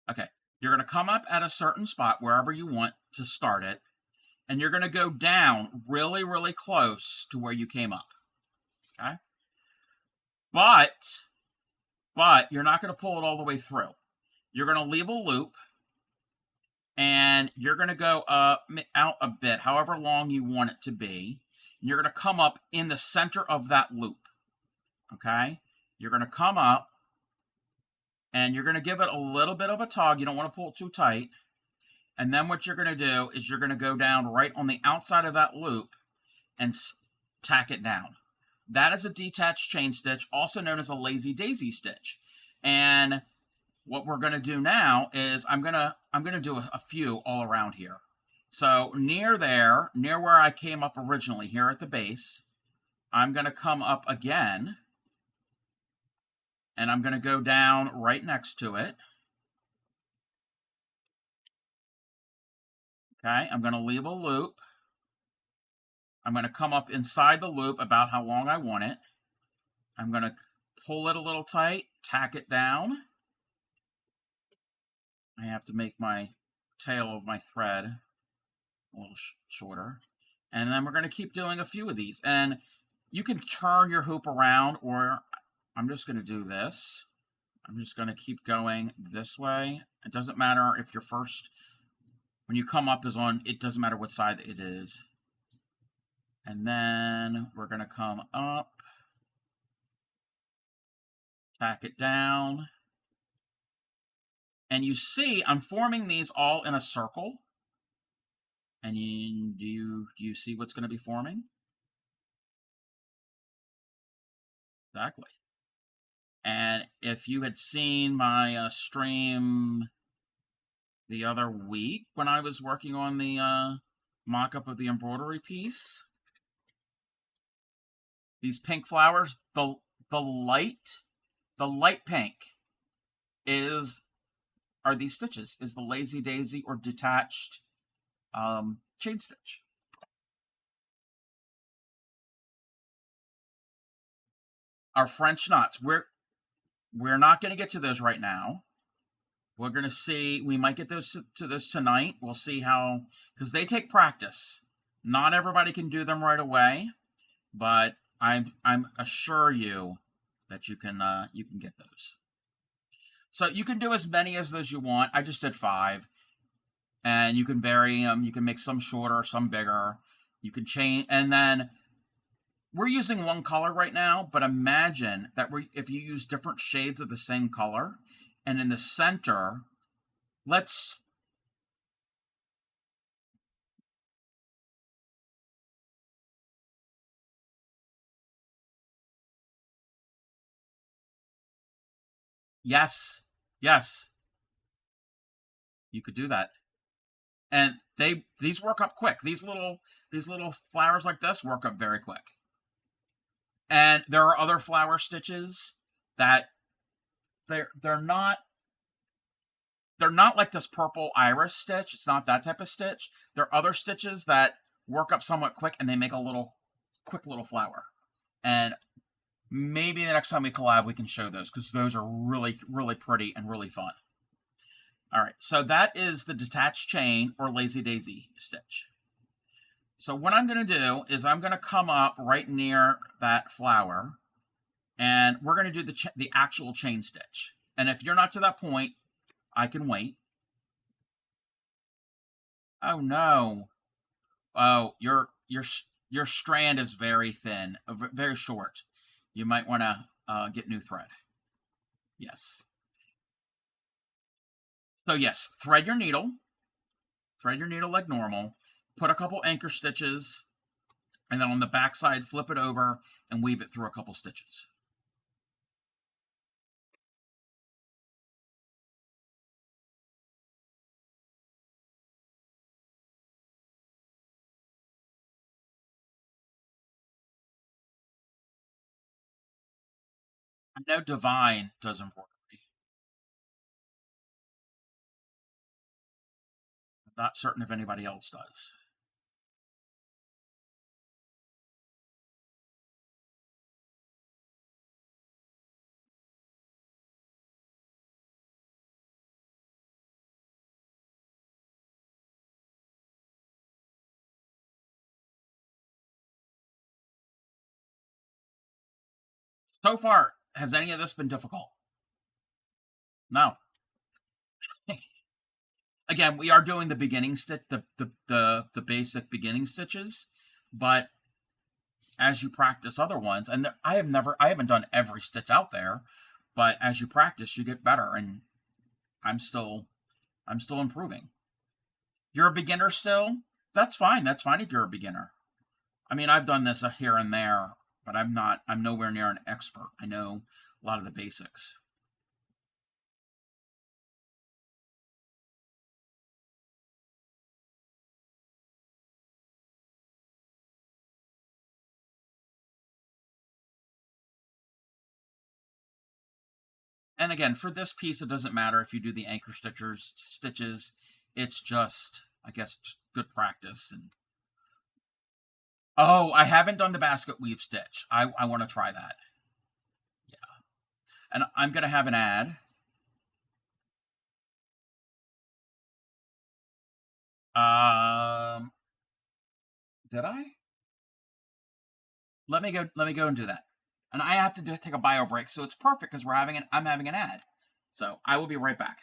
Okay. You're going to come up at a certain spot wherever you want to start it, and you're going to go down really, really close to where you came up. Okay. But you're not going to pull it all the way through. You're going to leave a loop, and you're going to go out a bit, however long you want it to be. And you're going to come up in the center of that loop. Okay? You're going to come up, and you're going to give it a little bit of a tug. You don't want to pull it too tight. And then what you're going to do is you're going to go down right on the outside of that loop and tack it down. That is a detached chain stitch, also known as a lazy daisy stitch. And what we're going to do now is I'm going to do a few all around here. So near there, near where I came up originally, here at the base, I'm going to come up again, and I'm going to go down right next to it. Okay, I'm going to leave a loop. I'm going to come up inside the loop about how long I want it. I'm going to pull it a little tight, tack it down. I have to make my tail of my thread a little shorter. And then we're going to keep doing a few of these. And you can turn your hoop around, or I'm just going to do this. I'm just going to keep going this way. It doesn't matter if your first, when you come up is on, it doesn't matter what side it is. And then we're going to come up, tack it down. And you see, I'm forming these all in a circle. And do you see what's going to be forming? Exactly. And if you had seen my stream the other week when I was working on the mock-up of the embroidery piece, these pink flowers, the light pink are these stitches, is the lazy daisy or detached chain stitch. Our French knots, we're not going to get to those right now. We're going to see, we might get those to this tonight. We'll see how, because they take practice. Not everybody can do them right away, but I'm assure you that you can get those. So you can do as many as those you want. I just did 5, and you can vary them. You can make some shorter, some bigger. You can change, and then we're using one color right now, but imagine that if you use different shades of the same color, and in the center, yes, you could do that. And these work up quick. These little flowers like this work up very quick. And there are other flower stitches that they're not like this purple iris stitch. It's not that type of stitch. There are other stitches that work up somewhat quick, and they make a quick little flower. And maybe the next time we collab, we can show those, because those are really, really pretty and really fun. All right, so that is the detached chain or lazy daisy stitch. So what I'm going to do is I'm going to come up right near that flower, and we're going to do the actual chain stitch. And if you're not to that point, I can wait. Oh no! Oh, your strand is very thin, very short. You might want to get new thread. Yes. So yes, thread your needle like normal. Put a couple anchor stitches, and then on the back side, flip it over and weave it through a couple stitches. I know Divine does embroidery. I'm not certain if anybody else does. So far, has any of this been difficult? No. Again, we are doing the beginning stitch, the basic beginning stitches, but as you practice other ones, and I haven't done every stitch out there, but as you practice, you get better, and I'm still, I'm still improving. You're a beginner still? That's fine. That's fine if you're a beginner. I mean, I've done this here and there, but I'm nowhere near an expert. I know a lot of the basics. And again, for this piece, it doesn't matter if you do the anchor stitches. It's just, I guess, good practice. And oh, I haven't done the basket weave stitch. I want to try that. Yeah, and I'm gonna have an ad. Um, did I? Let me go. Let me go and do that. And I have to take a bio break, so it's perfect because I'm having an ad. So I will be right back.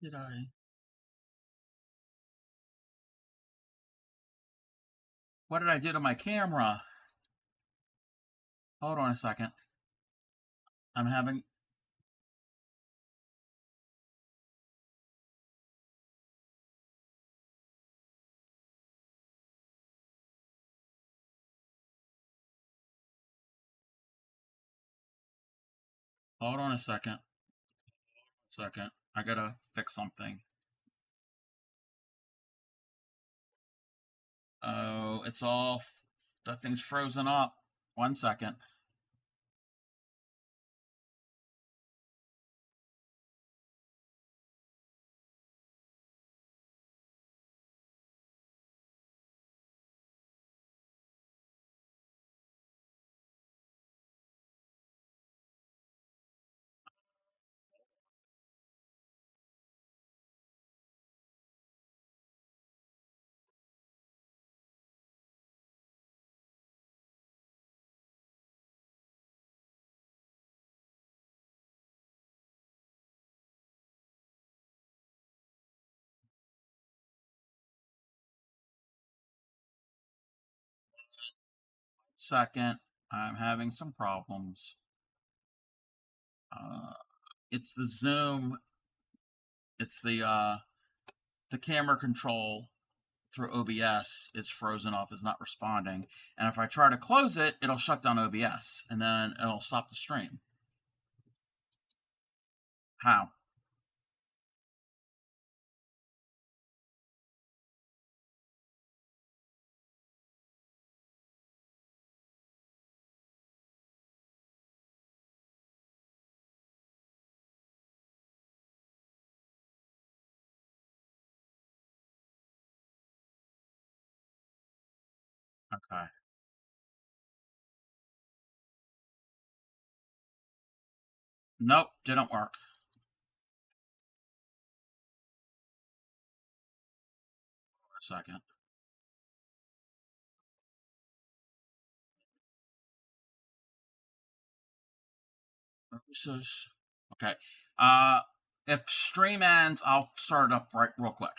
Did I? What did I do to my camera? Hold on a second. I'm having. Hold on a second. Second. I gotta fix something. Oh, it's all. That thing's frozen up. 1 second. Second. I'm having some problems. Uh, it's the Zoom. It's the the camera control through OBS is frozen off, is not responding. And if I try to close it, it'll shut down OBS, and then it'll stop the stream. How? Okay. Nope, didn't work. A second. Okay. If stream ends, I'll start it up right real quick.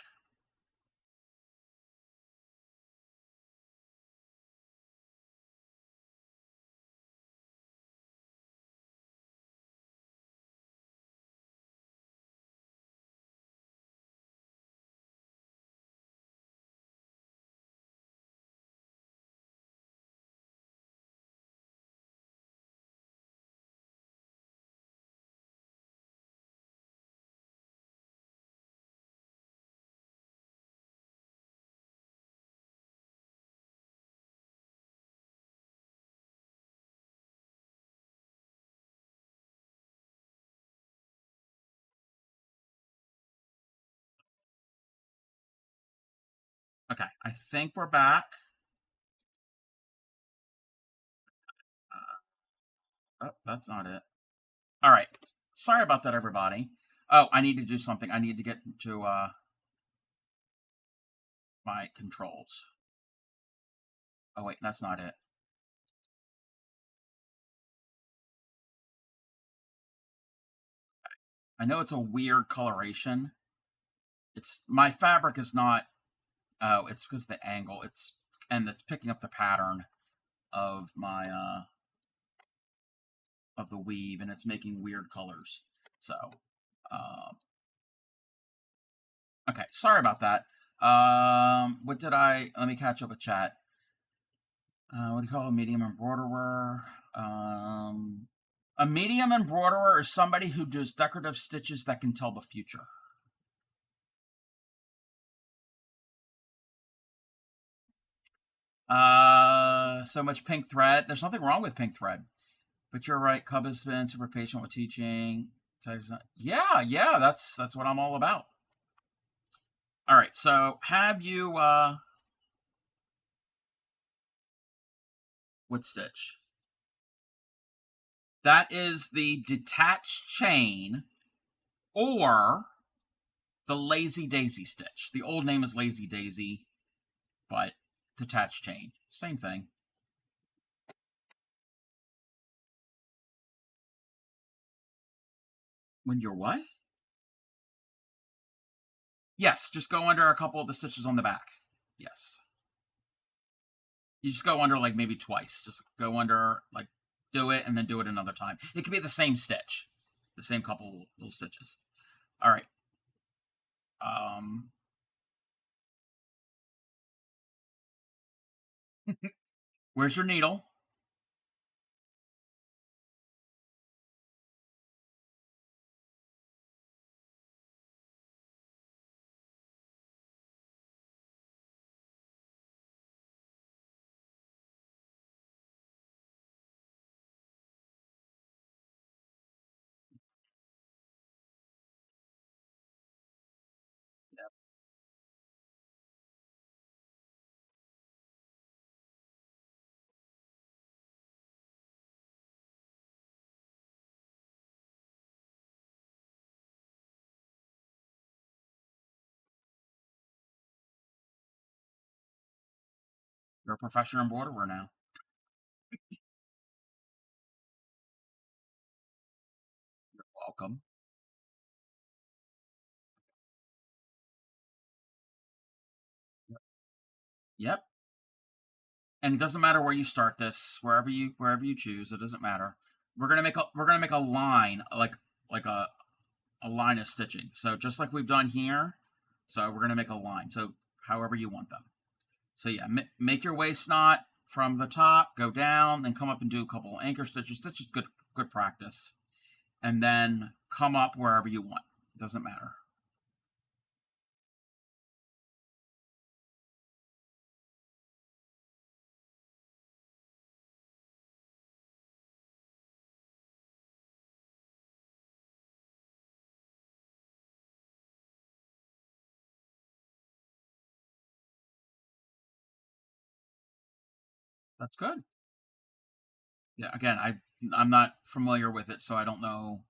Okay, I think we're back. Oh, that's not it. All right. Sorry about that, everybody. Oh, I need to do something. I need to get to my controls. Oh, wait, that's not it. I know it's a weird coloration. It's my fabric is not. Oh, it's because of the angle. It's picking up the pattern of my of the weave, and it's making weird colors. So, um, okay, sorry about that. What did I? Let me catch up with chat. What do you call a medium embroiderer? A medium embroiderer is somebody who does decorative stitches that can tell the future. So much pink thread. There's nothing wrong with pink thread, but you're right. Cub has been super patient with teaching. Yeah, that's what I'm all about. All right, so have you what stitch? That is the detached chain or the lazy daisy stitch. The old name is lazy daisy, but detached chain, same thing. When you're what? Yes, just go under a couple of the stitches on the back. Yes. You just go under like maybe twice. Just go under, like, do it and then do it another time. It could be the same stitch, the same couple little stitches. All right. Where's your needle? You're a professional embroiderer now. Welcome. Yep. And it doesn't matter where you start this, wherever you choose, it doesn't matter. We're gonna make a line, like a line of stitching. So just like we've done here, So we're going to make a line. So however you want them. So yeah, make your waist knot from the top, go down, then come up and do a couple of anchor stitches. That's just good practice. And then come up wherever you want. Doesn't matter. That's good. Yeah, again, I'm not familiar with it, so I don't know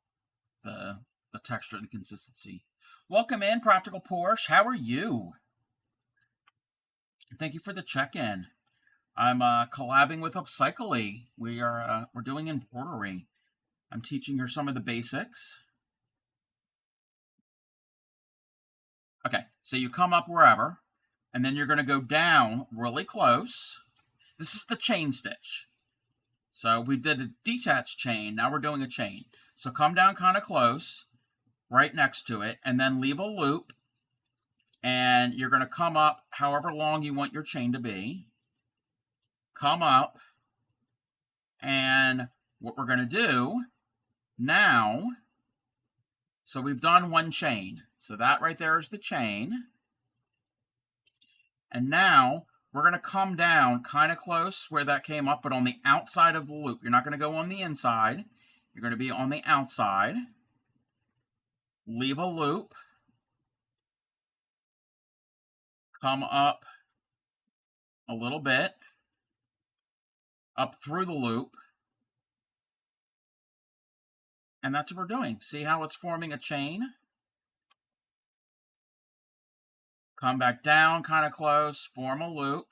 the the texture and the consistency. Welcome in, Practical Porsche. How are you? Thank you for the check-in. I'm collabing with Upcycly. We're doing embroidery. I'm teaching her some of the basics. Okay, so you come up wherever, and then you're going to go down really close. This is the chain stitch. So we did a detached chain. Now we're doing a chain. So come down kind of close, right next to it, and then leave a loop. And you're going to come up however long you want your chain to be. Come up, and what we're going to do now, so we've done one chain. So that right there is the chain. And now we're going to come down kind of close where that came up, but on the outside of the loop. You're not going to go on the inside. You're going to be on the outside. Leave a loop. Come up a little bit. Up through the loop. And that's what we're doing. See how it's forming a chain? Come back down kind of close. Form a loop.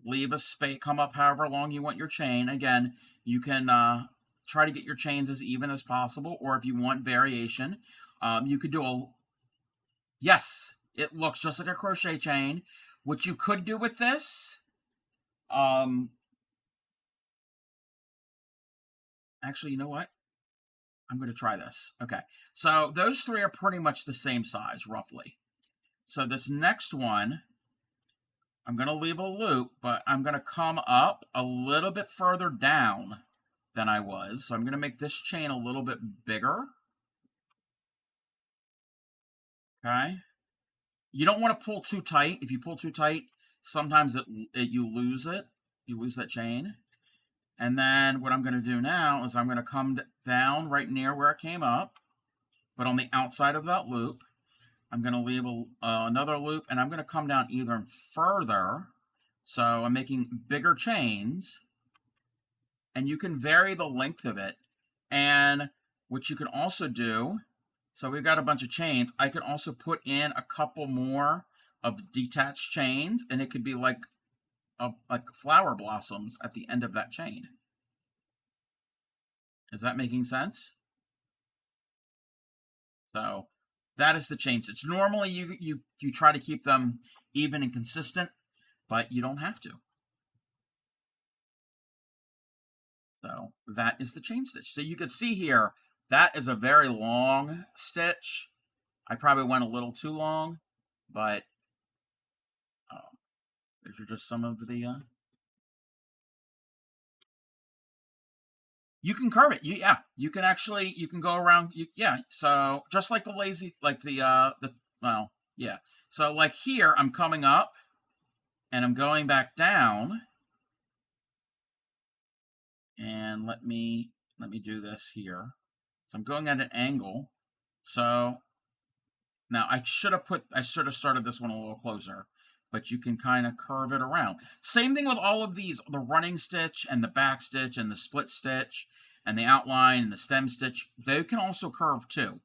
Leave a space. Come up however long you want your chain. Again, you can try to get your chains as even as possible, or if you want variation, you could do a... Yes, it looks just like a crochet chain. What you could do with this, actually, you know what? I'm going to try this. Okay, so those three are pretty much the same size, roughly. So this next one, I'm going to leave a loop, but I'm going to come up a little bit further down than I was. So I'm going to make this chain a little bit bigger. Okay. You don't want to pull too tight. If you pull too tight, sometimes you lose it. You lose that chain. And then what I'm going to do now is I'm going to come down right near where it came up, but on the outside of that loop. I'm going to leave another loop, and I'm going to come down even further. So I'm making bigger chains, and you can vary the length of it. And what you can also do, so we've got a bunch of chains. I could also put in a couple more of detached chains, and it could be like flower blossoms at the end of that chain. Is that making sense? So that is the chain stitch. Normally you try to keep them even and consistent, but you don't have to. So that is the chain stitch. So you can see here, that is a very long stitch. I probably went a little too long, but these are just some of the... You can curve it. Yeah, you can actually, you can go around. Yeah, so just like the lazy, like well, yeah. So like here, I'm coming up, and I'm going back down. And let me do this here. So I'm going at an angle. So now I should have started this one a little closer, but you can kind of curve it around. Same thing with all of these, the running stitch and the back stitch and the split stitch and the outline and the stem stitch. They can also curve too.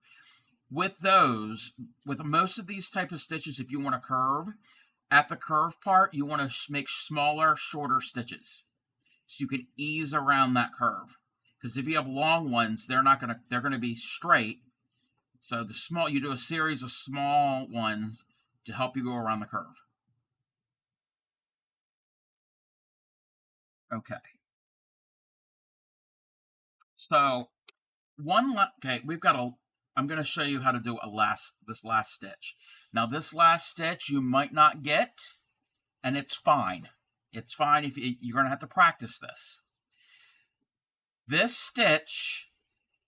With those, with most of these type of stitches, if you want to curve, at the curve part, you want to make smaller, shorter stitches, so you can ease around that curve. Because if you have long ones, they're going to be straight. So you do a series of small ones to help you go around the curve. Okay. So okay, we've got I'm going to show you how to do this last stitch. Now, this last stitch you might not get, and it's fine. It's fine if you're going to have to practice this. This stitch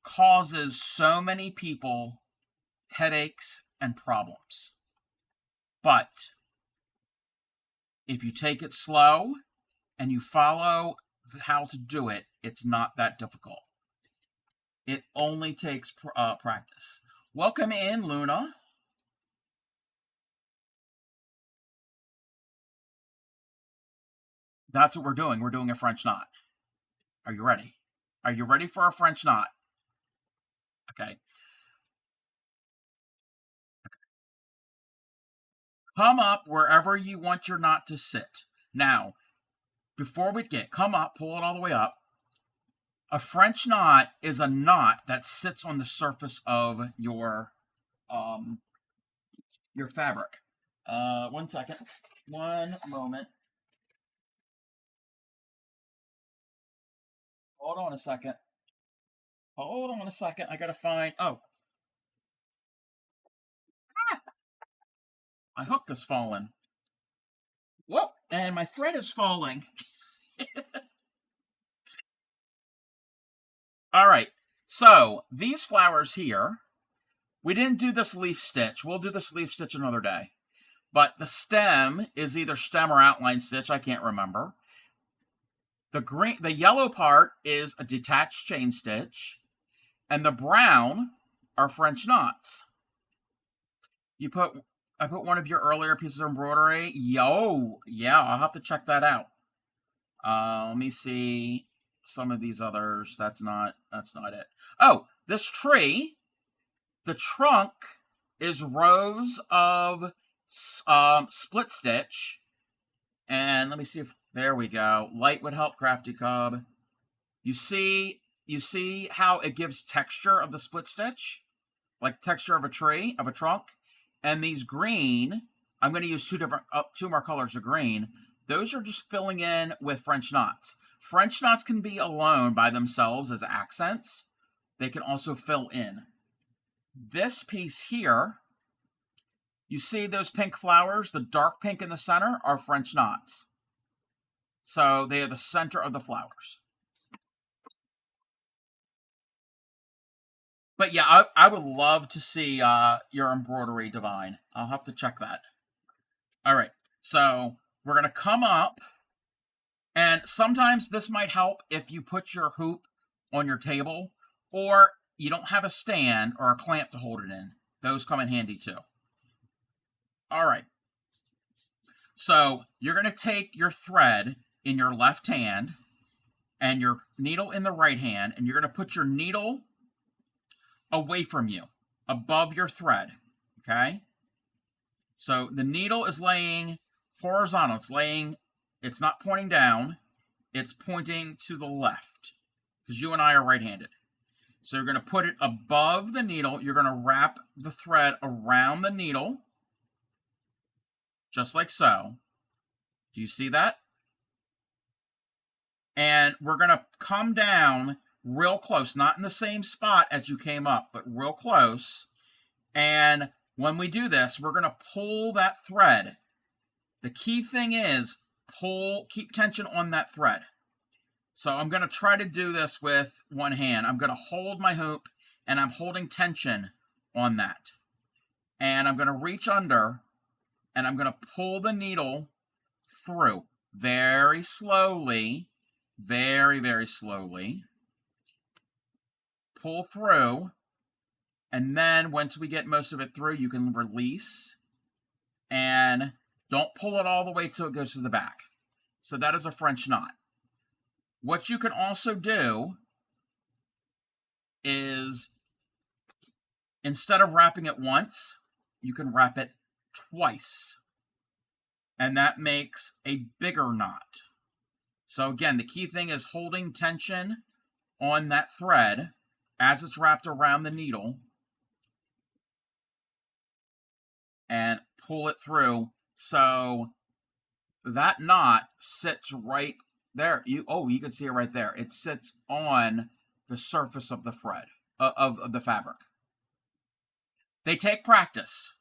causes so many people headaches and problems. But if you take it slow and you follow how to do it, it's not that difficult. It only takes practice. Welcome in, Luna. That's what we're doing. We're doing a French knot. Are you ready? Are you ready for a French knot? Okay. Come up wherever you want your knot to sit. Now, before we come up, pull it all the way up. A French knot is a knot that sits on the surface of your fabric. 1 second. 1 moment. Hold on a second. Hold on a second. I gotta find. Oh. Ah! My hook has fallen. Whoop! And my thread is falling. All right. So these flowers here, we didn't do this leaf stitch. We'll do this leaf stitch another day. But the stem is either stem or outline stitch. I can't remember. The yellow part is a detached chain stitch, and the brown are French knots. I put one of your earlier pieces of embroidery. Yo, yeah, I'll have to check that out. Let me see some of these others. That's not it. Oh, this tree, the trunk is rows of split stitch. And let me see if, there we go. Light would help, Crafty Cub. You see how it gives texture of the split stitch? Like texture of a tree, of a trunk? And these green, I'm going to use two more colors of green. Those are just filling in with French knots. French knots can be alone by themselves as accents. They can also fill in. This piece here, you see those pink flowers? The dark pink in the center are French knots. So they are the center of the flowers. But yeah, I would love to see your embroidery, Divine. I'll have to check that. All right, so we're going to come up. And sometimes this might help if you put your hoop on your table, or you don't have a stand or a clamp to hold it in. Those come in handy too. All right. So you're going to take your thread in your left hand and your needle in the right hand, and you're going to put your needle away from you, above your thread, okay? So the needle is laying horizontal. It's not pointing down. It's pointing to the left, because you and I are right-handed. So you're going to put it above the needle. You're going to wrap the thread around the needle, just like so. Do you see that? And we're going to come down real close, not in the same spot as you came up, but real close. And when we do this, we're going to pull that thread. The key thing is keep tension on that thread. So I'm going to try to do this with one hand. I'm going to hold my hoop, and I'm holding tension on that. And I'm going to reach under, and I'm going to pull the needle through very slowly, very, very slowly. Pull through, and then once we get most of it through, you can release, and don't pull it all the way till it goes to the back. So that is a French knot. What you can also do is, instead of wrapping it once, you can wrap it twice, and that makes a bigger knot. So again, the key thing is holding tension on that thread as it's wrapped around the needle, and pull it through. So that knot sits right there. You can see it right there. It sits on the surface of the thread, of the fabric. They take practice.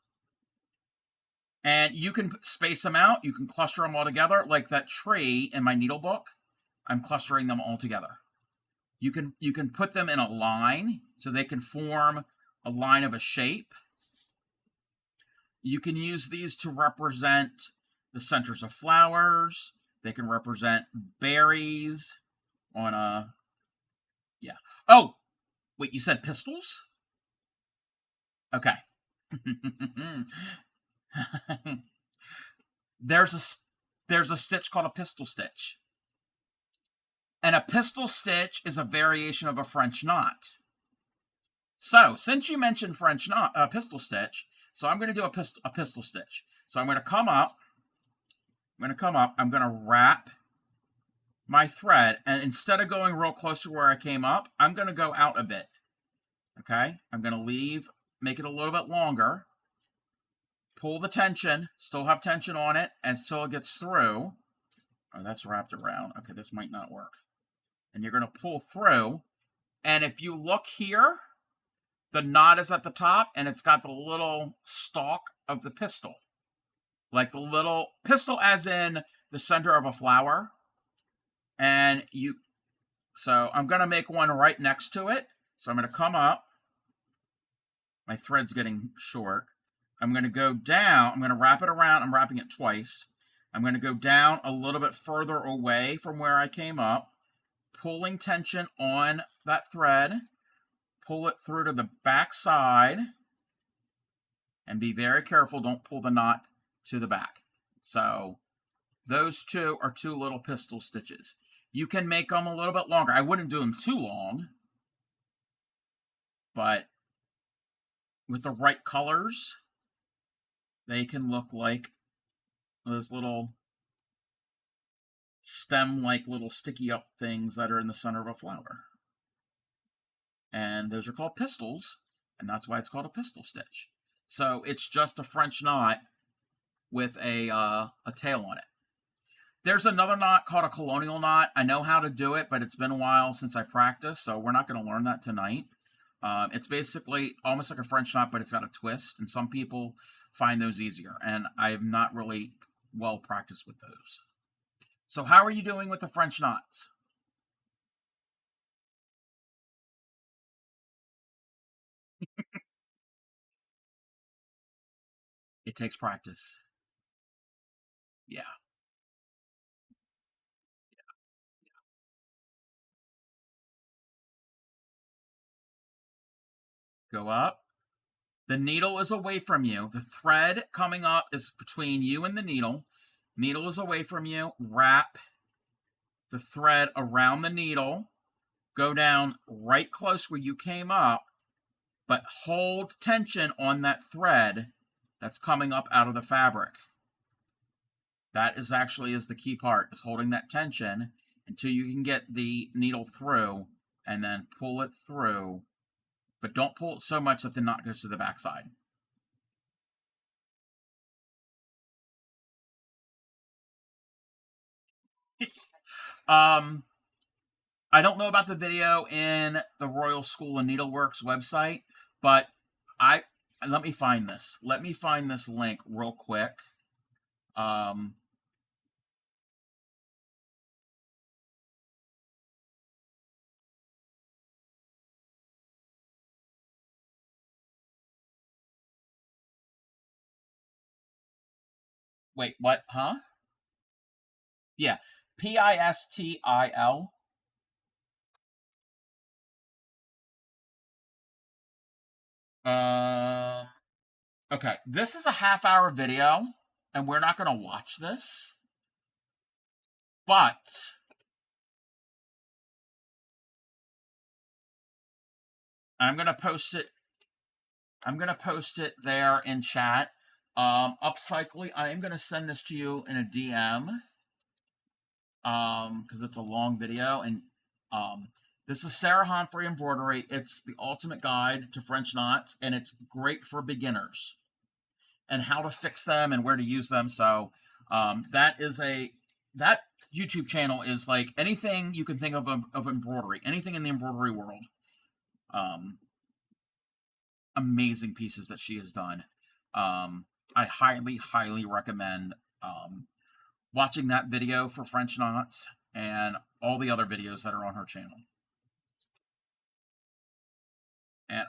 And you can space them out. You can cluster them all together. Like that tree in my needle book, I'm clustering them all together. You can put them in a line so they can form a line of a shape. You can use these to represent the centers of flowers. They can represent berries on a, yeah. Oh, wait, you said pistols? Okay. there's a stitch called a pistol stitch. And a pistol stitch is a variation of a French knot. So, since you mentioned French knot, pistol stitch, so I'm going to do a pistol stitch. So I'm going to come up, I'm going to wrap my thread, and instead of going real close to where I came up, I'm going to go out a bit. Okay? I'm going to make it a little bit longer, pull the tension, still have tension on it, until it gets through. Oh, that's wrapped around. Okay, this might not work. And you're going to pull through, and if you look here, the knot is at the top, and it's got the little stalk of the pistil. Like the little pistil as in the center of a flower. And so I'm going to make one right next to it. So I'm going to come up. My thread's getting short. I'm going to go down. I'm going to wrap it around. I'm wrapping it twice. I'm going to go down a little bit further away from where I came up, pulling tension on that thread. Pull it through to the back side. And be very careful. Don't pull the knot to the back. So those two are two little pistol stitches. You can make them a little bit longer. I wouldn't do them too long, but with the right colors, they can look like those little stem-like little sticky up things that are in the center of a flower. And those are called pistils, and that's why it's called a pistol stitch. So it's just a French knot with a tail on it. There's another knot called a colonial knot. I know how to do it, but it's been a while since I practiced, so we're not going to learn that tonight. It's basically almost like a French knot, but it's got a twist, and some people find those easier, and I'm not really well practiced with those. So how are you doing with the French knots? It takes practice. Yeah. Go up. The needle is away from you. The thread coming up is between you and the needle. Needle is away from you. Wrap the thread around the needle. Go down right close where you came up, but hold tension on that thread that's coming up out of the fabric. That is the key part, is holding that tension until you can get the needle through, and then pull it through. But don't pull it so much that the knot goes to the backside. I don't know about the video in the Royal School of Needlework's website, but let me find this. Let me find this link real quick. Wait, what? Huh? Yeah. PISTIL. Okay. This is a half-hour video, and we're not going to watch this. But I'm going to post it. I'm going to post it there in chat. Upcycling, I am going to send this to you in a DM. Because it's a long video, and this is Sarah Humphrey Embroidery. It's the ultimate guide to French knots, and it's great for beginners and how to fix them and where to use them. So that YouTube channel is like anything you can think of embroidery, anything in the embroidery world. amazing pieces that she has done. I highly, highly recommend watching that video for French knots and all the other videos that are on her channel. And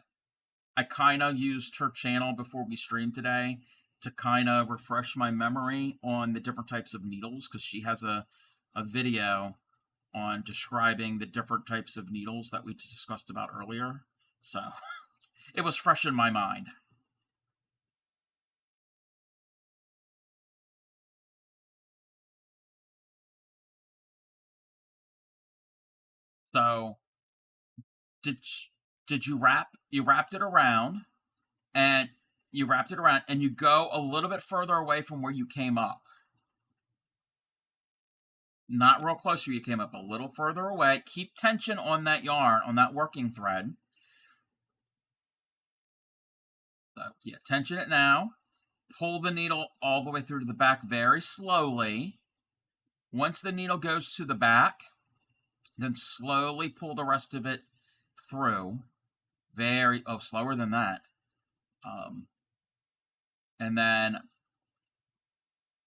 I kind of used her channel before we streamed today to kind of refresh my memory on the different types of needles, because she has a video on describing the different types of needles that we discussed about earlier. So it was fresh in my mind. So did did you wrapped it around, and you go a little bit further away from where you came up. Not real close where you came up, a little further away. Keep tension on that yarn, on that working thread. So, yeah, tension it now. Pull the needle all the way through to the back very slowly. Once the needle goes to the back, then slowly pull the rest of it through. Slower than that. And then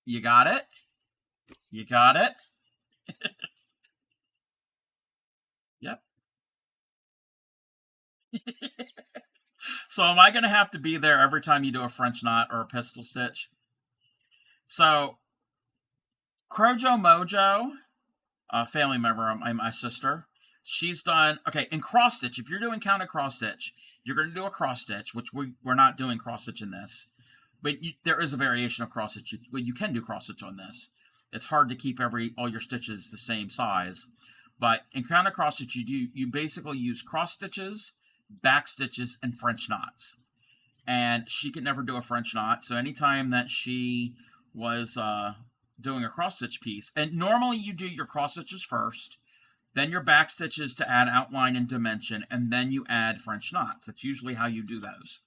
you got it. You got it. Yep. So am I going to have to be there every time you do a French knot or a pistol stitch? So Crojo Mojo, a family member, my sister, she's done, okay, in cross stitch, if you're doing counted cross stitch, you're going to do a cross stitch, which we're not doing cross stitch in this. But there is a variation of cross stitch. You can do cross stitch on this. It's hard to keep all your stitches the same size. But in counted cross stitch, you basically use cross stitches, back stitches, and French knots. And she could never do a French knot, so anytime that she was doing a cross stitch piece, and normally you do your cross stitches first, then your back stitches to add outline and dimension, and then you add French knots. That's usually how you do those.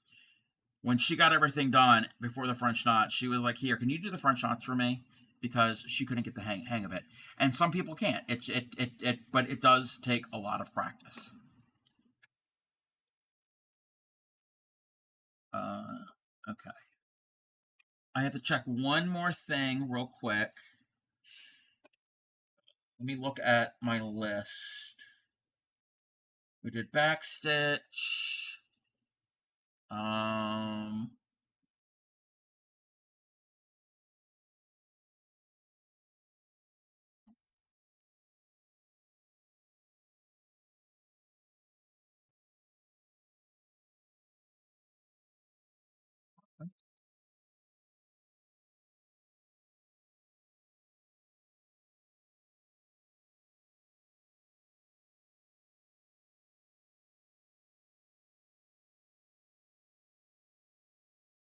When she got everything done before the French knot, she was like, "Here, can you do the French knots for me?" Because she couldn't get the hang of it. And some people can't. But it does take a lot of practice. Okay. I have to check one more thing real quick. Let me look at my list. We did back stitch.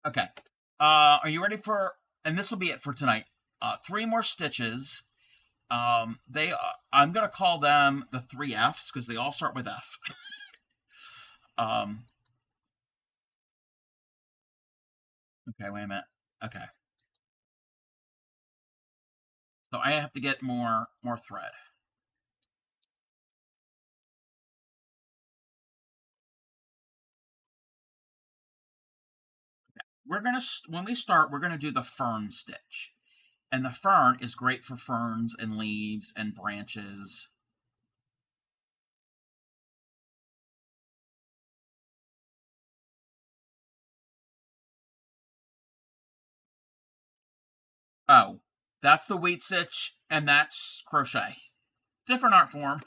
Okay. Are you ready for? And this will be it for tonight. 3 more stitches. I'm gonna call them the 3 Fs because they all start with F. um. Okay. Wait a minute. Okay. So I have to get more thread. When we start, we're gonna do the fern stitch. And the fern is great for ferns and leaves and branches. Oh, that's the wheat stitch, and that's crochet. Different art form.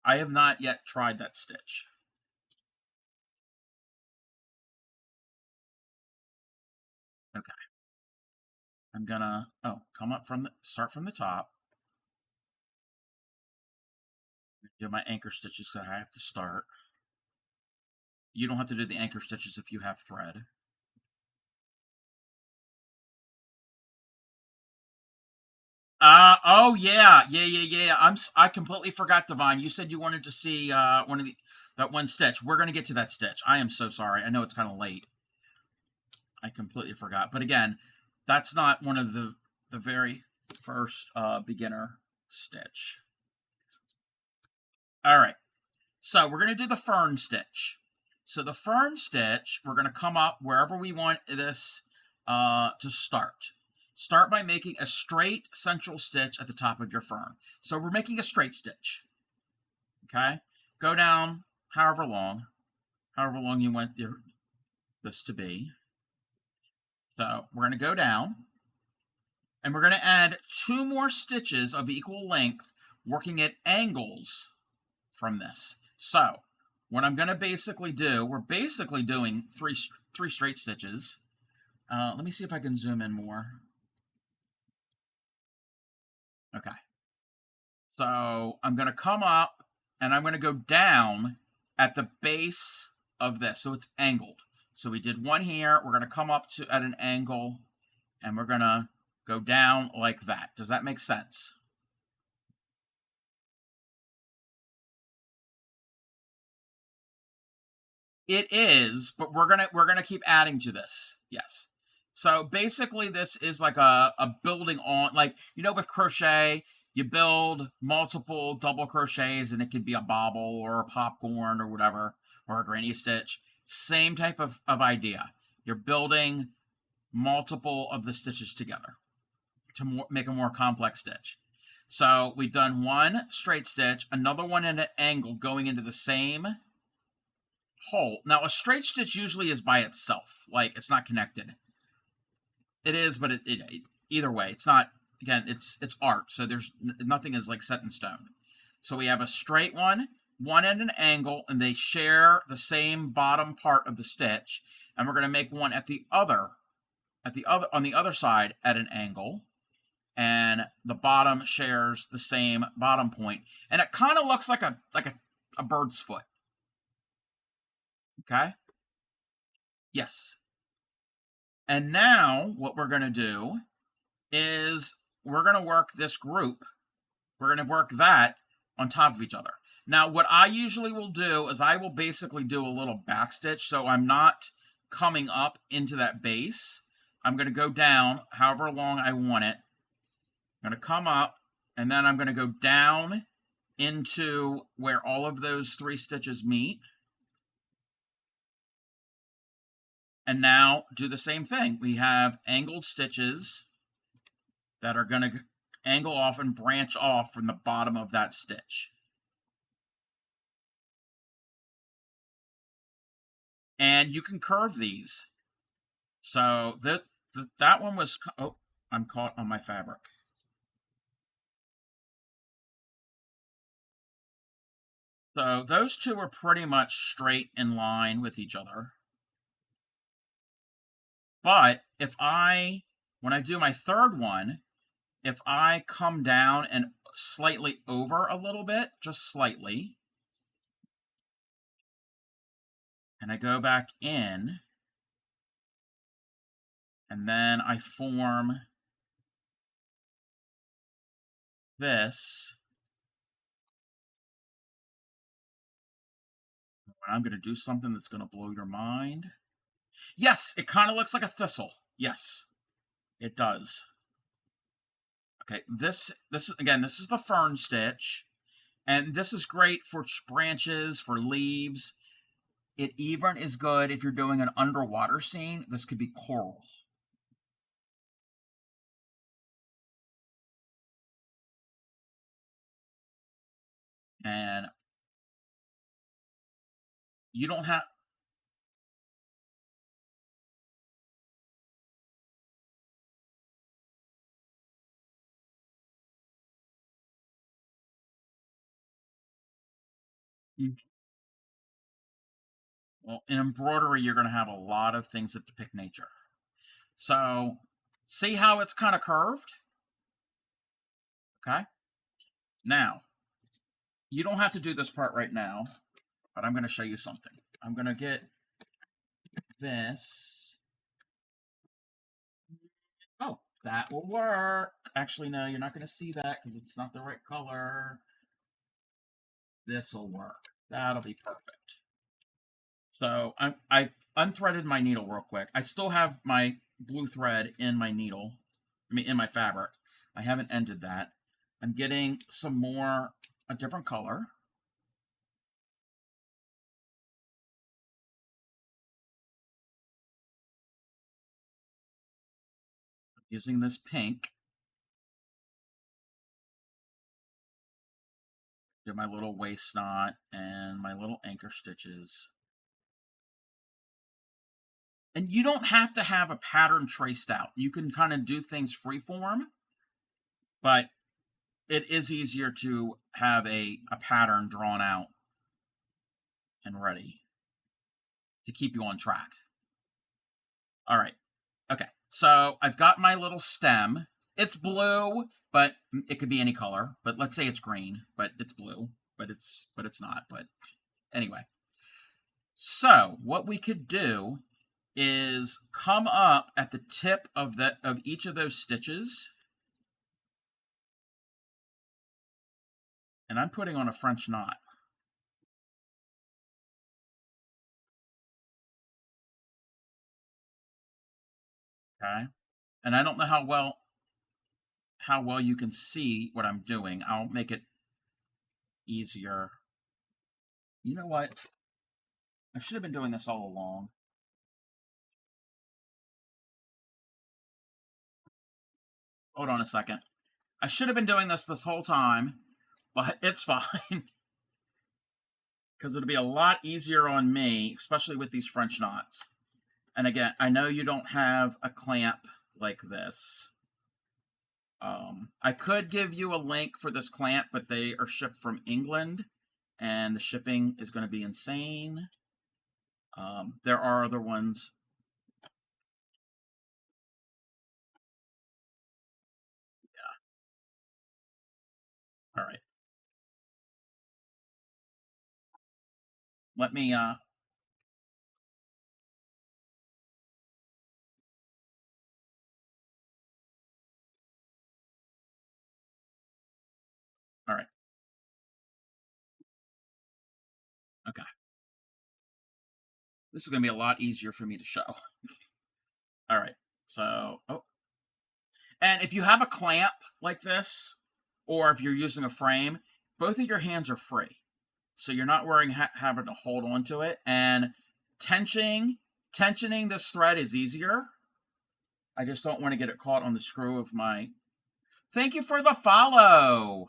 I have not yet tried that stitch. Okay. I'm gonna, start from the top. Do my anchor stitches because I have to start. You don't have to do the anchor stitches if you have thread. Oh yeah. I completely forgot, Divine. You said you wanted to see that one stitch. We're gonna get to that stitch. I am so sorry. I know it's kind of late. I completely forgot. But again, that's not one of the very first beginner stitch. All right. So we're going to do the fern stitch. So the fern stitch, we're going to come up wherever we want this to start. Start by making a straight central stitch at the top of your fern. So we're making a straight stitch. Okay? Go down however long you want this to be. So we're going to go down, and we're going to add 2 more stitches of equal length, working at angles from this. So what I'm going to basically do, we're basically doing three straight stitches. Let me see if I can zoom in more. Okay. So I'm going to come up, and I'm going to go down at the base of this, so it's angled. So we did one here. We're going to come up at an angle, and we're going to go down like that. Does that make sense? It is, but we're gonna keep adding to this. Yes. So basically, this is like a building on, like, with crochet, you build multiple double crochets, and it could be a bobble or a popcorn or whatever, or a granny stitch. Same type of idea. You're building multiple of the stitches together to make a more complex stitch. So we've done one straight stitch, another one at an angle going into the same hole. Now, a straight stitch usually is by itself, like it's not connected. It is, but either way, it's not. Again, it's art, so there's nothing is like set in stone. So we have a straight one at an angle, and they share the same bottom part of the stitch. And we're going to make one on the other side at an angle, and the bottom shares the same bottom point, and it kind of looks like a bird's foot. Okay? Yes. And now what we're going to do is we're going to work this group. We're going to work that on top of each other. Now, what I usually will do is I will basically do a little back stitch, so I'm not coming up into that base. I'm going to go down however long I want it. I'm going to come up, and then I'm going to go down into where all of those 3 stitches meet. And now do the same thing. We have angled stitches that are going to angle off and branch off from the bottom of that stitch. And you can curve these. So that one was, oh, I'm caught on my fabric. So those 2 are pretty much straight in line with each other. But when I do my third one, if I come down and slightly over a little bit, just slightly, and I go back in, and then I form this, I'm going to do something that's going to blow your mind. Yes, it kind of looks like a thistle. Yes, it does. Okay, this is the fern stitch, and this is great for branches, for leaves. It even is good if you're doing an underwater scene. This could be coral. And you don't have, well, in embroidery, you're going to have a lot of things that depict nature. So, see how it's kind of curved? Okay. Now, you don't have to do this part right now, but I'm going to show you something. I'm going to get this. Oh, that will work. Actually, no, you're not going to see that because it's not the right color. This will work. That'll be perfect. So I unthreaded my needle real quick. I still have my blue thread in my needle, in my fabric. I haven't ended that. I'm getting some more, a different color. using this pink. Do my little waist knot and my little anchor stitches. And you don't have to have a pattern traced out. You can kind of do things freeform, but it is easier to have a pattern drawn out and ready to keep you on track. All right. Okay. So I've got my little stem. It's blue, but it could be any color. But let's say it's green, but it's blue, but it's not. But anyway. So what we could do is come up at the tip of each of those stitches. And I'm putting on a French knot. Okay. And I don't know how well you can see what I'm doing. I'll make it easier. You know what? I should have been doing this all along. Hold on a second. I should have been doing this whole time, but it's fine. Because it'll be a lot easier on me, especially with these French knots. And again, I know you don't have a clamp like this. I could give you a link for this clamp, but they are shipped from England, and the shipping is going to be insane. There are other ones. Yeah. All right. Let me, all right. Okay. This is going to be a lot easier for me to show. All right. So, oh. And if you have a clamp like this, or if you're using a frame, both of your hands are free. So you're not worrying having to hold on to it. And tensioning this thread is easier. I just don't want to get it caught on the screw of my... Thank you for the follow!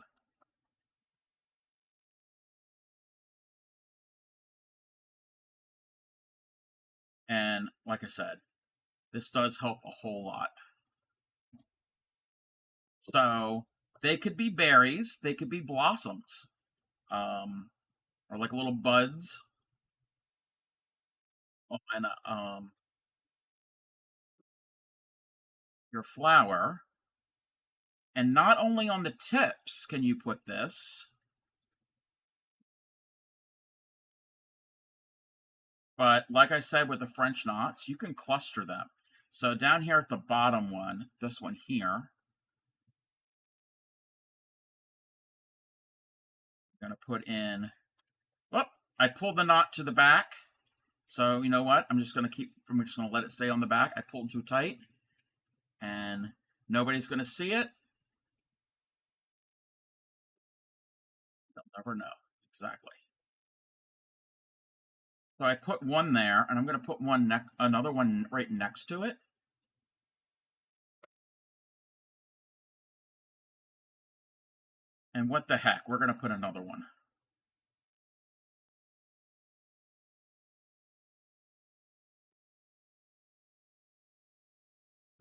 And like I said, this does help a whole lot. So they could be berries, they could be blossoms, or like little buds on your flower. And not only on the tips can you put this, but like I said with the French knots, you can cluster them. So down here at the bottom one, this one here, I'm going to put in, oh, I pulled the knot to the back. So you know what? I'm just going to let it stay on the back. I pulled too tight and nobody's going to see it. They'll never know. Exactly. So I put one there, and I'm going to put another one right next to it. And what the heck? We're going to put another one.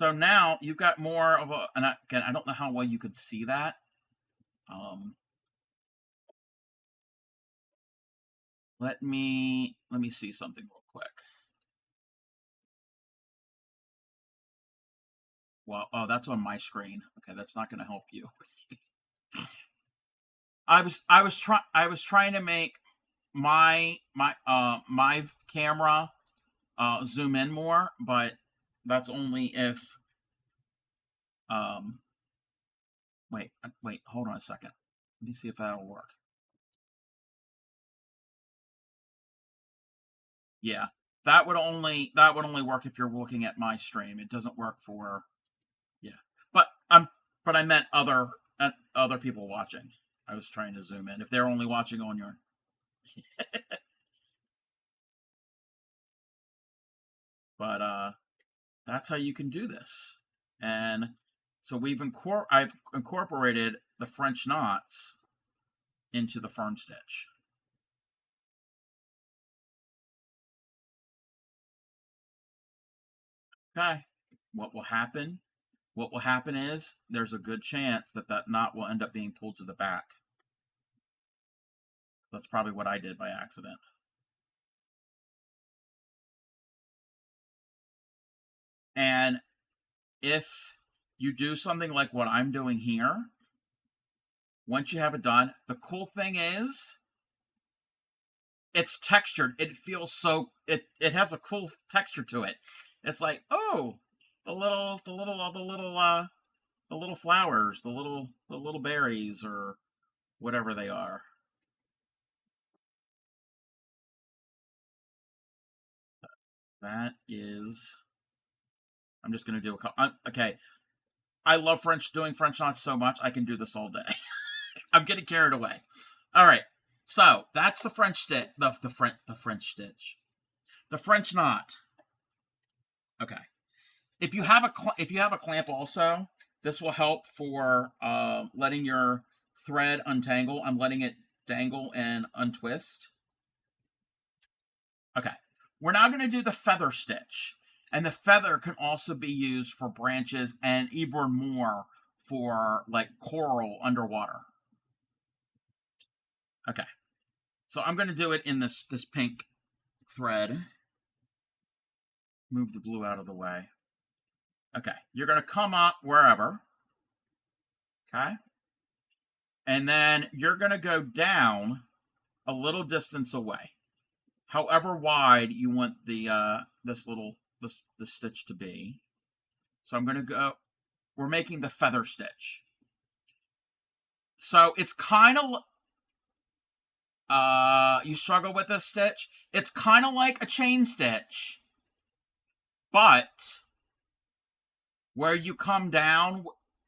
So now you've got more of a, and again, I don't know how well you could see that. Let me see something real quick. Well, oh, that's on my screen. Okay, that's not going to help you. I was trying to make my camera zoom in more, but that's only if wait, hold on a second. Let me see if that'll work. Yeah, that would only work if you're looking at my stream. It doesn't work for, yeah. But I meant other people watching. I was trying to zoom in. If they're only watching on your but that's how you can do this. And so I've incorporated the French knots into the fern stitch. Okay. What will happen? What will happen is there's a good chance that that knot will end up being pulled to the back. That's probably what I did by accident. And if you do something like what I'm doing here, once you have it done, the cool thing is it's textured. It feels so it has a cool texture to it. It's like, oh, the little flowers, the little berries or whatever they are. That is I'm just going to do a couple. Okay, I love doing French knots so much. I can do this all day. I'm getting carried away. All right. So that's the French stitch, the French stitch, the French knot. Okay. If you have a clamp also, this will help for letting your thread untangle. I'm letting it dangle and untwist. Okay. We're now going to do the feather stitch, and the feather can also be used for branches and even more for like coral underwater. Okay. So I'm going to do it in this pink thread. Move the blue out of the way. Okay. You're going to come up wherever. Okay. And then you're going to go down a little distance away, however wide you want the this stitch to be. So I'm going to go. We're making the feather stitch. So it's kind of you struggle with this stitch. It's kind of like a chain stitch, but where you come down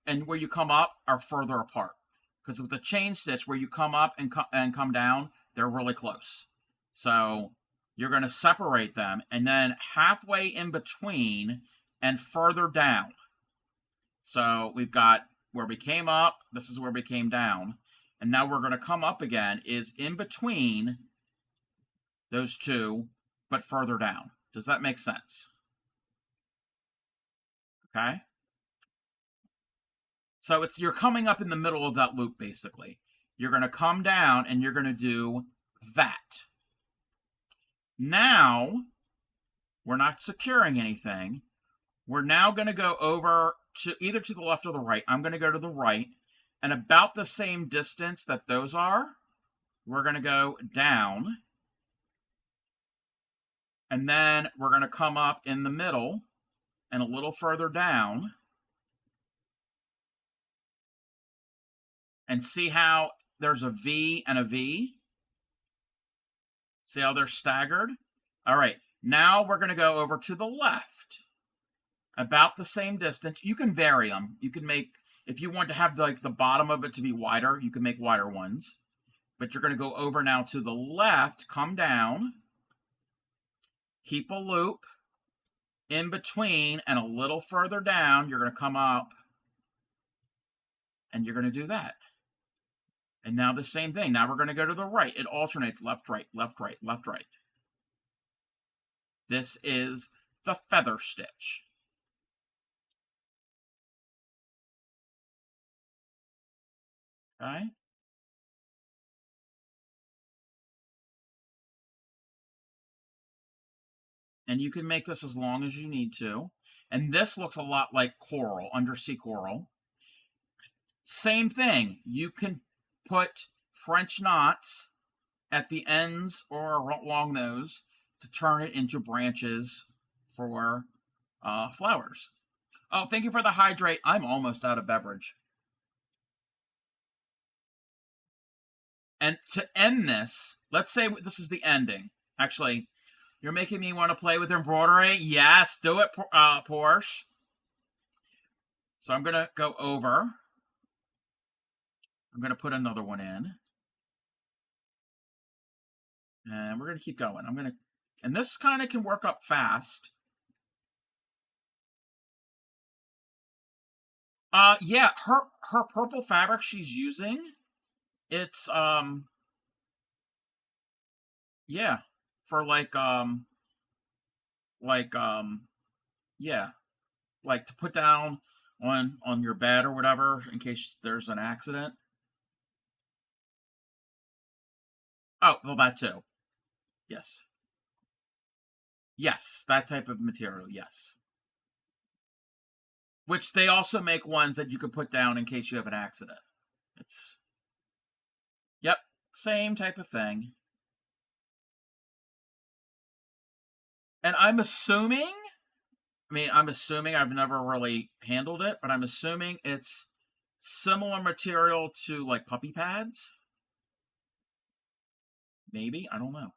and where you come up are further apart. Because with the chain stitch, where you come up and come down, they're really close. So you're going to separate them, and then halfway in between and further down. So we've got where we came up, this is where we came down, and now we're going to come up again is in between those two, but further down. Does that make sense? Okay. So you're coming up in the middle of that loop, basically. You're going to come down and you're going to do that. Now, we're not securing anything. We're now going to go over to either to the left or the right. I'm going to go to the right. And about the same distance that those are, we're going to go down. And then we're going to come up in the middle and a little further down. And see how there's a V and a V? See how they're staggered? All right, now we're going to go over to the left. About the same distance. You can vary them. You can make, if you want to have like the bottom of it to be wider, you can make wider ones. But you're going to go over now to the left, come down, keep a loop in between, and a little further down, you're going to come up, and you're going to do that. And now the same thing. Now we're going to go to the right. It alternates left, right, left, right, left, right. This is the feather stitch. Okay? And you can make this as long as you need to. And this looks a lot like coral, undersea coral. Same thing. You can put French knots at the ends or along those to turn it into branches for flowers. Oh, thank you for the hydrate. I'm almost out of beverage. And to end this, let's say this is the ending. Actually, you're making me want to play with embroidery. Yes, do it, Porsche. So I'm going to go over. I'm going to put another one in. And we're going to keep going. And this kind of can work up fast. Yeah, her purple fabric she's using, it's yeah, for like yeah, like to put down on your bed or whatever in case there's an accident. Oh, well, that too. Yes. Yes, that type of material, yes. Which they also make ones that you can put down in case you have an accident. It's yep, same type of thing. And I'm assuming I've never really handled it, but I'm assuming it's similar material to like puppy pads. Maybe, I don't know.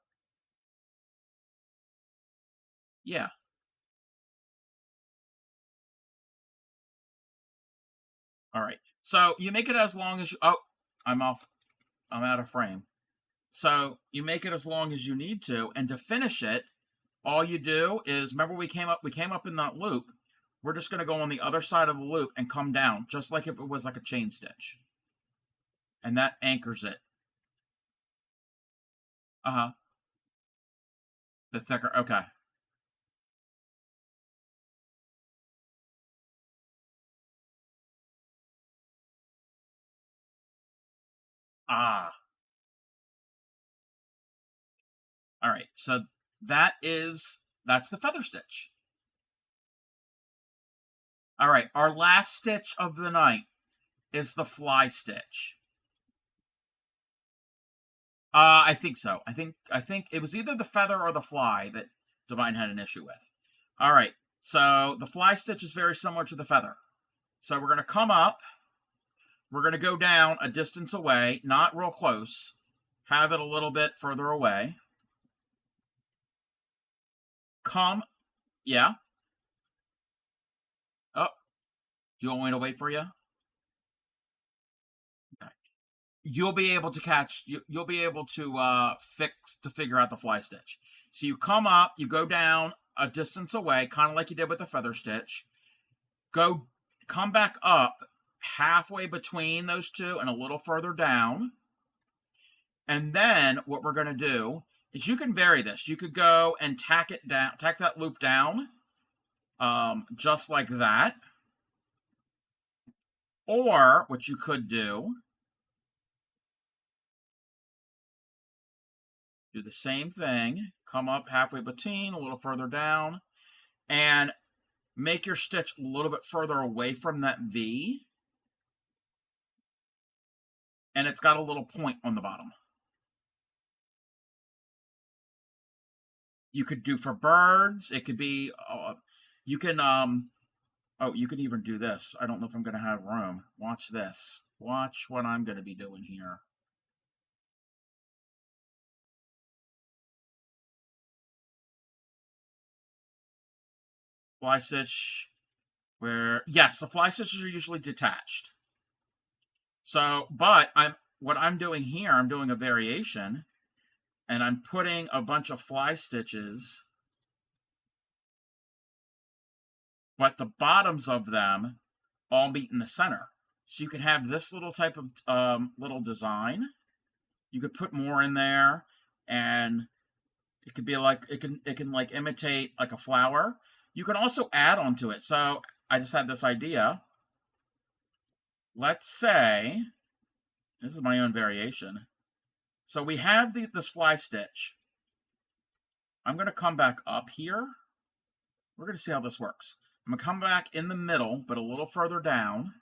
Yeah. All right. So you make it as long as you. Oh, I'm off. I'm out of frame. So you make it as long as you need to, and to finish it, all you do is remember we came up in that loop. We're just going to go on the other side of the loop and come down, just like if it was like a chain stitch, and that anchors it. Uh huh. The thicker. Okay. Ah. All right. So that's the feather stitch. All right. Our last stitch of the night is the fly stitch. I think so. I think it was either the feather or the fly that Divine had an issue with. All right. So the fly stitch is very similar to the feather. So we're going to come up. We're going to go down a distance away, not real close. Have it a little bit further away. Come, yeah. Oh, do you want me to wait for you? Okay. You'll be able to catch. You'll be able to figure out the fly stitch. So you come up, you go down a distance away, kind of like you did with the feather stitch. Go, come back up halfway between those two and a little further down. And then what we're going to do is you can vary this. You could go and tack it down, tack that loop down, just like that. Or what you could do the same thing, come up halfway between, a little further down, and make your stitch a little bit further away from that V. And it's got a little point on the bottom. You could do for birds. It could be, you can, oh, you can even do this. I don't know if I'm going to have room. Watch this. Watch what I'm going to be doing here. Fly stitch, where, yes, the fly stitches are usually detached. So, but what I'm doing here, I'm doing a variation, and I'm putting a bunch of fly stitches, but the bottoms of them all meet in the center. So you can have this little type of little design. You could put more in there, and it could be like it can like imitate like a flower. You can also add onto it. So I just had this idea. Let's say this is my own variation. So we have this fly stitch. I'm going to come back up here. We're going to see how this works. I'm going to come back in the middle, but a little further down.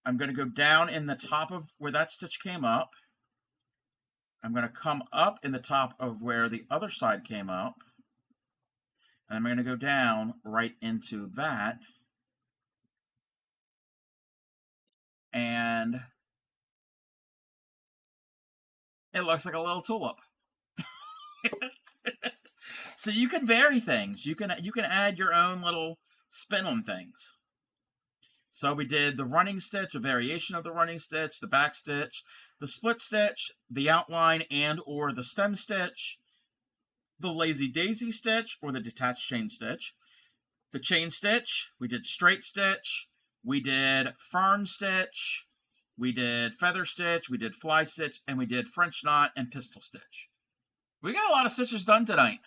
I'm going to go down in the top of where that stitch came up. I'm going to come up in the top of where the other side came up. And I'm going to go down right into that. And it looks like a little tulip. So you can vary things. You can add your own little spin on things. So we did the running stitch, a variation of the running stitch, the back stitch, the split stitch, the outline and or the stem stitch, the lazy daisy stitch or the detached chain stitch. The chain stitch, we did straight stitch, We did fern stitch, we did feather stitch, we did fly stitch, and we did French knot and pistol stitch. We got a lot of stitches done tonight.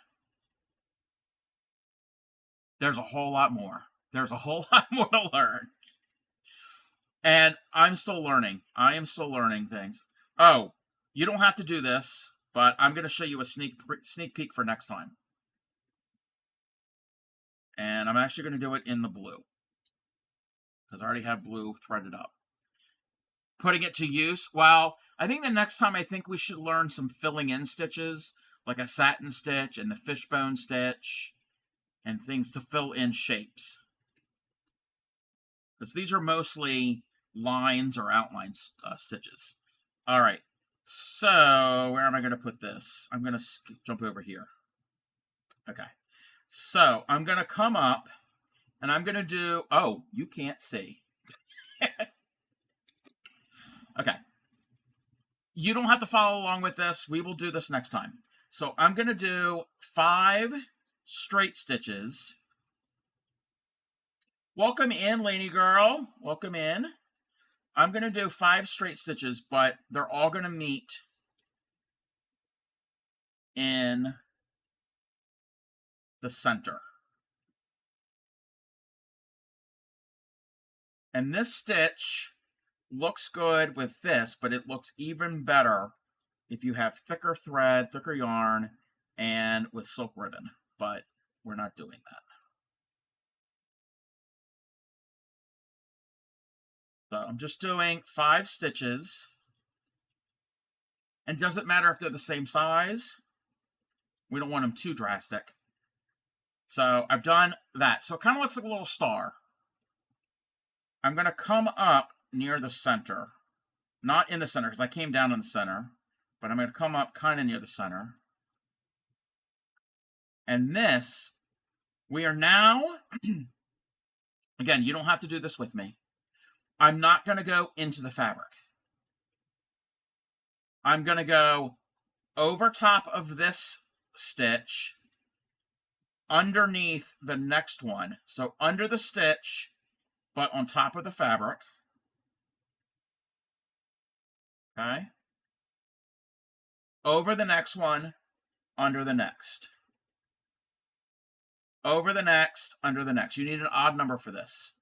There's a whole lot more. There's a whole lot more to learn. And I'm still learning. I am still learning things. Oh, you don't have to do this, but I'm going to show you a sneak peek for next time. And I'm actually going to do it in the blue, because I already have blue threaded up. Putting it to use, well, I think the next time I think we should learn some filling in stitches, like a satin stitch and the fishbone stitch, and things to fill in shapes. Because these are mostly lines or outline stitches. All right, so where am I going to put this? I'm going to jump over here. Okay, so I'm going to come up, and I'm going to do, oh, you can't see. Okay. You don't have to follow along with this. We will do this next time. So I'm going to do 5 straight stitches. Welcome in, lady girl. Welcome in. I'm going to do 5 straight stitches, but they're all going to meet in the center. And this stitch looks good with this, but it looks even better if you have thicker thread, thicker yarn, and with silk ribbon. But we're not doing that. So I'm just doing 5 stitches. And doesn't matter if they're the same size. We don't want them too drastic. So I've done that. So it kind of looks like a little star. I'm going to come up near the center. Not in the center, because I came down in the center. But I'm going to come up kind of near the center. And this, we are now, again, you don't have to do this with me. I'm not going to go into the fabric. I'm going to go over top of this stitch, underneath the next one. So under the stitch, but on top of the fabric. Okay. Over the next one, under the next. Over the next, under the next. You need an odd number for this.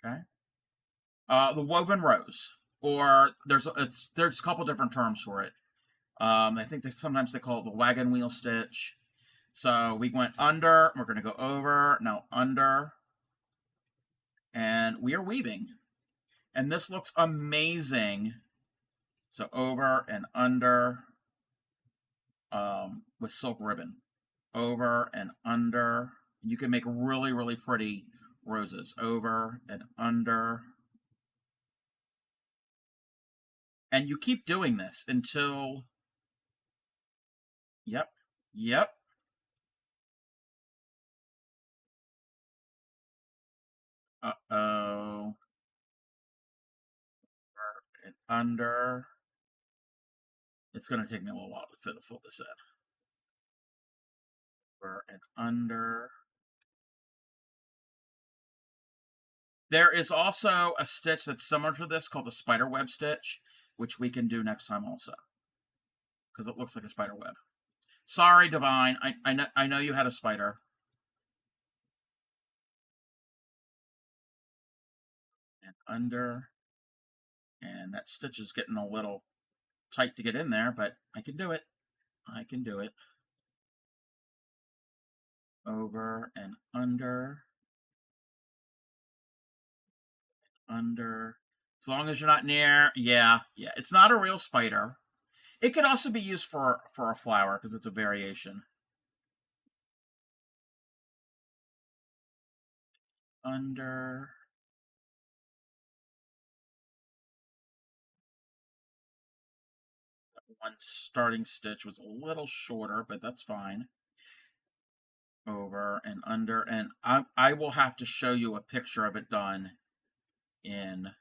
Okay. The woven rows, or there's a couple different terms for it. I think sometimes they call it the wagon wheel stitch. So we went under, we're going to go over, now under, and we are weaving. And this looks amazing. So over and under with silk ribbon. Over and under. You can make really, really pretty roses. Over and under. And you keep doing this until, yep, yep. Uh-oh. And under. It's going to take me a little while to fill this in. Over and under. There is also a stitch that's similar to this called the spider web stitch, which we can do next time also, because it looks like a spider web. Sorry, Divine. I know you had a spider. And under. And that stitch is getting a little tight to get in there, but I can do it. I can do it. Over and under. Under. As long as you're not near. Yeah. It's not a real spider. It could also be used for a flower because it's a variation. Under. One starting stitch was a little shorter, but that's fine. Over and under. And I will have to show you a picture of it done in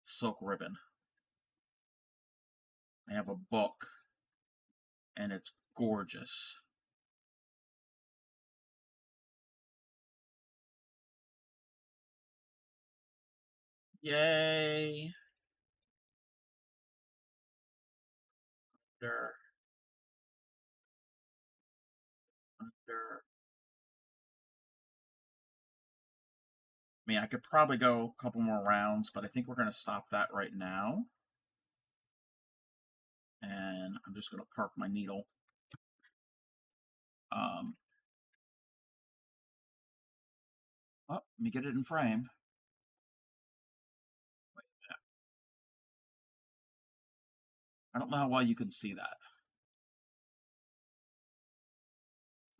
silk ribbon. I have a book, and it's gorgeous. Yay. Under, under. I mean, I could probably go a couple more rounds, but I think we're going to stop that right now. And I'm just going to park my needle. Let me get it in frame. I don't know how well you can see that.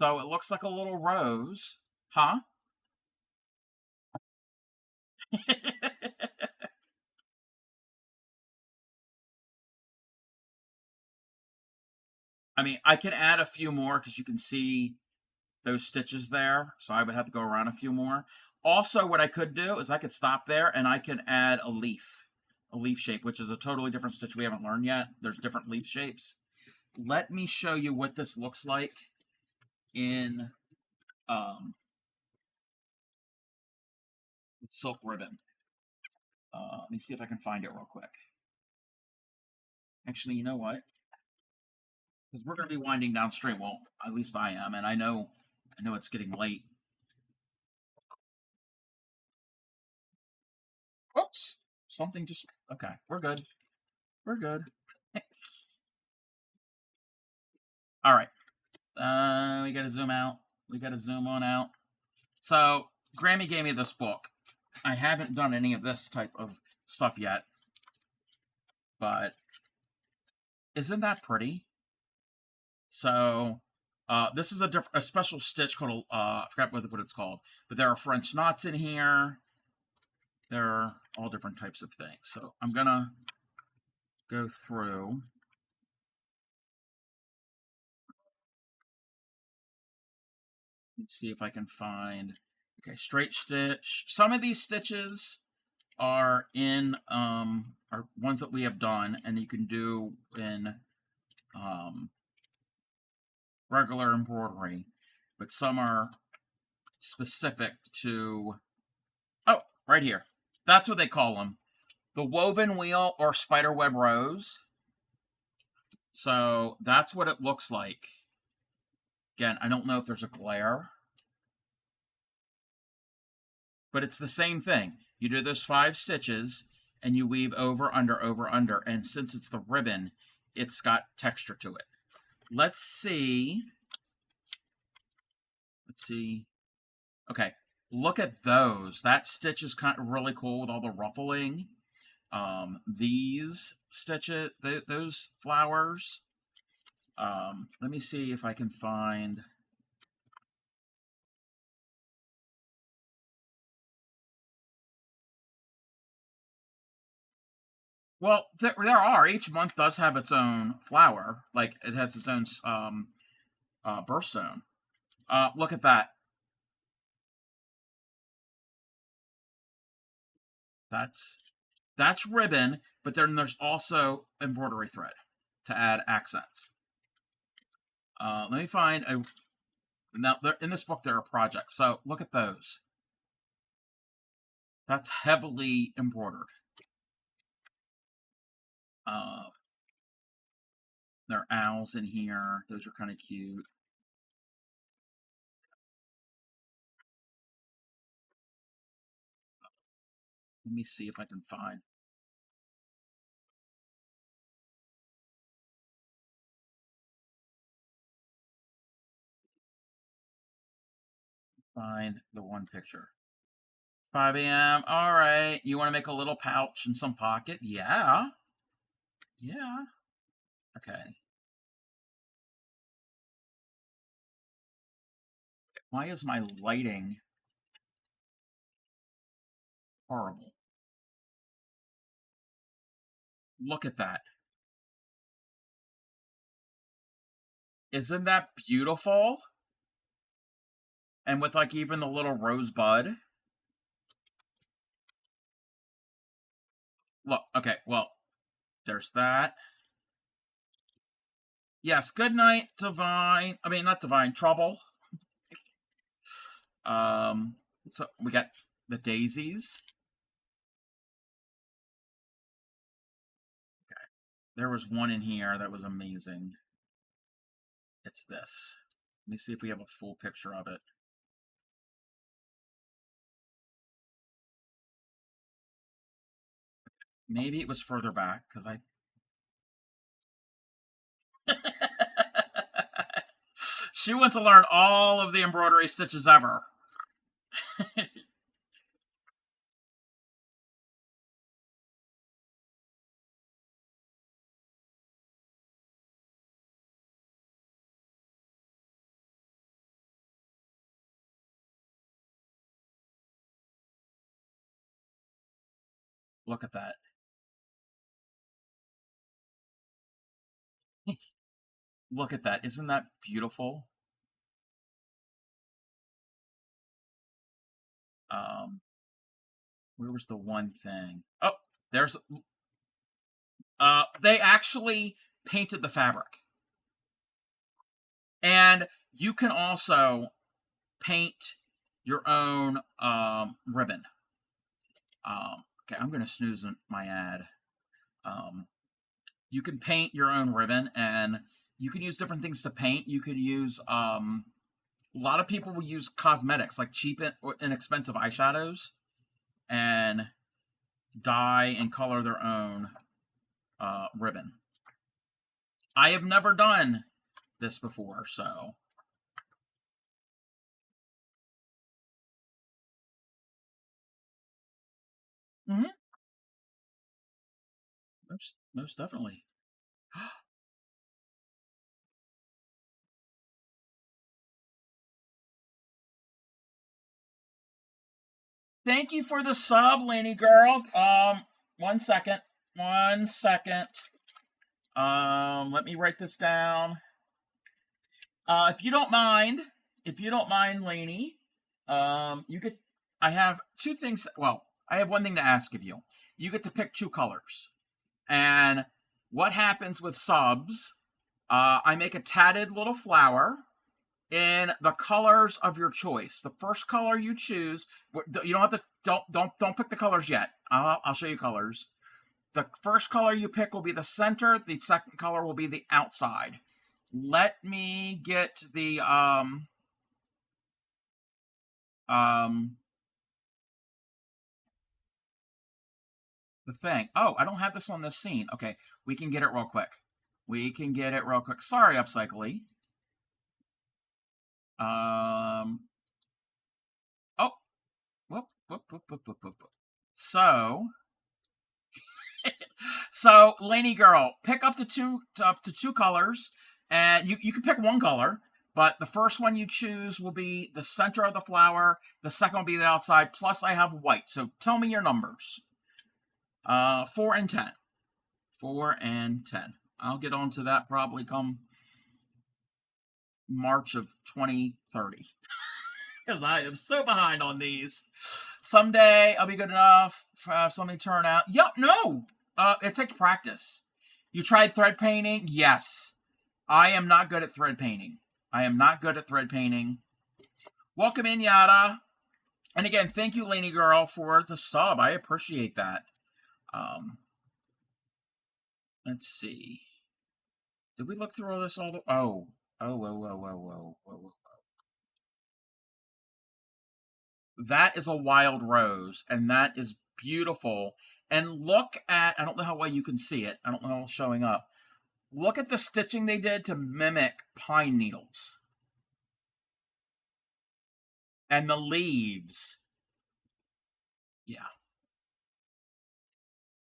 So it looks like a little rose. Huh? I mean, I can add a few more because you can see those stitches there. So I would have to go around a few more. Also, what I could do is I could stop there and I could add a leaf shape, which is a totally different stitch we haven't learned yet. There's different leaf shapes. Let me show you what this looks like in silk ribbon. Let me see if I can find it real quick. Actually, you know what? Because we're going to be winding downstream. Well, at least I am, and I know it's getting late. Oops! Something just... Okay, we're good. We're good. All right. We got to zoom out. We got to zoom on out. So, Grammy gave me this book. I haven't done any of this type of stuff yet. But, isn't that pretty? So, this is a special stitch called, I forgot what it's called. But there are French knots in here. There are all different types of things. So, I'm going to go through. Let's see if I can find... Okay, straight stitch. Some of these stitches are in, are ones that we have done, and you can do in regular embroidery, but some are specific to... Oh, right here. That's what they call them. The woven wheel or spiderweb rose. So that's what it looks like. Again, I don't know if there's a glare. But it's the same thing. You do those 5 stitches, and you weave over, under, and since it's the ribbon, it's got texture to it. Let's see. Okay, look at those. That stitch is kind of really cool with all the ruffling. These stitches, those flowers. Let me see if I can find... Well, there are. Each month does have its own flower. Like, it has its own birthstone. Look at that. That's ribbon, but then there's also embroidery thread to add accents. Let me find a... Now, in this book, there are projects. So, look at those. That's heavily embroidered. There are owls in here. Those are kind of cute. Let me see if I can find... Find the one picture. 5 a.m. All right. You want to make a little pouch and some pocket? Yeah. Yeah. Okay. Why is my lighting horrible? Look at that. Isn't that beautiful? And with like even the little rosebud. Look, okay, well, there's that. Yes, good night, Divine. I mean, not Divine, Trouble. So we got the daisies. There was one in here that was amazing. It's this. Let me see if we have a full picture of it. Maybe it was further back because I. She wants to learn all of the embroidery stitches ever. Look at that. Look at that. Isn't that beautiful? Um, where was the one thing? Oh, there's. They actually painted the fabric, and you can also paint your own ribbon. Okay, I'm gonna snooze my ad. Um, you can paint your own ribbon, and you can use different things to paint. You could use a lot of people will use cosmetics like cheap and inexpensive eyeshadows and dye and color their own ribbon. I have never done this before, so. Mm-hmm. Most definitely. Thank you for the sub, Laney girl. 1 second. 1 second. Let me write this down. If you don't mind, Laney, you get. I have two things. Well, I have one thing to ask of you. You get to pick two colors, and what happens with subs? I make a tatted little flower in the colors of your choice. The first color you choose, you don't have to. Don't pick the colors yet. I'll show you colors. The first color you pick will be the center. The second color will be the outside. Let me get um the thing. Oh, I don't have this on this scene. Okay, we can get it real quick. We can get it real quick. Sorry, Upcycly. Um. Oh. Whoop, whoop, whoop, whoop, whoop, whoop. So, Laney girl, pick up to two colors, and you can pick one color. But the first one you choose will be the center of the flower. The second will be the outside. Plus, I have white. So tell me your numbers. 4 and 10. 4 and 10. I'll get onto that probably come March of 2030 because I am so behind on these. Someday I'll be good enough for something to turn out. Yep, no. It takes practice. You tried thread painting? Yes. I am not good at thread painting. I am not good at thread painting. Welcome in, Yada. And again, thank you, Laney Girl, for the sub. I appreciate that. Um, let's see. Did we look through all this all the? Oh, whoa. That is a wild rose, and that is beautiful. And look at, I don't know how well you can see it. I don't know how it's showing up. Look at the stitching they did to mimic pine needles. And the leaves. Yeah.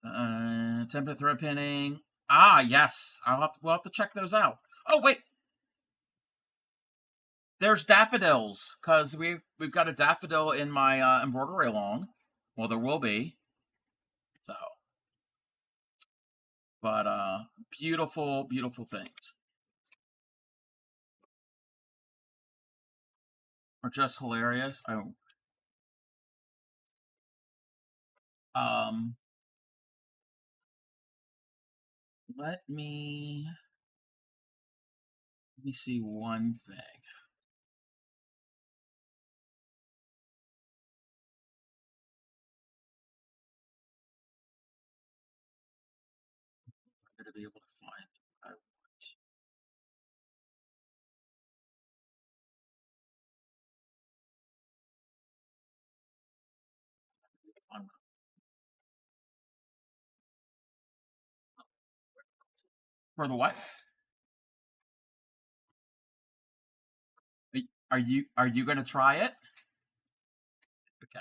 Template thread pinning. Ah, yes. We'll have to check those out. Oh, wait. There's daffodils, because we've got a daffodil in my embroidery-a-long. Well, there will be. So, but beautiful, beautiful things. Are just hilarious. Oh, um, let me see one thing. be able to find what I want. For the what? Are you gonna try it? Okay.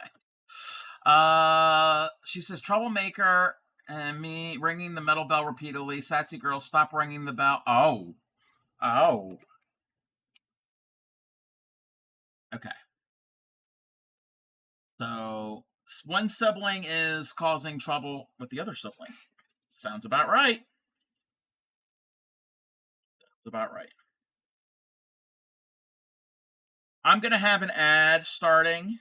She says troublemaker and me ringing the metal bell repeatedly. Sassy girl, stop ringing the bell. Oh, oh. Okay. So one sibling is causing trouble with the other sibling. Sounds about right. That's about right. I'm gonna have an ad starting.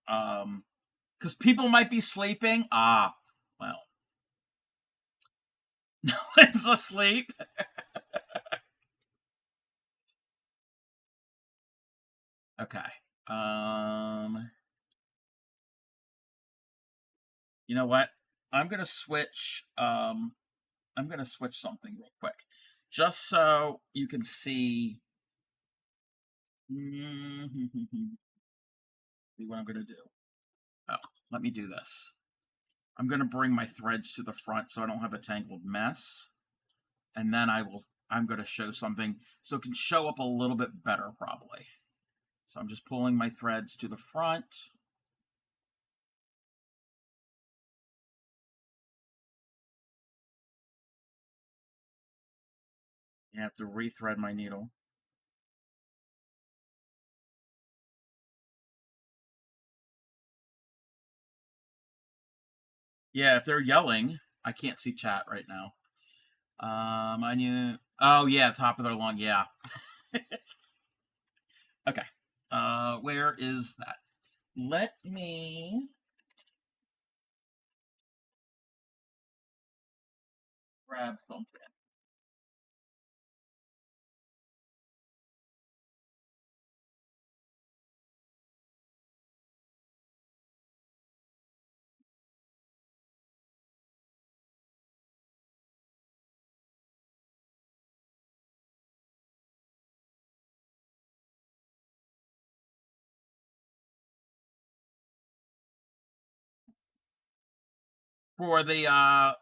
Because people might be sleeping. Ah, well, no one's asleep. Okay. Um, you know what? I'm gonna switch. I'm gonna switch something real quick, just so you can see. See what I'm gonna do. Oh, let me do this. I'm gonna bring my threads to the front so I don't have a tangled mess, and then I'm gonna show something so it can show up a little bit better, probably. So I'm just pulling my threads to the front. I have to rethread my needle. Yeah, if they're yelling, I can't see chat right now. I knew. Oh yeah, top of their lung. Yeah. Okay. Where is that? Let me grab something. For the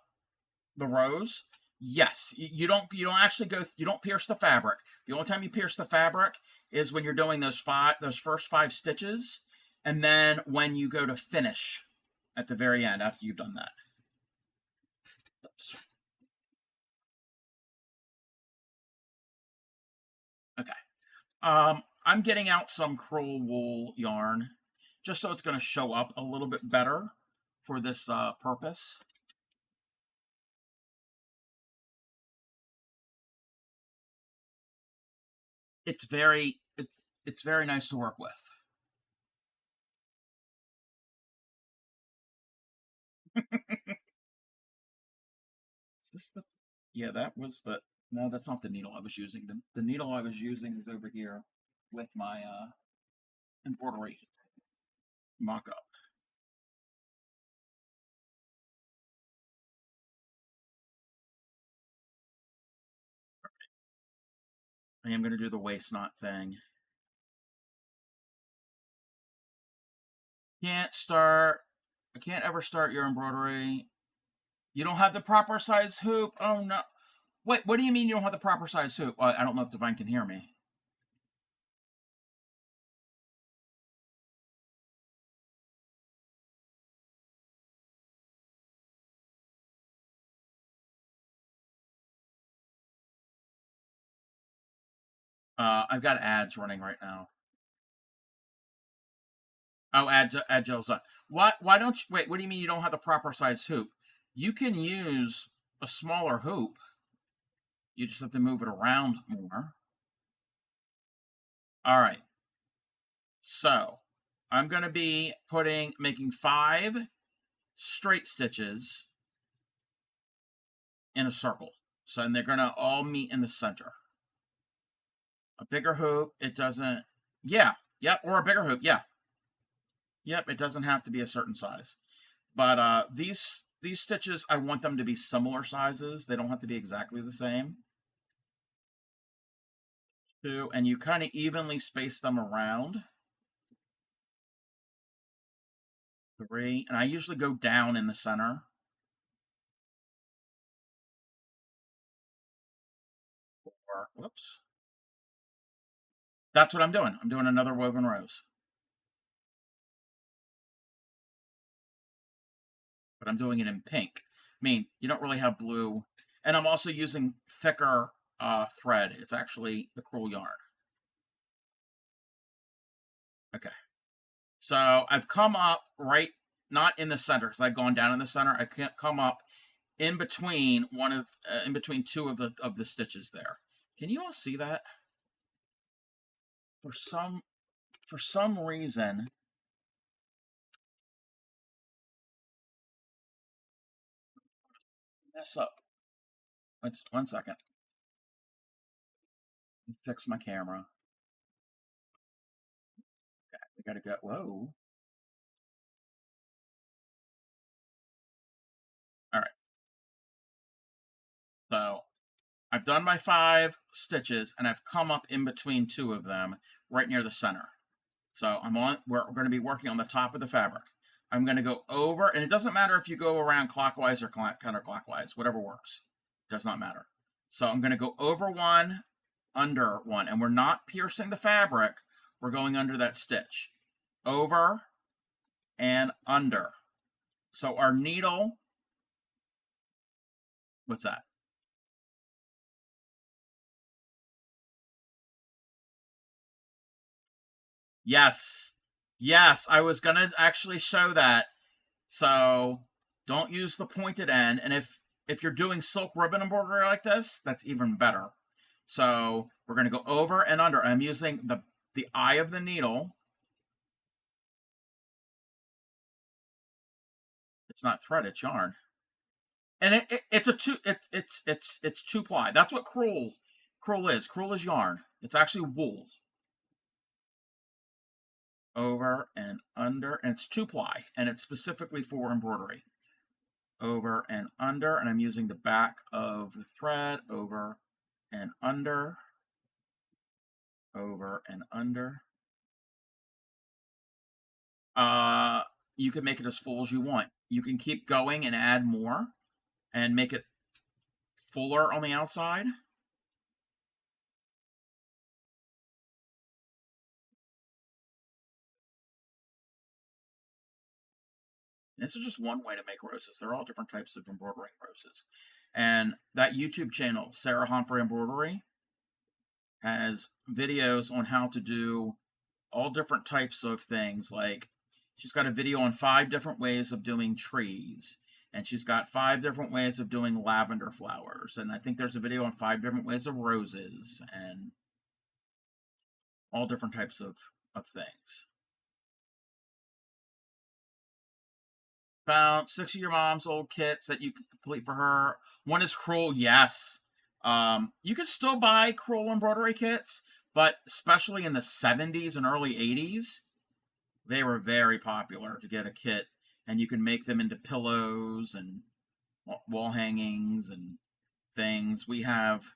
rows. Yes, you don't actually you don't pierce the fabric. The only time you pierce the fabric is when you're doing those first 5 stitches, and then when you go to finish at the very end after you've done that. Oops. Okay. I'm getting out some crewel wool yarn just so it's going to show up a little bit better for this purpose. It's very nice to work with. Is this the? Yeah, that was the. No, that's not the needle I was using. The needle I was using is over here with my embroidery mock-up. I am going to do the waist knot thing. Can't start. I can't ever start your embroidery. You don't have the proper size hoop. Oh no. Wait, what do you mean you don't have the proper size hoop? I don't know if Divine can hear me. I've got ads running right now. Oh, add Joe's on. Why don't you wait? What do you mean you don't have the proper size hoop? You can use a smaller hoop. You just have to move it around more. All right. So I'm going to be making 5 straight stitches in a circle. So, and they're going to all meet in the center. A bigger hoop, it doesn't, yeah, yep, or a bigger hoop, yeah. Yep, it doesn't have to be a certain size. But these these stitches, I want them to be similar sizes. They don't have to be exactly the same. Two, and you kind of evenly space them around. Three, and I usually go down in the center. Four, whoops. That's what I'm doing. I'm doing another woven rose. But I'm doing it in pink. I mean, you don't really have blue. And I'm also using thicker thread. It's actually the crewel yarn. Okay. So I've come up right, not in the center, because I've gone down in the center. I can't come up in between in between two of the stitches there. Can you all see that? For some reason, mess up. Let's 1 second. Fix my camera. Okay, we gotta go. Whoa. All right. So I've done my 5 stitches and I've come up in between two of them right near the center. So we're going to be working on the top of the fabric. I'm going to go over, and it doesn't matter if you go around clockwise or counterclockwise, whatever works. Does not matter. So I'm going to go over one, under one, and we're not piercing the fabric. We're going under that stitch. Over and under. So our needle, what's that? Yes. Yes, I was going to actually show that. So don't use the pointed end. And if you're doing silk ribbon embroidery like this, that's even better. So we're going to go over and under. I'm using the eye of the needle. It's not thread, it's yarn. And it's a it's 2-ply. That's what crewel is. Crewel is yarn. It's actually wool. Over and under, and it's 2-ply, and it's specifically for embroidery. Over and under, and I'm using the back of the thread. Over and under, over and under. You can make it as full as you want. You can keep going and add more and make it fuller on the outside. This is just one way to make roses. They're all different types of embroidering roses. And that YouTube channel, Sarah Humphrey Embroidery, has videos on how to do all different types of things. Like, she's got a video on 5 different ways of doing trees. And she's got 5 different ways of doing lavender flowers. And I think there's a video on 5 different ways of roses and all different types of things. Found 6 of your mom's old kits that you can complete for her. One is crewel, yes. You can still buy crewel embroidery kits, but especially in the 70s and early 80s, they were very popular to get a kit, and you can make them into pillows and wall hangings and things. We have,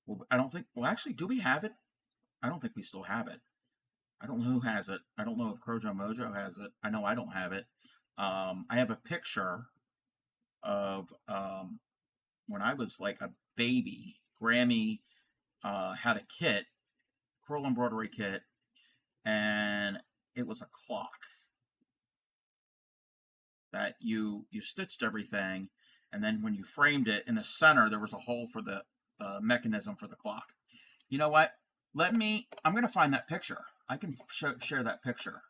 well, I don't think, well, actually, do we have it? I don't think we still have it. I don't know who has it. I don't know if Crojo Mojo has it. I know I don't have it. I have a picture of when I was like a baby. Grammy had a kit, crewel embroidery kit, and it was a clock that you stitched everything, and then when you framed it in the center, there was a hole for the mechanism for the clock. You know what? I'm going to find that picture. I can share that picture.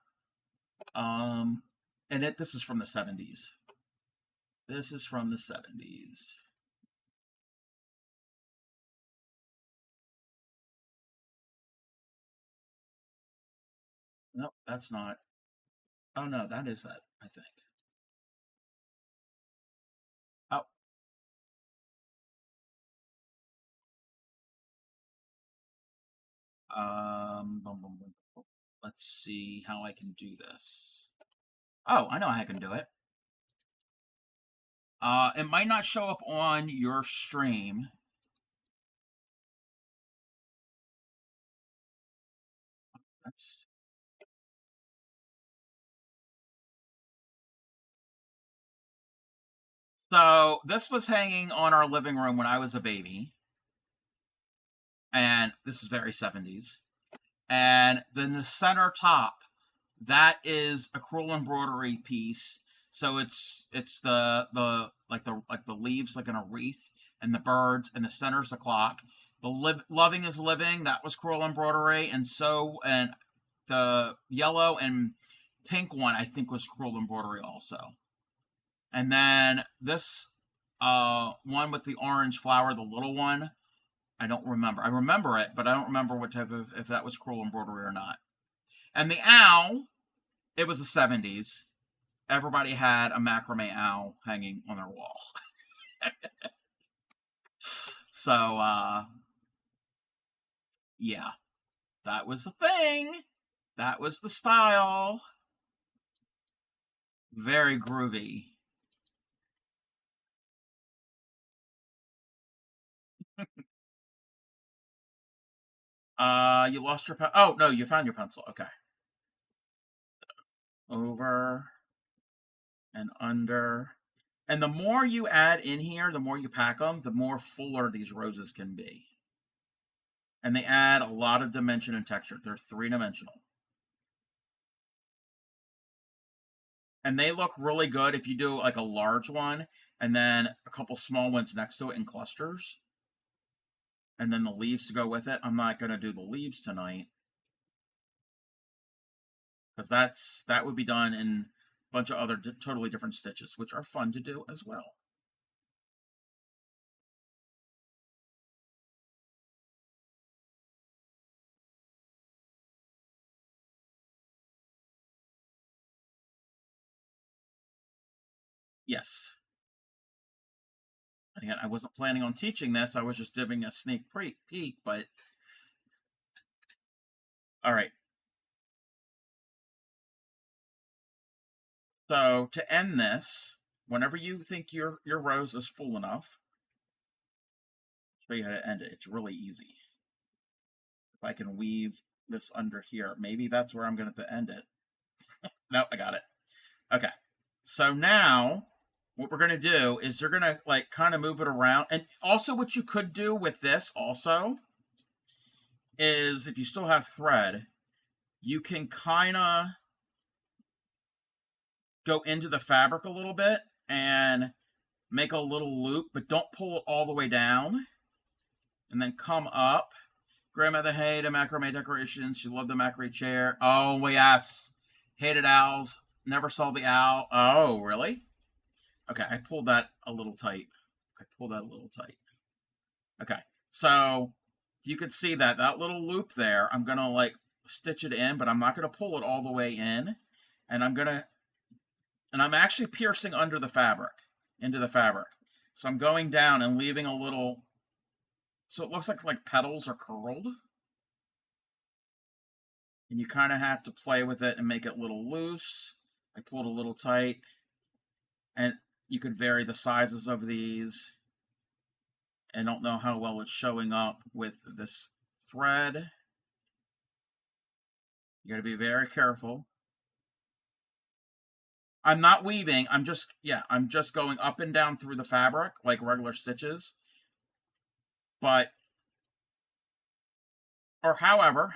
And this is from the 70s. This is from the 70s. Nope, that's not. Oh no, that is that, I think. Oh, let's see how I can do this. Oh, I know how I can do it. It might not show up on your stream. That's So this was hanging on our living room when I was a baby, and this is very 70s. And then the center top, that is a crewel embroidery piece. So it's the leaves like in a wreath, and the birds, and the center's the clock. Loving is living, that was crewel embroidery, and the yellow and pink one I think was crewel embroidery also. And then this one with the orange flower, the little one, I don't remember. I remember it, but I don't remember what type of, if that was crewel embroidery or not. And the owl, it was the 70s. Everybody had a macrame owl hanging on their wall. So, yeah, that was the thing. That was the style. Very groovy. You lost your pen. Oh, no, you found your pencil. Okay. Over and under. And the more you add in here, the more you pack them, the more fuller these roses can be. And they add a lot of dimension and texture. They're three-dimensional. And they look really good if you do like a large one and then a couple small ones next to it in clusters. And then the leaves to go with it. I'm not going to do the leaves tonight, because that would be done in a bunch of other totally different stitches, which are fun to do as well. Yes. And again, I wasn't planning on teaching this. I was just giving a sneak peek, but all right. So to end this, whenever you think your rose is full enough, I'll show you how to end it. It's really easy. If I can weave this under here, maybe that's where I'm going to end it. No, I got it. Okay. So now what we're going to do is you're going to like kind of move it around. And also what you could do with this also is, if you still have thread, you can kind of go into the fabric a little bit and make a little loop, but don't pull it all the way down. And then come up. Grandmother hated macrame decorations. She loved the macrame chair. Oh, yes. Hated owls. Never saw the owl. Oh, really? Okay, I pulled that a little tight. Okay, so you could see that little loop there, I'm going to like stitch it in, but I'm not going to pull it all the way in. And I'm actually piercing under the fabric, into the fabric. So I'm going down and leaving a little, so it looks like petals are curled. And you kind of have to play with it and make it a little loose. I pulled a little tight. And you could vary the sizes of these. I don't know how well it's showing up with this thread. You got to be very careful. I'm not weaving. I'm just going up and down through the fabric like regular stitches. But, or however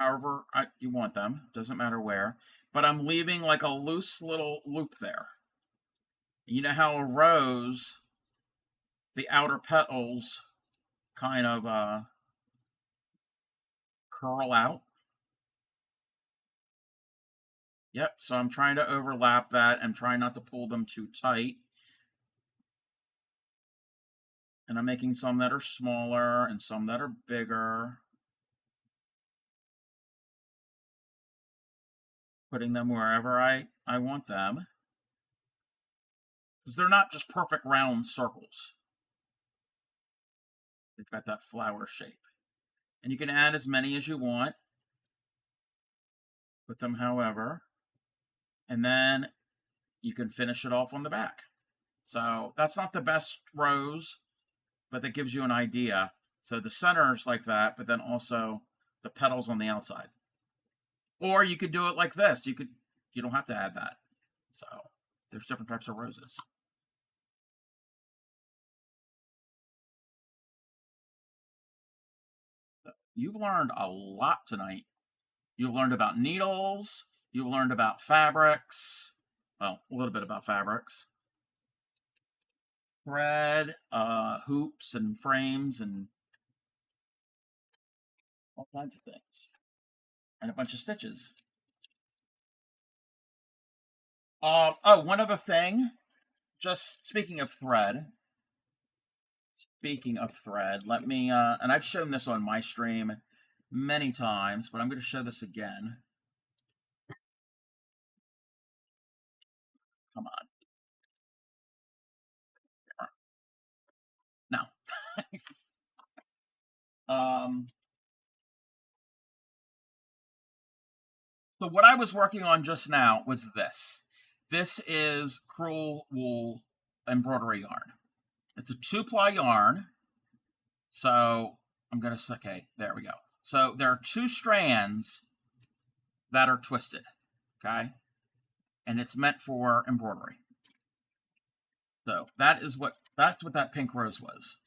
you want them. Doesn't matter where. But I'm leaving like a loose little loop there. You know how a rose, the outer petals kind of curl out? Yep, so I'm trying to overlap that. I'm trying not to pull them too tight. And I'm making some that are smaller and some that are bigger. Putting them wherever I want them. Because they're not just perfect round circles. They've got that flower shape. And you can add as many as you want. Put them however. And then you can finish it off on the back. So that's not the best rows, but that gives you an idea. So the center is like that, but then also the petals on the outside. Or you could do it like this. You don't have to add that. So there's different types of roses. You've learned a lot tonight. You've learned about needles. You've learned about fabrics. Well, a little bit about fabrics. Thread, hoops and frames and all kinds of things. And a bunch of stitches. Oh, one other thing. Just speaking of thread. Let me, and I've shown this on my stream many times, but I'm going to show this again. Come on. No. um, so what I was working on just now was this. This is crewel wool embroidery yarn. It's a 2-ply yarn. So I'm going to, okay, there we go. So there are 2 strands that are twisted, okay? And it's meant for embroidery. So that's what that pink rose was.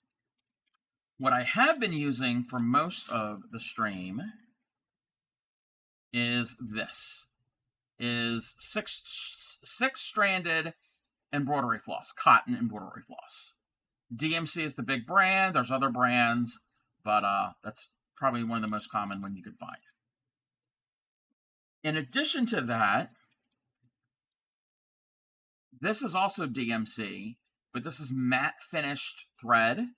What I have been using for most of the stream is this. Is six-stranded embroidery floss, cotton embroidery floss. DMC is the big brand. There's other brands, but that's probably one of the most common one you could find. In addition to that, this is also DMC, but this is matte finished thread.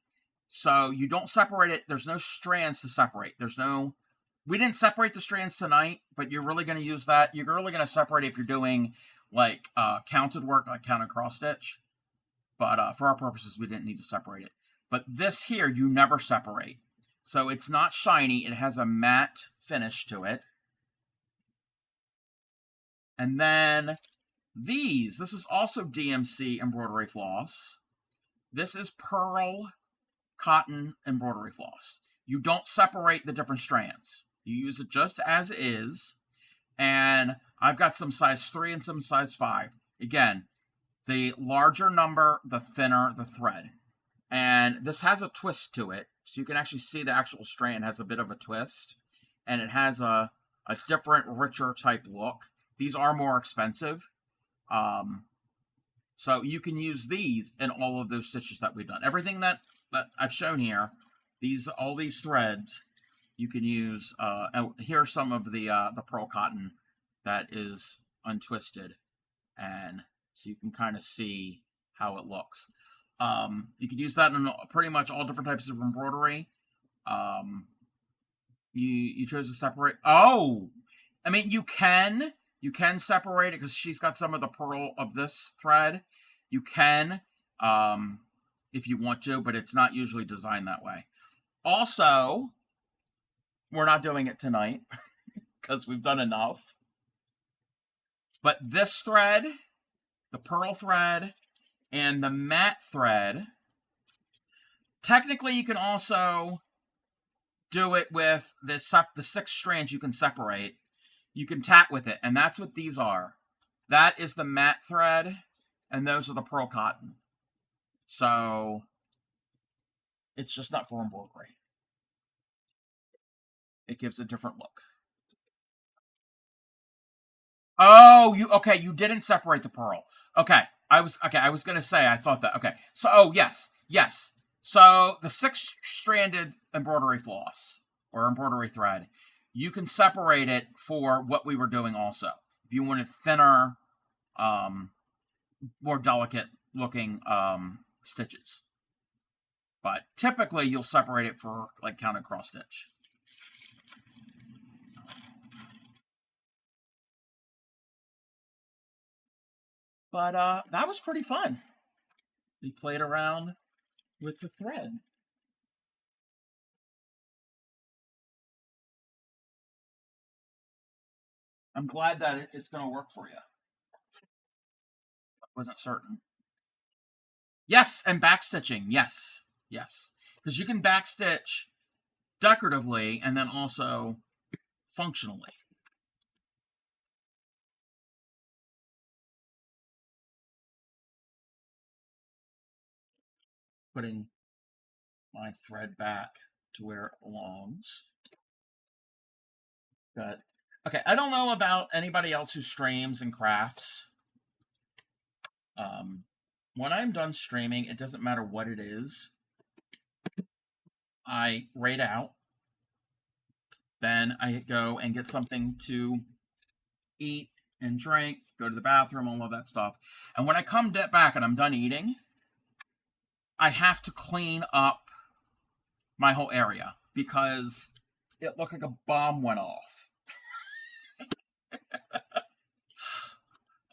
So you don't separate it. There's no strands to separate. We didn't separate the strands tonight, but you're really going to use that. You're really going to separate it if you're doing like counted work, like counted cross stitch. But for our purposes, we didn't need to separate it. But this here, you never separate. So it's not shiny. It has a matte finish to it. And then this is also DMC embroidery floss. This is pearl cotton embroidery floss. You don't separate the different strands. You use it just as is. And I've got some size 3 and some size 5. Again, the larger number, the thinner the thread. And this has a twist to it. So you can actually see the actual strand has a bit of a twist. And it has a different, richer type look. These are more expensive. So you can use these in all of those stitches that we've done. Everything that I've shown here, all these threads, you can use. And here's some of the pearl cotton that is untwisted, and so you can kind of see how it looks. You can use that in pretty much all different types of embroidery. You chose to separate. Oh, I mean you can separate it because she's got some of the pearl of this thread. You can, if you want to, but it's not usually designed that way. Also, we're not doing it tonight because we've done enough. But this thread, the pearl thread, and the matte thread, technically you can also do it with the 6 strands you can separate. You can tat with it, and that's what these are. That is the matte thread, and those are the pearl cotton. So it's just not for embroidery. It gives a different look. Oh, you didn't separate the pearl. Okay. I was going to say, I thought that. Okay. So, yes. So the 6-stranded embroidery floss or embroidery thread, you can separate it for what we were doing also. If you wanted thinner, more delicate looking stitches. But typically you'll separate it for like counted cross stitch. But that was pretty fun. We played around with the thread. I'm glad that it's going to work for you. I wasn't certain. Yes, and backstitching. Yes, yes, because you can backstitch decoratively and then also functionally. Putting my thread back to where it belongs. But okay, I don't know about anybody else who streams and crafts. When I'm done streaming, it doesn't matter what it is. I raid out. Then I go and get something to eat and drink, go to the bathroom, all of that stuff. And when I come back and I'm done eating, I have to clean up my whole area because it looked like a bomb went off.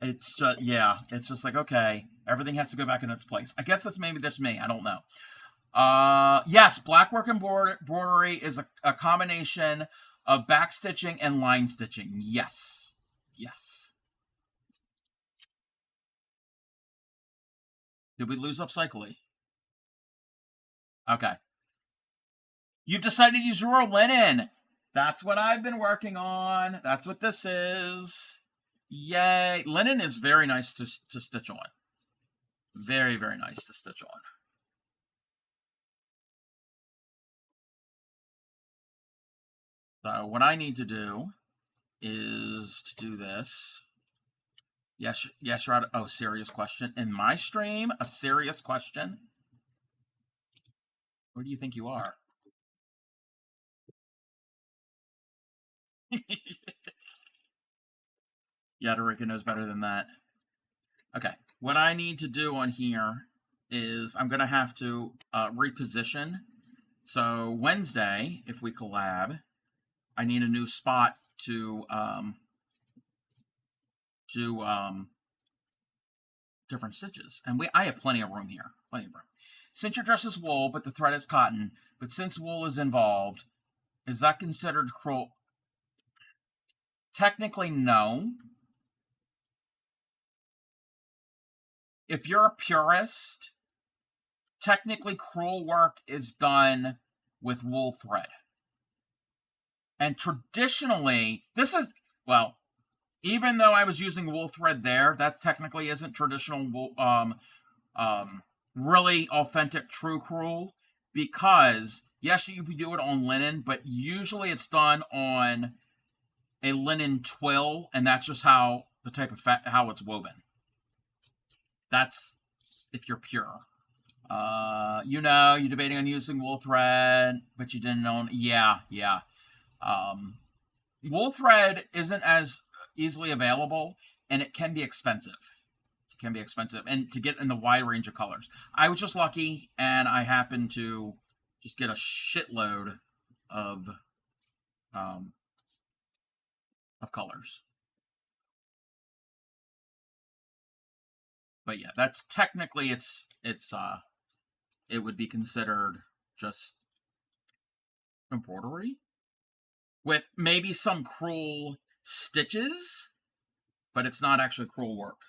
It's just, yeah, it's just like, okay, everything has to go back in its place. I guess maybe that's me. I don't know. Yes, blackwork embroidery is a combination of backstitching and line stitching. Yes. Yes. Did we lose Upcycly? Okay. You've decided to use rural linen. That's what I've been working on. That's what this is. Yay. Linen is very nice to stitch on. Very, very nice to stitch on. So what I need to do is to do this. Yes, yes, right. Oh, serious question. In my stream, a serious question? Who do you think you are? Yadarika knows better than that. Okay, what I need to do on here is I'm going to have to reposition. So Wednesday, if we collab, I need a new spot to do different stitches. And I have plenty of room here, plenty of room. Since your dress is wool, but the thread is cotton, but since wool is involved, is that considered crewel? Technically, no. If you're a purist, technically crewel work is done with wool thread. And traditionally, this is, well, even though I was using wool thread there, that technically isn't traditional wool, really authentic true crewel, because yes, you can do it on linen, but usually it's done on a linen twill, and that's just how the type of how it's woven. That's if you're pure. You're debating on using wool thread, but you didn't own. Yeah, yeah. Wool thread isn't as easily available, and it can be expensive. It can be expensive, and to get in the wide range of colors. I was just lucky, and I happened to just get a shitload of colors. But yeah, that's technically it would be considered just embroidery with maybe some crewel stitches, but it's not actually crewel work.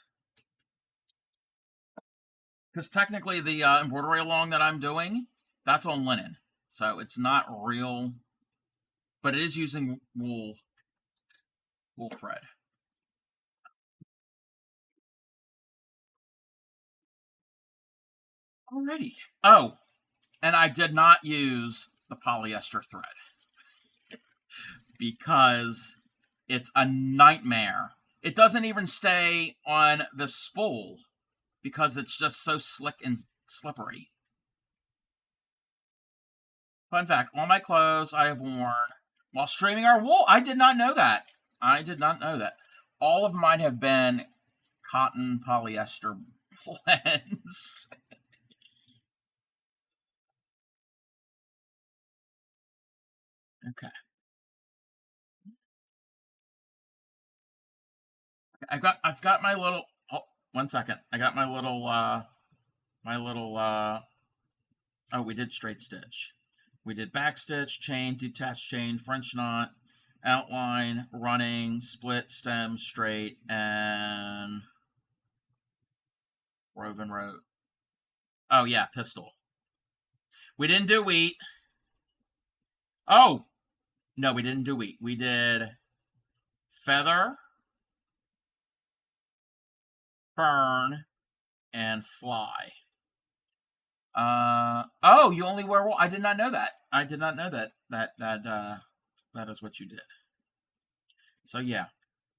Because technically the embroidery-a-long that I'm doing, that's on linen. So it's not real, but it is using wool thread. Alrighty. Oh, and I did not use the polyester thread because it's a nightmare. It doesn't even stay on the spool because it's just so slick and slippery. Fun fact, all my clothes I have worn while streaming are wool. I did not know that. I did not know that. All of mine have been cotton polyester blends. Okay. I've got my little, oh, 1 second. I got my little oh, we did straight stitch. We did back stitch, chain, detached chain, French knot, outline, running, split, stem, straight, and woven rope. Oh yeah, pistol. We didn't do wheat. Oh no, we didn't do wheat. We did feather, fern, and fly. Oh, you only wear wool. I did not know that. I did not know that. That is what you did. So yeah,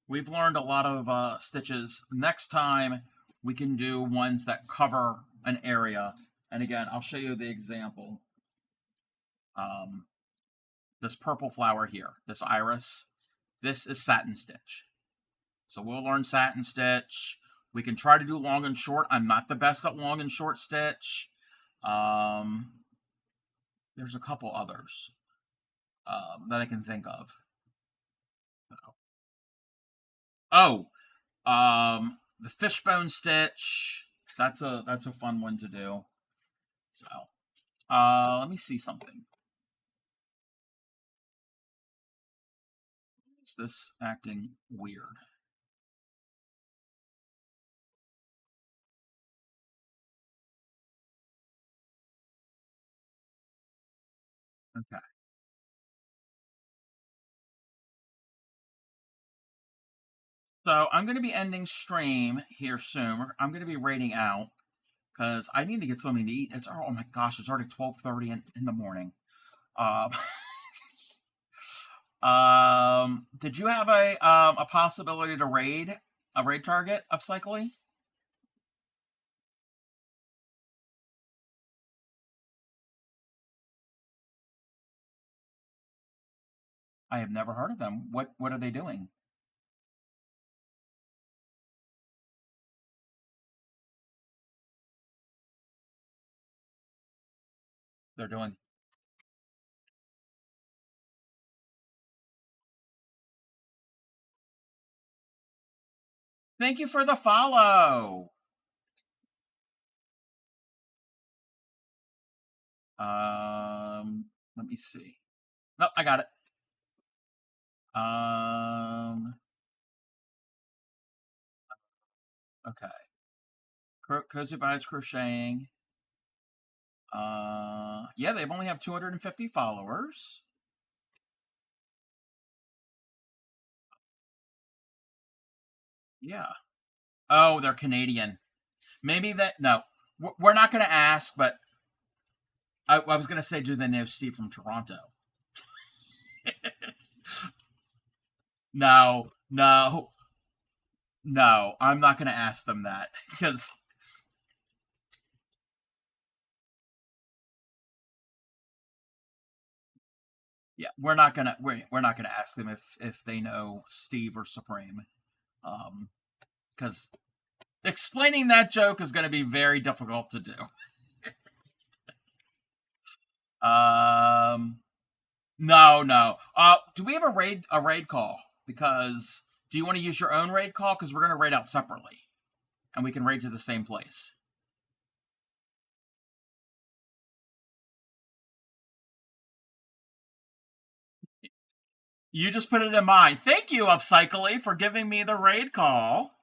we've learned a lot of stitches. Next time we can do ones that cover an area. And again, I'll show you the example. Um, this purple flower here, this iris, this is satin stitch. So we'll learn satin stitch. We can try to do long and short. I'm not the best at long and short stitch. Um, there's a couple others that I can think of. Oh, the fishbone stitch. That's a fun one to do. So, let me see something. Is this acting weird? Okay. So I'm going to be ending stream here soon. I'm going to be raiding out because I need to get something to eat. It's oh my gosh, it's already 12:30 in the morning. Uh, did you have a possibility to raid a raid target upcycling? I have never heard of them. What are they doing? They're doing. Thank you for the follow. Let me see. Nope, I got it. Okay. Cozy Vibes Crocheting. Yeah, they've only have 250 followers. Yeah. Oh, they're Canadian. Maybe that. No, we're not going to ask. But I was going to say, do they know Steve from Toronto? No, no, no. I'm not going to ask them that because yeah, we're not gonna ask them if they know Steve or Supreme. Because explaining that joke is going to be very difficult to do. Um, no, no. Do we have a raid call? Because do you want to use your own raid call? Because we're going to raid out separately, and we can raid to the same place. You just put it in mind. Thank you, Upcycly, for giving me the raid call.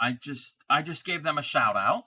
I just gave them a shout out.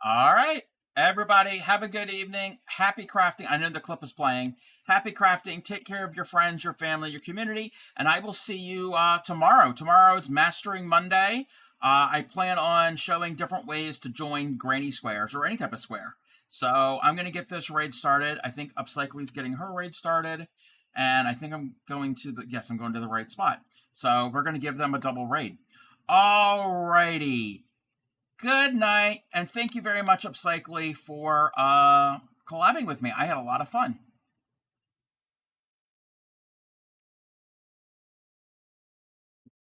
All right. Everybody, have a good evening. Happy crafting. I know the clip is playing. Happy crafting. Take care of your friends, your family, your community. And I will see you tomorrow. Tomorrow is Mastering Monday. I plan on showing different ways to join granny squares or any type of square. So I'm going to get this raid started. I think Upcycly's getting her raid started. And I think I'm going to the right spot. So we're going to give them a double raid. Alrighty. Good night, and thank you very much, Upcycly, for collabing with me. I had a lot of fun.